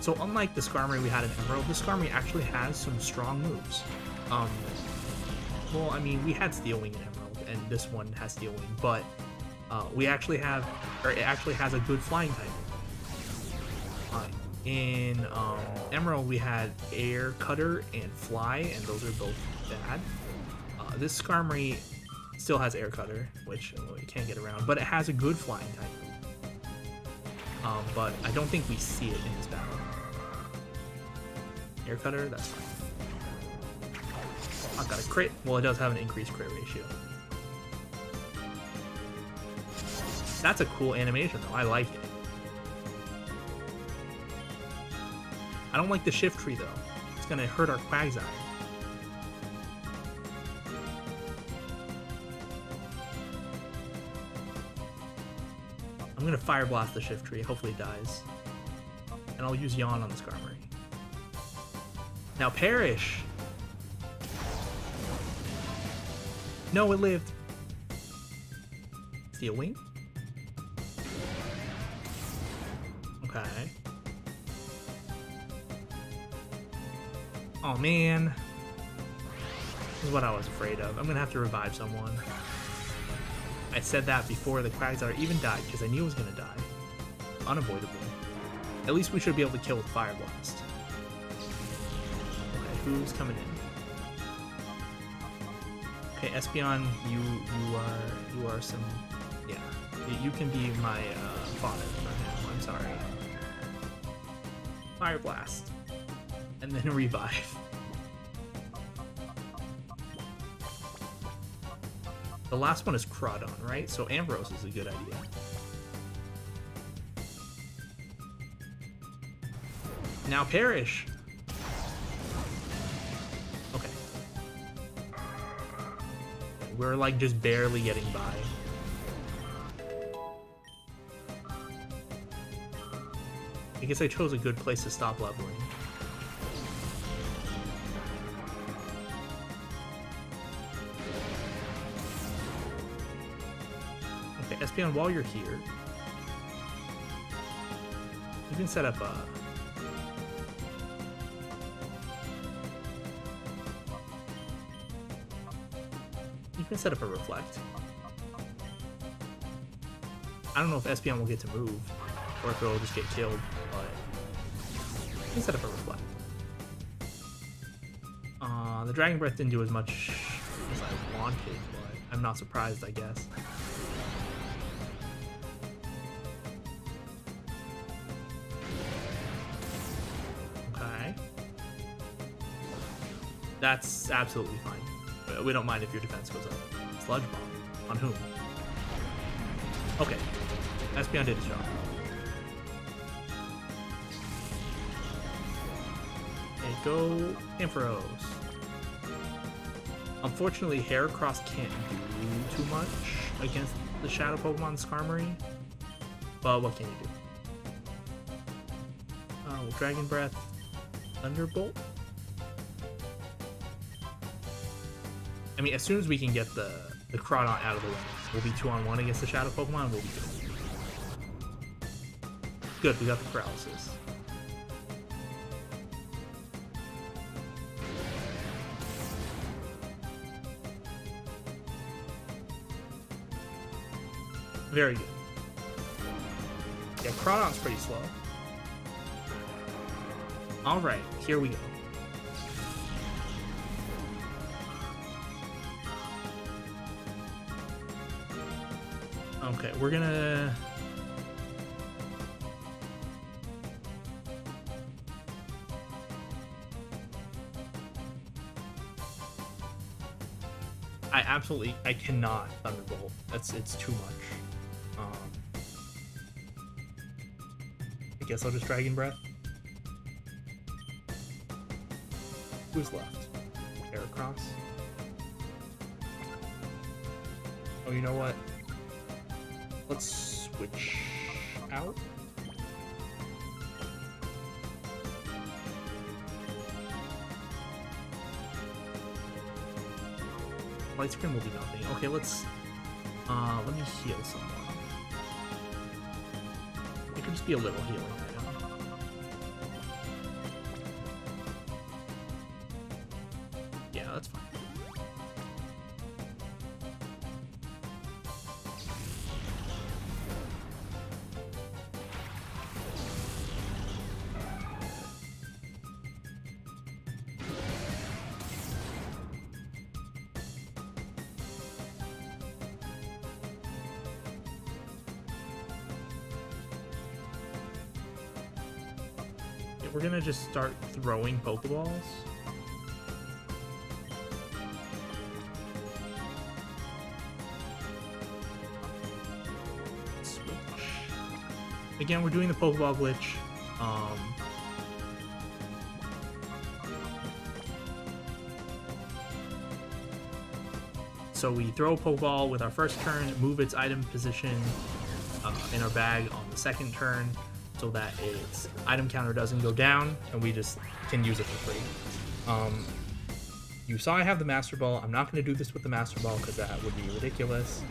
So unlike the Skarmory we had in Emerald, this Skarmory actually has some strong moves. Well, I mean, we had Steel Wing in Emerald, and this one has Steel Wing, but we actually have, or it actually has a good flying type. In Emerald, we had Air Cutter and Fly, and those are both bad. This Skarmory still has Air Cutter, which we can't get around, but it has a good flying type. But I don't think we see it in this battle. Air Cutter, that's fine. I've got a crit. Well, it does have an increased crit ratio. That's a cool animation, though. I like it. I don't like the shift tree, though. It's gonna hurt our Quagsire. I'm gonna Fire Blast the shift tree. Hopefully it dies. And I'll use Yawn on the Skarmory. Now perish! No, it lived. Steel Wing? Okay. Oh man. This is what I was afraid of. I'm gonna have to revive someone. I said that before the Quagsire even died because I knew it was gonna die. Unavoidable. At least we should be able to kill with Fire Blast. Okay, who's coming in? Okay, Espeon, you are some, yeah. You can be my fodder for now. I'm sorry. Fire Blast, and then revive. The last one is Crawdon, right? So Ampharos is a good idea. Now perish. Okay. We're like just barely getting by. I guess I chose a good place to stop leveling. Alright, Espeon, while you're here, you can set up a... You can set up a Reflect. I don't know if Espeon will get to move, or if it'll just get killed, but you can set up a Reflect. The Dragon Breath didn't do as much as I wanted, but I'm not surprised, I guess. Okay. That's absolutely fine. We don't mind if your defense goes up. Sludge Bomb. On whom? Okay. Espeon did his job. Okay, go Ampharos. Unfortunately, Heracross can't do too much against the Shadow Pokemon Skarmory, but what can you do? Dragon Breath, Thunderbolt? I mean, as soon as we can get the Crawdaunt out of the way, we'll be 2-on-1 against the Shadow Pokemon, we'll be good. Good, we got the Paralysis. Very good. Yeah, Crawdaunt's pretty slow. Alright, here we go. Okay, we're gonna... I cannot Thunderbolt. It's too much. I guess I'll just Dragon Breath. Who's left? Heracross? Oh, you know what? Let's switch out. Light Screen will do nothing. Okay, let's let me heal someone. It could just be a little healing item. Yeah, that's fine. We're gonna just start throwing Pokeballs. Switch. Again, we're doing the Pokeball glitch. So we throw a Pokeball with our first turn, move its item position in our bag on the second turn, so that its item counter doesn't go down, and we just can use it for free. You saw I have the Master Ball. I'm not going to do this with the Master Ball because that would be ridiculous.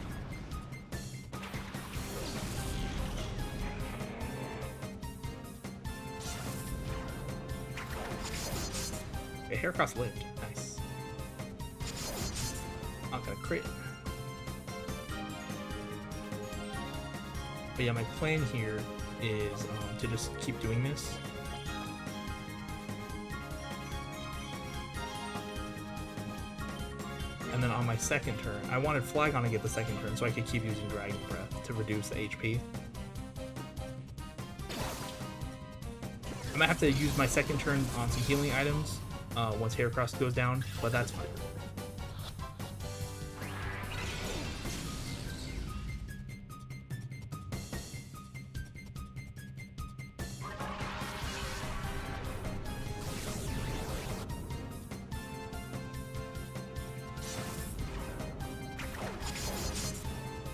Okay, Heracross lived. Nice. Not gonna crit. But yeah, my plan here is to just keep doing this. And then on my second turn, I wanted Flygon to get the second turn so I could keep using Dragon Breath to reduce the HP. I might have to use my second turn on some healing items once Heracross goes down, but that's fine.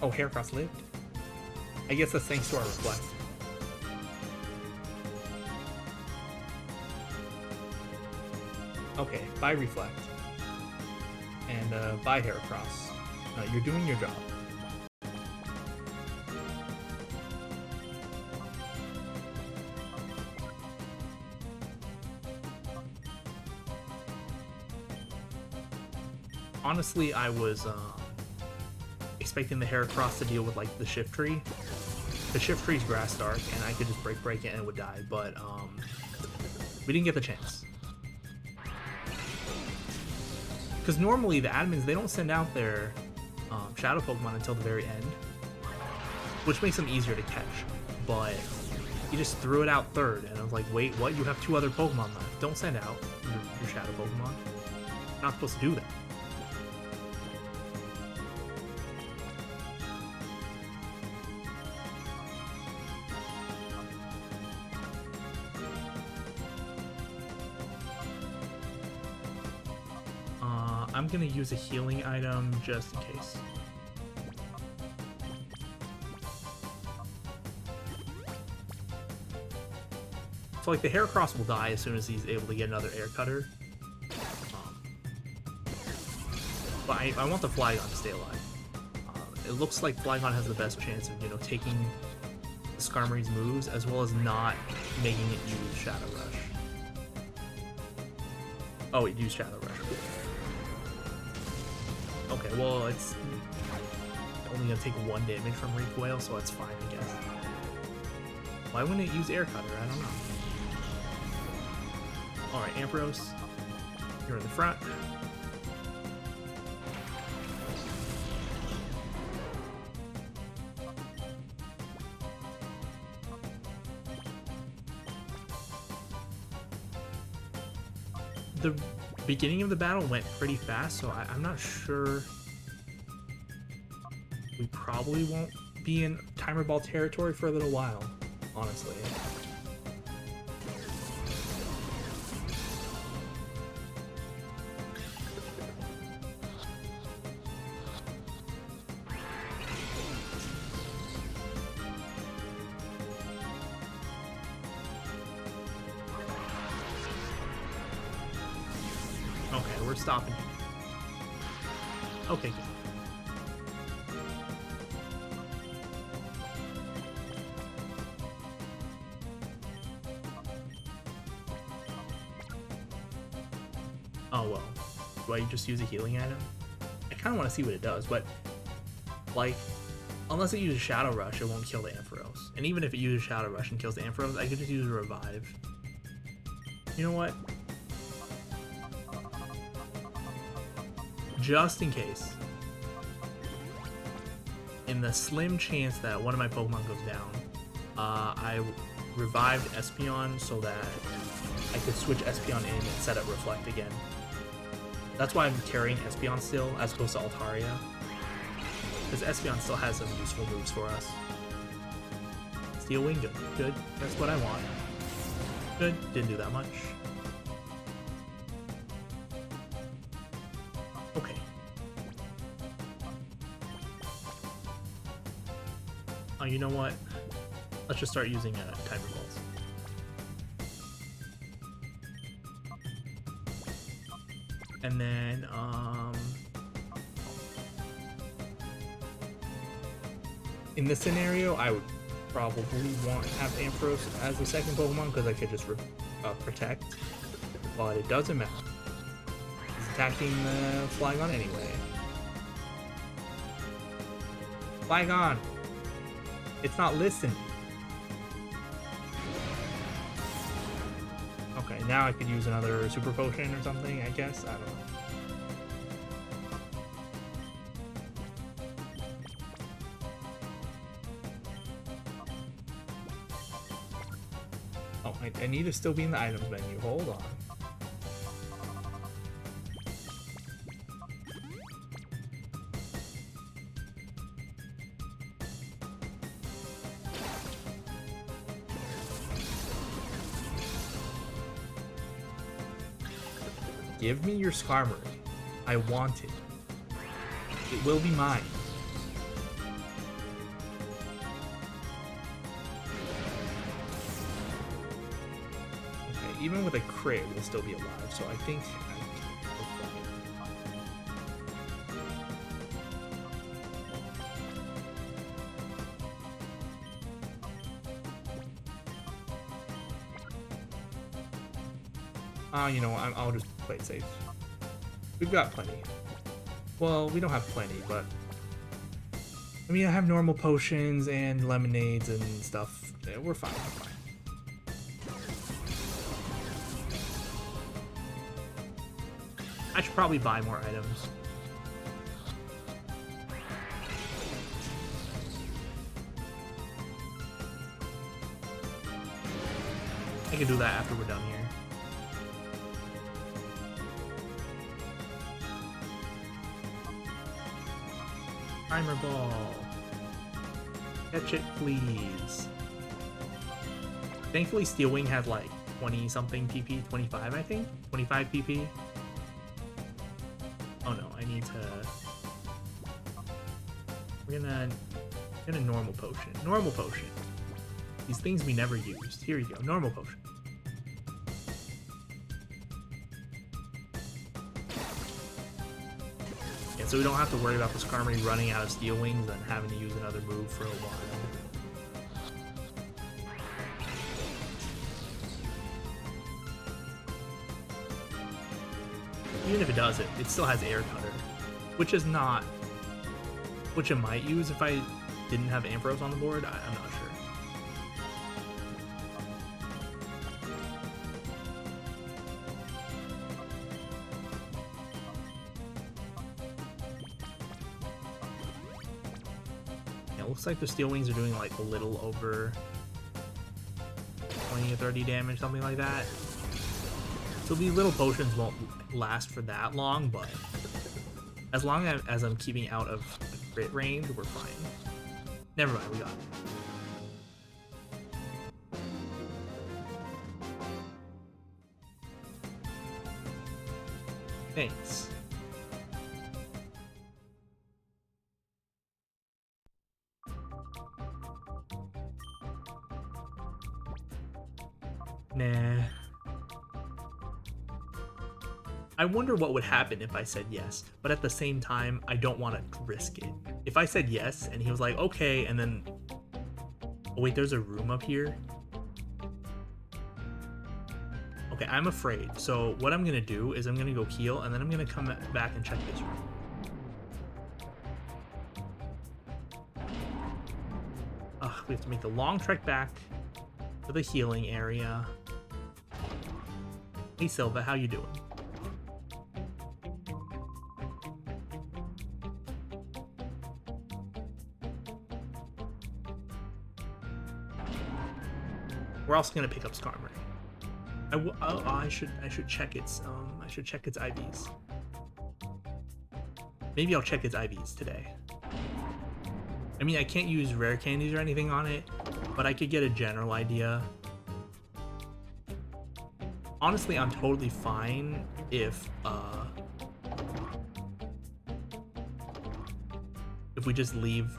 Oh, Heracross lived? I guess that's thanks to our Reflect. Okay, bye Reflect. And bye Heracross. You're doing your job. Honestly, I was expecting the Heracross to deal with like the Shift Tree. The Shift Tree's Grass Dark, and I could just break it and it would die, but we didn't get the chance. Because normally the admins, they don't send out their Shadow Pokemon until the very end, which makes them easier to catch. But he just threw it out third, and I was like, wait, what? You have 2 other Pokemon left. Don't send out your Shadow Pokemon. You're not supposed to do that. I'm gonna use a healing item just in case. So like the Heracross will die as soon as he's able to get another Air Cutter. But I want the Flygon to stay alive. It looks like Flygon has the best chance of, you know, taking Skarmory's moves as well as not making it use Shadow Rush. Oh, it used Shadow Rush. Okay, well, it's only gonna take 1 damage from Recoil, so it's fine, I guess. Why wouldn't it use Air Cutter? I don't know. Alright, Ampharos, you're in the front. The beginning of the battle went pretty fast, so I'm not sure. We probably won't be in Timer Ball territory for a little while, honestly. Okay, we're stopping. Okay, good. Oh well. Do I just use a healing item? I kind of want to see what it does, but like, unless it uses Shadow Rush, it won't kill the Ampharos. And even if it uses Shadow Rush and kills the Ampharos, I could just use a Revive. You know what? Just in case, in the slim chance that one of my Pokemon goes down, I revived Espeon so that I could switch Espeon in and set up Reflect again. That's why I'm carrying Espeon still, as opposed to Altaria, because Espeon still has some useful moves for us. Steel Wing, good, good. That's what I want. Good, didn't do that much. Okay. Oh, you know what? Let's just start using Timer Balls. And then, in this scenario, I would probably want to have Ampharos as the second Pokemon because I could just protect, but it doesn't matter. He's attacking the Flygon anyway. Flygon! It's not listening. Okay, now I could use another Super Potion or something, I guess. I don't know. Oh, I need to still be in the items menu. Hold on. Give me your Skarmory. I want it. It will be mine. Okay, even with a crit, we'll still be alive, so I think you know, I'll just play it safe. We've got plenty. Well, we don't have plenty, but I mean, I have normal potions and lemonades and stuff. Yeah, we're fine. We're fine. I should probably buy more items. I can do that after we're done here. Timer ball. Catch it, please. Thankfully, Steel Wing had like 20 something PP, 25, I think? 25 PP. Oh no, I need to. We're gonna get a normal potion. Normal potion. These things we never used. Here you go, normal potion. Yeah, so we don't have to worry about the Skarmory running out of Steel Wings and having to use another move for a while. Even if it does it still has Air Cutter, which is not, which it might use if I didn't have Ampharos on the board. I'm not sure. Yeah, it looks like the Steel Wings are doing like a little over 20 or 30 damage, something like that. So these little potions won't last for that long, but as long as I'm keeping out of crit range, we're fine. Never mind, we got it. Thanks. Nah. I wonder what would happen if I said yes, but at the same time, I don't want to risk it. If I said yes and he was like, okay, and then... Oh wait, there's a room up here? Okay, I'm afraid. So what I'm going to do is I'm going to go heal, and then I'm going to come back and check this room. We have to make the long trek back to the healing area. Hey Silva, how you doing? We're also gonna pick up Skarmory. I should check its IVs. Maybe I'll check its IVs today. I mean, I can't use rare candies or anything on it, but I could get a general idea. Honestly, I'm totally fine if we just leave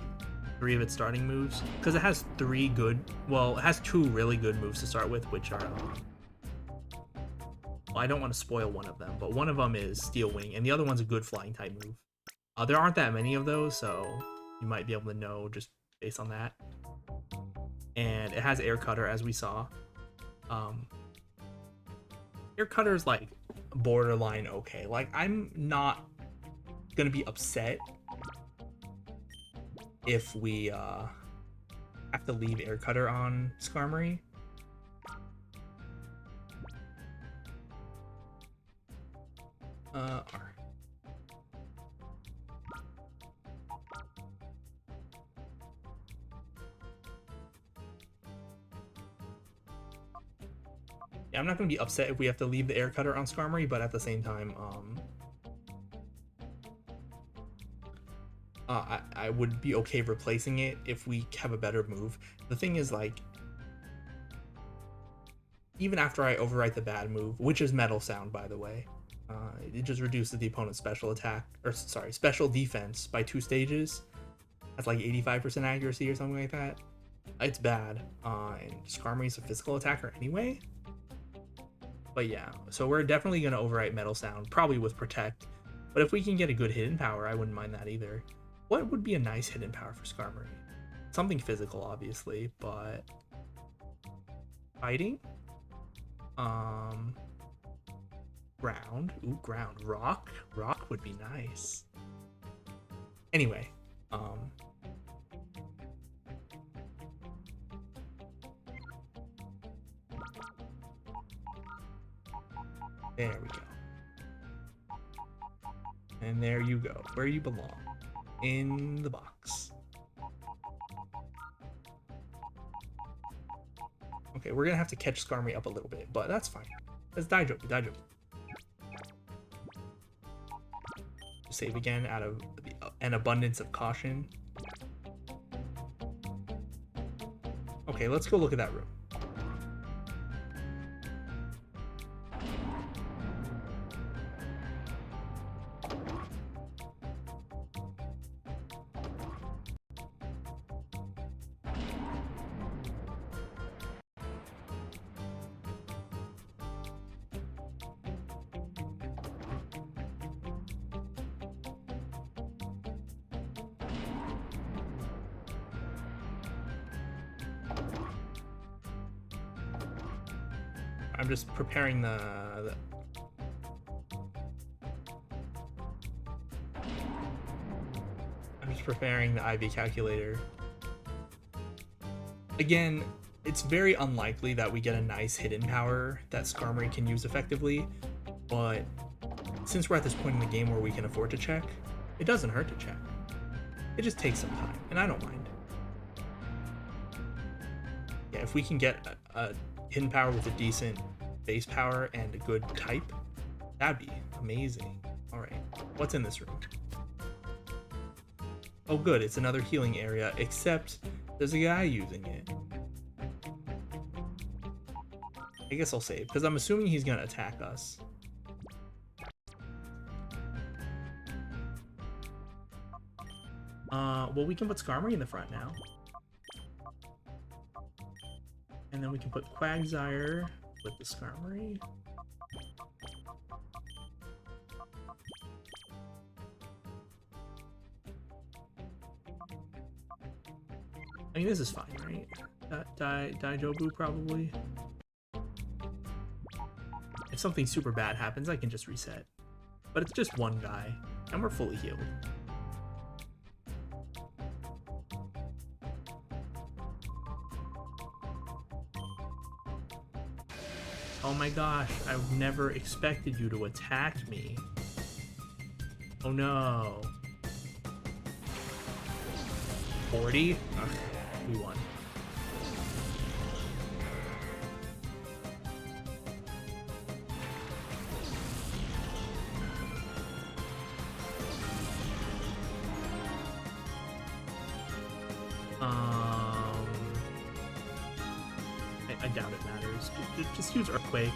3 of its starting moves, because it has 3 good, well, it has 2 really good moves to start with, which are well, I don't want to spoil one of them, but one of them is Steel Wing, and the other one's a good flying type move. There aren't that many of those, so you might be able to know just based on that. And it has Air Cutter, as we saw. Air Cutter is like borderline okay. Like, I'm not gonna be upset if we have to leave Air Cutter on Skarmory. R. Yeah, I'm not going to be upset if we have to leave the Air Cutter on Skarmory, but at the same time, I would be okay replacing it if we have a better move. The thing is, like, even after I overwrite the bad move, which is Metal Sound, by the way, it just reduces the opponent's special attack, or sorry, special defense by 2 stages. That's like 85% accuracy or something like that. It's bad, and Skarmory's a physical attacker anyway. But yeah, so we're definitely going to overwrite Metal Sound, probably with Protect. But if we can get a good hidden power, I wouldn't mind that either. What would be a nice hidden power for Skarmory? Something physical, obviously, but... Fighting? Ground. Ooh, ground. Rock? Rock would be nice. Anyway, there we go. And there you go, where you belong, in the box. Okay, we're gonna have to catch Skarmory up a little bit, but that's fine. Let's Daijobu. Save again out of an abundance of caution. Okay, let's go look at that room. I'm just preparing the IV calculator. Again, it's very unlikely that we get a nice hidden power that Skarmory can use effectively, but since we're at this point in the game where we can afford to check, it doesn't hurt to check. It just takes some time, and I don't mind. Yeah, if we can get a hidden power with a decent base power and a good type, that'd be amazing. All right, what's in this room? Oh good, it's another healing area, except there's a guy using it. I guess I'll save, because I'm assuming he's gonna attack us. Well, we can put Skarmory in the front now. And then we can put Quagsire with the Skarmory. I mean, this is fine, right? Daijobu probably. If something super bad happens, I can just reset. But it's just one guy, and we're fully healed. Oh my gosh, I never expected you to attack me. Oh no. 40? Ugh, we won. I doubt it matters. Just use Earthquake.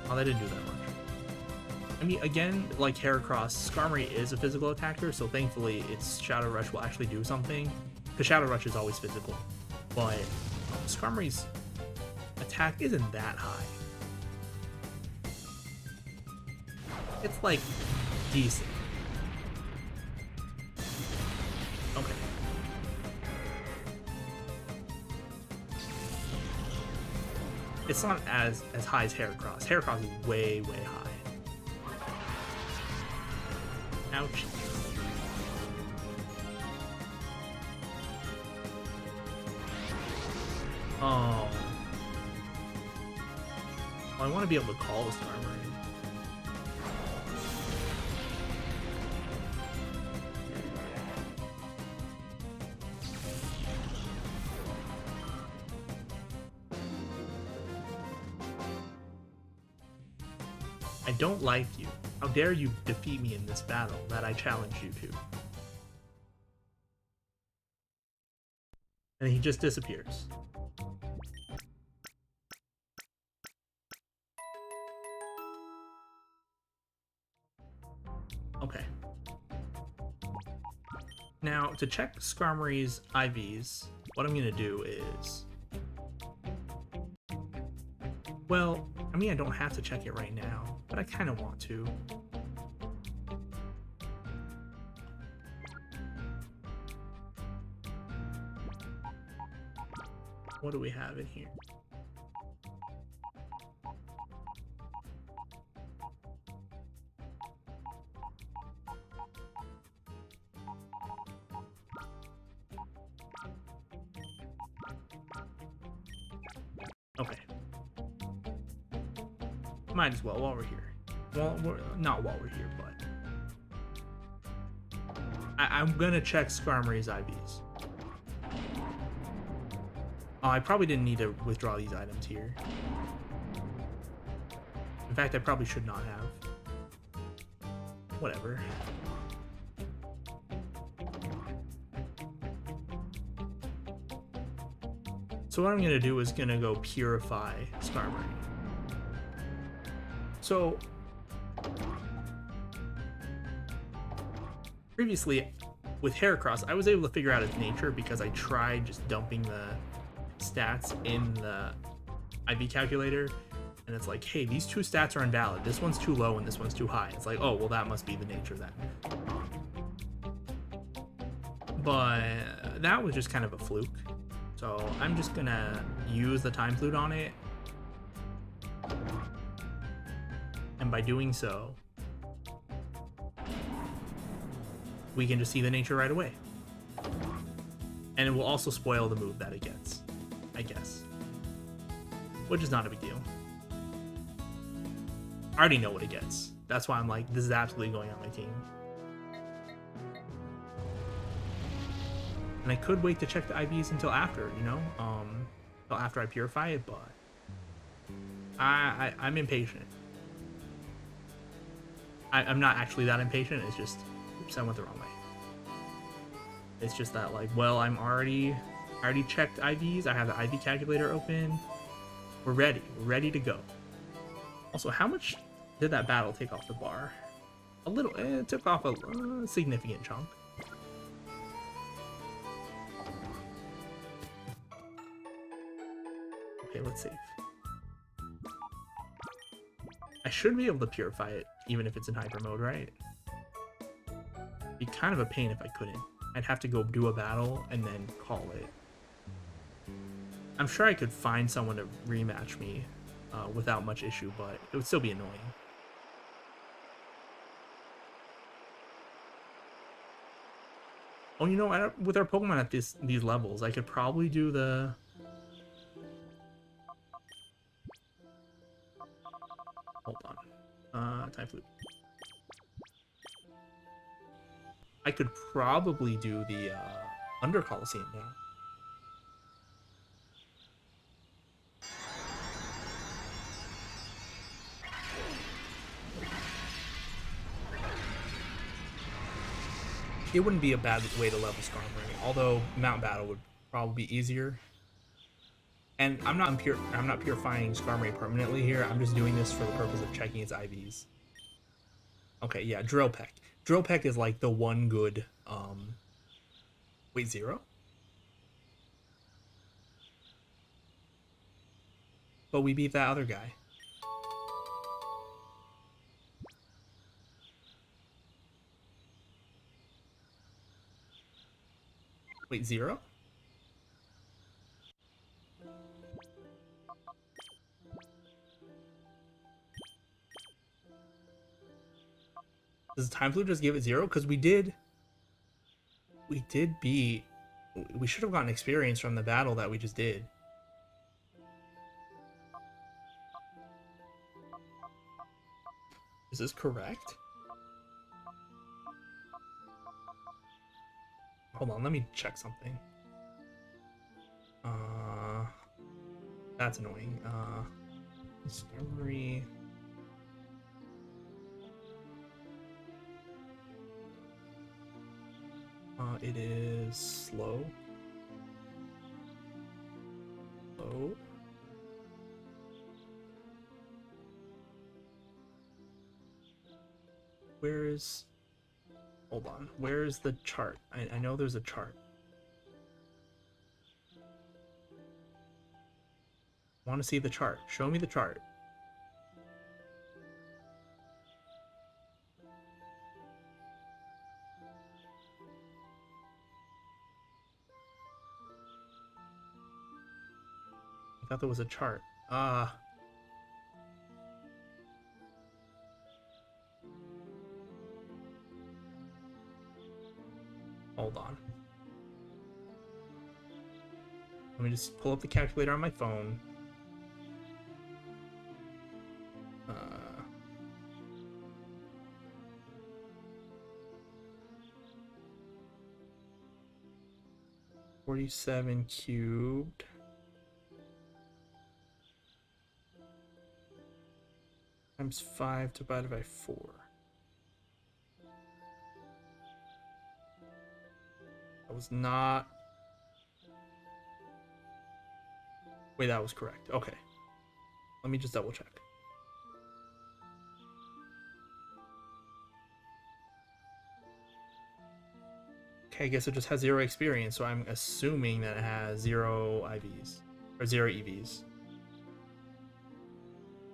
Oh, that didn't do that much. I mean, again, like Heracross, Skarmory is a physical attacker, so thankfully its Shadow Rush will actually do something. Because Shadow Rush is always physical. But Skarmory's attack isn't that high. It's like decent. Okay. It's not as high as Heracross. Heracross is way, way high. Ouch. Oh. Well, I want to be able to call this Skarmory. I don't like you. How dare you defeat me in this battle that I challenge you to? And he just disappears. Okay. Now, to check Skarmory's IVs, what I'm gonna do is... Well, I mean, I don't have to check it right now, but I kind of want to. What do we have in here? Might as well while we're here. Well, not while we're here, but I'm gonna check Skarmory's IVs. Oh, I probably didn't need to withdraw these items here. In fact, I probably should not have. Whatever. So what I'm gonna do is gonna go purify Skarmory. So previously with Heracross, I was able to figure out its nature because I tried just dumping the stats in the IV calculator, and it's like, hey, these two stats are invalid. This one's too low and this one's too high. It's like, oh, well, that must be the nature then. But that was just kind of a fluke. So I'm just gonna use the time flute on it. And by doing so, we can just see the nature right away. And it will also spoil the move that it gets, I guess. Which is not a big deal. I already know what it gets. That's why I'm like, this is absolutely going on my team. And I could wait to check the IVs until after, you know? Until after I purify it, but I'm impatient. I'm not actually that impatient, it's just, oops, I went the wrong way. It's just that, like, well, I already checked IVs, I have the IV calculator open. We're ready to go. Also, how much did that battle take off the bar? A little, it took off a significant chunk. Okay, let's save. I should be able to purify it, even if it's in hyper mode, right? It'd be kind of a pain if I couldn't. I'd have to go do a battle and then call it. I'm sure I could find someone to rematch me without much issue, but it would still be annoying. Oh, you know, with our Pokemon at these levels, I could probably do the... Hold on. Time flute. I could probably do the under Colosseum now. It wouldn't be a bad way to level Skarmory, although Mount Battle would probably be easier. And I'm not purifying Skarmory permanently here. I'm just doing this for the purpose of checking its IVs. Okay, yeah, Drill Peck. Drill Peck is like the one good. Wait, 0? But we beat that other guy. Wait, 0? Does Time Flute just give it 0? Because we did beat... We should have gotten experience from the battle that we just did. Is this correct? Hold on, let me check something. That's annoying. Skarmory... it is slow. Slow. Where is... Hold on. Where is the chart? I know there's a chart. I want to see the chart. Show me the chart. I thought there was a chart. Hold on. Let me just pull up the calculator on my phone. 47 cubed. Times 5 divided by 4. That was not... Wait, that was correct. Okay. Let me just double check. Okay, I guess it just has 0 experience, so I'm assuming that it has 0 IVs. Or 0 EVs.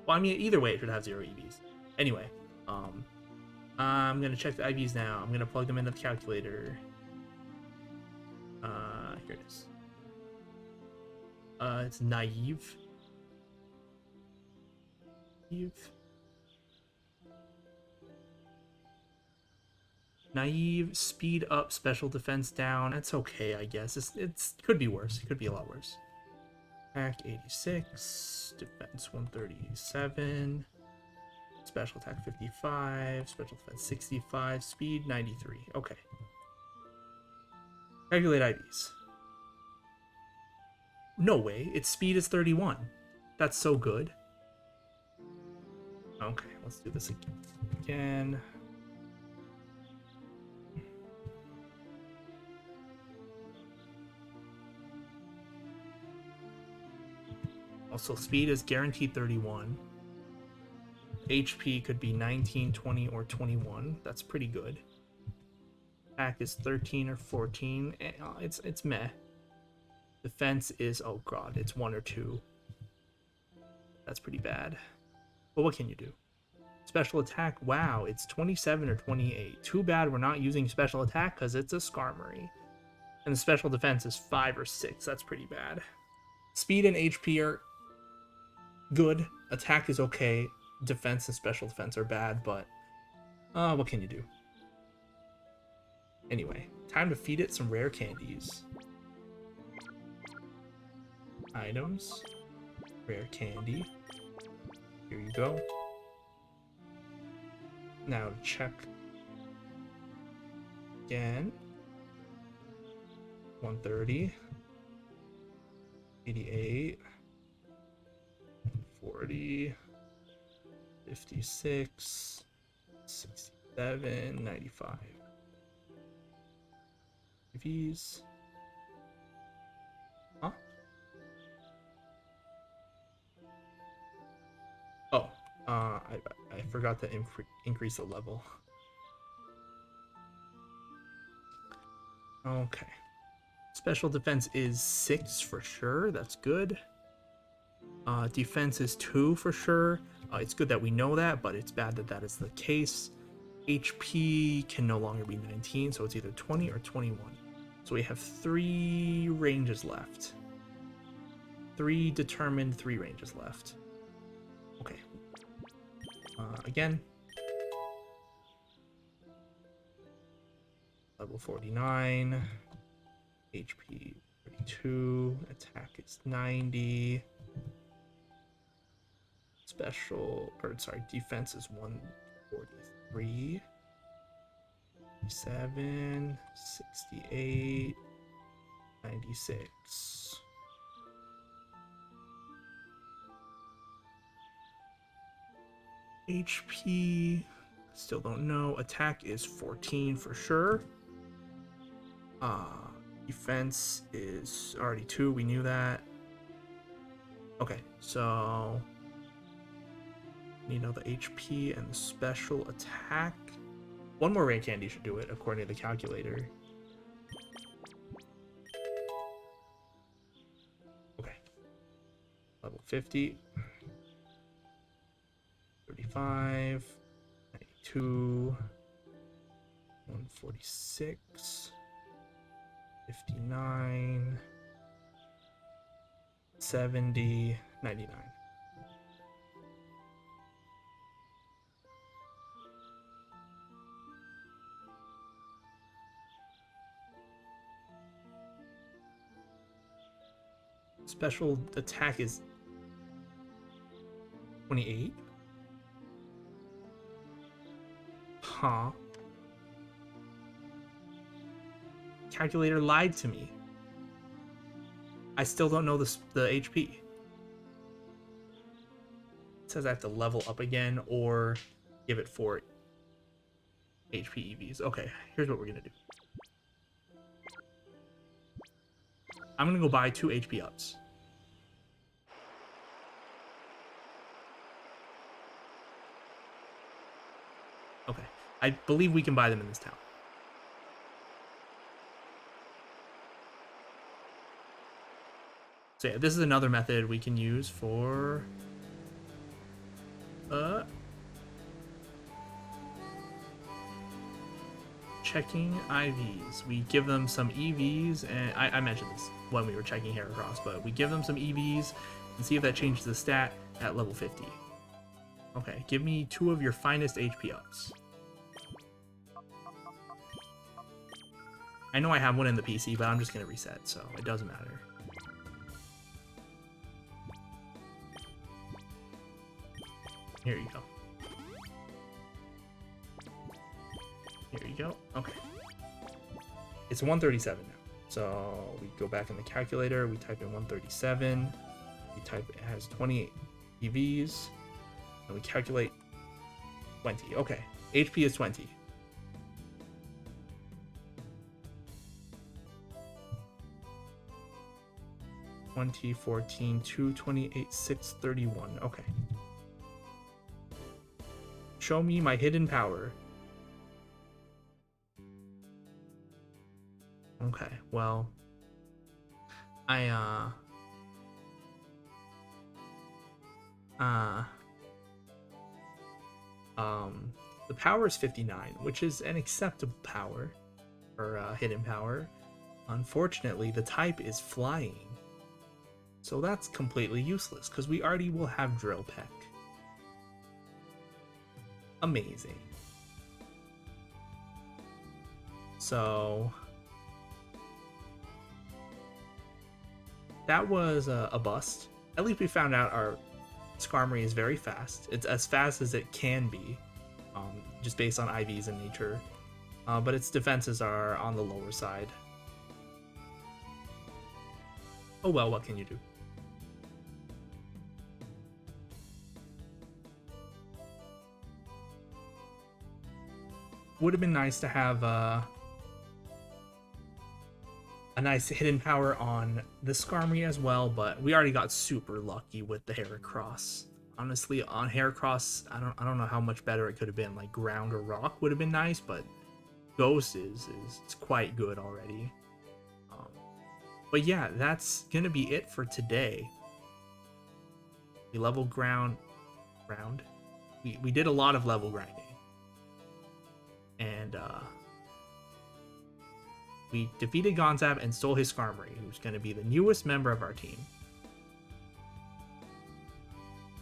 Well, I mean, either way, it should have 0 EVs. Anyway, I'm gonna check the IVs now. I'm gonna plug them into the calculator. Here it is. It's naive. Naive, speed up, special defense down. That's okay, I guess. It's could be worse. It could be a lot worse. Attack 86, defense 137, special attack 55, special defense 65, speed 93. Okay. Calculate IVs. No way. Its speed is 31. That's so good. Okay, let's do this again. Also, speed is guaranteed 31. HP could be 19, 20, or 21. That's pretty good. Attack is 13 or 14. It's meh. Defense is, oh god, it's 1 or 2. That's pretty bad. But what can you do? Special attack, wow, it's 27 or 28. Too bad we're not using special attack because it's a Skarmory. And the special defense is 5 or 6. That's pretty bad. Speed and HP are good. Attack is okay. Defense and special defense are bad, but what can you do? Anyway, time to feed it some rare candies. Items. Rare candy. Here you go. Now check again. 130. 88. 40. 56. 67. 95. V's. Huh? Oh, I forgot to increase the level. Okay. Special defense is 6 for sure. That's good. Defense is 2 for sure. It's good that we know that, but it's bad that that is the case. HP can no longer be 19, so it's either 20 or 21. So we have 3 ranges left. 3 determined, 3 ranges left. Okay. Again. Level 49. HP 32. Attack is 90. Special, or sorry, defense is 143. 7, 68, 96. HP, still don't know. Attack is 14 for sure. Defense is already 2, we knew that. Okay, so you know the HP and the special attack. 1 more rare candy should do it, according to the calculator. Okay. Level 50. 35. 92. 146. 59. 70. 99. Special attack is 28. Huh. Calculator lied to me. I still don't know the HP. It says I have to level up again or give it 4 HP EVs. Okay, here's what we're gonna do. I'm gonna go buy 2 HP ups. Okay, I believe we can buy them in this town. So yeah, this is another method we can use for checking IVs. We give them some EVs, and I mentioned this when we were checking Heracross, but we give them some EVs and see if that changes the stat at level 50. Okay, give me 2 of your finest HP ups. I know I have one in the PC, but I'm just gonna reset, so it doesn't matter. Here you go. Here you go. Okay. It's 137 now. So we go back in the calculator, we type in 137, we type it has 28 EVs, and we calculate 20. Okay, HP is 20. $20, $14, $2, $28, $6, $31. Okay. Show me my hidden power. Okay, well, the power is 59, which is an acceptable power for hidden power. Unfortunately, the type is flying, so that's completely useless because we already will have Drill Peck. Amazing. So that was a bust. At least we found out our Skarmory is very fast. It's as fast as it can be, just based on IVs and nature. But its defenses are on the lower side. Oh well, what can you do? Would have been nice to have a nice hidden power on the Skarmory as well, but we already got super lucky with the Heracross. Honestly, on Heracross, I don't know how much better it could have been. Like ground or rock would have been nice, but Ghost is quite good already. But yeah, that's gonna be it for today. We level ground. We did a lot of level grinding. And we defeated Gonzab and stole his Skarmory, who's going to be the newest member of our team.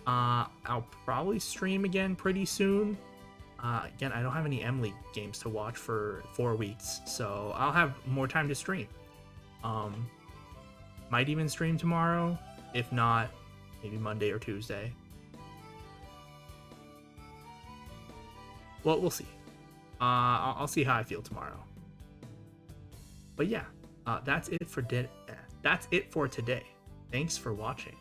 I'll probably stream again pretty soon. Again, I don't have any M League games to watch for 4 weeks, so I'll have more time to stream. Might even stream tomorrow. If not, maybe Monday or Tuesday. Well, we'll see. I'll see how I feel tomorrow. But yeah, that's it for today. Thanks for watching.